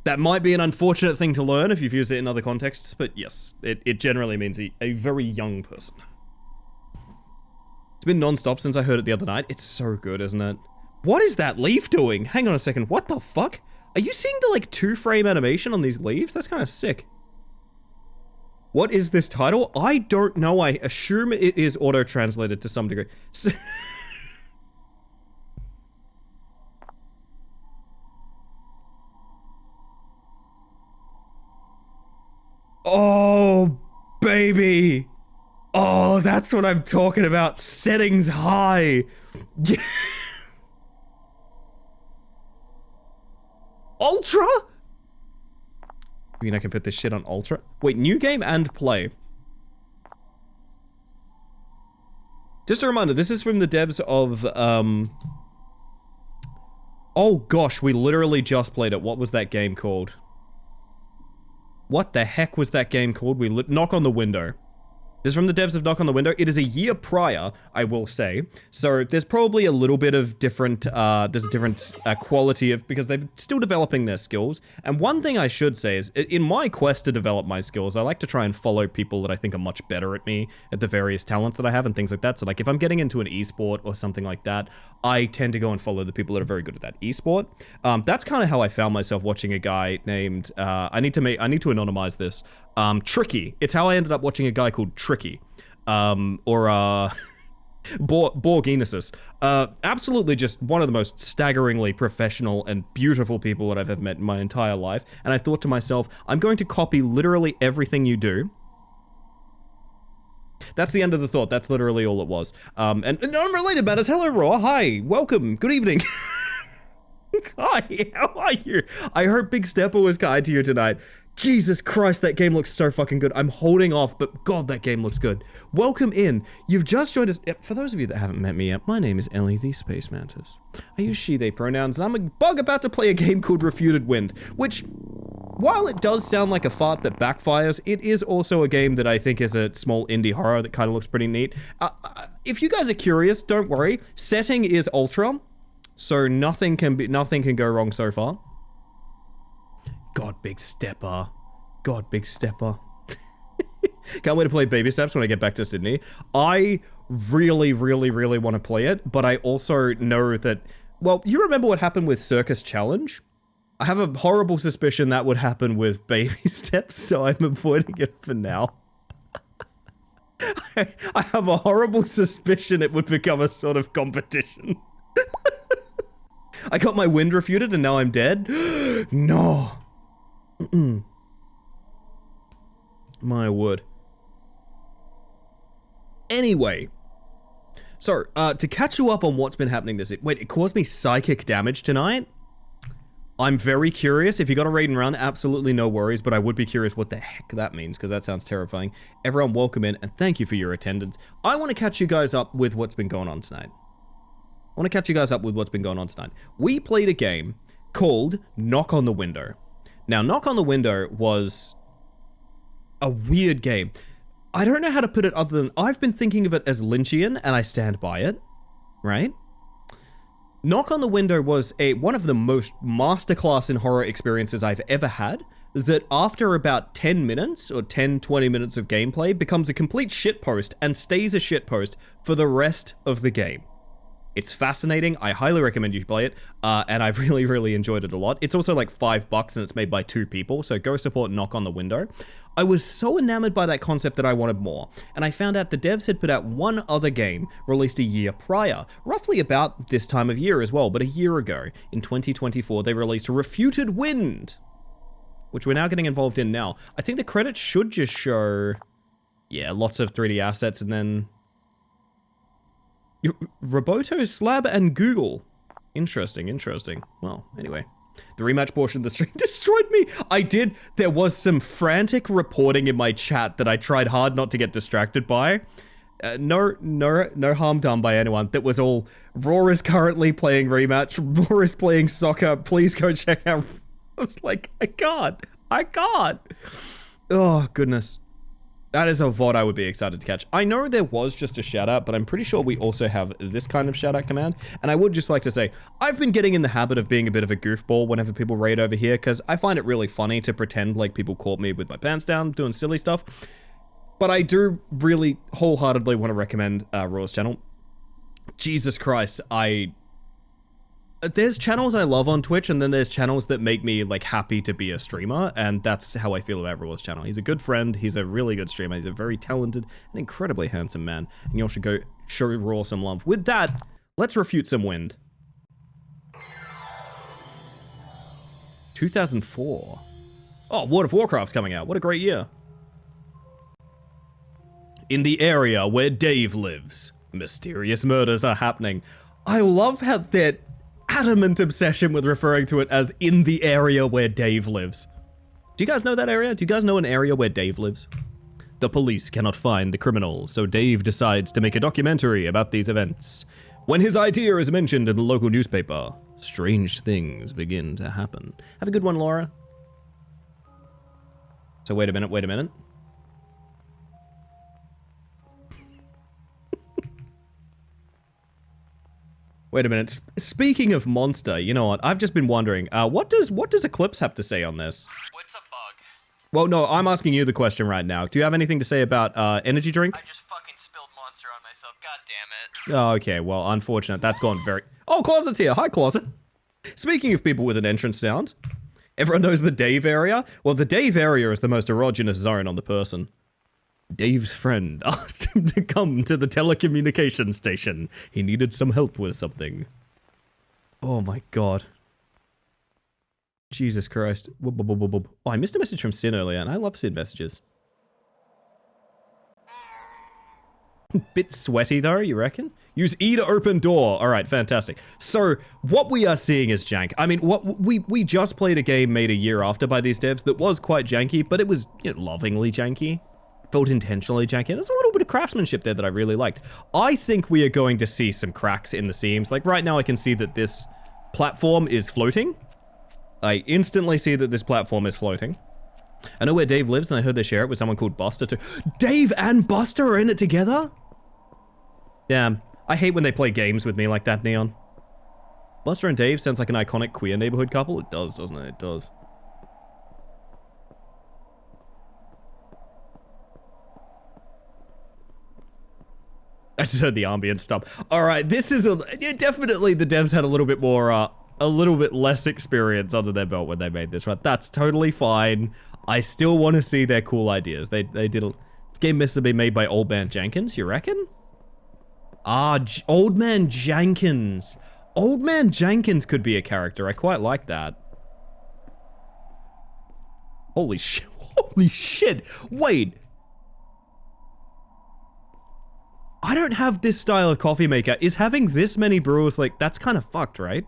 That might be an unfortunate thing to learn if you've used it in other contexts, but yes, it generally means a very young person. It's been non-stop since I heard it the other night. It's so good, isn't it? What is that leaf doing? Hang on a second, what the fuck? Are you seeing the like 2-frame animation on these leaves? That's kind of sick. What is this title? I don't know. I assume it is auto-translated to some degree. Oh, baby. Oh, that's what I'm talking about. Settings high. Ultra? I mean, I can put this shit on Ultra. Wait, new game and play. Just a reminder, this is from the devs of, oh gosh, we literally just played it. What was that game called? What the heck was that game called? Knock on the Window. This is from the devs of Knock on the Window. It is a year prior, I will say. So there's probably a little bit of different, there's a different quality of, because they're still developing their skills. And one thing I should say is, in my quest to develop my skills, I like to try and follow people that I think are much better at me, at the various talents that I have and things like that. So like if I'm getting into an esport or something like that, I tend to go and follow the people that are very good at that esport. That's kind of how I found myself watching a guy named, I need to anonymize this. Tricky. It's how I ended up watching a guy called Tricky. Borgenesis. Absolutely just one of the most staggeringly professional and beautiful people that I've ever met in my entire life. And I thought to myself, I'm going to copy literally everything you do. That's the end of the thought. That's literally all it was. And unrelated matters. Hello, Raw. Hi. Welcome. Good evening. Hi. How are you? I heard Big Stepper was kind to you tonight. Jesus Christ, that game looks so fucking good. I'm holding off, but God, that game looks good. Welcome in. You've just joined us. For those of you that haven't met me yet, my name is Ellie the Space Mantis. I use she, they pronouns, and I'm a bug about to play a game called Refuted Wind, which, while it does sound like a fart that backfires, it is also a game that I think is a small indie horror that kind of looks pretty neat. If you guys are curious, don't worry. Setting is Ultra, so nothing can go wrong so far. God, Big Stepper. God, Big Stepper. Can't wait to play Baby Steps when I get back to Sydney. I really, really, really want to play it, but I also know that, well, you remember what happened with Circus Challenge? I have a horrible suspicion that would happen with Baby Steps, so I'm avoiding it for now. I have a horrible suspicion it would become a sort of competition. I got my wind refuted and now I'm dead? No. My word. Anyway. So, to catch you up on what's been happening it caused me psychic damage tonight. I'm very curious. If you got a raid and run, absolutely no worries, but I would be curious what the heck that means, because that sounds terrifying. Everyone, welcome in, and thank you for your attendance. I want to catch you guys up with what's been going on tonight. We played a game called Knock on the Window. Now, Knock on the Window was a weird game. I don't know how to put it other than I've been thinking of it as Lynchian, and I stand by it, right? Knock on the Window was one of the most masterclass in horror experiences I've ever had, that after about 10 minutes or 10-20 minutes of gameplay becomes a complete shitpost and stays a shitpost for the rest of the game. It's fascinating. I highly recommend you play it, and I've really, really enjoyed it a lot. It's also like $5 and it's made by 2 people, so go support Knock on the Window. I was so enamored by that concept that I wanted more, and I found out the devs had put out one other game released a year prior, roughly about this time of year as well, but a year ago, in 2024, they released Refuted Wind, which we're now getting involved in now. I think the credits should just show, yeah, lots of 3D assets, and then Roboto, Slab, and Google. Interesting. Well, anyway. The rematch portion of the stream destroyed me. There was some frantic reporting in my chat that I tried hard not to get distracted by. No harm done by anyone. That was all, Raw is currently playing rematch. Raw is playing soccer. Please go check out. I was like, I can't. Oh, goodness. That is a VOD I would be excited to catch. I know there was just a shout out, but I'm pretty sure we also have this kind of shout out command. And I would just like to say, I've been getting in the habit of being a bit of a goofball whenever people raid over here, because I find it really funny to pretend like people caught me with my pants down doing silly stuff. But I do really wholeheartedly want to recommend Raw's channel. Jesus Christ, there's channels I love on Twitch, and then there's channels that make me, like, happy to be a streamer, and that's how I feel about Raw's channel. He's a good friend, he's a really good streamer, he's a very talented and incredibly handsome man, and you all should go show Raw some love. With that, let's refute some wind. 2004. Oh, World of Warcraft's coming out. What a great year. In the area where Dave lives, mysterious murders are happening. I love how that adamant obsession with referring to it as in the area where Dave lives. Do you guys know that area? Do you guys know an area where Dave lives? The police cannot find the criminal, so Dave decides to make a documentary about these events. When his idea is mentioned in the local newspaper, strange things begin to happen. Have a good one, Laura. So wait a minute. Wait a minute. Speaking of monster, you know what? I've just been wondering, what does Eclipse have to say on this? What's a bug? Well, no, I'm asking you the question right now. Do you have anything to say about energy drink? I just fucking spilled Monster on myself. God damn it. Oh, okay, well, unfortunate. That's gone very... Oh, Closet's here. Hi, Closet. Speaking of people with an entrance sound, everyone knows the Dave area? Well, the Dave area is the most erogenous zone on the person. Dave's friend asked him to come to the telecommunications station. He needed some help with something. Oh my god. Jesus Christ. Oh, I missed a message from Sin earlier, and I love Sin messages. Bit sweaty though, you reckon? Use E to open door. Alright, fantastic. So, what we are seeing is jank. I mean, what we just played a game made a year after by these devs that was quite janky, but it was, you know, lovingly janky. Felt intentionally janky. There's a little bit of craftsmanship there that I really liked. I think we are going to see some cracks in the seams. Like right now I can see that this platform is floating. I instantly see that this platform is floating. I know where Dave lives and I heard they share it with someone called Buster too. Dave and Buster are in it together? Damn. I hate when they play games with me like that, Neon. Buster and Dave sounds like an iconic queer neighborhood couple. It does, doesn't it? It does. I just heard the ambient stuff. All right, this is definitely the devs had a little bit more, a little bit less experience under their belt when they made this, right? That's totally fine. I still want to see their cool ideas. They did this game must have been made by Old Man Jenkins, you reckon? Ah, Old Man Jenkins. Old Man Jenkins could be a character. I quite like that. Holy shit. Holy shit. Wait. I don't have this style of coffee maker. Is having this many brewers, like, that's kind of fucked, right?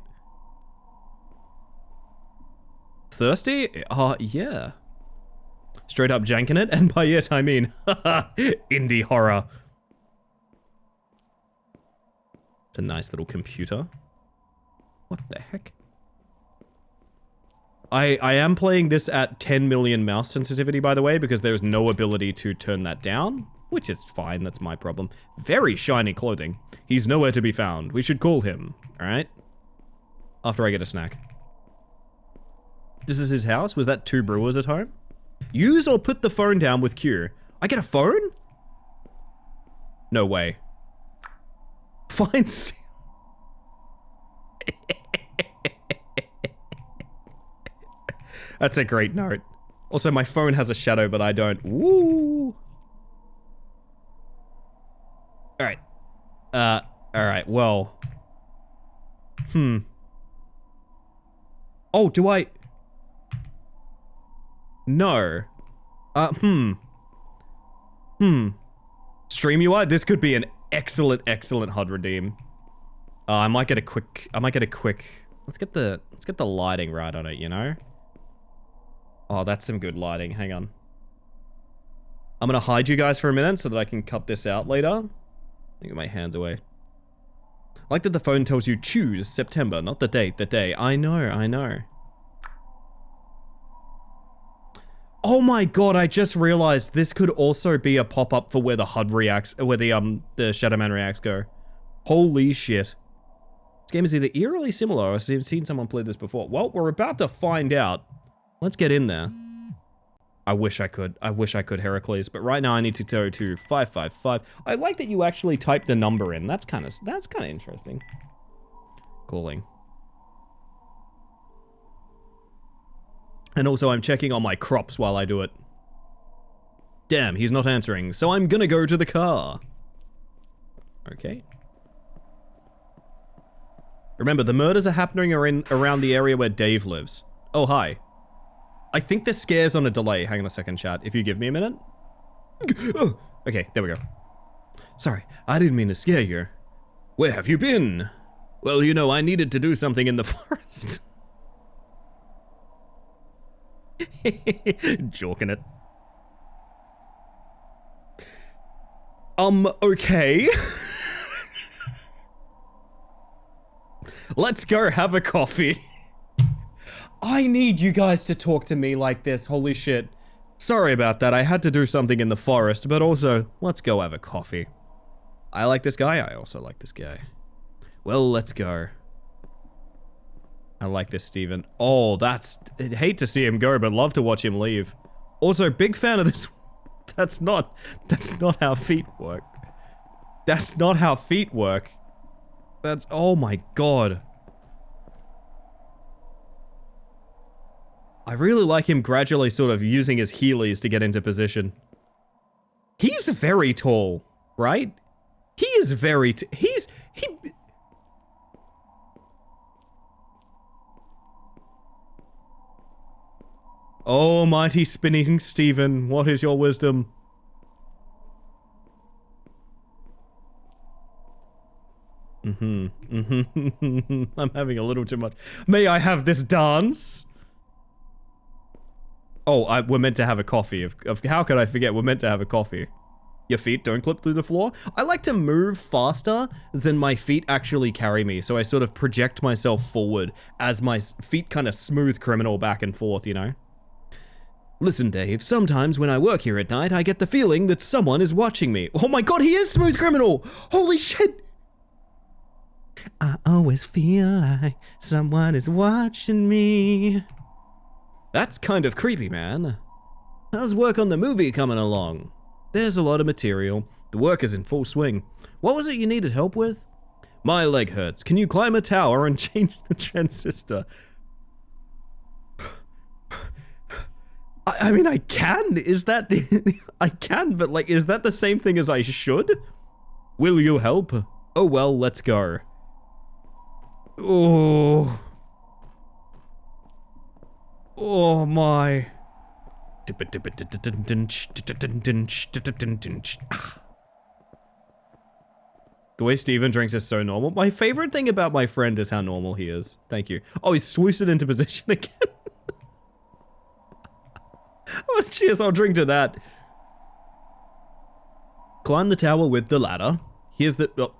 Thirsty? Yeah. Straight up janking it, and by it, I mean, indie horror. It's a nice little computer. What the heck? I am playing this at 10 million mouse sensitivity, by the way, because there's no ability to turn that down. Which is fine, that's my problem. Very shiny clothing. He's nowhere to be found. We should call him, alright? After I get a snack. This is his house? Was that 2 brewers at home? Use or put the phone down with Q. I get a phone? No way. Fine. That's a great note. Also, my phone has a shadow, but I don't. Woo! Alright. Alright, well. Oh, do I... No. Stream UI? This could be an excellent, excellent HUD redeem. I might get a quick... Let's get the lighting right on it, you know? Oh, that's some good lighting. Hang on. I'm gonna hide you guys for a minute so that I can cut this out later. Get my hands away. I like that the phone tells you choose September, not the date, the day. I know. Oh my god, I just realized this could also be a pop-up for where the HUD reacts, where the Shadow Man reacts go. Holy shit. This game is either eerily similar or I've seen someone play this before. Well, we're about to find out. Let's get in there. I wish I could, Heracles, but right now I need to go to 555. I like that you actually type the number in. That's kind of interesting. Calling. And also I'm checking on my crops while I do it. Damn, he's not answering, so I'm gonna go to the car. Okay. Remember, the murders are happening around the area where Dave lives. Oh, hi. I think the scare's on a delay. Hang on a second, chat. If you give me a minute. Oh, okay, there we go. Sorry, I didn't mean to scare you. Where have you been? Well, you know, I needed to do something in the forest. Jorking it. Okay. Let's go have a coffee. I need you guys to talk to me like this, holy shit. Sorry about that, I had to do something in the forest, but also, let's go have a coffee. I like this guy, I also like this guy. Well, let's go. I like this, Steven. Oh, I'd hate to see him go, but love to watch him leave. Also, big fan of this. That's not how feet work. That's not how feet work. Oh my god. I really like him gradually sort of using his heelys to get into position. He's very tall, right? He is very Oh, mighty spinning Stephen, what is your wisdom? I'm having a little too much. May I have this dance? Oh, we're meant to have a coffee. How could I forget? We're meant to have a coffee. Your feet don't clip through the floor. I like to move faster than my feet actually carry me, so I sort of project myself forward as my feet kind of smooth criminal back and forth, you know? Listen, Dave, sometimes when I work here at night, I get the feeling that someone is watching me. Oh my god, he is smooth criminal! Holy shit! I always feel like someone is watching me. That's kind of creepy, man. How's work on the movie coming along? There's a lot of material. The work is in full swing. What was it you needed help with? My leg hurts. Can you climb a tower and change the transistor? I mean, I can. Is that... I can, but like, is that the same thing as I should? Will you help? Oh well, let's go. Oh. Oh my. The way Steven drinks is so normal. My favorite thing about my friend is how normal he is. Thank you. Oh, he's swoosed it into position again. Oh, cheers, I'll drink to that. Climb the tower with the ladder. Here's the... Oh.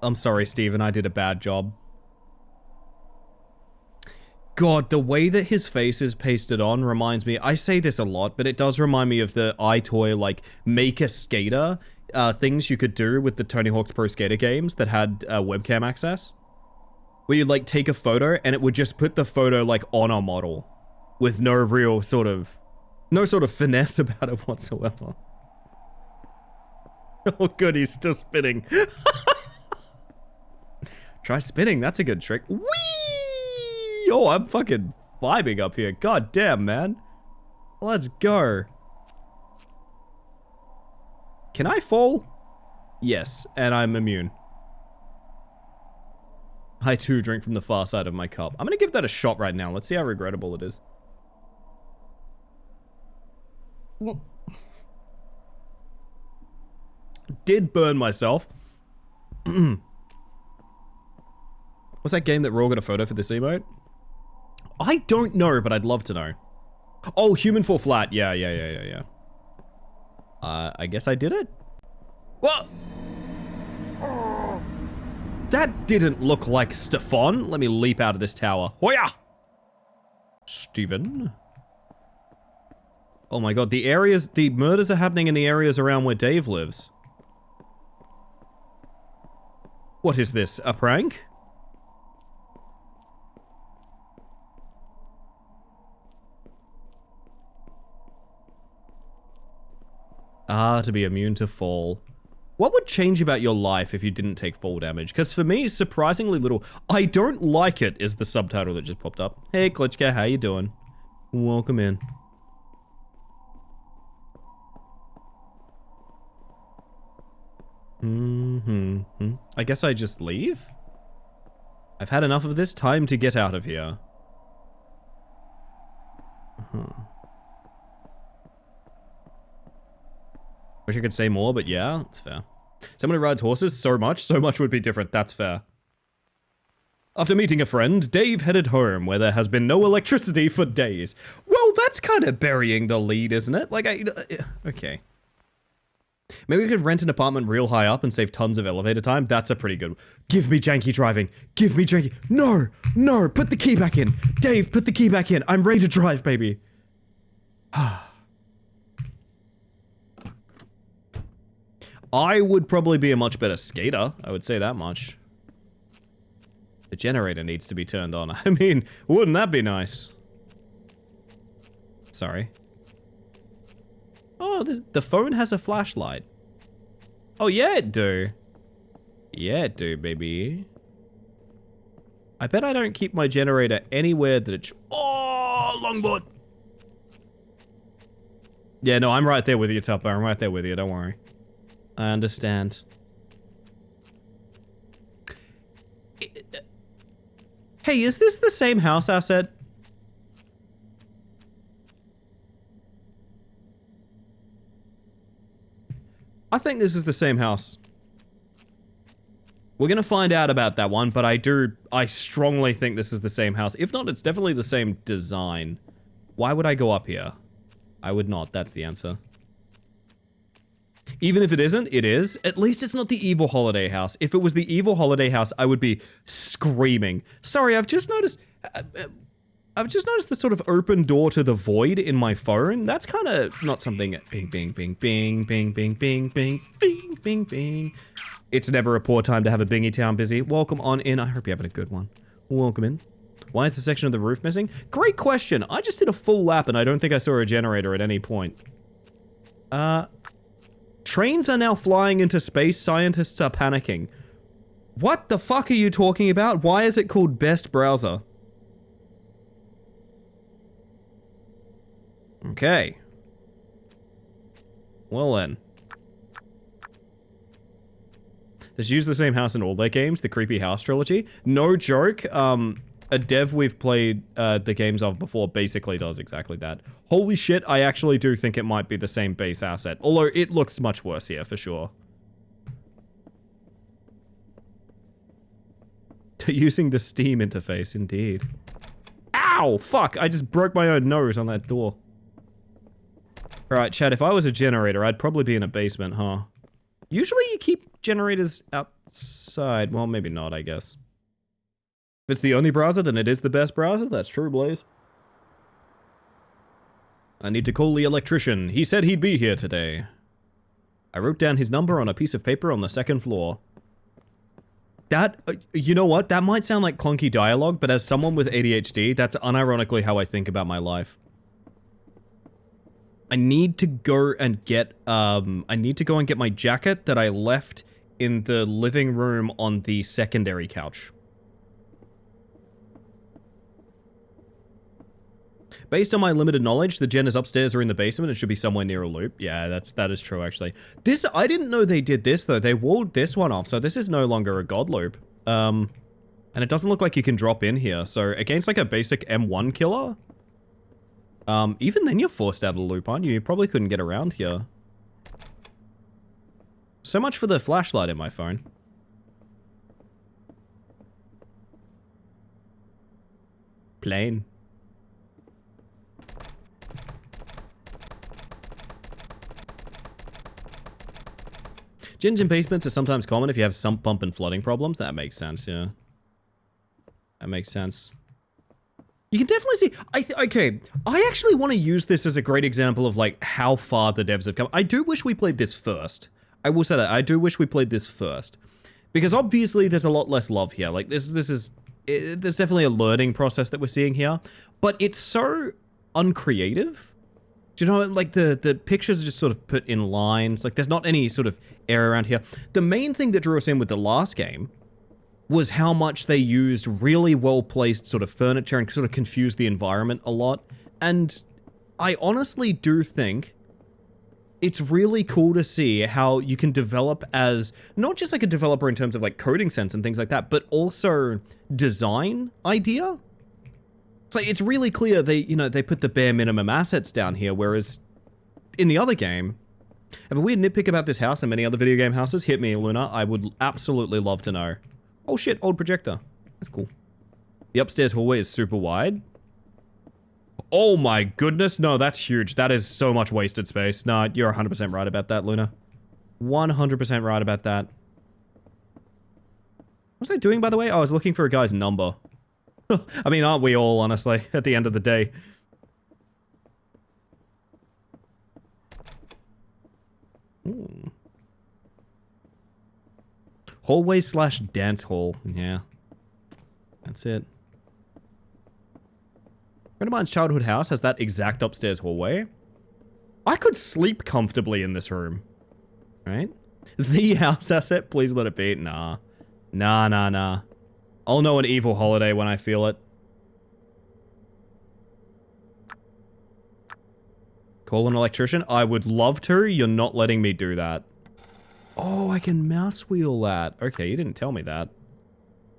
I'm sorry, Steven, I did a bad job. God, the way that his face is pasted on reminds me... I say this a lot, but it does remind me of the iToy, like, make a skater things you could do with the Tony Hawk's Pro Skater games that had webcam access. Where you'd, like, take a photo and it would just put the photo, like, on a model. With no real sort of... no sort of finesse about it whatsoever. Oh, good, he's still spinning. Try spinning, that's a good trick. Whee! Oh, I'm fucking vibing up here. God damn, man. Let's go. Can I fall? Yes, and I'm immune. I too drink from the far side of my cup. I'm gonna give that a shot right now. Let's see how regrettable it is. Did burn myself. What's that game that Raw got a photo for this emote? I don't know, but I'd love to know. Oh, human fall flat. Yeah. I guess I did it? What? That didn't look like Stefan. Let me leap out of this tower. Hoya! Steven? Oh my god, the murders are happening in the areas around where Dave lives. What is this, a prank? Ah, to be immune to fall. What would change about your life if you didn't take fall damage? Because for me, surprisingly little. I don't like it is the subtitle that just popped up. Hey, Klitschko, how you doing? Welcome in. I guess I just leave? I've had enough of this. Time to get out of here. Wish I could say more, but yeah, that's fair. Someone who rides horses so much would be different. That's fair. After meeting a friend, Dave headed home, where there has been no electricity for days. Well, that's kind of burying the lead, isn't it? Like, okay. Maybe we could rent an apartment real high up and save tons of elevator time. That's a pretty good... Give me janky driving. Give me janky... No! No! Put the key back in! Dave, put the key back in! I'm ready to drive, baby! I would probably be a much better skater. I would say that much. The generator needs to be turned on. I mean, wouldn't that be nice? Sorry. Oh, the phone has a flashlight. Oh, yeah, it do. Yeah, it do, baby. I bet I don't keep my generator anywhere that it oh, longboard! Yeah, no, I'm right there with you, Tupper. I'm right there with you, don't worry. I understand. Hey, is this the same house asset? I think this is the same house. We're gonna find out about that one, but I strongly think this is the same house. If not, it's definitely the same design. Why would I go up here? I would not, that's the answer. Even if it isn't, it is. At least it's not the evil holiday house. If it was the evil holiday house, I would be screaming. Sorry, I've just noticed the sort of open door to the void in my phone. That's kind of not something. Bing, bing, bing, bing, bing, bing, bing, bing, bing, bing, bing. It's never a poor time to have a bingy town busy. Welcome on in. I hope you're having a good one. Welcome in. Why is the section of the roof missing? Great question. I just did a full lap and I don't think I saw a generator at any point. Trains are now flying into space. Scientists are panicking. What the fuck are you talking about? Why is it called best browser? Okay. Well then. Does use the same house in all their games? The Creepy House trilogy? No joke. A dev we've played the games of before basically does exactly that. Holy shit, I actually do think it might be the same base asset. Although it looks much worse here, for sure. Using the Steam interface, indeed. Ow! Fuck! I just broke my own nose on that door. Alright, Chad, if I was a generator, I'd probably be in a basement, huh? Usually you keep generators outside. Well, maybe not, I guess. If it's the only browser, then it is the best browser. That's true, Blaze. I need to call the electrician. He said he'd be here today. I wrote down his number on a piece of paper on the second floor. That, you know what? That might sound like clunky dialogue, but as someone with ADHD, that's unironically how I think about my life. I need to go and get my jacket that I left in the living room on the secondary couch. Based on my limited knowledge, the gen is upstairs or in the basement. It should be somewhere near a loop. Yeah, that is true, actually. This, I didn't know they did this, though. They walled this one off, so this is no longer a god loop. And it doesn't look like you can drop in here. So against like a basic M1 killer, even then you're forced out of the loop, aren't you? You probably couldn't get around here. So much for the flashlight in my phone. Plain. Gens in basements are sometimes common if you have sump pump and flooding problems. That makes sense, yeah. That makes sense. You can definitely see, okay, I actually want to use this as a great example of like how far the devs have come. I do wish we played this first. I will say that, I do wish we played this first. Because obviously there's a lot less love here. Like there's definitely a learning process that we're seeing here. But it's so uncreative. Do you know, like the pictures are just sort of put in lines. Like there's not any sort of air around here. The main thing that drew us in with the last game was how much they used really well-placed sort of furniture and sort of confused the environment a lot. And I honestly do think it's really cool to see how you can develop as not just like a developer in terms of like coding sense and things like that, but also design idea. So it's really clear they put the bare minimum assets down here, whereas in the other game, have a weird nitpick about this house and many other video game houses? Hit me, Luna. I would absolutely love to know. Oh shit, old projector. That's cool. The upstairs hallway is super wide. Oh my goodness, no, that's huge. That is so much wasted space. No, you're 100% right about that, Luna. 100% right about that. What was I doing, by the way? I was looking for a guy's number. I mean, aren't we all, honestly, at the end of the day? Ooh. Hallway slash dance hall. Yeah. That's it. Friend of mine's childhood house has that exact upstairs hallway. I could sleep comfortably in this room. Right? The house asset, please let it be. Nah. Nah. I'll know an evil holiday when I feel it. Call an electrician? I would love to. You're not letting me do that. Oh, I can mouse wheel that. Okay, you didn't tell me that.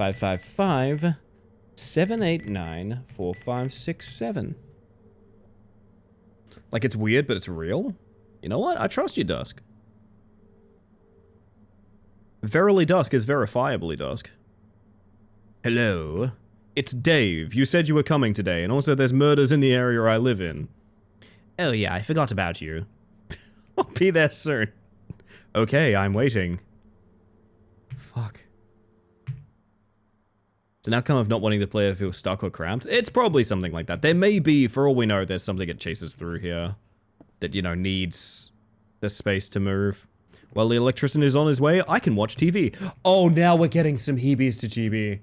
555-789-4567. Like, it's weird, but it's real? You know what? I trust you, Dusk. Verily Dusk is verifiably Dusk. Hello? It's Dave. You said you were coming today, and also there's murders in the area I live in. Oh yeah, I forgot about you. I'll be there soon. Okay, I'm waiting. Fuck. It's an outcome of not wanting the player to feel stuck or cramped. It's probably something like that. There may be, for all we know, there's something that chases through here that, you know, needs the space to move. While the electrician is on his way, I can watch TV. Oh, now we're getting some heebies to GB.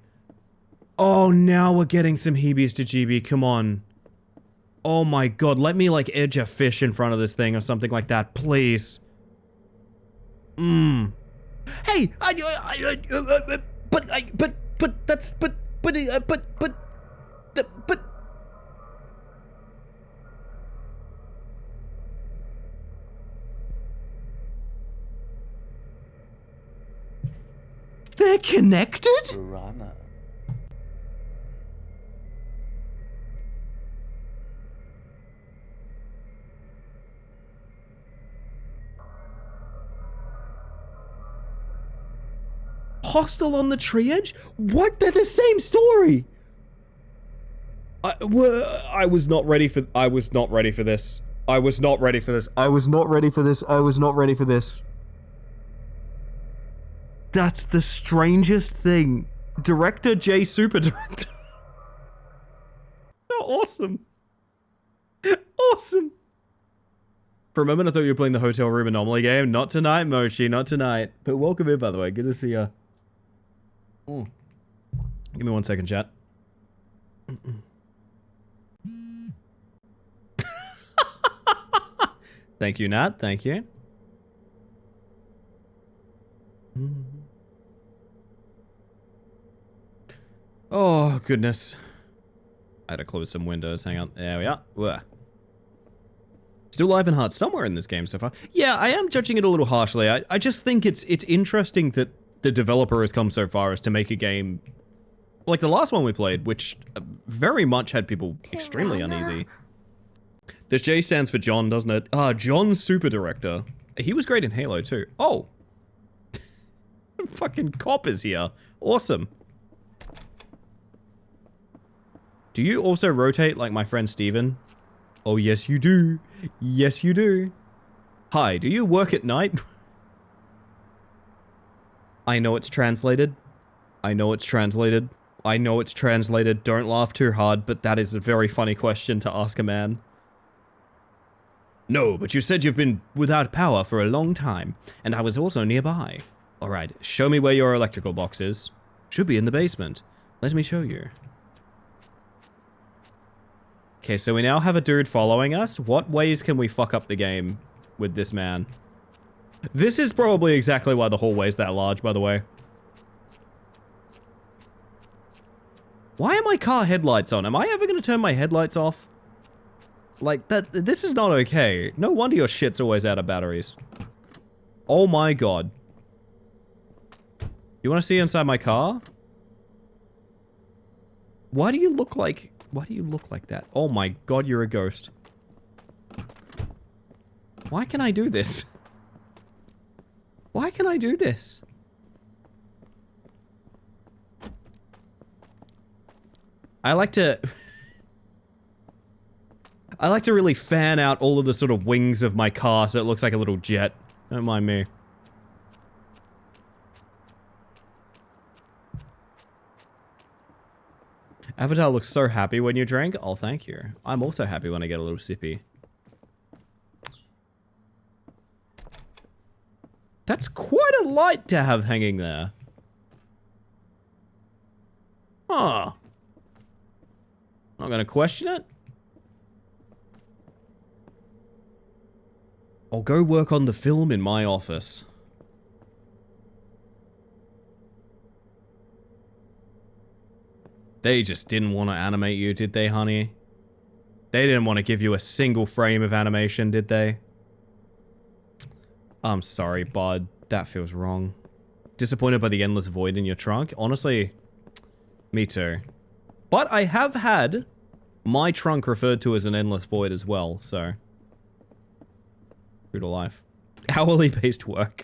Oh, now we're getting some heebies to GB. Come on. Oh my god, let me, like, edge a fish in front of this thing or something like that, please. Hey! They're connected? Piranha. Hostel on the tree edge? What? They're the same story! I was not ready for this. I was not ready for this. That's the strangest thing. Director J Super Director. Awesome. Awesome. For a moment I thought you were playing the Hotel Room Anomaly game. Not tonight, Mochi, not tonight. But welcome in, by the way. Good to see ya. Give me 1 second, chat. Thank you, Nat. Thank you. Oh, goodness. I had to close some windows. Hang on. There we are. Whoa. Still alive and heart somewhere in this game so far. Yeah, I am judging it a little harshly. I just think it's interesting that the developer has come so far as to make a game like the last one we played, which very much had people extremely uneasy. This J stands for John, doesn't it? John Super Director. He was great in Halo too. Oh. Fucking cop is here. Awesome. Do you also rotate like my friend Steven? Oh, yes you do. Yes you do. Hi, do you work at night? I know it's translated. I know it's translated. I know it's translated. Don't laugh too hard, but that is a very funny question to ask a man. No, but you said you've been without power for a long time, and I was also nearby. Alright, show me where your electrical box is. Should be in the basement. Let me show you. Okay, so we now have a dude following us. What ways can we fuck up the game with this man? This is probably exactly why the hallway's that large, by the way. Why are my car headlights on? Am I ever going to turn my headlights off? Like, this is not okay. No wonder your shit's always out of batteries. Oh my god. You want to see inside my car? Why do you look like that? Oh my god, you're a ghost. Why can I do this? Why can I do this? I like to really fan out all of the sort of wings of my car so it looks like a little jet. Don't mind me. Avatar looks so happy when you drink. Oh, thank you. I'm also happy when I get a little sippy. That's quite a light to have hanging there. Huh. Not gonna question it. I'll go work on the film in my office. They just didn't want to animate you, did they, honey? They didn't want to give you a single frame of animation, did they? I'm sorry, bud. That feels wrong. Disappointed by the endless void in your trunk? Honestly, me too. But I have had my trunk referred to as an endless void as well, so... True to life. Hourly based work.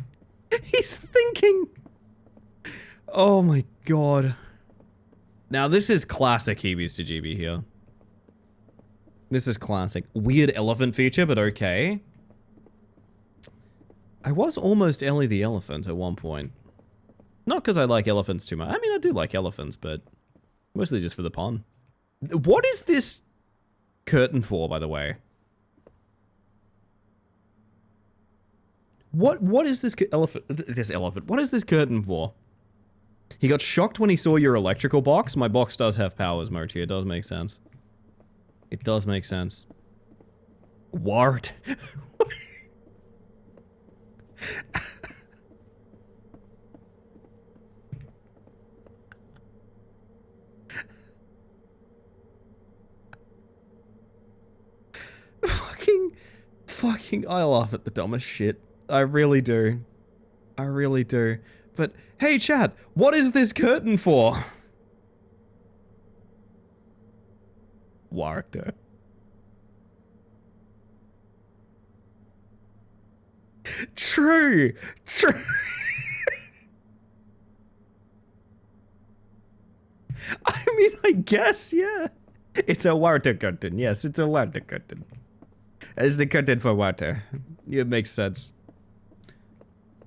He's thinking! Oh my god. Now this is classic Heebies to GB here. This is classic. Weird elephant feature, but okay. I was almost Ellie the elephant at one point. Not because I like elephants too much. I mean, I do like elephants, but mostly just for the pun. What is this curtain for, by the way? What is this elephant? What is this curtain for? He got shocked when he saw your electrical box. My box does have powers, Mochi. It does make sense. It does make sense. Wart. Fucking, I laugh at the dumbest shit. I really do. I really do. But, hey chat, what is this curtain for? Warter. True! True! I mean, I guess, yeah. It's a water curtain. Yes, it's a water curtain. It's the curtain for water. It makes sense.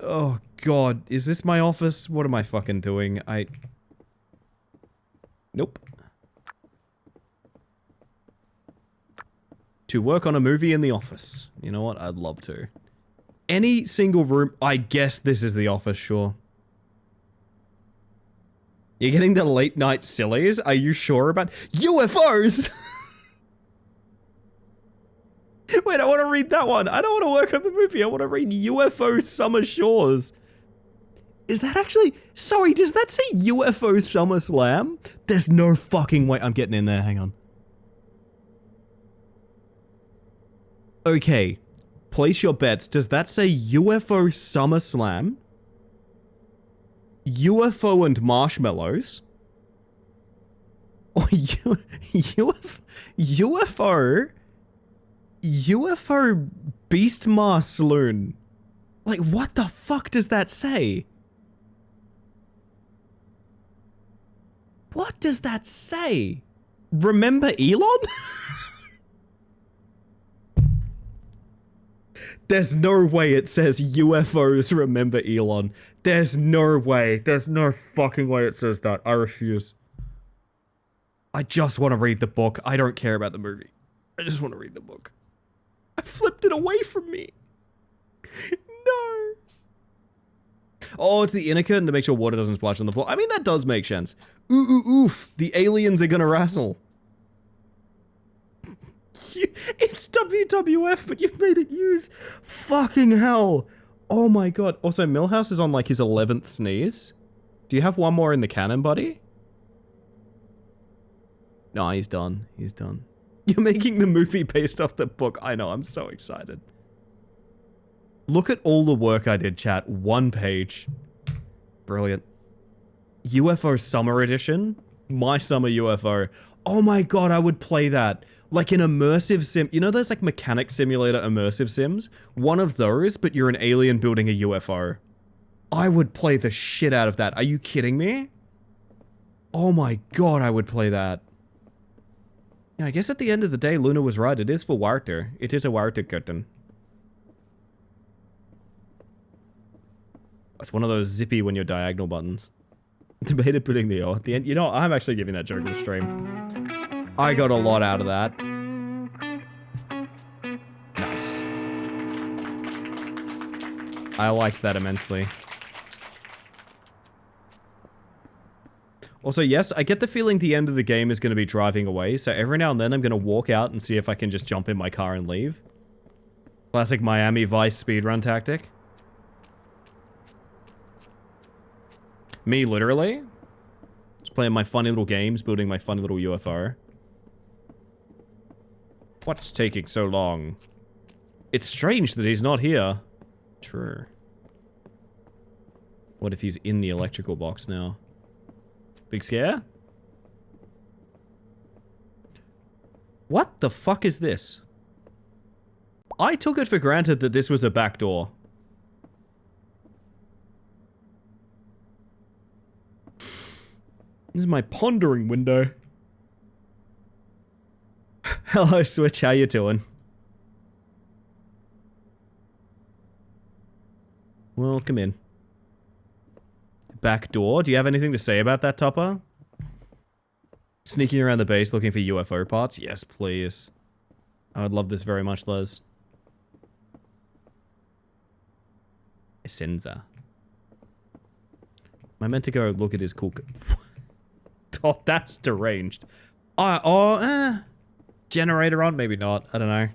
Oh, God. Is this my office? What am I fucking doing? Nope. To work on a movie in the office. You know what? I'd love to. Any single room... I guess this is the office, sure. You're getting the late night sillies? Are you sure about... UFOs! Wait, I want to read that one. I don't want to work on the movie. I want to read UFO Summer Shores. Is that actually... Sorry, does that say UFO Summer Slam? There's no fucking way. I'm getting in there. Hang on. Okay. Place your bets. Does that say UFO Summer Slam? UFO and marshmallows? Or UFO... UFO Beastmaster Saloon. Like, what the fuck does that say? What does that say? Remember Elon? There's no way it says UFOs remember Elon. There's no way. There's no fucking way it says that. I refuse. I just want to read the book. I don't care about the movie. I just want to read the book. I flipped it away from me. No. Oh, it's the inner curtain to make sure water doesn't splash on the floor. I mean, that does make sense. Ooh, ooh, oof. The aliens are gonna wrestle. It's WWF, but you've made it use. Fucking hell. Oh my god. Also, Milhouse is on like his 11th sneeze. Do you have one more in the cannon, buddy? No, he's done. He's done. You're making the movie based off the book. I know, I'm so excited. Look at all the work I did, chat. One page. Brilliant. UFO Summer Edition? My Summer UFO. Oh my god, I would play that. Like an immersive sim. You know those like mechanic simulator immersive sims? One of those, but you're an alien building a UFO. I would play the shit out of that. Are you kidding me? Oh my god, I would play that. Yeah, I guess at the end of the day, Luna was right. It is for water. It is a water curtain. It's one of those zippy when you're diagonal buttons. Debated putting the O at the end. You know, I'm actually giving that joke to the stream. I got a lot out of that. Nice. I liked that immensely. Also, yes, I get the feeling the end of the game is going to be driving away, so every now and then I'm going to walk out and see if I can just jump in my car and leave. Classic Miami Vice speedrun tactic. Me, literally. Just playing my funny little games, building my funny little UFO. What's taking so long? It's strange that he's not here. True. What if he's in the electrical box now? Big scare? What the fuck is this? I took it for granted that this was a back door. This is my pondering window. Hello, Switch. How you doing? Welcome in. Back door. Do you have anything to say about that, Topper? Sneaking around the base looking for UFO parts? Yes, please. I would love this very much, Les. Essenza. Am I meant to go look at his cool... Oh, that's deranged. Generator on? Maybe not. I don't know.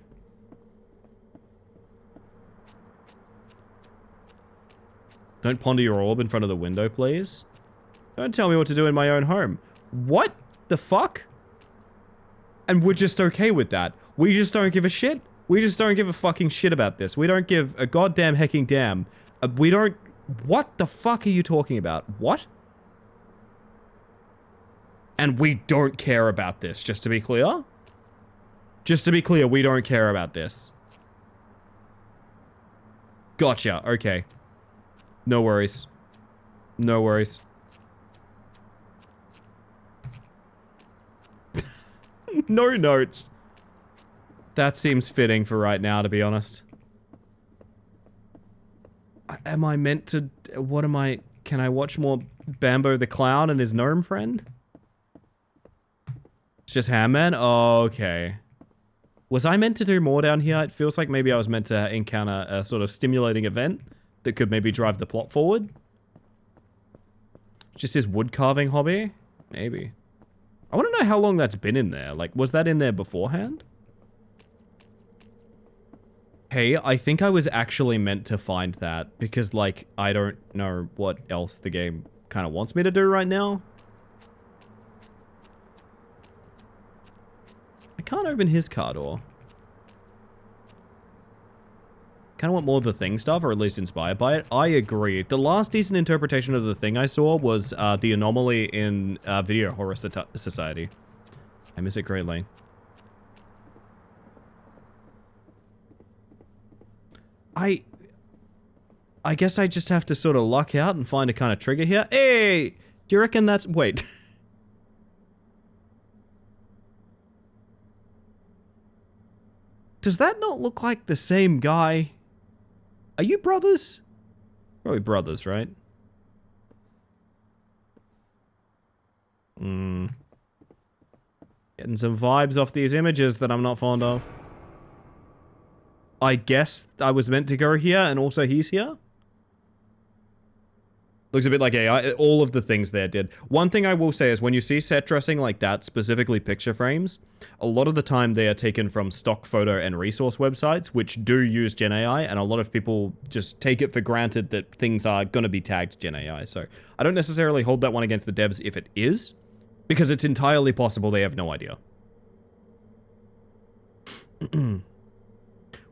Don't ponder your orb in front of the window, please. Don't tell me what to do in my own home. What the fuck? And we're just okay with that. We just don't give a shit. We just don't give a fucking shit about this. We don't give a goddamn hecking damn. We don't... What the fuck are you talking about? What? And we don't care about this, just to be clear. Just to be clear, we don't care about this. Gotcha, okay. No worries. No worries. No notes. That seems fitting for right now, to be honest. Am I meant to... What am I... Can I watch more Bambo the Clown and his gnome friend? It's just Hamman? Oh, okay. Was I meant to do more down here? It feels like maybe I was meant to encounter a sort of stimulating event that could maybe drive the plot forward. Just his wood carving hobby? Maybe. I want to know how long that's been in there. Like, was that in there beforehand? Hey, I think I was actually meant to find that because, like, I don't know what else the game kind of wants me to do right now. I can't open his car door. Kind of want more of the Thing stuff, or at least inspired by it. I agree. The last decent interpretation of the Thing I saw was the anomaly in Video Horror Society. I miss it greatly. I guess I just have to sort of luck out and find a kind of trigger here. Hey! Do you reckon that's... Wait. Does that not look like the same guy? Are you brothers? Probably brothers, right? Getting some vibes off these images that I'm not fond of. I guess I was meant to go here, and also he's here? Looks a bit like AI. All of the things there did. One thing I will say is when you see set dressing like that, specifically picture frames, a lot of the time they are taken from stock photo and resource websites, which do use Gen AI, and a lot of people just take it for granted that things are going to be tagged Gen AI. So I don't necessarily hold that one against the devs if it is, because it's entirely possible they have no idea.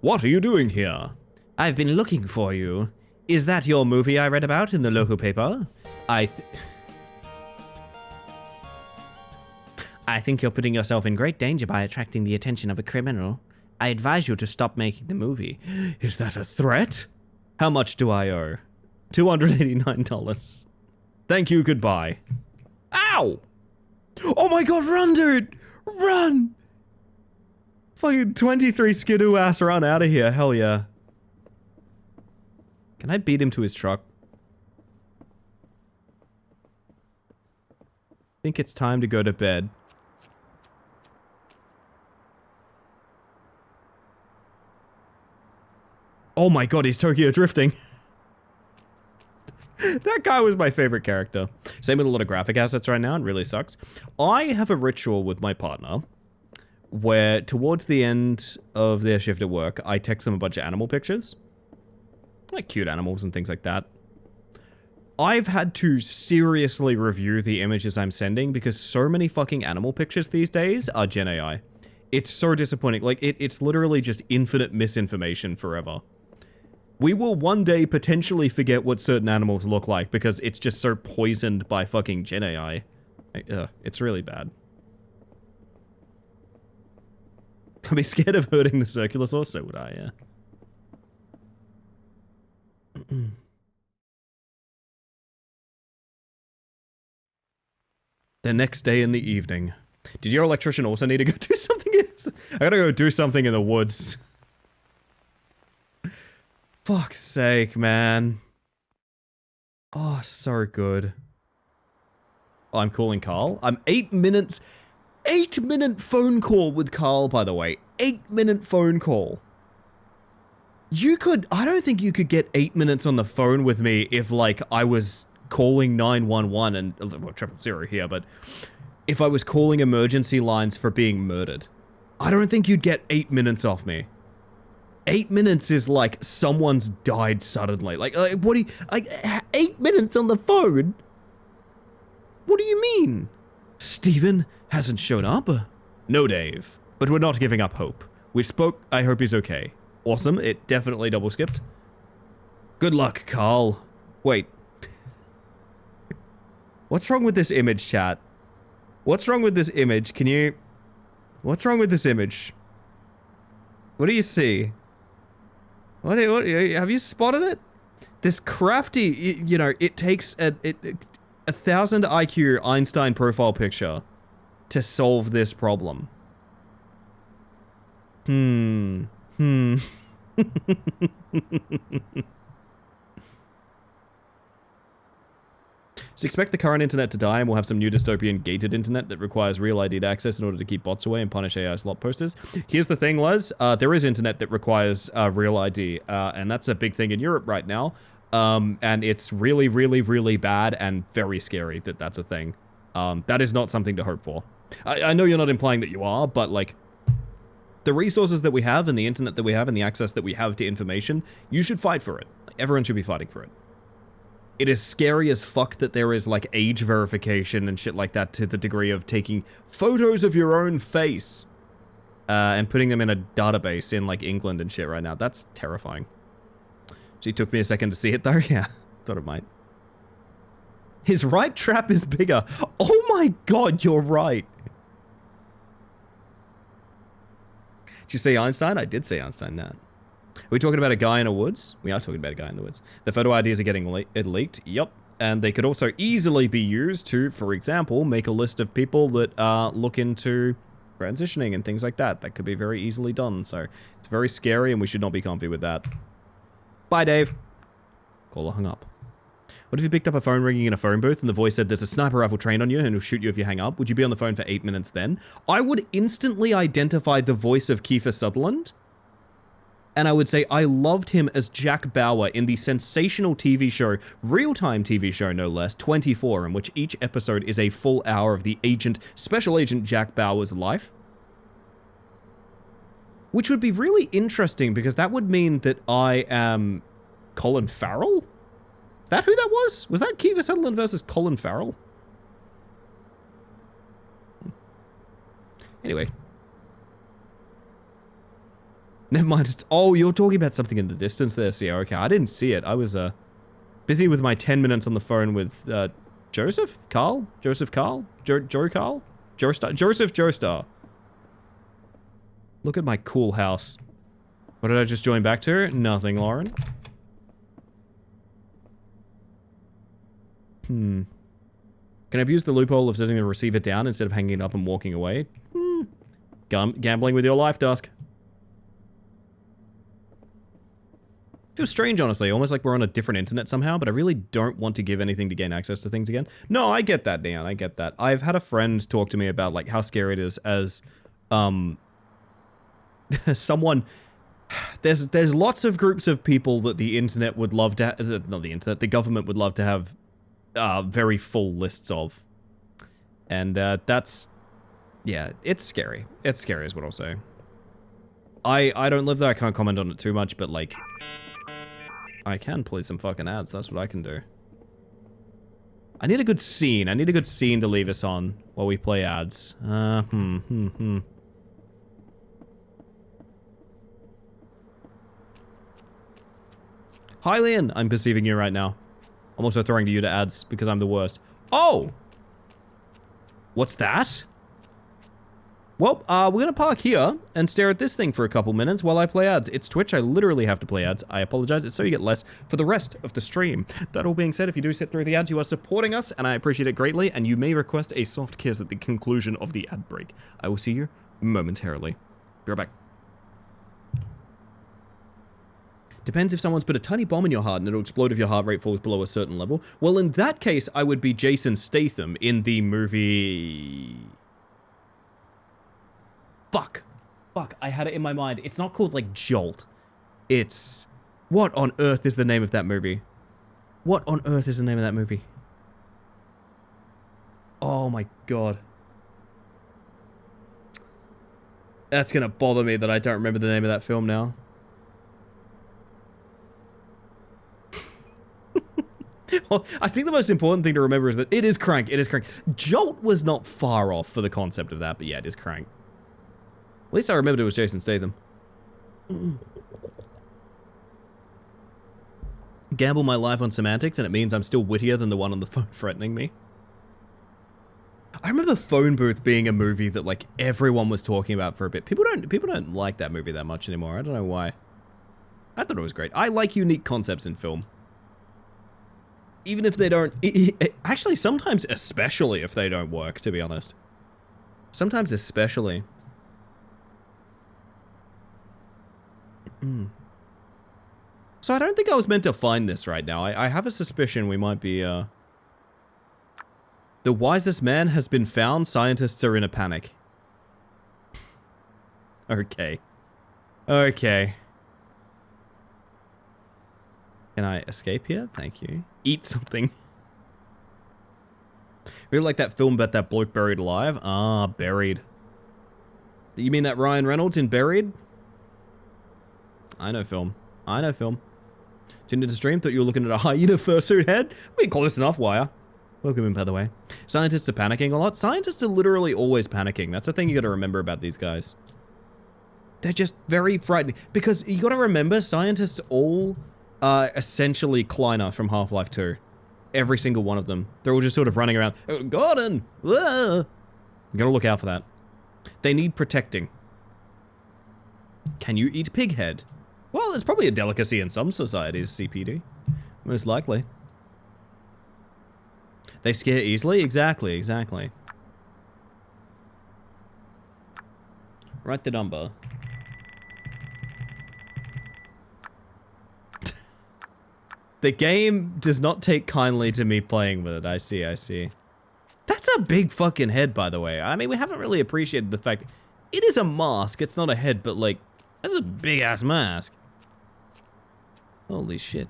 What are you doing here? I've been looking for you. Is that your movie I read about in the local paper? I think you're putting yourself in great danger by attracting the attention of a criminal. I advise you to stop making the movie. Is that a threat? How much do I owe? $289. Thank you, goodbye. Ow! Oh my god, run, dude! Run! Fucking 23 skidoo ass run out of here, hell yeah. Can I beat him to his truck? I think it's time to go to bed. Oh my god, he's Tokyo drifting. That guy was my favorite character. Same with a lot of graphic assets right now. It really sucks. I have a ritual with my partner where towards the end of their shift at work, I text them a bunch of animal pictures. Like cute animals and things like that. I've had to seriously review the images I'm sending because so many fucking animal pictures these days are Gen AI. It's so disappointing. Like, it's literally just infinite misinformation forever. We will one day potentially forget what certain animals look like because it's just so poisoned by fucking Gen AI. It's really bad. I'd be scared of hurting the circular saw, so would I, yeah. The next day in the evening. Did your electrician also need to go do something else? I gotta go do something in the woods. Fuck's sake, man. Oh, so good. Oh, I'm calling Carl. I'm 8 minutes... 8-minute phone call with Carl, by the way. 8-minute phone call. You could... I don't think you could get 8 minutes on the phone with me if, like, I was calling 911 and... Well, 000 here, but... If I was calling emergency lines for being murdered. I don't think you'd get 8 minutes off me. 8 minutes is like someone's died suddenly. Like what do you... Like, 8 minutes on the phone? What do you mean? Steven hasn't shown up? No, Dave. But we're not giving up hope. We spoke. I hope he's okay. Awesome. It definitely double skipped. Good luck, Carl. Wait. What's wrong with this image, chat? What's wrong with this image? Can you... What's wrong with this image? What do you see? What have you spotted it? This crafty, you know, it takes a 1,000 IQ Einstein profile picture to solve this problem. So expect the current internet to die and we'll have some new dystopian gated internet that requires real ID'd access in order to keep bots away and punish AI slot posters. Here's the thing, Les. There is internet that requires real ID, and that's a big thing in Europe right now. And it's really, really, really bad and very scary that that's a thing. That is not something to hope for. I know you're not implying that you are, but like, the resources that we have and the internet that we have and the access that we have to information, you should fight for it. Like, everyone should be fighting for it. It is scary as fuck that there is, like, age verification and shit like that to the degree of taking photos of your own face and putting them in a database in, like, England and shit right now. That's terrifying. She took me a second to see it, though. Yeah, thought it might. His right trap is bigger. Oh my god, you're right. Did you say Einstein? I did say Einstein, Nat. Are we talking about a guy in the woods? We are talking about a guy in the woods. The photo IDs are getting leaked. Yep. And they could also easily be used to, for example, make a list of people that look into transitioning and things like that. That could be very easily done. So it's very scary and we should not be comfy with that. Bye, Dave. Caller hung up. What if you picked up a phone ringing in a phone booth and the voice said, there's a sniper rifle trained on you and he'll shoot you if you hang up? Would you be on the phone for 8 minutes then? I would instantly identify the voice of Kiefer Sutherland. And I would say I loved him as Jack Bauer in the sensational TV show, real-time TV show no less, 24, in which each episode is a full hour of the Special Agent Jack Bauer's life. Which would be really interesting because that would mean that I am Colin Farrell? Is that who that was? Was that Kiefer Sutherland versus Colin Farrell? Anyway. Never mind. It's, oh, you're talking about something in the distance there, Sierra. Okay, I didn't see it. I was busy with my 10 minutes on the phone with Joseph? Carl? Joseph Carl? Joe Carl? Joestar? Joseph Joestar. Look at my cool house. What did I just join back to? Nothing, Lauren. Can I abuse the loophole of setting the receiver down instead of hanging it up and walking away? Gambling with your life, Dusk. Feels strange, honestly. Almost like we're on a different internet somehow, but I really don't want to give anything to gain access to things again. No, I get that, Dan. I get that. I've had a friend talk to me about, like, how scary it is as, someone There's lots of groups of people that the internet would love to, not the internet, the government would love to have very full lists of. And that's, yeah, it's scary. It's scary is what I'll say. I don't live there, I can't comment on it too much, but like, I can play some fucking ads, that's what I can do. I need a good scene. I need a good scene to leave us on while we play ads. Hi, Leon. I'm perceiving you right now. I'm also throwing to you to ads because I'm the worst. Oh! What's that? Well, we're gonna park here and stare at this thing for a couple minutes while I play ads. It's Twitch, I literally have to play ads. I apologize, it's so you get less for the rest of the stream. That all being said, if you do sit through the ads, you are supporting us, and I appreciate it greatly, and you may request a soft kiss at the conclusion of the ad break. I will see you momentarily. Be right back. Depends if someone's put a tiny bomb in your heart and it'll explode if your heart rate falls below a certain level. Well, in that case, I would be Jason Statham in the movie... Fuck, I had it in my mind. It's not called, like, Jolt. It's... What on earth is the name of that movie? What on earth is the name of that movie? Oh my god. That's gonna bother me that I don't remember the name of that film now. Well, I think the most important thing to remember is that it is Crank. It is Crank. Jolt was not far off for the concept of that, but yeah, it is Crank. At least I remembered it was Jason Statham. Gamble my life on semantics, and it means I'm still wittier than the one on the phone threatening me. I remember Phone Booth being a movie that, like, everyone was talking about for a bit. People don't like that movie that much anymore. I don't know why. I thought it was great. I like unique concepts in film. Even if they don't... Actually, sometimes especially if they don't work, to be honest. Sometimes especially... So I don't think I was meant to find this right now. I have a suspicion we might be, The wisest man has been found. Scientists are in a panic. Okay. Okay. Can I escape here? Thank you. Eat something. Really like that film about that bloke buried alive? Ah, Buried. You mean that Ryan Reynolds in Buried? I know film. I know film. Tuned into stream, thought you were looking at a hyena fursuit head? We're close enough, wire. Welcome in, by the way. Scientists are panicking a lot. Scientists are literally always panicking. That's the thing you gotta remember about these guys. They're just very frightening. Because you gotta remember, scientists all are essentially Kleiner from Half-Life 2. Every single one of them. They're all just sort of running around. Oh, Gordon! Ah! You gotta look out for that. They need protecting. Can you eat pig head? Well, it's probably a delicacy in some societies, CPD. Most likely. They scare easily? Exactly, exactly. Write the number. The game does not take kindly to me playing with it. I see, I see. That's a big fucking head, by the way. I mean, we haven't really appreciated the fact... It is a mask. It's not a head, but, like... That's a big-ass mask. Holy shit.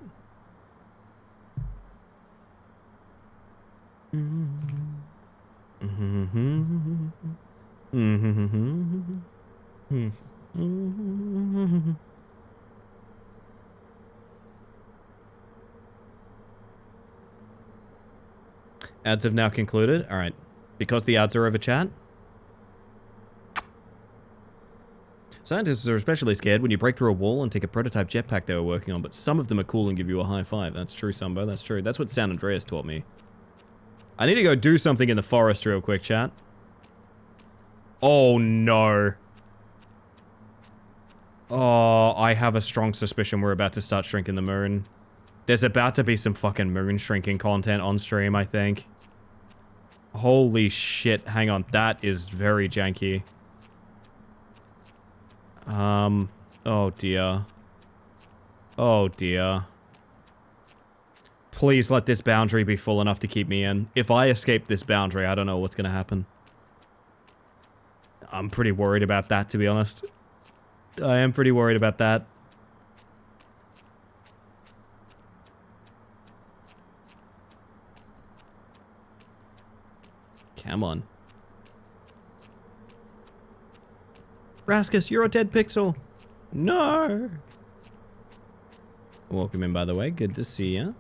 Ads have now concluded. All right. Because the ads are over chat. Scientists are especially scared when you break through a wall and take a prototype jetpack they were working on, but some of them are cool and give you a high five. That's true, Sumbo. That's true. That's what San Andreas taught me. I need to go do something in the forest real quick, chat. Oh, no. Oh, I have a strong suspicion we're about to start shrinking the moon. There's about to be some fucking moon shrinking content on stream, I think. Holy shit. Hang on. That is very janky. Oh dear. Oh dear. Please let this boundary be full enough to keep me in. If I escape this boundary, I don't know what's gonna happen. I'm pretty worried about that, to be honest. I am pretty worried about that. Come on. Raskus, you're a dead pixel. No. Welcome in, by the way. Good to see ya.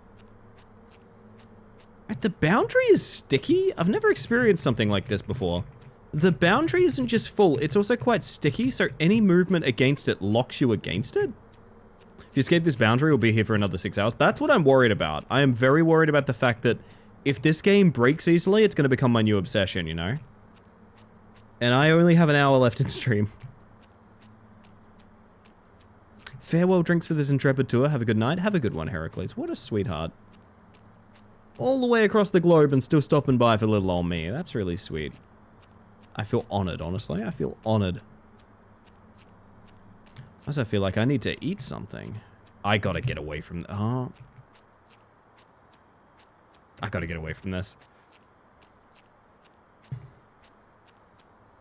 The boundary is sticky? I've never experienced something like this before. The boundary isn't just full, it's also quite sticky, so any movement against it locks you against it. If you escape this boundary, we'll be here for another 6 hours. That's what I'm worried about. I am very worried about the fact that if this game breaks easily, it's going to become my new obsession, you know? And I only have an hour left in stream. Farewell drinks for this intrepid tour. Have a good night. Have a good one, Heracles. What a sweetheart. All the way across the globe and still stopping by for little old me. That's really sweet. I feel honored, honestly. I feel honored. I also feel like I need to eat something. I gotta get away from... Oh. I gotta get away from this.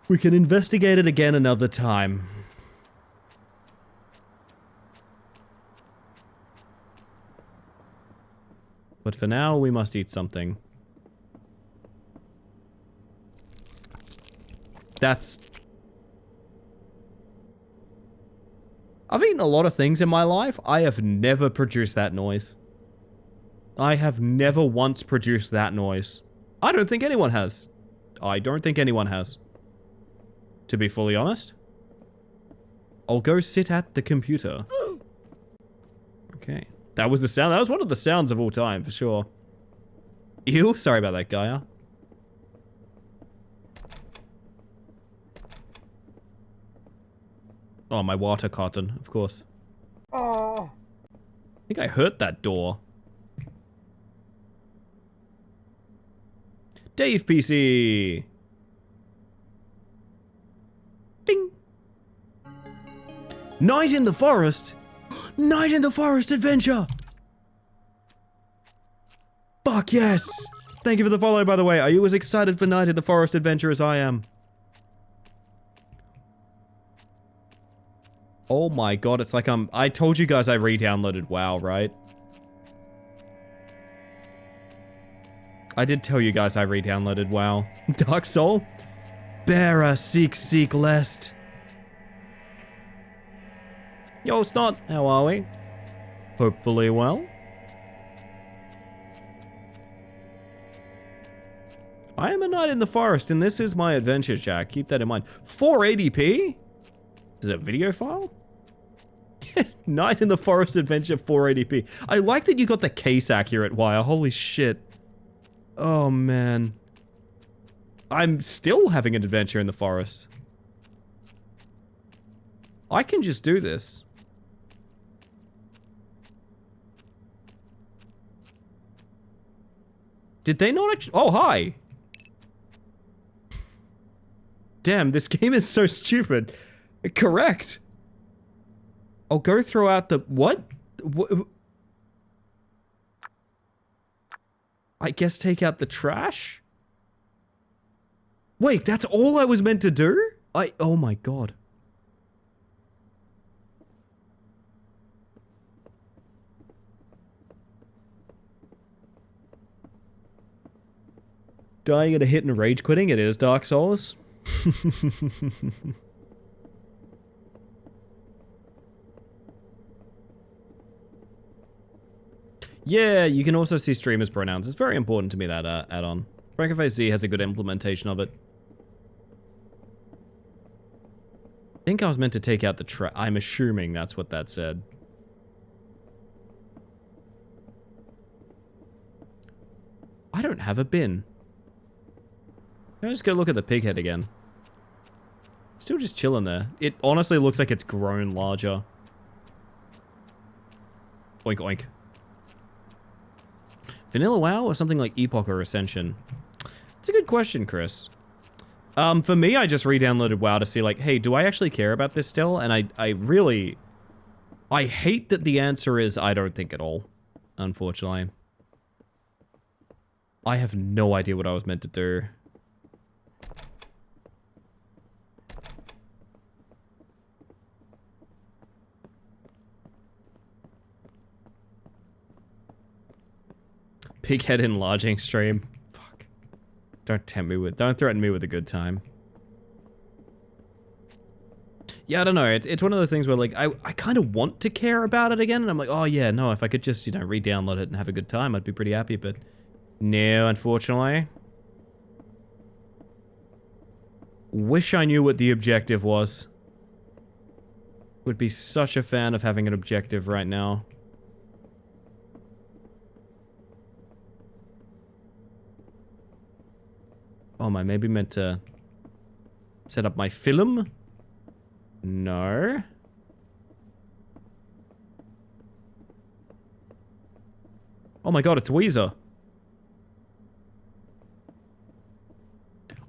We can investigate it again another time. But for now, we must eat something. That's... I've eaten a lot of things in my life. I have never produced that noise. I have never once produced that noise. I don't think anyone has. I don't think anyone has. To be fully honest. I'll go sit at the computer. Okay. That was the sound. That was one of the sounds of all time, for sure. Ew. Sorry about that, Gaia. Oh, my water carton, of course. I think I hurt that door. Dave PC. Bing. Night in the forest. Night in the forest adventure. Fuck yes. Thank you for the follow, by the way. Are you as excited for Night in the Forest adventure as I am? Oh my god, it's like I told you guys I re-downloaded WoW, right? I did tell you guys I re-downloaded WoW. Dark Soul? Bearer, seek lest. Yo, Snot, how are we? Hopefully well. I am a knight in the forest, and this is my adventure, Jack. Keep that in mind. 480p? Is it a video file? Night in the Forest Adventure 480p. I like that you got the case accurate, Wire. Holy shit. Oh, man. I'm still having an adventure in the forest. I can just do this. Did they not actually... Oh, hi. Damn, this game is so stupid. Correct. I'll go throw out the... What? I guess take out the trash? Wait, that's all I was meant to do? Oh my god. Dying at a hit and rage quitting? It is Dark Souls. Yeah, you can also see streamers' pronouns. It's very important to me, that add-on. Francophone Z has a good implementation of it. I think I was meant to take out the trash. I'm assuming that's what that said. I don't have a bin. Can I just go look at the pig head again? Still just chilling there. It honestly looks like it's grown larger. Oink oink. Vanilla WoW or something like Epoch or Ascension? It's a good question, Chris. For me, I just re-downloaded WoW to see like, hey, do I actually care about this still? And I really... I hate that the answer is I don't think at all, unfortunately. I have no idea what I was meant to do. Big head enlarging stream. Fuck. Don't threaten me with a good time. Yeah, I don't know. It's one of those things where, like, I kind of want to care about it again, and I'm like, oh yeah, no, if I could just, you know, re-download it and have a good time, I'd be pretty happy, but no, unfortunately. Wish I knew what the objective was. Would be such a fan of having an objective right now. Oh, am I maybe meant to set up my film? No. Oh my god, it's Weezer.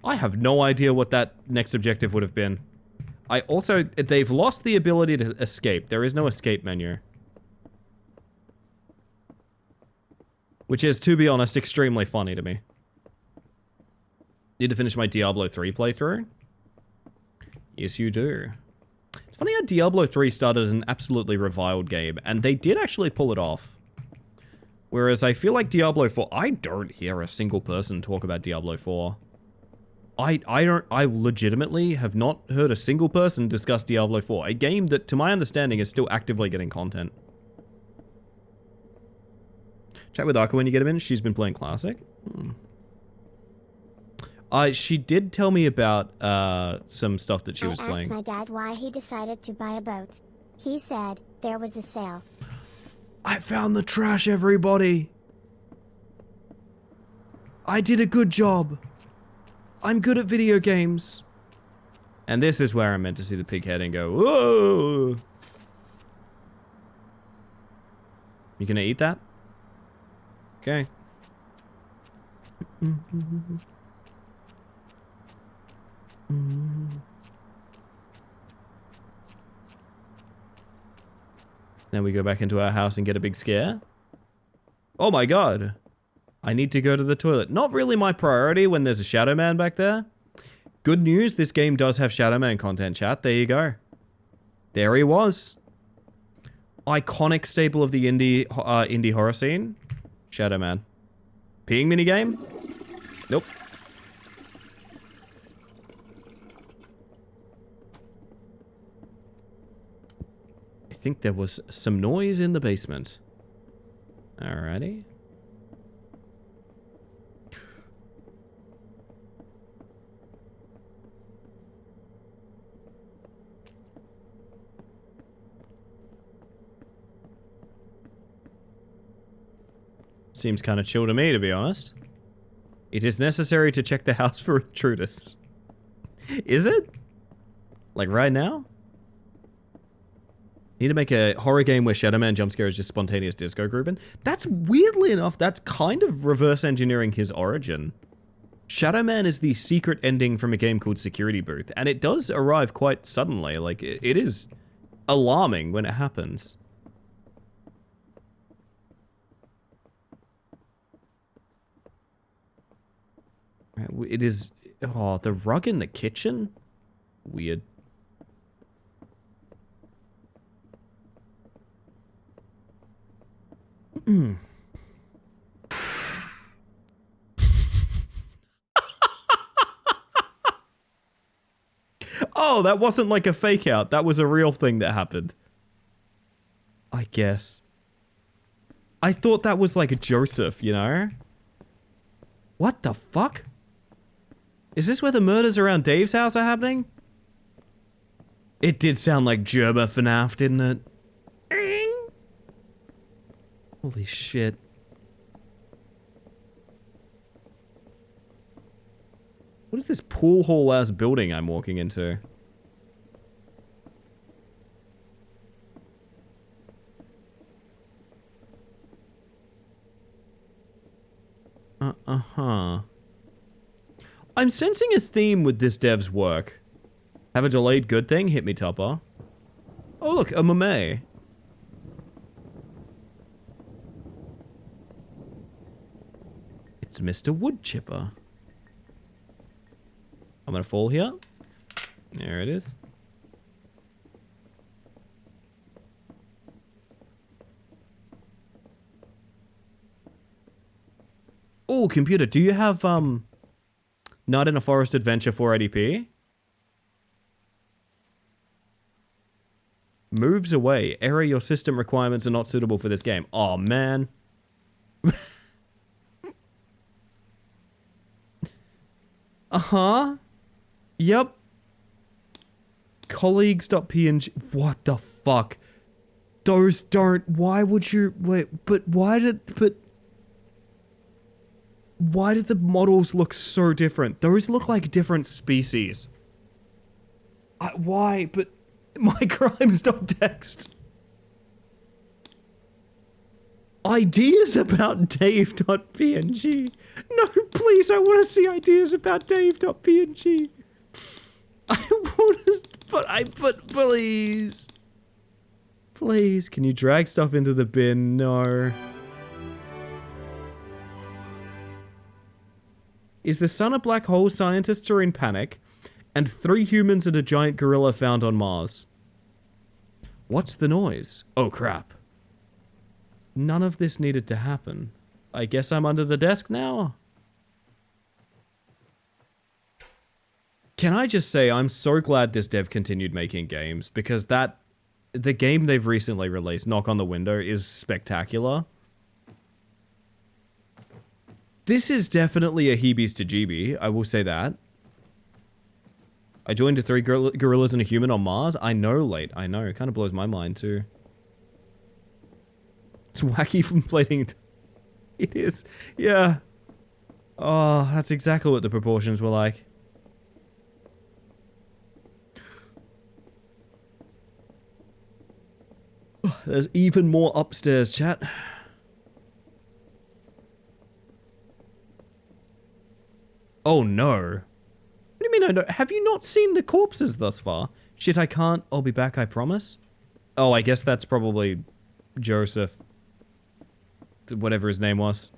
I have no idea what that next objective would have been. They've lost the ability to escape. There is no escape menu. Which is, to be honest, extremely funny to me. Need to finish my Diablo 3 playthrough? Yes, you do. It's funny how Diablo 3 started as an absolutely reviled game, and they did actually pull it off. Whereas I feel like Diablo 4, I don't hear a single person talk about Diablo 4. I legitimately have not heard a single person discuss Diablo 4, a game that, to my understanding, is still actively getting content. Chat with Arca when you get him in. She's been playing Classic. She did tell me about some stuff that she was playing. I asked my dad why he decided to buy a boat. He said there was a sale. I found the trash, everybody. I did a good job. I'm good at video games. And this is where I'm meant to see the pig head and go, whoa. You gonna eat that? Okay. Then we go back into our house and get a big scare. Oh my god. I need to go to the toilet. Not really my priority when there's a Shadow Man back there. Good news, this game does have Shadow Man content, chat. There you go. There he was. Iconic staple of the indie horror scene. Shadow Man. Peeing minigame? Nope. I think there was some noise in the basement. Alrighty. Seems kind of chill to me, to be honest. It is necessary to check the house for intruders. Is it? Like right now? Need to make a horror game where Shadow Man jump scare is just spontaneous disco grooving. That's weirdly enough, that's kind of reverse engineering his origin. Shadow Man is the secret ending from a game called Security Booth, and it does arrive quite suddenly. Like, it is alarming when it happens. It is... Oh, the rug in the kitchen? Weird. Oh, that wasn't like a fake out. That was a real thing that happened. I guess. I thought that was like a Joseph, you know? What the fuck? Is this where the murders around Dave's house are happening? It did sound like Gerber FNAF, didn't it? Holy shit. What is this pool hall ass building I'm walking into? Uh-huh. I'm sensing a theme with this dev's work. Have a delayed good thing? Hit me, Topper. Oh look, a mame. It's Mr. Woodchipper. I'm gonna fall here. There it is. Oh, computer, do you have, Night in a Forest Adventure 480p? Moves away. Error, your system requirements are not suitable for this game. Oh, man. Uh-huh. Yep. Colleagues.png. What the fuck? Those don't... Why would you... Wait, but why did... But... Why did the models look so different? Those look like different species. Why? But... My crimes.txt. Ideas about Dave.png. No, please, I want to see ideas about Dave.png. I want to... But please. Please, can you drag stuff into the bin? No. Is the sun a black hole? Scientists are in panic. And 3 humans and a giant gorilla found on Mars. What's the noise? Oh, crap. None of this needed to happen. I guess I'm under the desk now? Can I just say, I'm so glad this dev continued making games, because the game they've recently released, Knock on the Window, is spectacular. This is definitely a Heebies to Jeebie, I will say that. I joined 3 gorillas and a human on Mars. I know, late. I know. It kind of blows my mind, too. It's wacky from plating. It is. Yeah. Oh, that's exactly what the proportions were like. There's even more upstairs, chat. Oh, no. What do you mean I don't? Have you not seen the corpses thus far? Shit, I can't. I'll be back, I promise. Oh, I guess that's probably Joseph. Whatever his name was.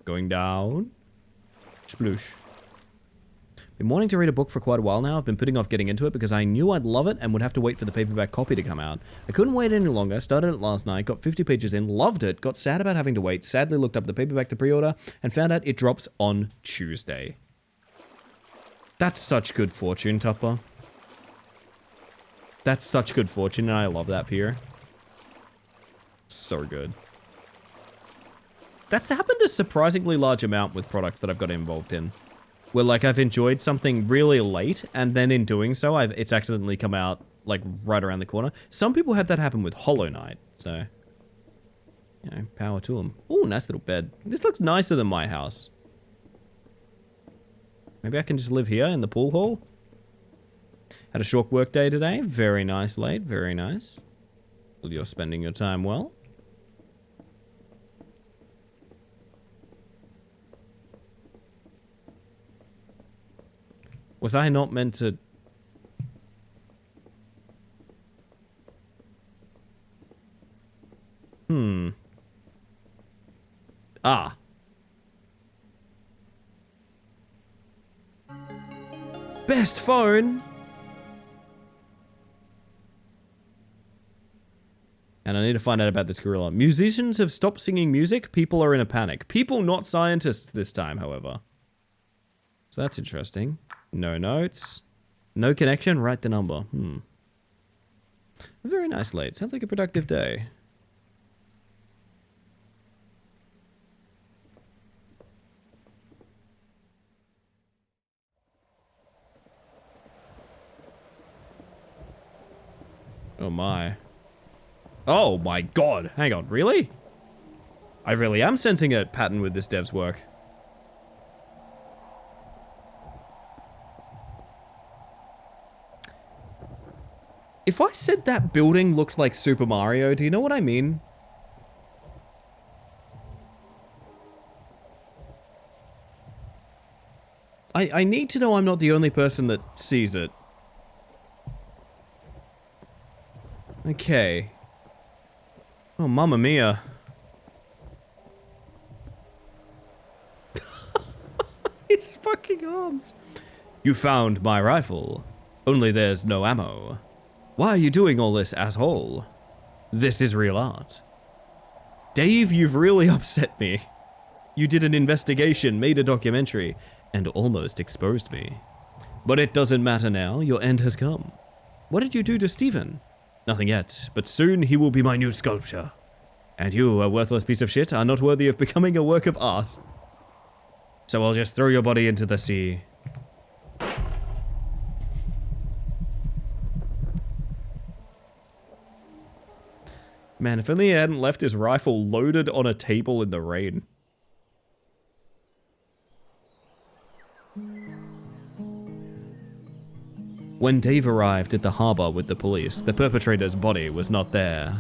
Going down. Sploosh. Been wanting to read a book for quite a while now. I've been putting off getting into it because I knew I'd love it and would have to wait for the paperback copy to come out. I couldn't wait any longer, started it last night, got 50 pages in, loved it, got sad about having to wait, sadly looked up the paperback to pre-order, and found out it drops on Tuesday. That's such good fortune, Tupper. That's such good fortune, and I love that for you. So good. That's happened a surprisingly large amount with products that I've got involved in. Where, like, I've enjoyed something really late, and then in doing so, it's accidentally come out, like, right around the corner. Some people had that happen with Hollow Knight, so... You know, power to them. Ooh, nice little bed. This looks nicer than my house. Maybe I can just live here in the pool hall? Had a short work day today. Very nice, late. Very nice. Well, you're spending your time well. Was I not meant to... Ah. Best phone! And I need to find out about this gorilla. Musicians have stopped singing music. People are in a panic. People, not scientists this time, however. So that's interesting. No notes. No connection. Write the number. Very nice, late. Sounds like a productive day. Oh my. Oh my god. Hang on, really? I really am sensing a pattern with this dev's work. If I said that building looked like Super Mario, do you know what I mean? I need to know I'm not the only person that sees it. Okay. Oh, Mamma Mia. His fucking arms. You found my rifle. Only there's no ammo. Why are you doing all this, asshole? This is real art. Dave, you've really upset me. You did an investigation, made a documentary, and almost exposed me. But it doesn't matter now, your end has come. What did you do to Stephen? Nothing yet, but soon he will be my new sculpture. And you, a worthless piece of shit, are not worthy of becoming a work of art. So I'll just throw your body into the sea. Man, if only he hadn't left his rifle loaded on a table in the rain. When Dave arrived at the harbor with the police, the perpetrator's body was not there.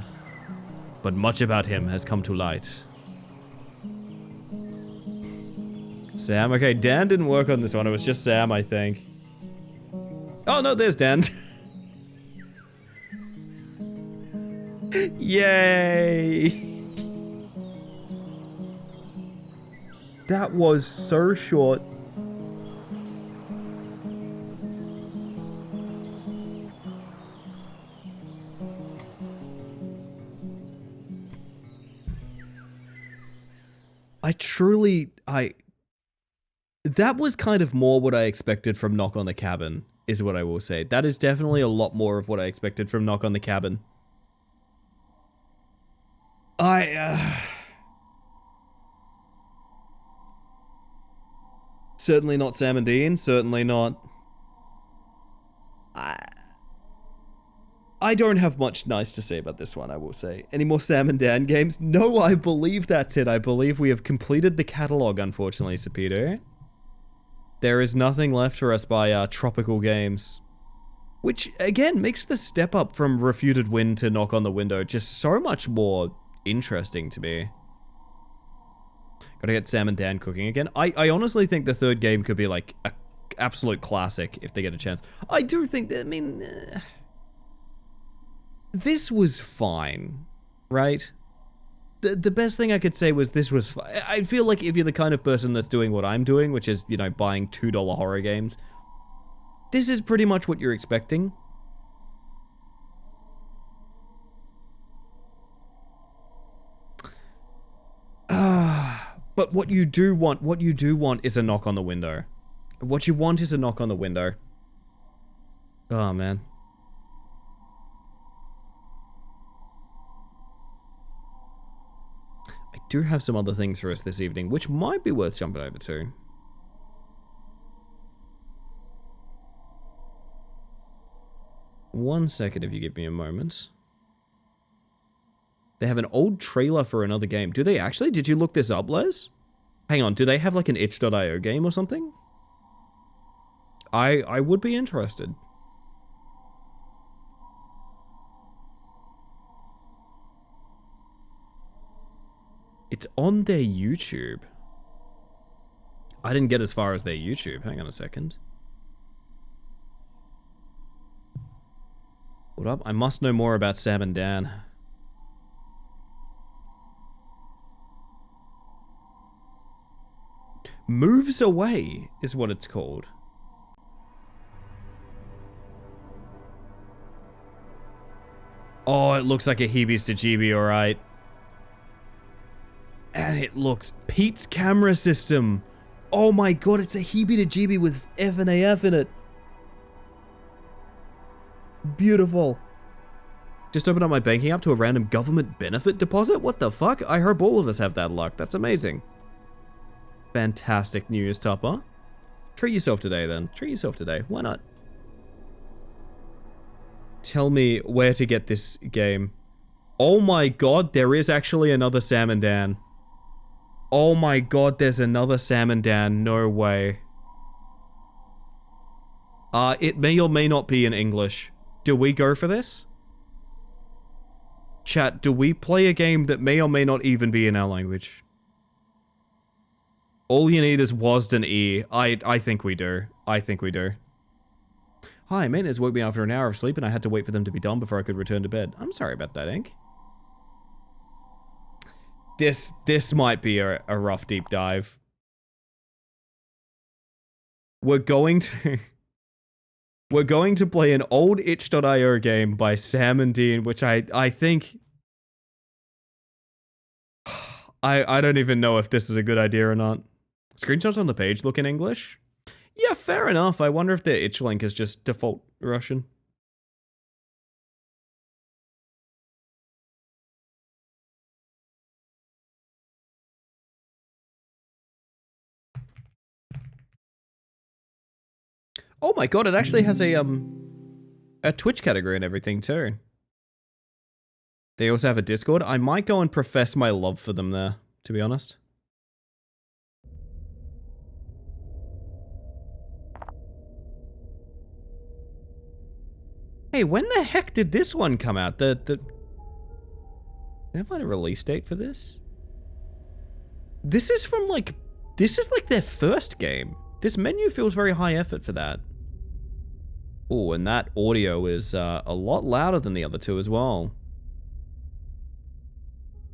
But much about him has come to light. Sam, okay, Dan didn't work on this one, it was just Sam, I think. Oh no, there's Dan. Yay! That was so short. That was kind of more what I expected from Knock on the Cabin, is what I will say. That is definitely a lot more of what I expected from Knock on the Cabin. Certainly not Sam and Dean, certainly not. I don't have much nice to say about this one, I will say. Any more Sam and Dan games? No, I believe that's it. I believe we have completed the catalog, unfortunately, Sapido. There is nothing left for us by Tropical Games. Which, again, makes the step up from Refuted Wind to Knock on the Window just so much more interesting to me. Gotta get Sam and Dan cooking again. I honestly think the third game could be like an absolute classic if they get a chance. I do think that, I mean... this was fine, right? The best thing I could say was this was fine. I feel like if you're the kind of person that's doing what I'm doing, which is, you know, buying $2 horror games, this is pretty much what you're expecting. But what you do want is a knock on the window. What you want is a knock on the window. Oh, man. I do have some other things for us this evening, which might be worth jumping over to. One second if you give me a moment. They have an old trailer for another game. Do they actually? Did you look this up, Les? Hang on, do they have like an itch.io game or something? I would be interested. It's on their YouTube. I didn't get as far as their YouTube. Hang on a second. What up? I must know more about Sam and Dan. Moves Away is what it's called. Oh, it looks like a Heebies to GB, alright. And it looks... Pete's camera system. Oh my god, it's a Heebie to GB with F and AF in it. Beautiful. Just opened up my banking app to a random government benefit deposit? What the fuck? I hope all of us have that luck. That's amazing. Fantastic news, Tupper. Treat yourself today, then. Treat yourself today. Why not? Tell me where to get this game. Oh my god, there is actually another Sam and Dan. Oh my god, there's another Sam and Dan. No way. It may or may not be in English. Do we go for this? Chat, do we play a game that may or may not even be in our language? All you need is WASD and E. I think we do. I think we do. Hi, maintenance woke me after an hour of sleep and I had to wait for them to be done before I could return to bed. I'm sorry about that, Ink. This might be a rough deep dive. We're going to play an old itch.io game by Sam and Dean, which I think I don't even know if this is a good idea or not. Screenshots on the page look in English? Yeah, fair enough. I wonder if their itch link is just default Russian. Oh my god, it actually has a Twitch category and everything too. They also have a Discord. I might go and profess my love for them there, to be honest. Hey, when the heck did this one come out? Can I find a release date for this? This is from like, this is like their first game. This menu feels very high effort for that. Oh, and that audio is a lot louder than the other two as well.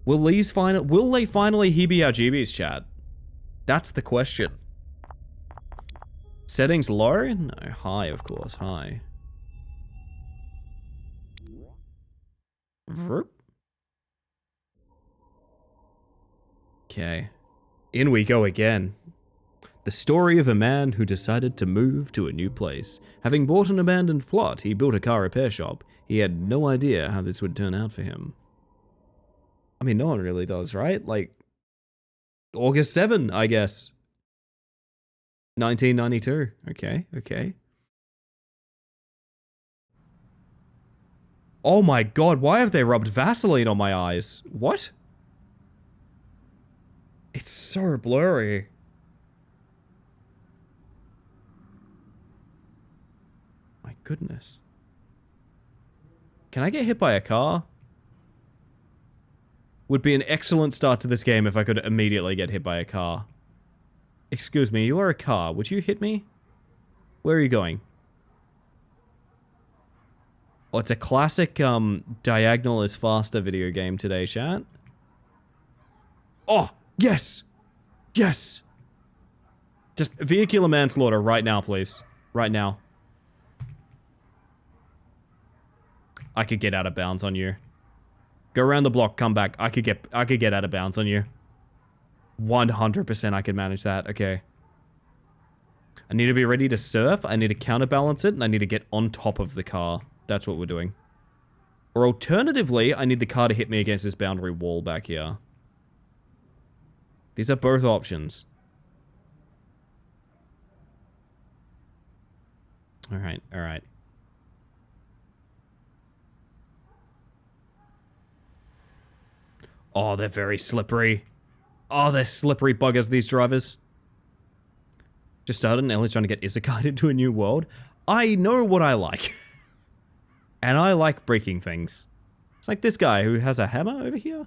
Will they finally heebie-jeebies, chat? That's the question. Settings low? No, high, of course, high. Vroom. Okay. In we go again. The story of a man who decided to move to a new place. Having bought an abandoned plot, he built a car repair shop. He had no idea how this would turn out for him. I mean, no one really does, right? Like, August 7, I guess. 1992. Okay, okay. Oh my god, why have they rubbed Vaseline on my eyes? What? It's so blurry. My goodness. Can I get hit by a car? Would be an excellent start to this game if I could immediately get hit by a car. Excuse me, you are a car. Would you hit me? Where are you going? Oh, it's a classic, diagonal is faster video game today, chat. Oh, yes! Yes! Just vehicular manslaughter right now, please. Right now. I could get out of bounds on you. Go around the block, come back. I could get out of bounds on you. 100% I could manage that. Okay. I need to be ready to surf, I need to counterbalance it, and I need to get on top of the car. That's what we're doing. Or alternatively, I need the car to hit me against this boundary wall back here. These are both options. Alright, alright. Oh, they're very slippery. Oh, they're slippery buggers, these drivers. Just started and Ellie's trying to get isekai into a new world. I know what I like. And I like breaking things. It's like this guy who has a hammer over here.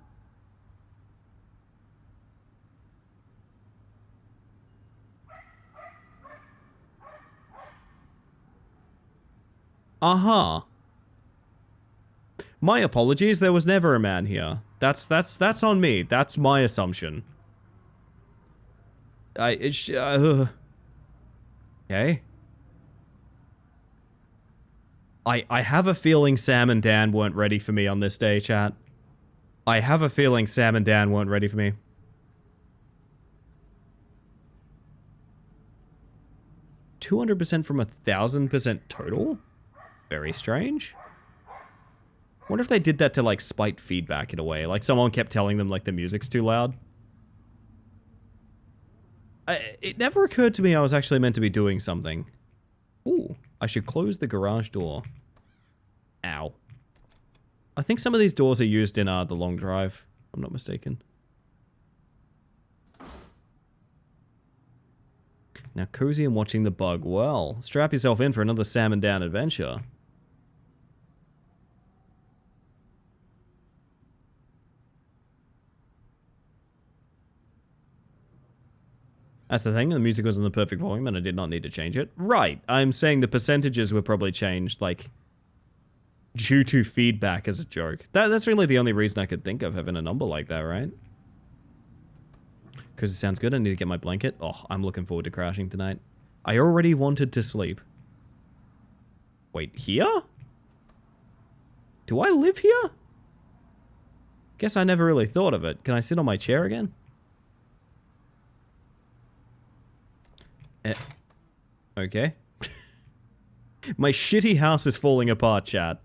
Uh-huh. My apologies, there was never a man here. That's on me. That's my assumption. Okay. I have a feeling Sam and Dan weren't ready for me on this day, chat. I have a feeling Sam and Dan weren't ready for me. $200% from 1,000% total? Very strange. Wonder if they did that to, like, spite feedback in a way. Like, someone kept telling them, like, the music's too loud. It never occurred to me I was actually meant to be doing something. Ooh, I should close the garage door. Ow. I think some of these doors are used in the long drive, if I'm not mistaken. Now, cozy and watching the bug. Well, strap yourself in for another Sam and Dan adventure. That's the thing, the music was in the perfect volume and I did not need to change it. Right, I'm saying the percentages were probably changed, like, due to feedback as a joke. That's really the only reason I could think of having a number like that, right? Because it sounds good, I need to get my blanket. Oh, I'm looking forward to crashing tonight. I already wanted to sleep. Wait, here? Do I live here? Guess I never really thought of it. Can I sit on my chair again? Okay. My shitty house is falling apart, chat.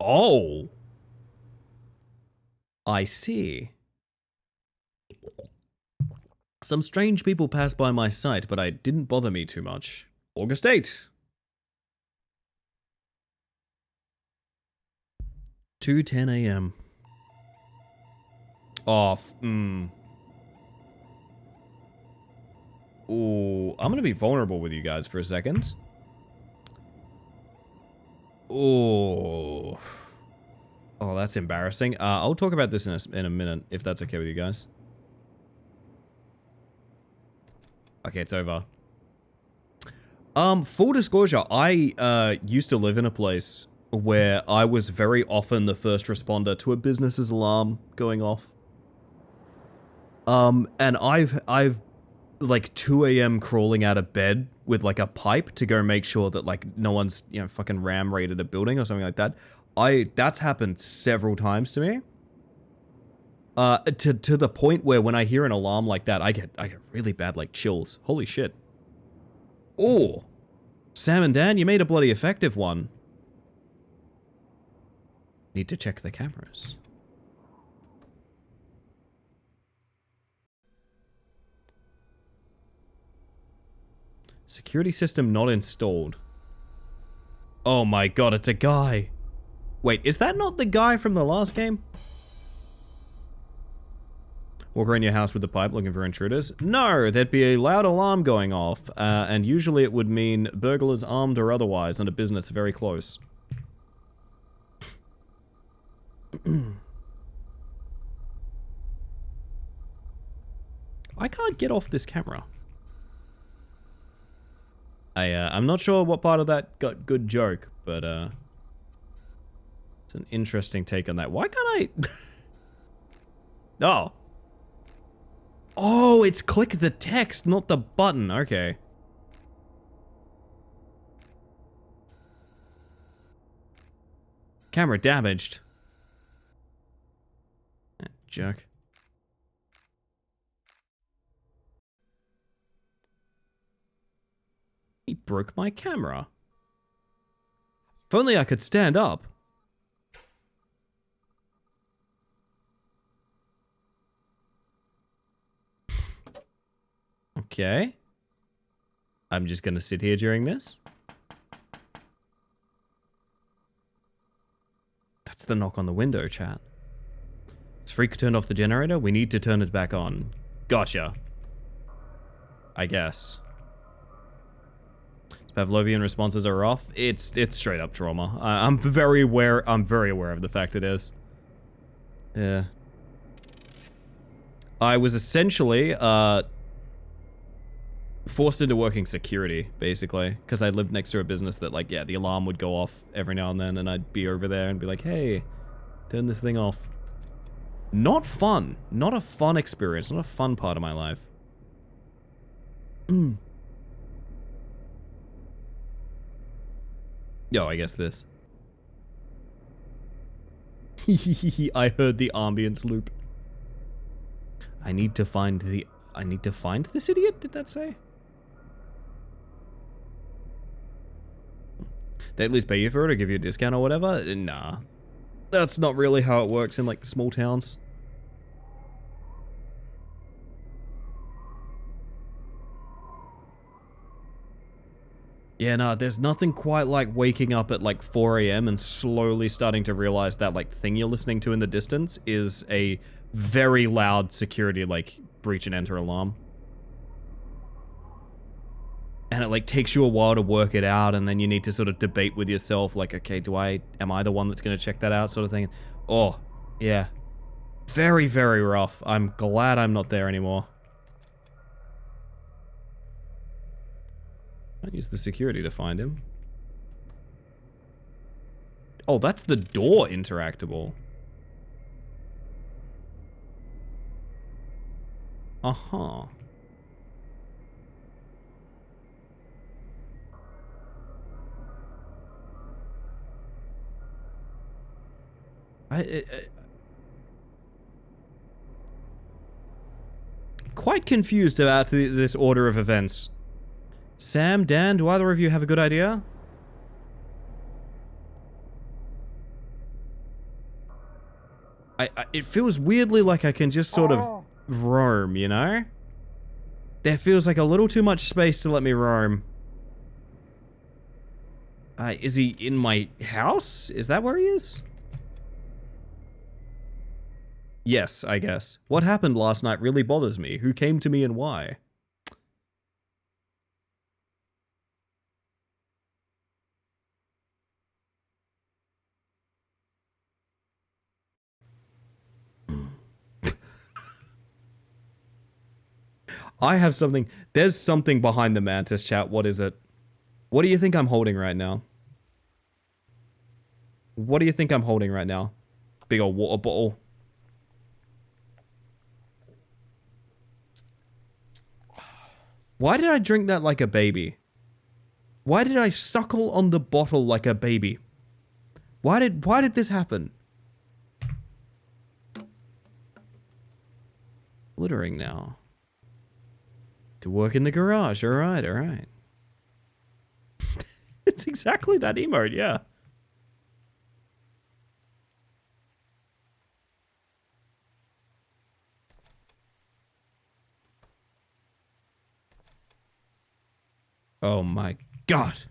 Oh. I see. Some strange people passed by my site, but it didn't bother me too much. August 8. 2:10 a.m. Off. Ooh, I'm gonna be vulnerable with you guys for a second. Ooh. Oh, that's embarrassing. I'll talk about this in a minute, if that's okay with you guys. Okay, it's over. Full disclosure, I used to live in a place where I was very often the first responder to a business's alarm going off. And I've like 2 a.m. crawling out of bed with like a pipe to go make sure that like no one's, you know, fucking ram raided a building or something like that. That's happened several times to me. To the point where when I hear an alarm like that, I get really bad like chills. Holy shit. Oh, Sam and Dan, you made a bloody effective one. Need to check the cameras. Security system not installed. Oh my god, it's a guy. Wait, is that not the guy from the last game? Walk around your house with a pipe looking for intruders? No, there'd be a loud alarm going off, and usually it would mean burglars armed or otherwise and a business very close. I can't get off this camera. I'm not sure what part of that got good joke, but it's an interesting take on that. Why can't I? Oh. Oh, it's click the text, not the button. Okay. Camera damaged. Jerk. He broke my camera. If only I could stand up. Okay. I'm just gonna sit here during this. That's the knock on the window, chat. This freak turned off the generator. We need to turn it back on. Gotcha. I guess. Pavlovian responses are off. It's straight up trauma. I'm very aware of the fact it is. Yeah. I was essentially forced into working security, basically, because I lived next to a business that, like, yeah, the alarm would go off every now and then, and I'd be over there and be like, hey, turn this thing off. Not fun. Not a fun experience. Not a fun part of my life. Yo, I guess this. I heard the ambience loop. I need to find this idiot, did that say? They at least pay you for it or give you a discount or whatever? Nah. That's not really how it works in, like, small towns. Yeah, nah, there's nothing quite like waking up at, like, 4 a.m. and slowly starting to realize that, like, thing you're listening to in the distance is a very loud security, like, breach and enter alarm. And it, like, takes you a while to work it out, and then you need to sort of debate with yourself, like, okay, am I the one that's gonna check that out, sort of thing. Oh, yeah. Very, very rough. I'm glad I'm not there anymore. I'll use the security to find him. Oh, that's the door interactable. Uh-huh. Quite confused about this order of events. Sam, Dan, do either of you have a good idea? It feels weirdly like I can just sort of roam, you know? There feels like a little too much space to let me roam. Is he in my house? Is that where he is? Yes, I guess. What happened last night really bothers me. Who came to me and why? I have something. There's something behind the mantis, chat. What is it? What do you think I'm holding right now? What do you think I'm holding right now? Big old water bottle. Why did I drink that like a baby? Why did I suckle on the bottle like a baby? Why did this happen? Littering now. To work in the garage. Alright, alright. It's exactly that emote, yeah. Oh my god.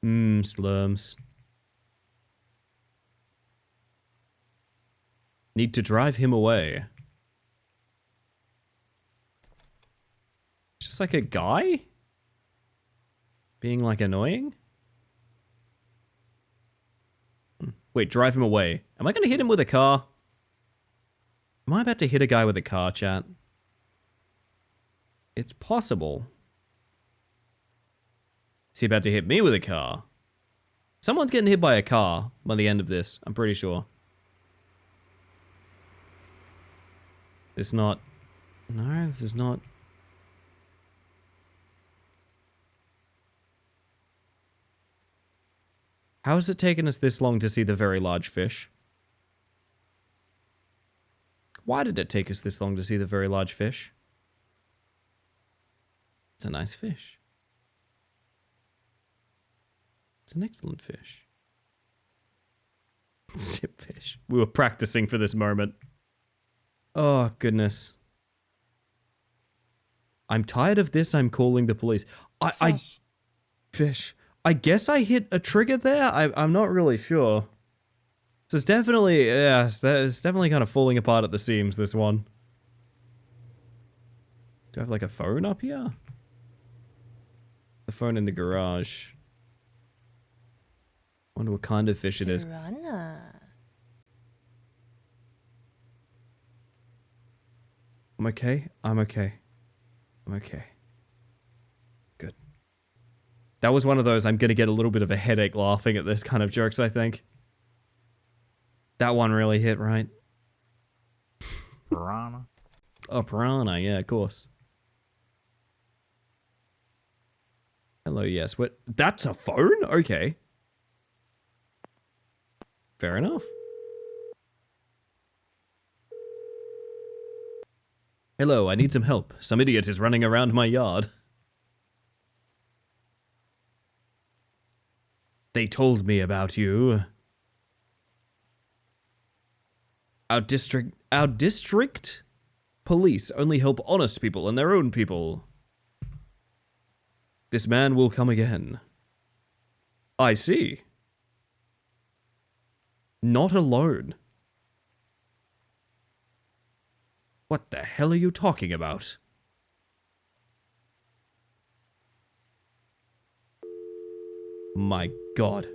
Slurms. Need to drive him away. Just like a guy? Being like annoying? Wait, drive him away. Am I gonna hit him with a car? Am I about to hit a guy with a car, chat? It's possible. Is he about to hit me with a car? Someone's getting hit by a car by the end of this, I'm pretty sure. It's not... No, this is not... How has it taken us this long to see the very large fish? Why did it take us this long to see the very large fish? It's a nice fish. It's an excellent fish. Zip fish. We were practicing for this moment. Oh, goodness. I'm tired of this. I'm calling the police. Fish. I guess I hit a trigger there? I'm not really sure. This is definitely... Yes, it's definitely kind of falling apart at the seams, this one. Do I have, like, a phone up here? The phone in the garage. Wonder what kind of fish it is. I'm okay. I'm okay. I'm okay. Good. That was one of those I'm gonna get a little bit of a headache laughing at this kind of jokes, I think. That one really hit, right? Piranha. Oh, piranha, yeah, of course. Hello, yes. What? That's a phone? Okay. Fair enough. Hello, I need some help. Some idiot is running around my yard. They told me about you. Our district police only help honest people and their own people. This man will come again. I see. Not alone. What the hell are you talking about? My god.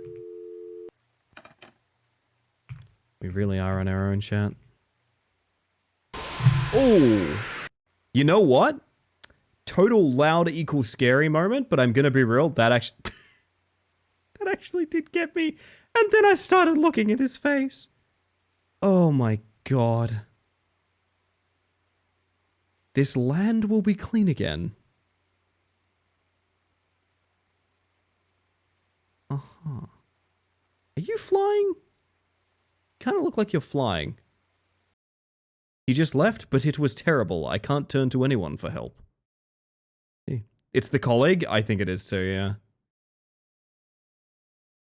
We really are on our own, chat. Oh! You know what? Total loud equals scary moment, but I'm gonna be real, that actually... that actually did get me. And then I started looking at his face. Oh my god. This land will be clean again. Uh-huh. Are you flying? Kind of look like you're flying. He just left, but it was terrible. I can't turn to anyone for help. It's the colleague? I think it is too, yeah.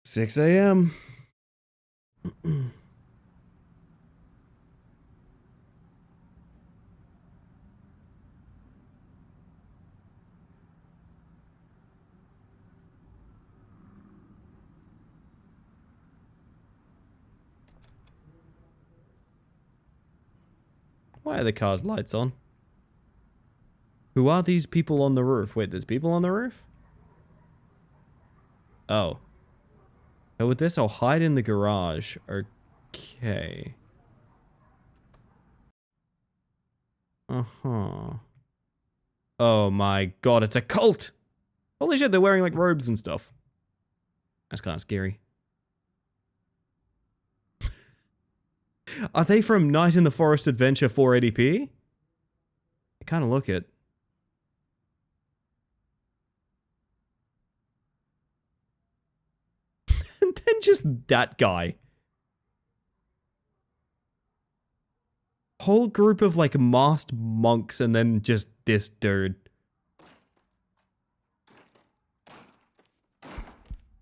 6 a.m. Why are the car's lights on? Who are these people on the roof? Wait, there's people on the roof? Oh. So with this, I'll hide in the garage. Okay. Uh-huh. Oh my god, it's a cult! Holy shit, they're wearing like robes and stuff. That's kind of scary. Are they from Night in the Forest Adventure 480p? I kind of look it. And then just that guy. Whole group of like masked monks and then just this dude.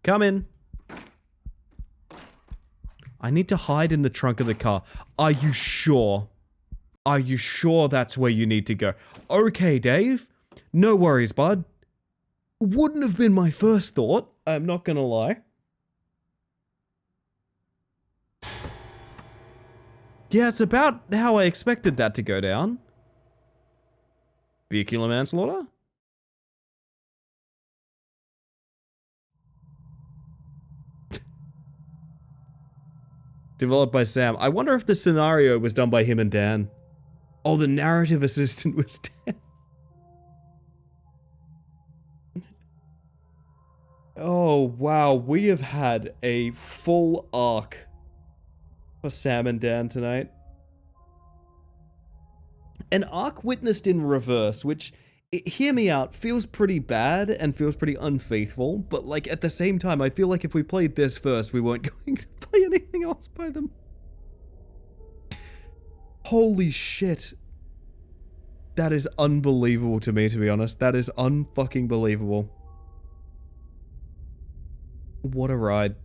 Come in. I need to hide in the trunk of the car. Are you sure? Are you sure that's where you need to go? Okay, Dave. No worries, bud. Wouldn't have been my first thought. I'm not gonna lie. Yeah, it's about how I expected that to go down. Vehicular manslaughter? Developed by Sam. I wonder if the scenario was done by him and Dan. Oh, the narrative assistant was Dan. Oh, wow. We have had a full arc for Sam and Dan tonight. An arc witnessed in reverse, which, hear me out, feels pretty bad and feels pretty unfaithful, but like at the same time, I feel like if we played this first, we weren't going to play anything else by them. Holy shit. That is unbelievable to me, to be honest. That is unfucking believable. What a ride.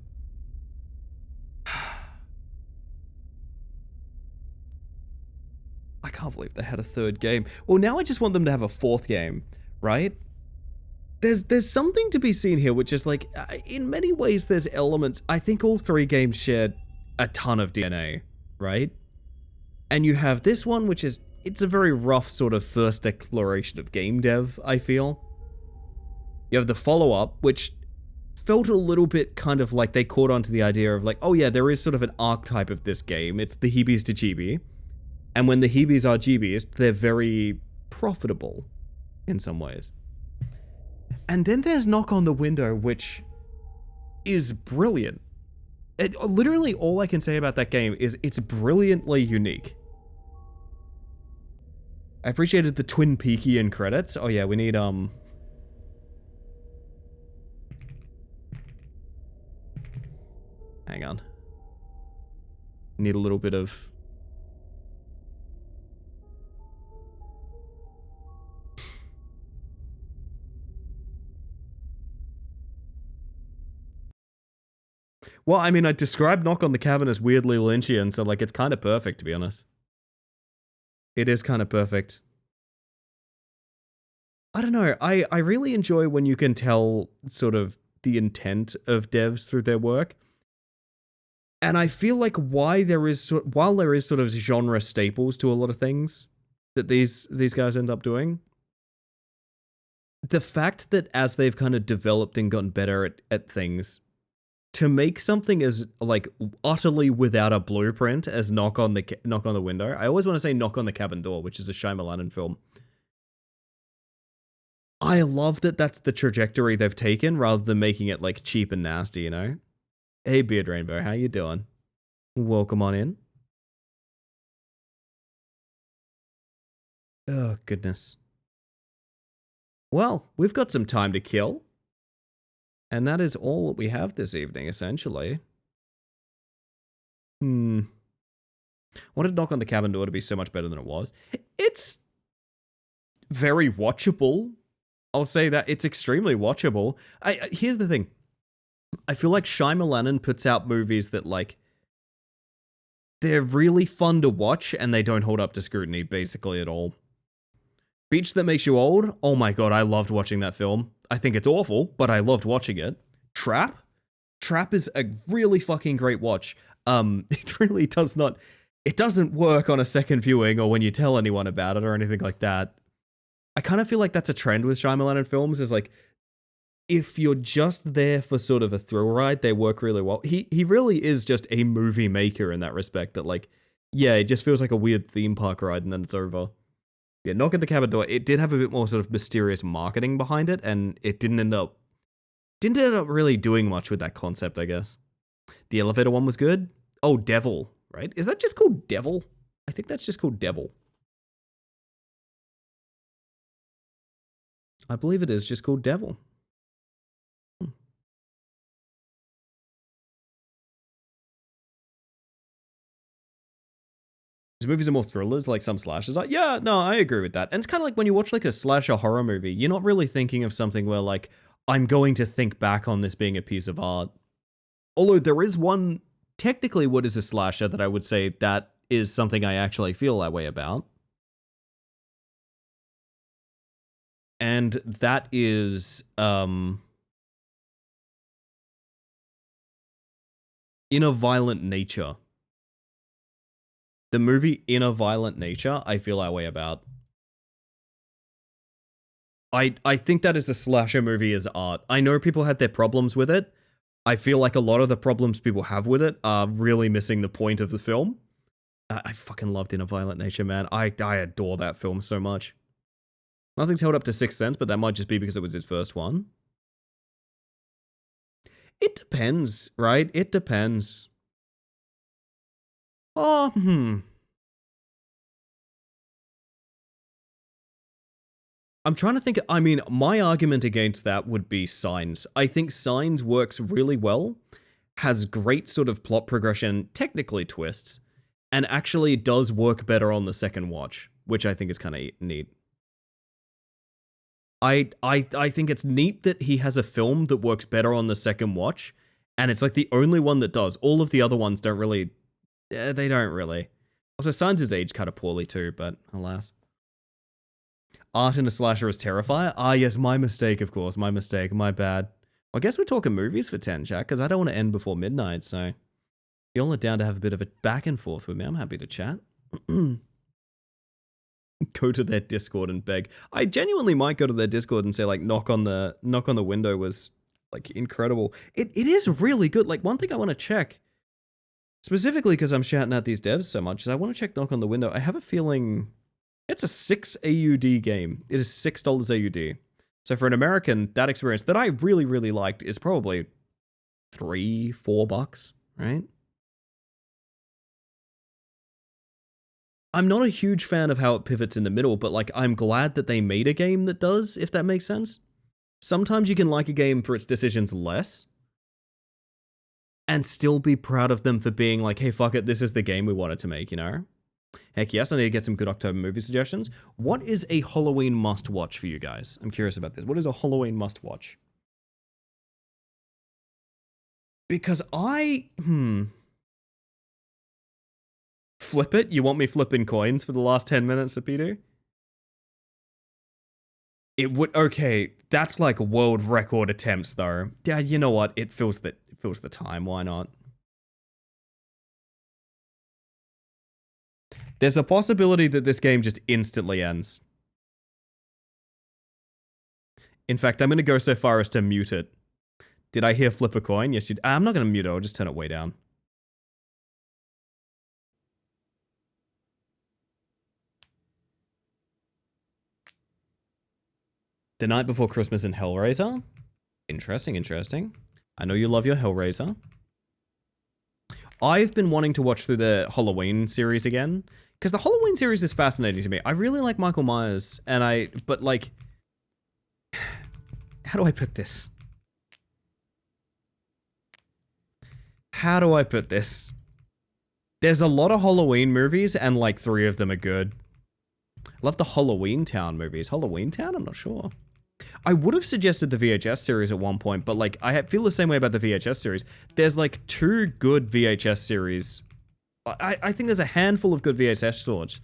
I can't believe they had a third game. Well, now I just want them to have a fourth game, right? There's something to be seen here, which is like, in many ways, there's elements. I think all three games shared a ton of DNA, right? And you have this one, which is, it's a very rough sort of first exploration of game dev, I feel. You have the follow-up, which felt a little bit kind of like they caught on to the idea of like, oh yeah, there is sort of an archetype of this game. It's the Heebies to Chibi. And when the Heebies are Jeebies, they're very profitable in some ways. And then there's Knock on the Window, which is brilliant. Literally all I can say about that game is it's brilliantly unique. I appreciated the Twin Peakian credits. Oh yeah, we need, hang on. Need a little bit of... Well, I mean, I described Knock on the Cabin as weirdly Lynchian, so like it's kind of perfect, to be honest. It is kind of perfect. I don't know, I really enjoy when you can tell sort of the intent of devs through their work. And I feel like while there is sort of genre staples to a lot of things that these guys end up doing, the fact that as they've kind of developed and gotten better at things, to make something as like utterly without a blueprint as Knock on the Window. I always want to say Knock on the Cabin Door, which is a Shyamalan film. I love that that's the trajectory they've taken rather than making it like cheap and nasty, you know? Hey Beard Rainbow, how you doing? Welcome on in. Oh goodness. Well, we've got some time to kill. And that is all that we have this evening, essentially. What did Knock on the Cabin Door to be so much better than it was? It's very watchable. I'll say that it's extremely watchable. Here's the thing. I feel like Shyamalan puts out movies that, like, they're really fun to watch and they don't hold up to scrutiny basically at all. Beach That Makes You Old? Oh my god, I loved watching that film. I think it's awful, but I loved watching it. Trap? Trap is a really fucking great watch. It really does not... It doesn't work on a second viewing or when you tell anyone about it or anything like that. I kind of feel like that's a trend with Shyamalan films, is like, if you're just there for sort of a thrill ride, they work really well. He really is just a movie maker in that respect, that, like, yeah, it just feels like a weird theme park ride and then it's over. Yeah, Knock at the Cabin Door, it did have a bit more sort of mysterious marketing behind it, and it didn't end up really doing much with that concept, I guess. The elevator one was good. Oh, Devil, right? Is that just called Devil? I think that's just called Devil. I believe it is just called Devil. These movies are more thrillers, like some slashers. Like, yeah, no, I agree with that. And it's kind of like when you watch like a slasher horror movie, you're not really thinking of something where, like, I'm going to think back on this being a piece of art. Although there is one, technically what is a slasher, that I would say that is something I actually feel that way about. And that is, In a Violent Nature. The movie In a Violent Nature, I feel that way about. I think that is a slasher movie as art. I know people had their problems with it. I feel like a lot of the problems people have with it are really missing the point of the film. I fucking loved In a Violent Nature, man. I adore that film so much. Nothing's held up to Sixth Sense, but that might just be because it was his first one. It depends, right? It depends. Oh, I'm trying to think. I mean, my argument against that would be Signs. I think Signs works really well, has great sort of plot progression, technically twists, and actually does work better on the second watch, which I think is kind of neat. I think it's neat that he has a film that works better on the second watch, and it's like the only one that does. All of the other ones don't really... they don't really. Also, Signs is aged kind of poorly too, but alas. Art in a slasher is Terrifier? Ah, yes, my mistake, of course. My mistake. My bad. Well, I guess we're talking movies for 10, chat, because I don't want to end before midnight, so... Y'all are down to have a bit of a back and forth with me. I'm happy to chat. Go to their Discord and beg. I genuinely might go to their Discord and say, like, knock on the window was, like, incredible. It is really good. Like, one thing I want to check, specifically because I'm shouting at these devs so much, is I want to check Knock on the Window. I have a feeling it's a 6 AUD game. It is $6 AUD. So for an American, that experience that I really, really liked is probably $3-4, right? I'm not a huge fan of how it pivots in the middle, but, like, I'm glad that they made a game that does, if that makes sense. Sometimes you can like a game for its decisions less, and still be proud of them for being like, hey, fuck it, this is the game we wanted to make, you know? Heck yes, I need to get some good October movie suggestions. What is a Halloween must-watch for you guys? I'm curious about this. What is a Halloween must-watch? Because Flip it? You want me flipping coins for the last 10 minutes of Peter? It would... Okay, that's like world record attempts, though. Yeah, you know what? It fills the time. Why not? There's a possibility that this game just instantly ends. In fact, I'm going to go so far as to mute it. Did I hear flip a coin? Yes, you... I'm not going to mute it. I'll just turn it way down. The Night Before Christmas and Hellraiser? Interesting, interesting. I know you love your Hellraiser. I've been wanting to watch through the Halloween series again, because the Halloween series is fascinating to me. I really like Michael Myers, but, like... How do I put this? How do I put this? There's a lot of Halloween movies, and like 3 of them are good. Love the Halloween Town movies. Halloween Town? I'm not sure. I would have suggested the VHS series at one point, but like I feel the same way about the VHS series. There's like 2 good VHS series. I think there's a handful of good VHS sorts.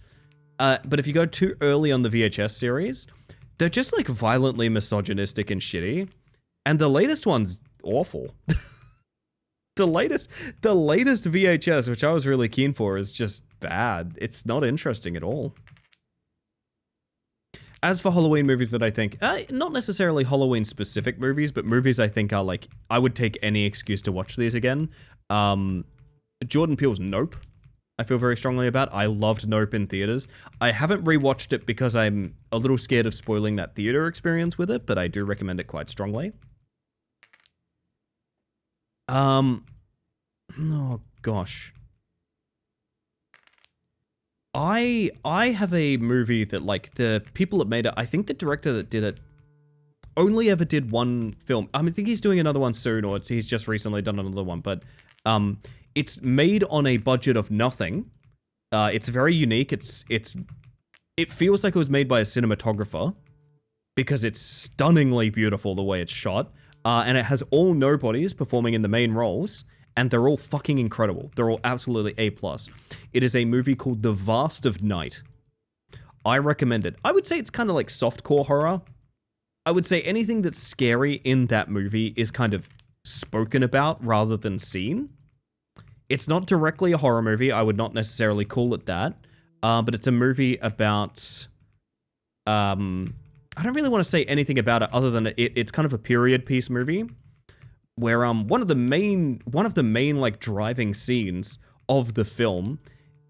But if you go too early on the VHS series, they're just like violently misogynistic and shitty. And the latest one's awful. The latest VHS, which I was really keen for, is just bad. It's not interesting at all. As for Halloween movies that I think, not necessarily Halloween specific movies, but movies I think are like, I would take any excuse to watch these again. Jordan Peele's Nope, I feel very strongly about. I loved Nope in theaters. I haven't rewatched it because I'm a little scared of spoiling that theater experience with it, but I do recommend it quite strongly. Oh gosh. I have a movie that, like, the people that made it, I think the director that did it only ever did one film. I think he's doing another one soon, or he's just recently done another one, but it's made on a budget of nothing. It's very unique. It feels like it was made by a cinematographer because it's stunningly beautiful the way it's shot. And it has all nobodies performing in the main roles, and they're all fucking incredible. They're all absolutely A+. It is a movie called The Vast of Night. I recommend it. I would say it's kind of like softcore horror. I would say anything that's scary in that movie is kind of spoken about rather than seen. It's not directly a horror movie. I would not necessarily call it that. But it's a movie about... I don't really want to say anything about it other than it's kind of a period piece movie where one of the main like driving scenes of the film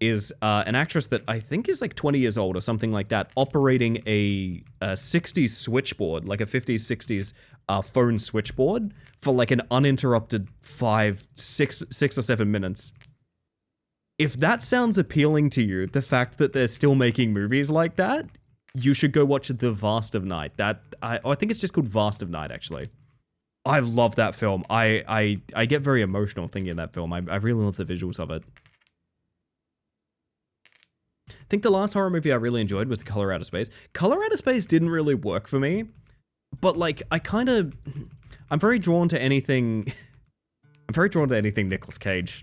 is an actress that I think is like 20 years old or something like that, operating a 60s switchboard, like a 50s, 60s phone switchboard for like an uninterrupted 6 or 7 minutes. If that sounds appealing to you, the fact that they're still making movies like that, you should go watch The Vast of Night. I think it's just called Vast of Night, actually. I love that film. I get very emotional thinking of that film. I really love the visuals of it. I think the last horror movie I really enjoyed was The Color Out of Space. Color Out of Space didn't really work for me, but like I'm very drawn to anything. I'm very drawn to anything Nicolas Cage.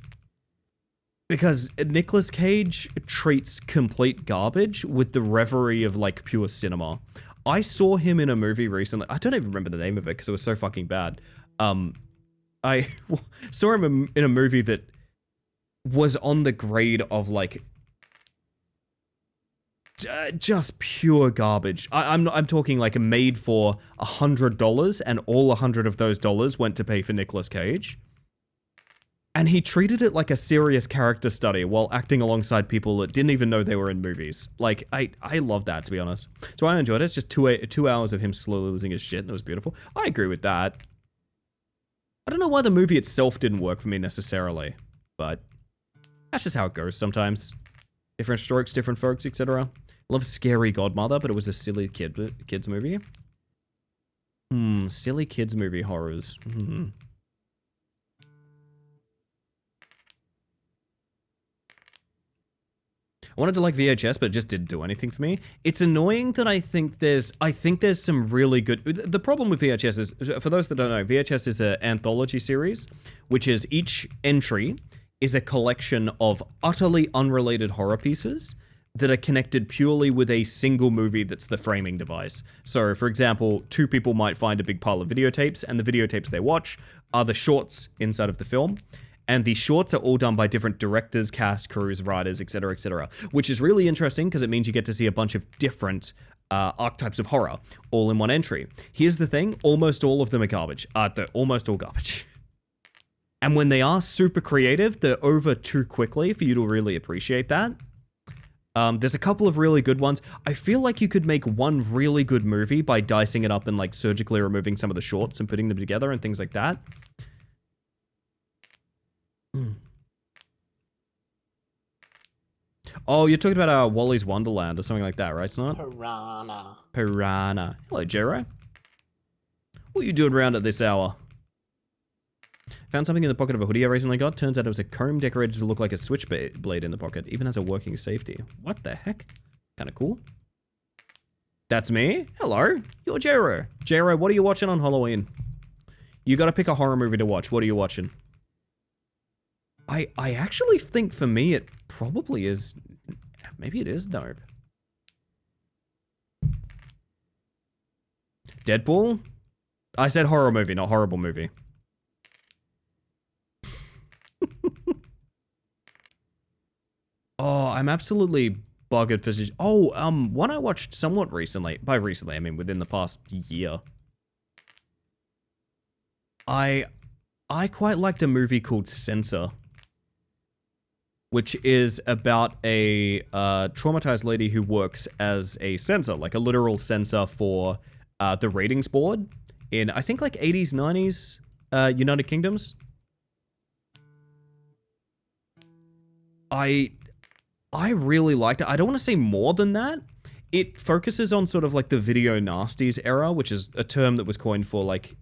Because Nicolas Cage treats complete garbage with the reverie of, like, pure cinema. I saw him in a movie recently. I don't even remember the name of it because it was so fucking bad. I saw him in a movie that was on the grade of, like, just pure garbage. I'm talking, like, made for $100, and all 100 of those dollars went to pay for Nicolas Cage. And he treated it like a serious character study while acting alongside people that didn't even know they were in movies. Like, I love that, to be honest. So I enjoyed it. It's just 2 hours of him slowly losing his shit, and it was beautiful. I agree with that. I don't know why the movie itself didn't work for me necessarily, but that's just how it goes sometimes. Different strokes, different folks, etc. Love Scary Godmother, but it was a silly kids movie. Silly kids movie horrors. I wanted to like VHS, but it just didn't do anything for me. It's annoying that I think there's some really good... The problem with VHS is, for those that don't know, VHS is an anthology series, which is each entry is a collection of utterly unrelated horror pieces that are connected purely with a single movie that's the framing device. So, for example, 2 people might find a big pile of videotapes, and the videotapes they watch are the shorts inside of the film. And the shorts are all done by different directors, cast, crews, writers, etc., which is really interesting because it means you get to see a bunch of different archetypes of horror all in one entry. Here's the thing, almost all of them are garbage. They're almost all garbage. And when they are super creative, they're over too quickly for you to really appreciate that. There's a couple of really good ones. I feel like you could make one really good movie by dicing it up and like surgically removing some of the shorts and putting them together and things like that. Oh, you're talking about Wally's Wonderland or something like that, right? It's not? Piranha. Hello, Jero. What are you doing around at this hour? Found something in the pocket of a hoodie I recently got. Turns out it was a comb decorated to look like a switchblade in the pocket. Even has a working safety. What the heck? Kind of cool. That's me? Hello. You're Jero. Jero, what are you watching on Halloween? You gotta pick a horror movie to watch. What are you watching? I actually think for me it probably is... Maybe it is Nope. Deadpool? I said horror movie, not horrible movie. Oh, I'm absolutely buggered for... Oh, one I watched somewhat recently. By recently, I mean within the past year. I quite liked a movie called Censor, which is about a traumatized lady who works as a censor, like a literal censor for the ratings board in, I think, like 80s, 90s United Kingdoms. I really liked it. I don't want to say more than that. It focuses on sort of like the video nasties era, which is a term that was coined for like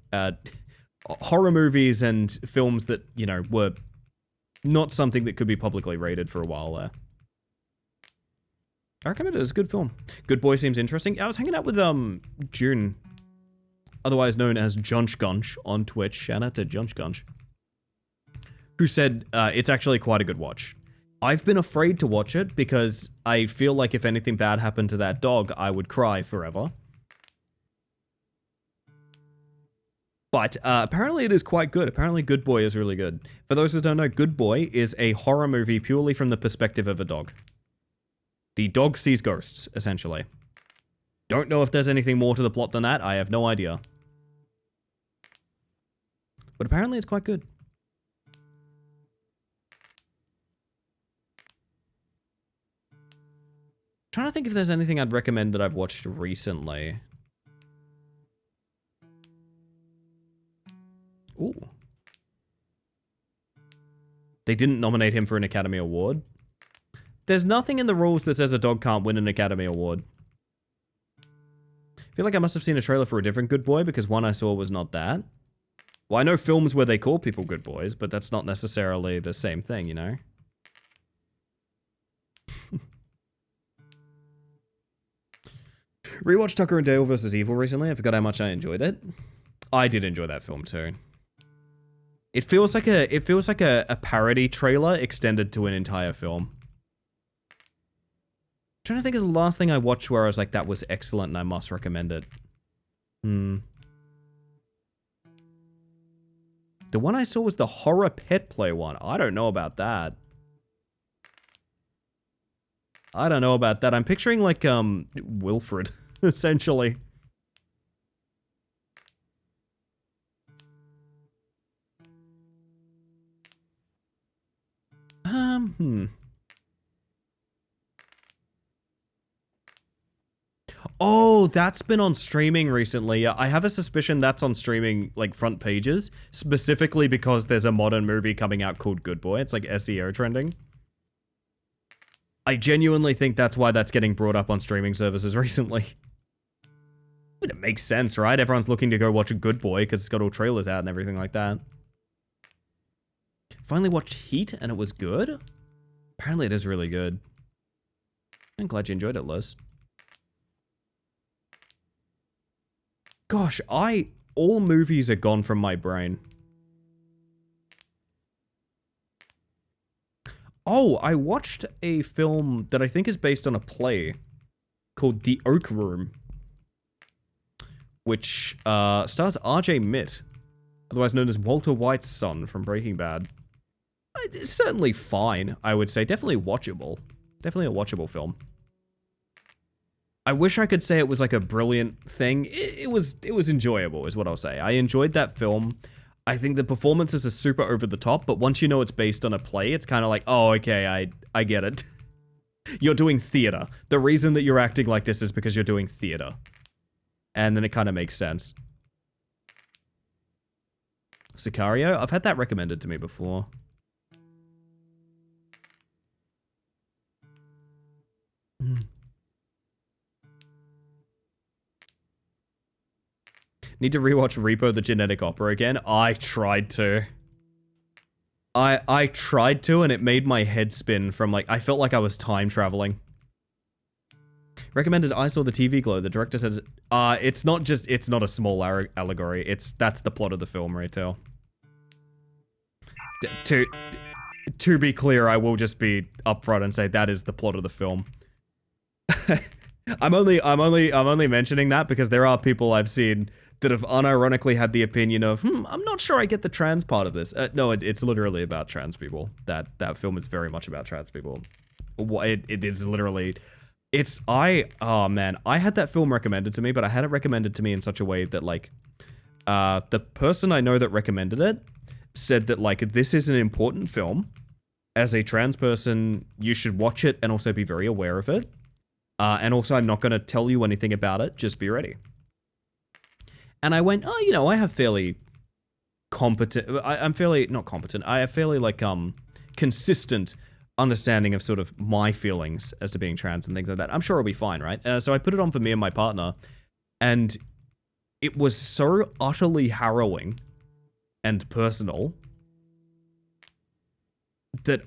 horror movies and films that, you know, were not something that could be publicly rated for a while there. I recommend it. It's a good film. Good Boy seems interesting. I was hanging out with June, otherwise known as Junch Gunch on Twitch. Shout out to Junch Gunch, who said it's actually quite a good watch. I've been afraid to watch it because I feel like if anything bad happened to that dog, I would cry forever. But apparently it is quite good. Apparently Good Boy is really good. For those who don't know, Good Boy is a horror movie purely from the perspective of a dog. The dog sees ghosts, essentially. Don't know if there's anything more to the plot than that. I have no idea. But apparently it's quite good. Trying to think if there's anything I'd recommend that I've watched recently. Ooh. They didn't nominate him for an Academy Award. There's nothing in the rules that says a dog can't win an Academy Award. I feel like I must have seen a trailer for a different Good Boy because one I saw was not that. Well, I know films where they call people good boys, but that's not necessarily the same thing, you know? Rewatched Tucker and Dale vs. Evil recently. I forgot how much I enjoyed it. I did enjoy that film too. It feels like a parody trailer extended to an entire film. I'm trying to think of the last thing I watched where I was like, that was excellent and I must recommend it. The one I saw was the horror pet play one. I don't know about that. I don't know about that. I'm picturing like Wilfred, essentially. Oh, that's been on streaming recently. Yeah, I have a suspicion that's on streaming, like, front pages, specifically because there's a modern movie coming out called Good Boy. It's like SEO trending. I genuinely think that's why that's getting brought up on streaming services recently. I mean, it makes sense, right? Everyone's looking to go watch a Good Boy because it's got all trailers out and everything like that. Finally watched Heat and it was good? Apparently it is really good. I'm glad you enjoyed it, Liz. Gosh, all movies are gone from my brain. Oh, I watched a film that I think is based on a play called The Oak Room, which stars RJ Mitt, otherwise known as Walter White's son from Breaking Bad. It's certainly fine, I would say. Definitely watchable. Definitely a watchable film. I wish I could say it was like a brilliant thing. It was enjoyable, is what I'll say. I enjoyed that film. I think the performances are super over the top, but once you know it's based on a play, it's kind of like, oh, okay, I get it. You're doing theater. The reason that you're acting like this is because you're doing theater. And then it kind of makes sense. Sicario? I've had that recommended to me before. Need to rewatch Repo the Genetic Opera again? I tried to. I tried to, and it made my head spin from, like, I felt like I was time traveling. Recommended I Saw the TV Glow. The director says, it's not a small allegory. That's the plot of the film right there. To be clear, I will just be upfront and say that is the plot of the film. I'm only mentioning that because there are people I've seen that have unironically had the opinion of, I'm not sure I get the trans part of this. No, it's literally about trans people. That film is very much about trans people. It is literally, oh man, I had that film recommended to me, but I had it recommended to me in such a way that, like, the person I know that recommended it said that, like, this is an important film. As a trans person, you should watch it and also be very aware of it. And also, I'm not going to tell you anything about it. Just be ready. And I went, oh, you know, I have fairly competent... I'm fairly... Not competent. I have fairly, like, consistent understanding of sort of my feelings as to being trans and things like that. I'm sure I'll be fine, right? So I put it on for me and my partner. And it was so utterly harrowing and personal that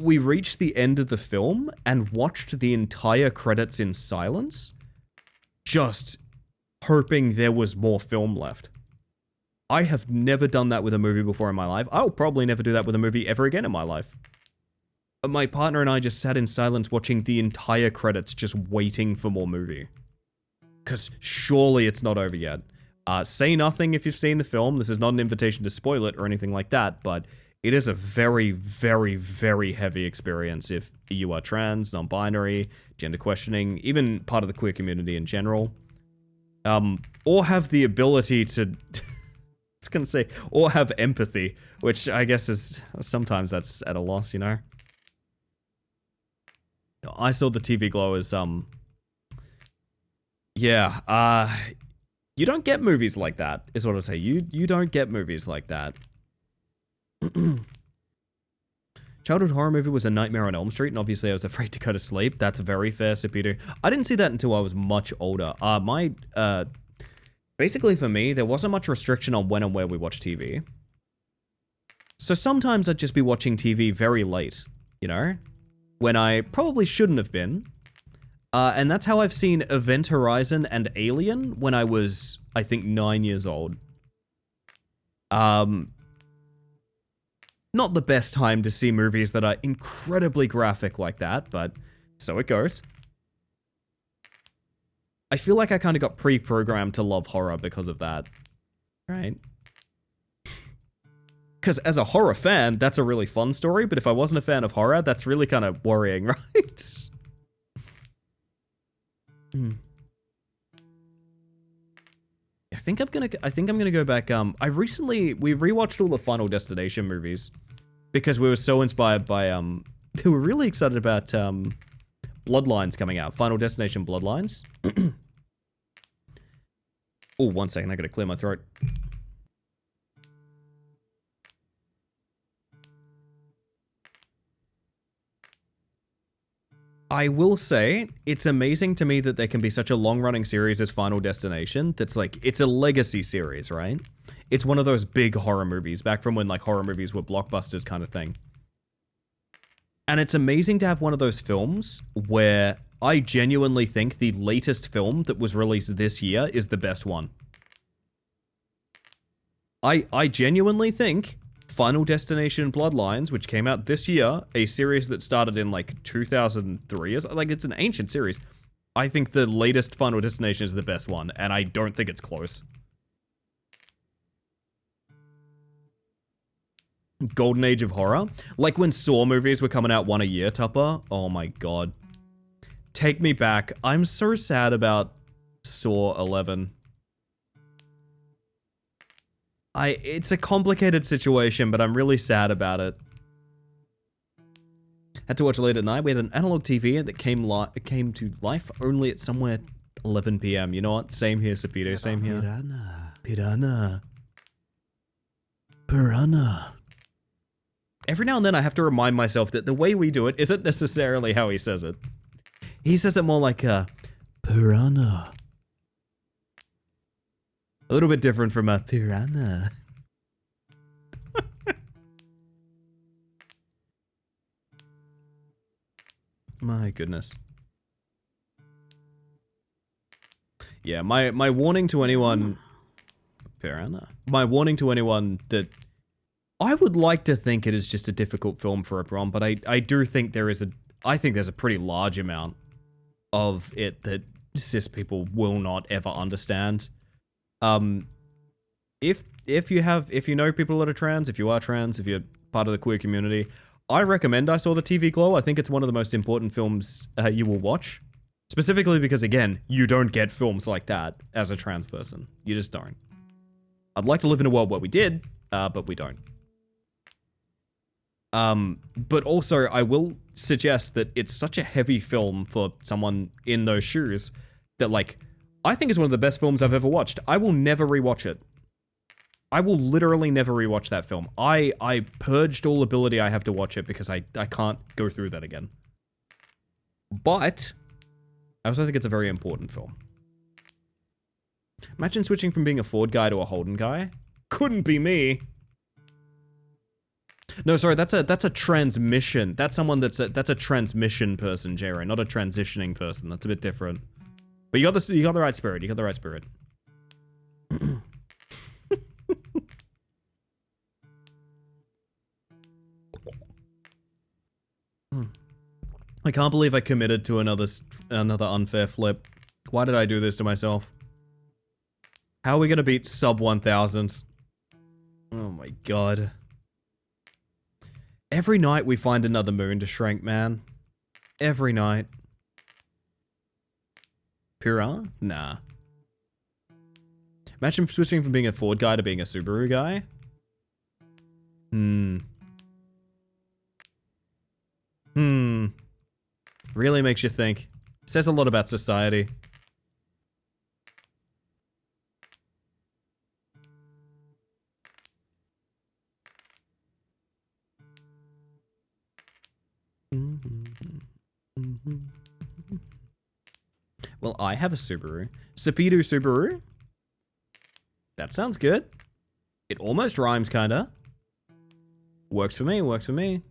we reached the end of the film and watched the entire credits in silence, just hoping there was more film left. I have never done that with a movie before in my life. I'll probably never do that with a movie ever again in my life. My partner and I just sat in silence watching the entire credits, just waiting for more movie. Because surely it's not over yet. Say nothing if you've seen the film. This is not an invitation to spoil it or anything like that, but it is a very, very, very heavy experience if you are trans, non-binary, gender questioning, even part of the queer community in general. Or have the ability to... I was gonna say, or have empathy, which I guess is... Sometimes that's at a loss, you know? I Saw the TV Glow as, yeah, you don't get movies like that, is what I'll say. You don't get movies like that. Childhood horror movie was A Nightmare on Elm Street, and obviously I was afraid to go to sleep. That's very fair, Sapito. I didn't see that until I was much older. Basically for me, there wasn't much restriction on when and where we watch TV. So sometimes I'd just be watching TV very late, you know? When I probably shouldn't have been. And that's how I've seen Event Horizon and Alien when I was, I think, 9 years old. Not the best time to see movies that are incredibly graphic like that, but so it goes. I feel like I kind of got pre-programmed to love horror because of that. Right? Because as a horror fan, that's a really fun story, but if I wasn't a fan of horror, that's really kind of worrying, right? I think I'm gonna go back. We rewatched all the Final Destination movies because we were so inspired by we were really excited about Bloodlines coming out. Final Destination Bloodlines. Oh, 1 second, I gotta clear my throat. I will say, it's amazing to me that there can be such a long-running series as Final Destination that's like, it's a legacy series, right? It's one of those big horror movies, back from when like horror movies were blockbusters kind of thing. And it's amazing to have one of those films where I genuinely think the latest film that was released this year is the best one. I genuinely think Final Destination Bloodlines, which came out this year, a series that started in like 2003, or like it's an ancient series. I think the latest Final Destination is the best one, and I don't think it's close. Golden Age of Horror? Like when Saw movies were coming out one a year, Tupper? Oh my god. Take me back. I'm so sad about Saw 11. It's a complicated situation, but I'm really sad about it. Had to watch it late at night. We had an analog TV that came to life only at somewhere 11 p.m. You know what? Same here, Sapito. Same here. Piranha. Every now and then I have to remind myself that the way we do it isn't necessarily how he says it. He says it more like a piranha. A little bit different from a piranha. My goodness. Yeah, my warning to anyone... Piranha. My warning to anyone that... I would like to think it is just a difficult film for everyone, but I do think there is a... I think there's a pretty large amount of it that cis people will not ever understand. If you know people that are trans, if you are trans, if you're part of the queer community, I recommend I Saw the TV Glow. I think it's one of the most important films you will watch. Specifically because, again, you don't get films like that as a trans person. You just don't. I'd like to live in a world where we did, but we don't. But also, I will suggest that it's such a heavy film for someone in those shoes that, like, I think it's one of the best films I've ever watched. I will never rewatch it. I will literally never rewatch that film. I purged all ability I have to watch it because I can't go through that again. But I also think it's a very important film. Imagine switching from being a Ford guy to a Holden guy. Couldn't be me. No, sorry, that's a transmission. That's someone that's a transmission person, Jero, not a transitioning person. That's a bit different. But you got the right spirit. You got the right spirit. I can't believe I committed to another unfair flip. Why did I do this to myself? How are we gonna beat sub 1000? Oh my god. Every night we find another moon to shrink, man. Every night. Pura? Nah. Imagine switching from being a Ford guy to being a Subaru guy. Really makes you think. Says a lot about society. Well, I have a Subaru. Sapidu Subaru? That sounds good. It almost rhymes, kinda. Works for me, works for me.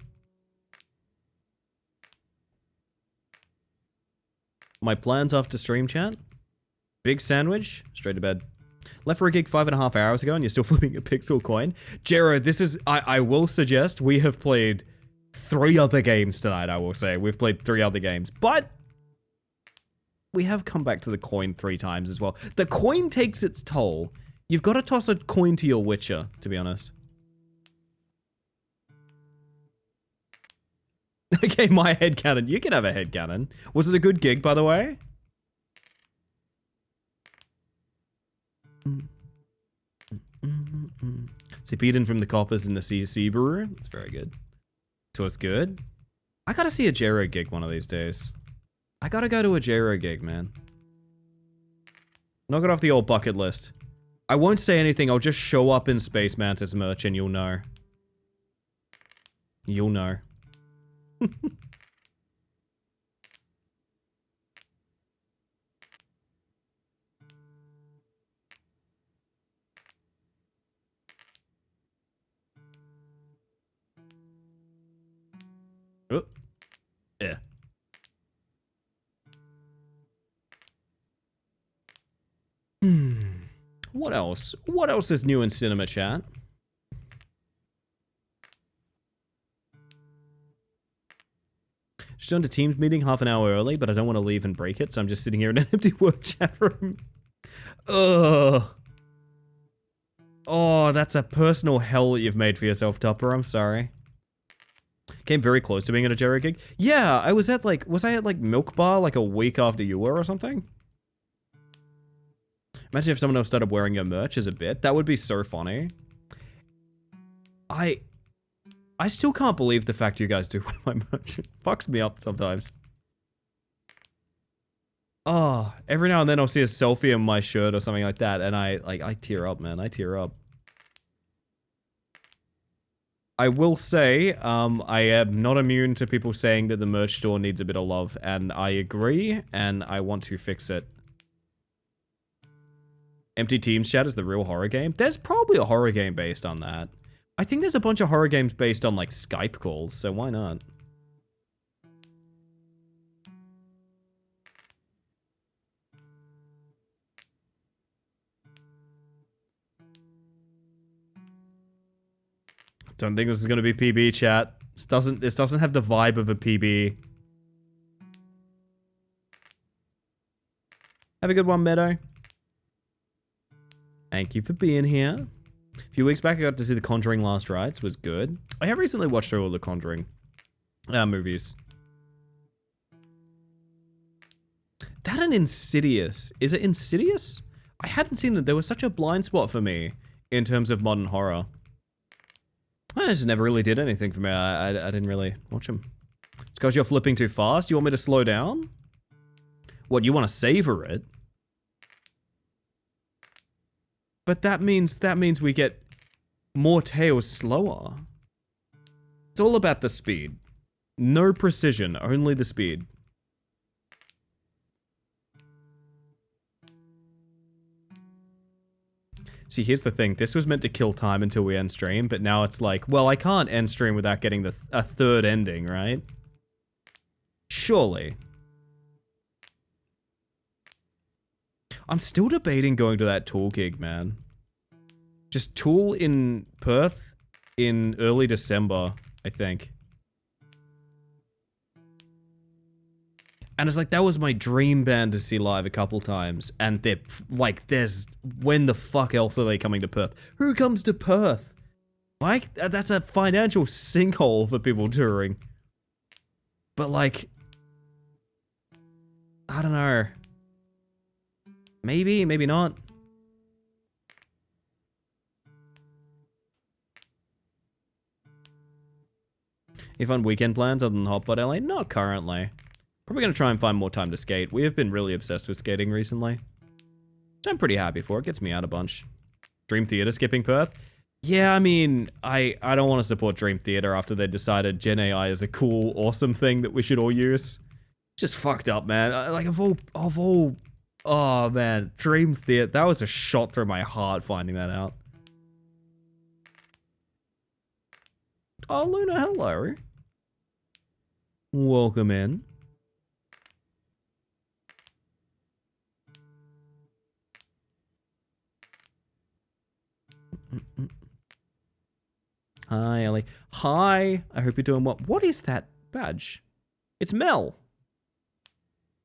My plans after stream chat? Big sandwich, straight to bed. Left for a gig 5.5 hours ago and you're still flipping a pixel coin. Jero, this is, I will suggest we have played 3 other games tonight, I will say. We've played 3 other games, but we have come back to the coin 3 times as well. The coin takes its toll. You've got to toss a coin to your Witcher, to be honest. Okay, my headcanon. You can have a headcanon. Was it a good gig, by the way? Zipiden from the Coppers in the Subaru. That's very good. So it's good. I gotta see a Jero gig one of these days. I gotta go to a Jero gig, man. Knock it off the old bucket list. I won't say anything. I'll just show up in Space Mantis merch and you'll know. You'll know. Oh. Yeah. What else? What else is new in cinema chat? Just joined a Teams meeting half an hour early, but I don't want to leave and break it, so I'm just sitting here in an empty work chat room. Ugh. Oh, that's a personal hell that you've made for yourself, Tupper. I'm sorry. Came very close to being at a Jero gig. Yeah, I was at like, was I at like Milk Bar like a week after you were or something? Imagine if someone else started wearing your merch as a bit. That would be so funny. I still can't believe the fact you guys do wear my merch. It fucks me up sometimes. Oh, every now and then I'll see a selfie in my shirt or something like that, and I tear up, man. I tear up. I will say, I am not immune to people saying that the merch store needs a bit of love, and I agree, and I want to fix it. Empty Teams chat is the real horror game? There's probably a horror game based on that. I think there's a bunch of horror games based on, like, Skype calls, so why not? Don't think this is gonna be PB, chat. This doesn't have the vibe of a PB. Have a good one, Meadow. Thank you for being here. A few weeks back, I got to see The Conjuring Last Rites. Was good. I have recently watched through all the Conjuring movies. That and Insidious. Is it Insidious? I hadn't seen that. There was such a blind spot for me in terms of modern horror. I just never really did anything for me. I didn't really watch them. It's because you're flipping too fast? You want me to slow down? What, you want to savor it? But that means we get more tails slower. It's all about the speed. No precision, only the speed. See, here's the thing. This was meant to kill time until we end stream, but now it's like, well, I can't end stream without getting a third ending, right? Surely. I'm still debating going to that Tool gig, man. Just Tool in Perth in early December, I think. And it's like, that was my dream band to see live a couple times. And they're like, when the fuck else are they coming to Perth? Who comes to Perth? Like, that's a financial sinkhole for people touring. But like, I don't know. Maybe, maybe not. You fun weekend plans other than Hotpot LA? Not currently. Probably gonna try and find more time to skate. We have been really obsessed with skating recently, which I'm pretty happy for. It gets me out a bunch. Dream Theater skipping Perth? Yeah, I mean, I don't want to support Dream Theater after they decided Gen AI is a cool, awesome thing that we should all use. Just fucked up, man. Like, of all, oh man, Dream Theater, that was a shot through my heart finding that out. Oh, Luna, hello. Welcome in. Hi, Ellie. Hi. I hope you're doing well. What is that badge? It's Mel.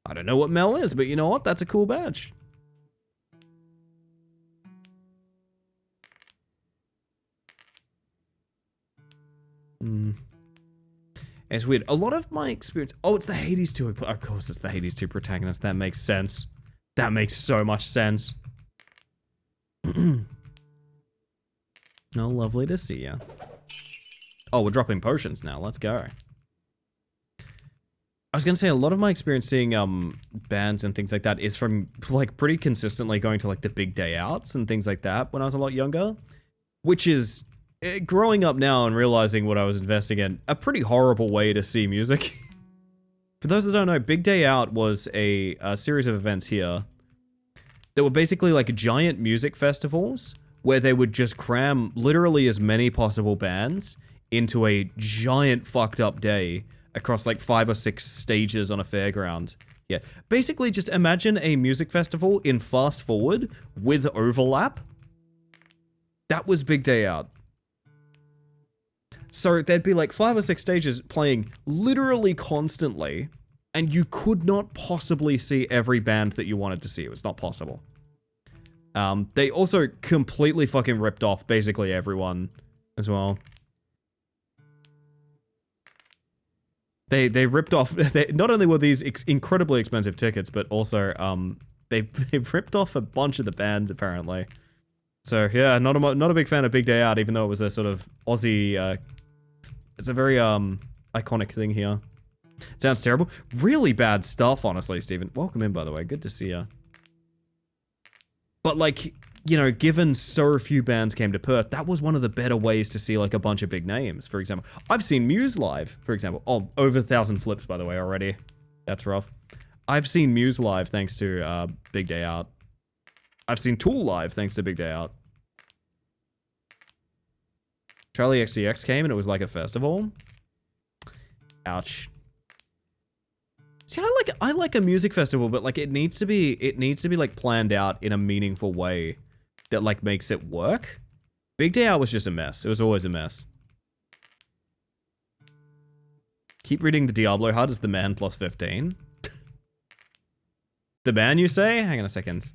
I don't know what Mel is, but you know what? That's a cool badge. It's weird. A lot of my experience... Oh, it's the Hades 2. Of course, it's the Hades 2 protagonist. That makes sense. That makes so much sense. Oh, lovely to see ya. Oh, we're dropping potions now. Let's go. I was gonna say, a lot of my experience seeing bands and things like that is from, like, pretty consistently going to, like, the big day outs and things like that when I was a lot younger. Which is, growing up now and realizing what I was investing in, a pretty horrible way to see music. For those that don't know, Big Day Out was a series of events here that were basically like giant music festivals where they would just cram literally as many possible bands into a giant fucked up day across like 5 or 6 stages on a fairground. Yeah, basically just imagine a music festival in fast forward with overlap. That was Big Day Out. So there'd be like 5 or 6 stages playing literally constantly, and you could not possibly see every band that you wanted to see. It was not possible. They also completely fucking ripped off basically everyone as well. They ripped off, not only were these incredibly expensive tickets, but also they ripped off a bunch of the bands apparently. So yeah, not a big fan of Big Day Out, even though it was a sort of Aussie, it's a very iconic thing here. Sounds terrible. Really bad stuff, honestly, Stephen. Welcome in, by the way. Good to see ya. But like, you know, given so few bands came to Perth, that was one of the better ways to see like a bunch of big names. For example, I've seen Muse live, for example. Oh, over 1,000 flips, by the way, already. That's rough. I've seen Muse live thanks to Big Day Out. I've seen Tool live thanks to Big Day Out. Charlie XCX came and it was like a festival. Ouch. See, I like a music festival, but like it needs to be like planned out in a meaningful way that like makes it work. Big Day Out was just a mess. It was always a mess. Keep reading the Diablo HUD as the man plus 15. The man, you say? Hang on a second.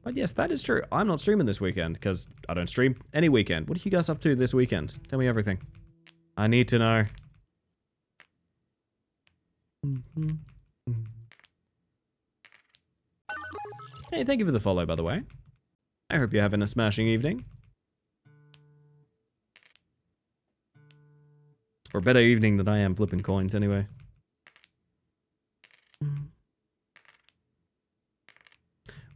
But yes, that is true. I'm not streaming this weekend because I don't stream any weekend. What are you guys up to this weekend? Tell me everything. I need to know. Hey, thank you for the follow, by the way. I hope you're having a smashing evening. Or a better evening than I am flipping coins, anyway. But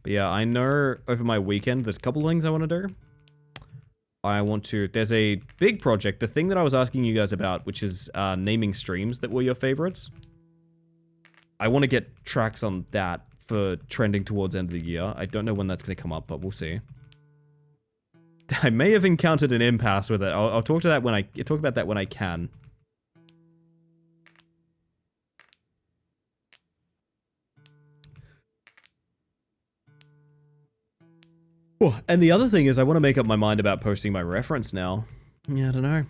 yeah, I know over my weekend, there's a couple things I want to do. There's a big project, the thing that I was asking you guys about, which is naming streams that were your favorites. I want to get tracks on that for trending towards end of the year. I don't know when that's going to come up, but we'll see. I may have encountered an impasse with it. I'll talk to that when I talk about that when I can. Oh, and the other thing is I want to make up my mind about posting my reference now. Yeah, I don't know.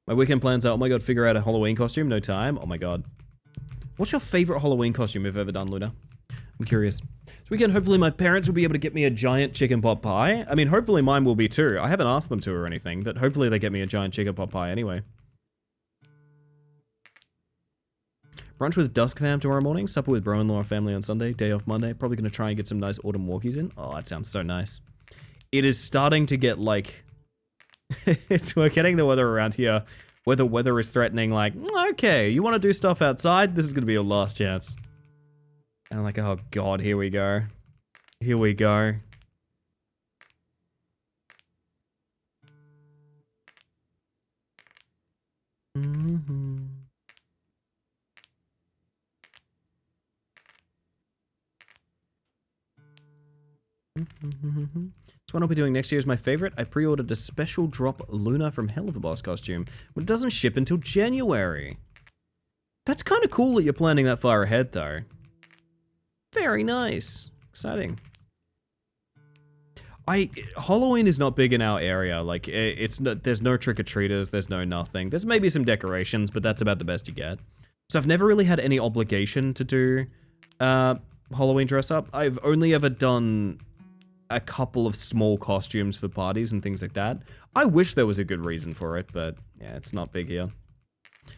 My weekend plans are, oh my god, figure out a Halloween costume, no time. Oh my god. What's your favorite Halloween costume you've ever done, Luna? I'm curious. This weekend, hopefully my parents will be able to get me a giant chicken pot pie. I mean, hopefully mine will be too. I haven't asked them to or anything, but hopefully they get me a giant chicken pot pie anyway. Brunch with Dusk Fam tomorrow morning. Supper with bro-in-law family on Sunday. Day off Monday. Probably going to try and get some nice autumn walkies in. Oh, that sounds so nice. It is starting to get like... we're getting the weather around here where the weather is threatening like, okay, you want to do stuff outside? This is going to be your last chance. And I'm like, oh god, here we go. Here we go. So what I'll be doing next year is my favorite. I pre-ordered a special drop Luna from Hell of a Boss costume, but it doesn't ship until January. That's kind of cool that you're planning that far ahead, though. Very nice. Exciting. Halloween is not big in our area. Like, there's no trick-or-treaters, there's no nothing. There's maybe some decorations, but that's about the best you get. So I've never really had any obligation to do Halloween dress-up. I've only ever done a couple of small costumes for parties and things like that. I wish there was a good reason for it, but yeah, it's not big here.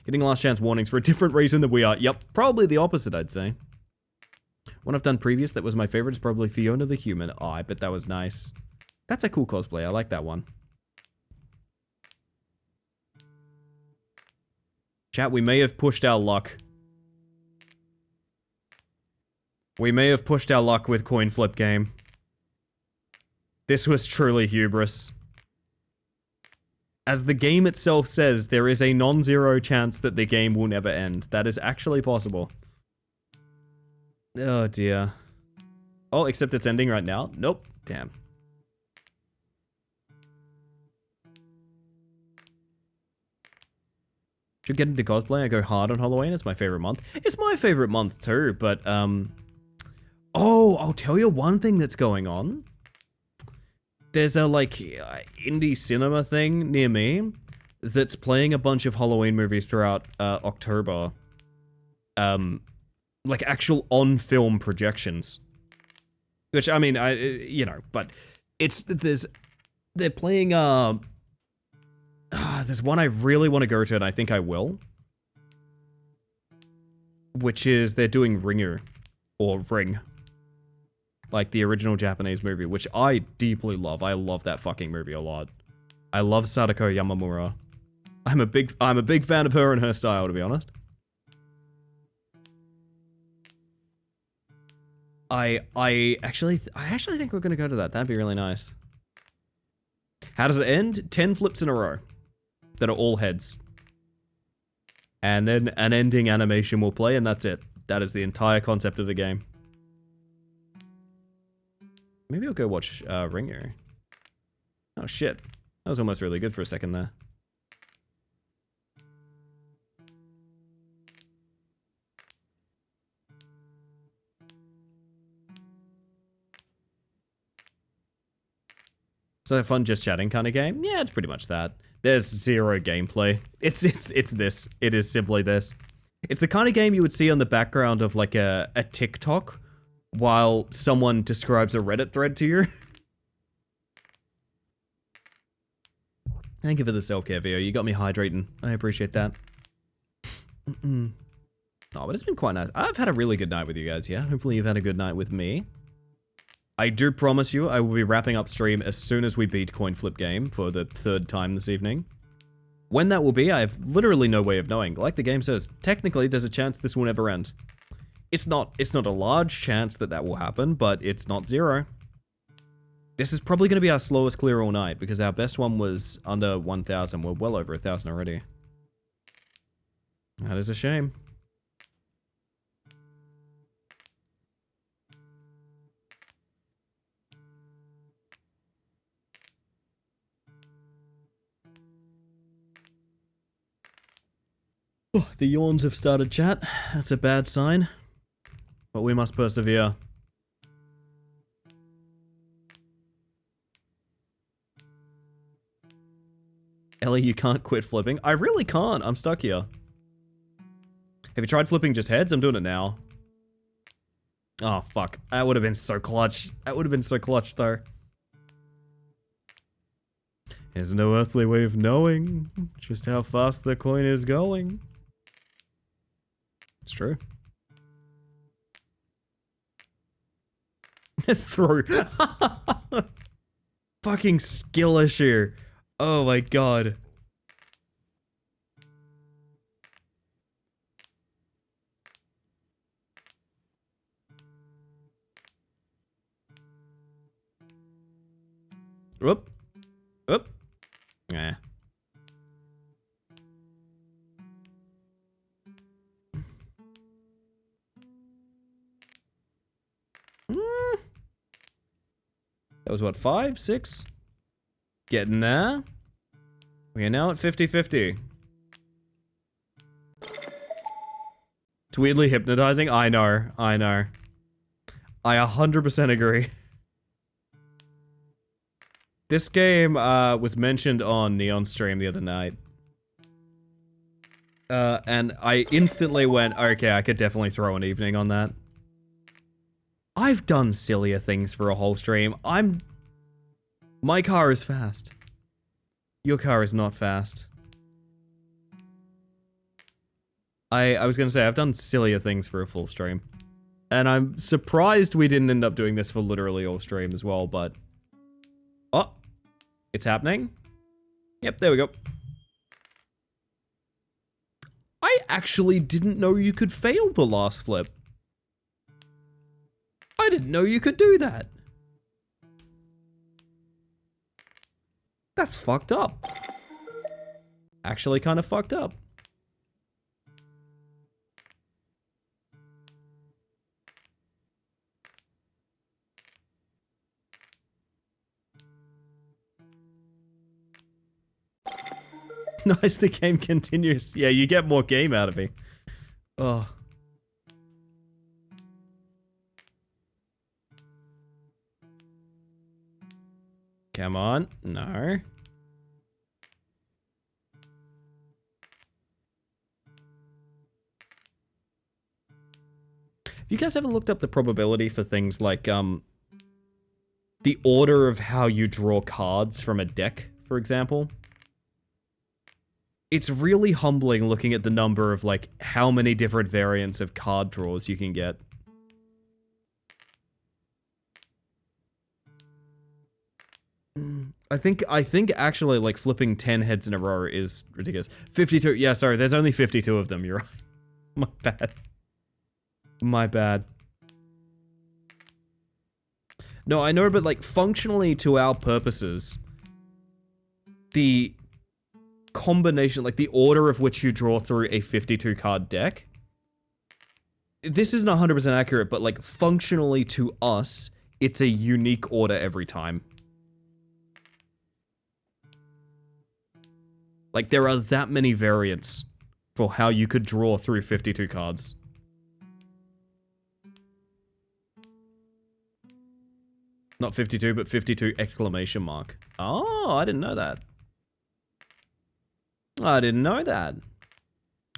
Getting last chance warnings for a different reason than we are. Yep, probably the opposite, I'd say. One I've done previous that was my favorite is probably Fiona the Human. Oh, I bet that was nice. That's a cool cosplay. I like that one. Chat, we may have pushed our luck. We may have pushed our luck with Coinflip game. This was truly hubris. As the game itself says, there is a non-zero chance that the game will never end. That is actually possible. Oh dear. Oh, except it's ending right now? Nope. Damn. Should get into cosplay. I go hard on Halloween. It's my favorite month. It's my favorite month too, but oh, I'll tell you one thing that's going on. There's a, like, indie cinema thing near me that's playing a bunch of Halloween movies throughout October. Like, actual on-film projections. Which, I mean, you know, but they're playing, there's one I really want to go to, and I think I will. Which is, they're doing Ringu. Or Ring. Like the original Japanese movie, which I deeply love. I love that fucking movie a lot. I love Sadako Yamamura. I'm a big fan of her and her style, to be honest. I actually think we're gonna go to that. That'd be really nice. How does it end? 10 flips in a row that are all heads. And then an ending animation will play, and that's it. That is the entire concept of the game. Maybe I'll go watch Ringu. Oh shit. That was almost really good for a second there. So fun just chatting kind of game? Yeah, it's pretty much that. There's zero gameplay. It's this. It is simply this. It's the kind of game you would see on the background of like a TikTok while someone describes a Reddit thread to you. Thank you for the self-care video. You got me hydrating. I appreciate that. Oh, but it's been quite nice. I've had a really good night with you guys, yeah? Hopefully you've had a good night with me. I do promise you I will be wrapping up stream as soon as we beat Coinflip game for the 3rd time this evening. When that will be, I have literally no way of knowing. Like the game says, technically there's a chance this will never end. It's not a large chance that will happen, but it's not zero. This is probably going to be our slowest clear all night, because our best one was under 1,000. We're well over 1,000 already. That is a shame. Oh, the yawns have started, chat. That's a bad sign. But we must persevere. Ellie, you can't quit flipping. I really can't. I'm stuck here. Have you tried flipping just heads? I'm doing it now. Oh, fuck. That would have been so clutch. That would have been so clutch, though. There's no earthly way of knowing just how fast the coin is going. It's true. Throw. Fucking skill issue. Oh my god. Whoop. Whoop. Nah. That was what, 5, 6? Getting there. We are now at 50-50. It's weirdly hypnotizing. I know. I know. I 100% agree. This game was mentioned on Neon's stream the other night. And I instantly went, okay, I could definitely throw an evening on that. I've done sillier things for a whole stream. My car is fast. Your car is not fast. I was gonna say, I've done sillier things for a full stream. And I'm surprised we didn't end up doing this for literally all stream as well, but... Oh! It's happening? Yep, there we go. I actually didn't know you could fail the last flip. I didn't know you could do that. That's fucked up. Actually kind of fucked up. Nice, the game continues. Yeah, you get more game out of me. Oh. Come on. No. Have you guys ever looked up the probability for things like, the order of how you draw cards from a deck, for example? It's really humbling looking at the number of, like, how many different variants of card draws you can get. I think actually, like, flipping 10 heads in a row is ridiculous. 52, yeah, sorry, there's only 52 of them, you're right. My bad. My bad. No, I know, but, like, functionally to our purposes, the combination, like, the order of which you draw through a 52 card deck, this isn't 100% accurate, but, like, functionally to us, it's a unique order every time. Like, there are that many variants for how you could draw through 52 cards. Not 52, but 52 exclamation mark. Oh, I didn't know that. I didn't know that.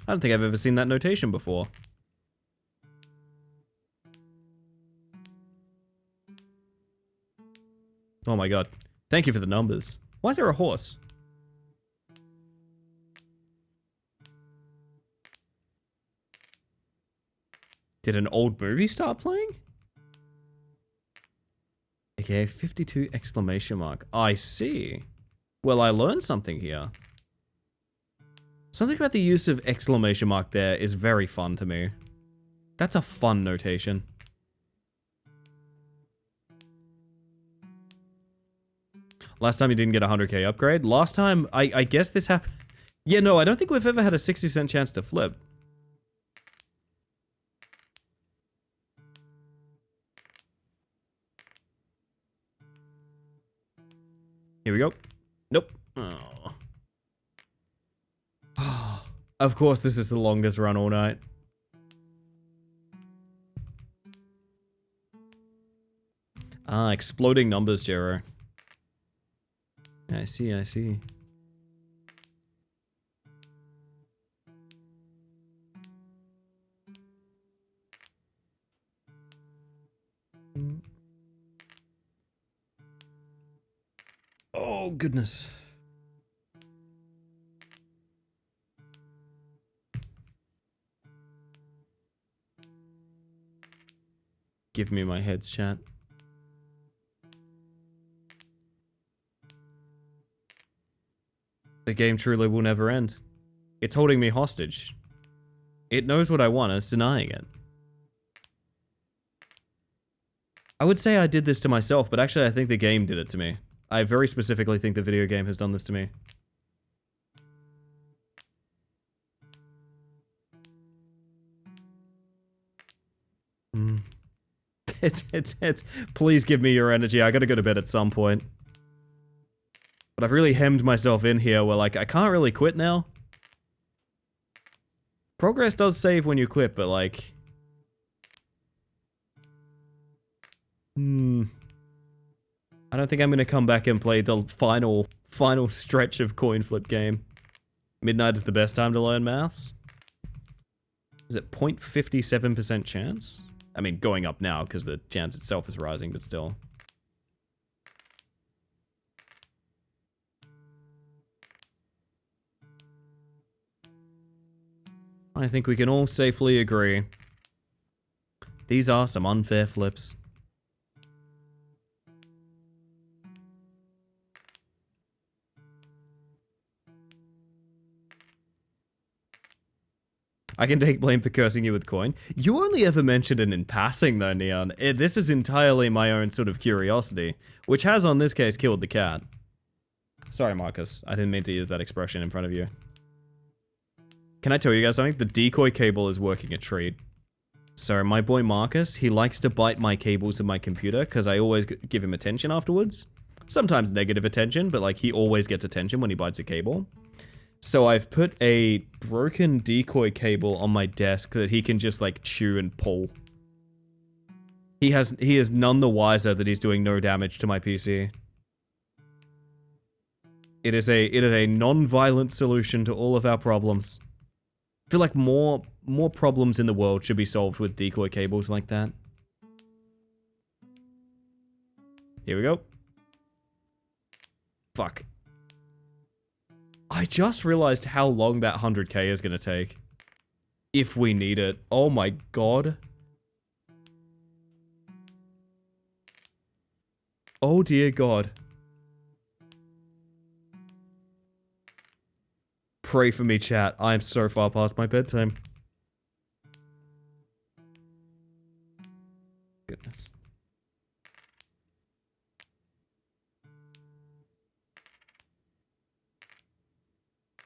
I don't think I've ever seen that notation before. Oh my god. Thank you for the numbers. Why is there a horse? Did an old movie start playing? Okay, 52 exclamation mark. I see. Well, I learned something here. Something about the use of exclamation mark there is very fun to me. That's a fun notation. Last time you didn't get a 100k upgrade? Last time, I guess this happened... Yeah, no, I don't think we've ever had a 60% chance to flip. Here we go. Nope. Oh. Of course, this is the longest run all night. Ah, exploding numbers, Jero. I see, I see. Oh, goodness. Give me my heads, chat. The game truly will never end. It's holding me hostage. It knows what I want, and it's denying it. I would say I did this to myself, but actually I think the game did it to me. I very specifically think the video game has done this to me. It's, please give me your energy. I gotta go to bed at some point. But I've really hemmed myself in here where, like, I can't really quit now. Progress does save when you quit, but, like... I don't think I'm gonna come back and play the final stretch of Coinflip game. Midnight is the best time to learn maths. Is it 0.57% chance? I mean, going up now, because the chance itself is rising, but still. I think we can all safely agree. These are some unfair flips. I can take blame for cursing you with coin. You only ever mentioned it in passing though, Neon. This is entirely my own sort of curiosity, which has on this case killed the cat. Sorry, Marcus. I didn't mean to use that expression in front of you. Can I tell you guys something? The decoy cable is working a treat. So my boy Marcus, he likes to bite my cables in my computer because I always give him attention afterwards. Sometimes negative attention, but like he always gets attention when he bites a cable. So I've put a broken decoy cable on my desk that he can just like chew and pull. He is none the wiser that he's doing no damage to my PC. It is a non-violent solution to all of our problems. I feel like more problems in the world should be solved with decoy cables like that. Here we go. Fuck. I just realized how long that 100k is gonna take. If we need it. Oh my god. Oh dear god. Pray for me, chat. I am so far past my bedtime. Goodness.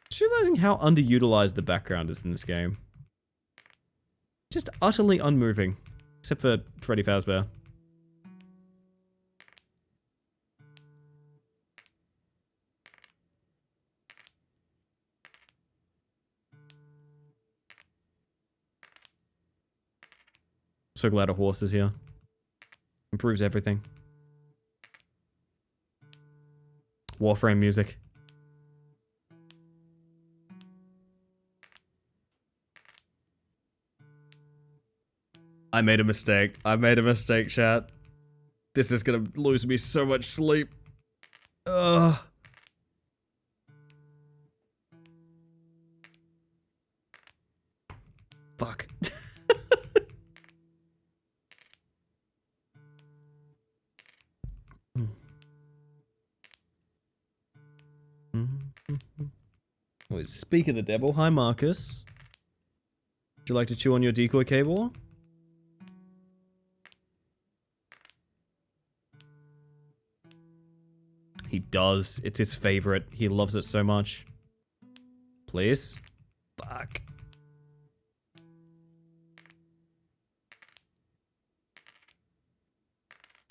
Just realizing how underutilized the background is in this game. Just utterly unmoving. Except for Freddy Fazbear. So glad a horse is here. Improves everything. Warframe music. I made a mistake. I made a mistake, chat. This is gonna lose me so much sleep. Ugh. Fuck. Wait, speak of the devil. Hi, Marcus. Would you like to chew on your decoy cable? He does. It's his favorite. He loves it so much. Please? Fuck.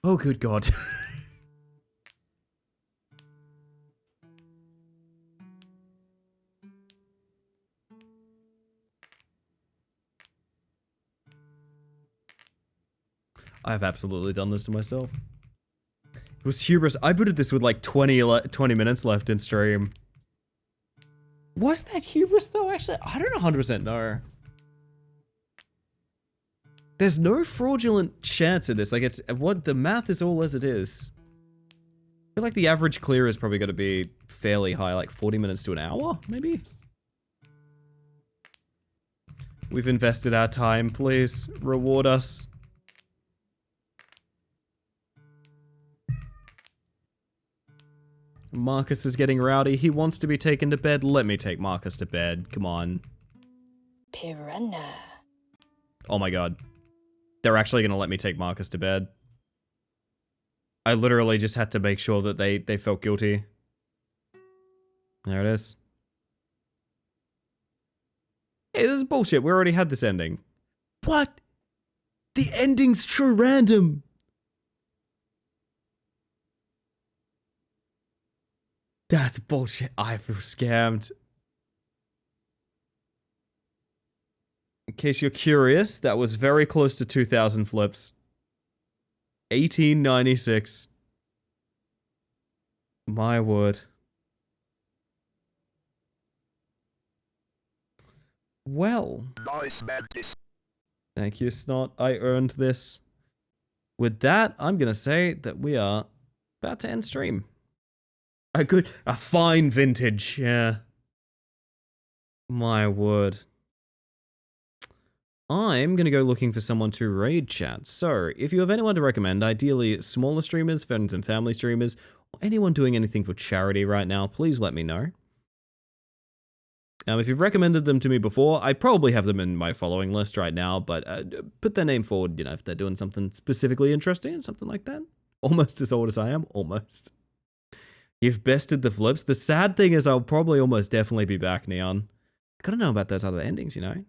Oh, good God. I've absolutely done this to myself. It was hubris. I booted this with like 20 minutes left in stream. Was that hubris though? Actually, I don't 100% know. There's no fraudulent chance in this. Like, it's what the math is all as it is. I feel like the average clear is probably going to be fairly high, like 40 minutes to an hour, maybe? We've invested our time. Please reward us. Marcus is getting rowdy. He wants to be taken to bed. Let me take Marcus to bed. Come on. Piranha. Oh my god. They're actually going to let me take Marcus to bed. I literally just had to make sure that they felt guilty. There it is. Hey, this is bullshit. We already had this ending. What? The ending's true random. That's bullshit. I feel scammed. In case you're curious, that was very close to 2,000 flips. 1896. My word. Well. Thank you, Snot. I earned this. With that, I'm gonna say that we are about to end stream. A fine vintage, yeah. My word. I'm gonna go looking for someone to raid chat. So, if you have anyone to recommend, ideally smaller streamers, friends and family streamers, or anyone doing anything for charity right now, please let me know. If you've recommended them to me before, I probably have them in my following list right now, but put their name forward, you know, if they're doing something specifically interesting, something like that. Almost as old as I am, almost. You've bested the flips. The sad thing is I'll probably almost definitely be back, Neon. I gotta know about those other endings, you know?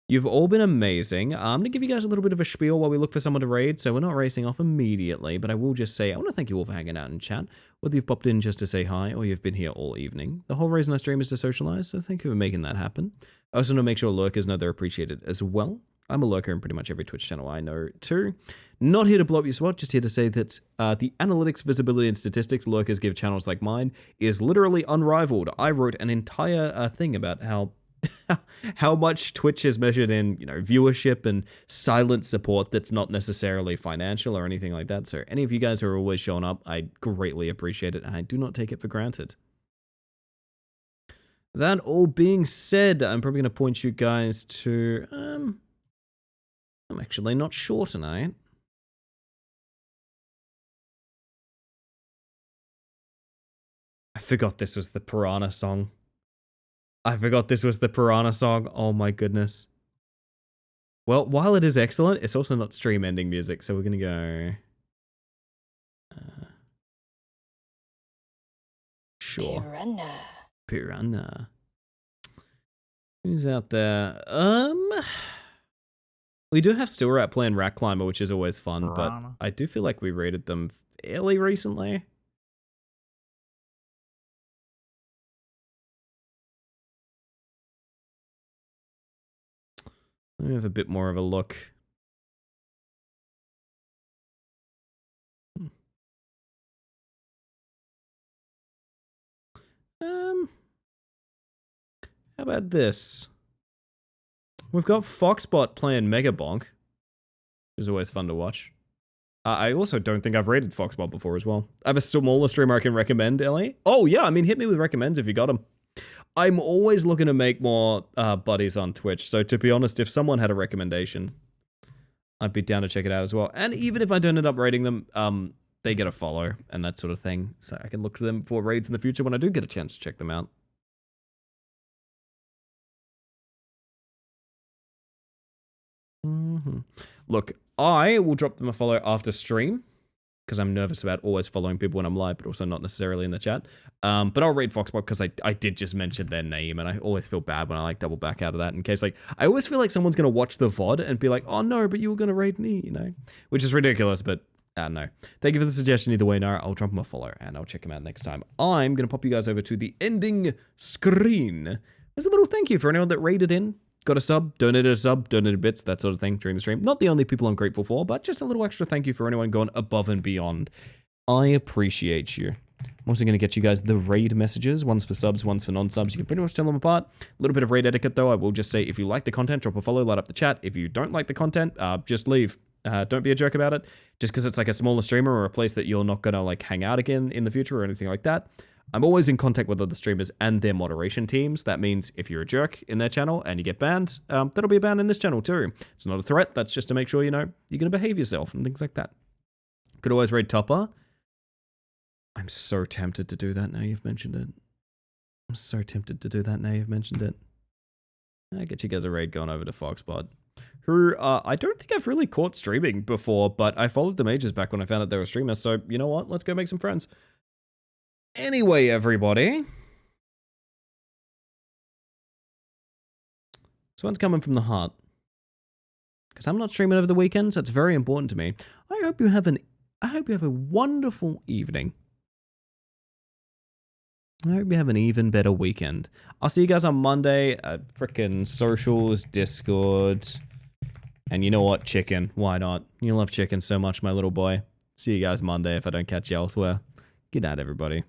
You've all been amazing. I'm gonna give you guys a little bit of a spiel while we look for someone to raid, so we're not racing off immediately, but I will just say I want to thank you all for hanging out in chat, whether you've popped in just to say hi or you've been here all evening. The whole reason I stream is to socialize, so thank you for making that happen. I also want to make sure lurkers know they're appreciated as well. I'm a lurker in pretty much every Twitch channel I know too. Not here to blow up your spot, just here to say that the analytics, visibility, and statistics lurkers give channels like mine is literally unrivaled. I wrote an entire thing about how much Twitch is measured in, you know, viewership and silent support that's not necessarily financial or anything like that. So any of you guys who are always showing up, I greatly appreciate it, and I do not take it for granted. That all being said, I'm probably going to point you guys to... I'm actually not sure tonight. I forgot this was the Piranha song. I forgot this was the Piranha song. Oh my goodness. Well, while it is excellent, it's also not stream ending music, so we're gonna go... sure. Piranha. Piranha. Who's out there? We do have Still Rat playing Rat Climber, which is always fun, Piranha. but I do feel like we rated them fairly recently. Let me have a bit more of a look. How about this? We've got Foxbot playing Mega Bonk, which is always fun to watch. I also don't think I've rated Foxbot before as well. I have a smaller streamer I can recommend, Ellie. Oh yeah, I mean, hit me with recommends if you got them. I'm always looking to make more buddies on Twitch, so to be honest, if someone had a recommendation, I'd be down to check it out as well. And even if I don't end up rating them, they get a follow and that sort of thing, so I can look to them for raids in the future when I do get a chance to check them out. Look, I will drop them a follow after stream, because I'm nervous about always following people when I'm live, but also not necessarily in the chat. But I'll raid Foxbot because I did just mention their name, and I always feel bad when I like double back out of that in case, like, I always feel like someone's going to watch the VOD and be like, oh no, but you were going to raid me, you know? Which is ridiculous, but I don't know. Thank you for the suggestion either way, Nara. I'll drop them a follow, and I'll check them out next time. I'm going to pop you guys over to the ending screen. There's a little thank you for anyone that raided in. Got a sub, donated bits, that sort of thing during the stream. Not the only people I'm grateful for, but just a little extra thank you for anyone going above and beyond. I appreciate you. I'm also going to get you guys the raid messages. One's for subs, one's for non-subs. You can pretty much tell them apart. A little bit of raid etiquette, though. I will just say, if you like the content, drop a follow, light up the chat. If you don't like the content, just leave. Don't be a jerk about it. Just because it's like a smaller streamer or a place that you're not going to like hang out again in the future or anything like that. I'm always in contact with other streamers and their moderation teams. That means if you're a jerk in their channel and you get banned, that'll be a ban in this channel too. It's not a threat. That's just to make sure, you know, you're going to behave yourself and things like that. Could always raid Topper. I'm so tempted to do that now you've mentioned it. I'm so tempted to do that now you've mentioned it. I get you guys a raid going over to Foxbot, who I don't think I've really caught streaming before, but I followed them ages back when I found out they were streamers. So you know what? Let's go make some friends. Anyway, everybody. This one's coming from the heart. Because I'm not streaming over the weekend, so it's very important to me. I hope you have a wonderful evening. I hope you have an even better weekend. I'll see you guys on Monday at frickin' socials, Discord. And you know what? Chicken. Why not? You love chicken so much, my little boy. See you guys Monday if I don't catch you elsewhere. Good night, everybody.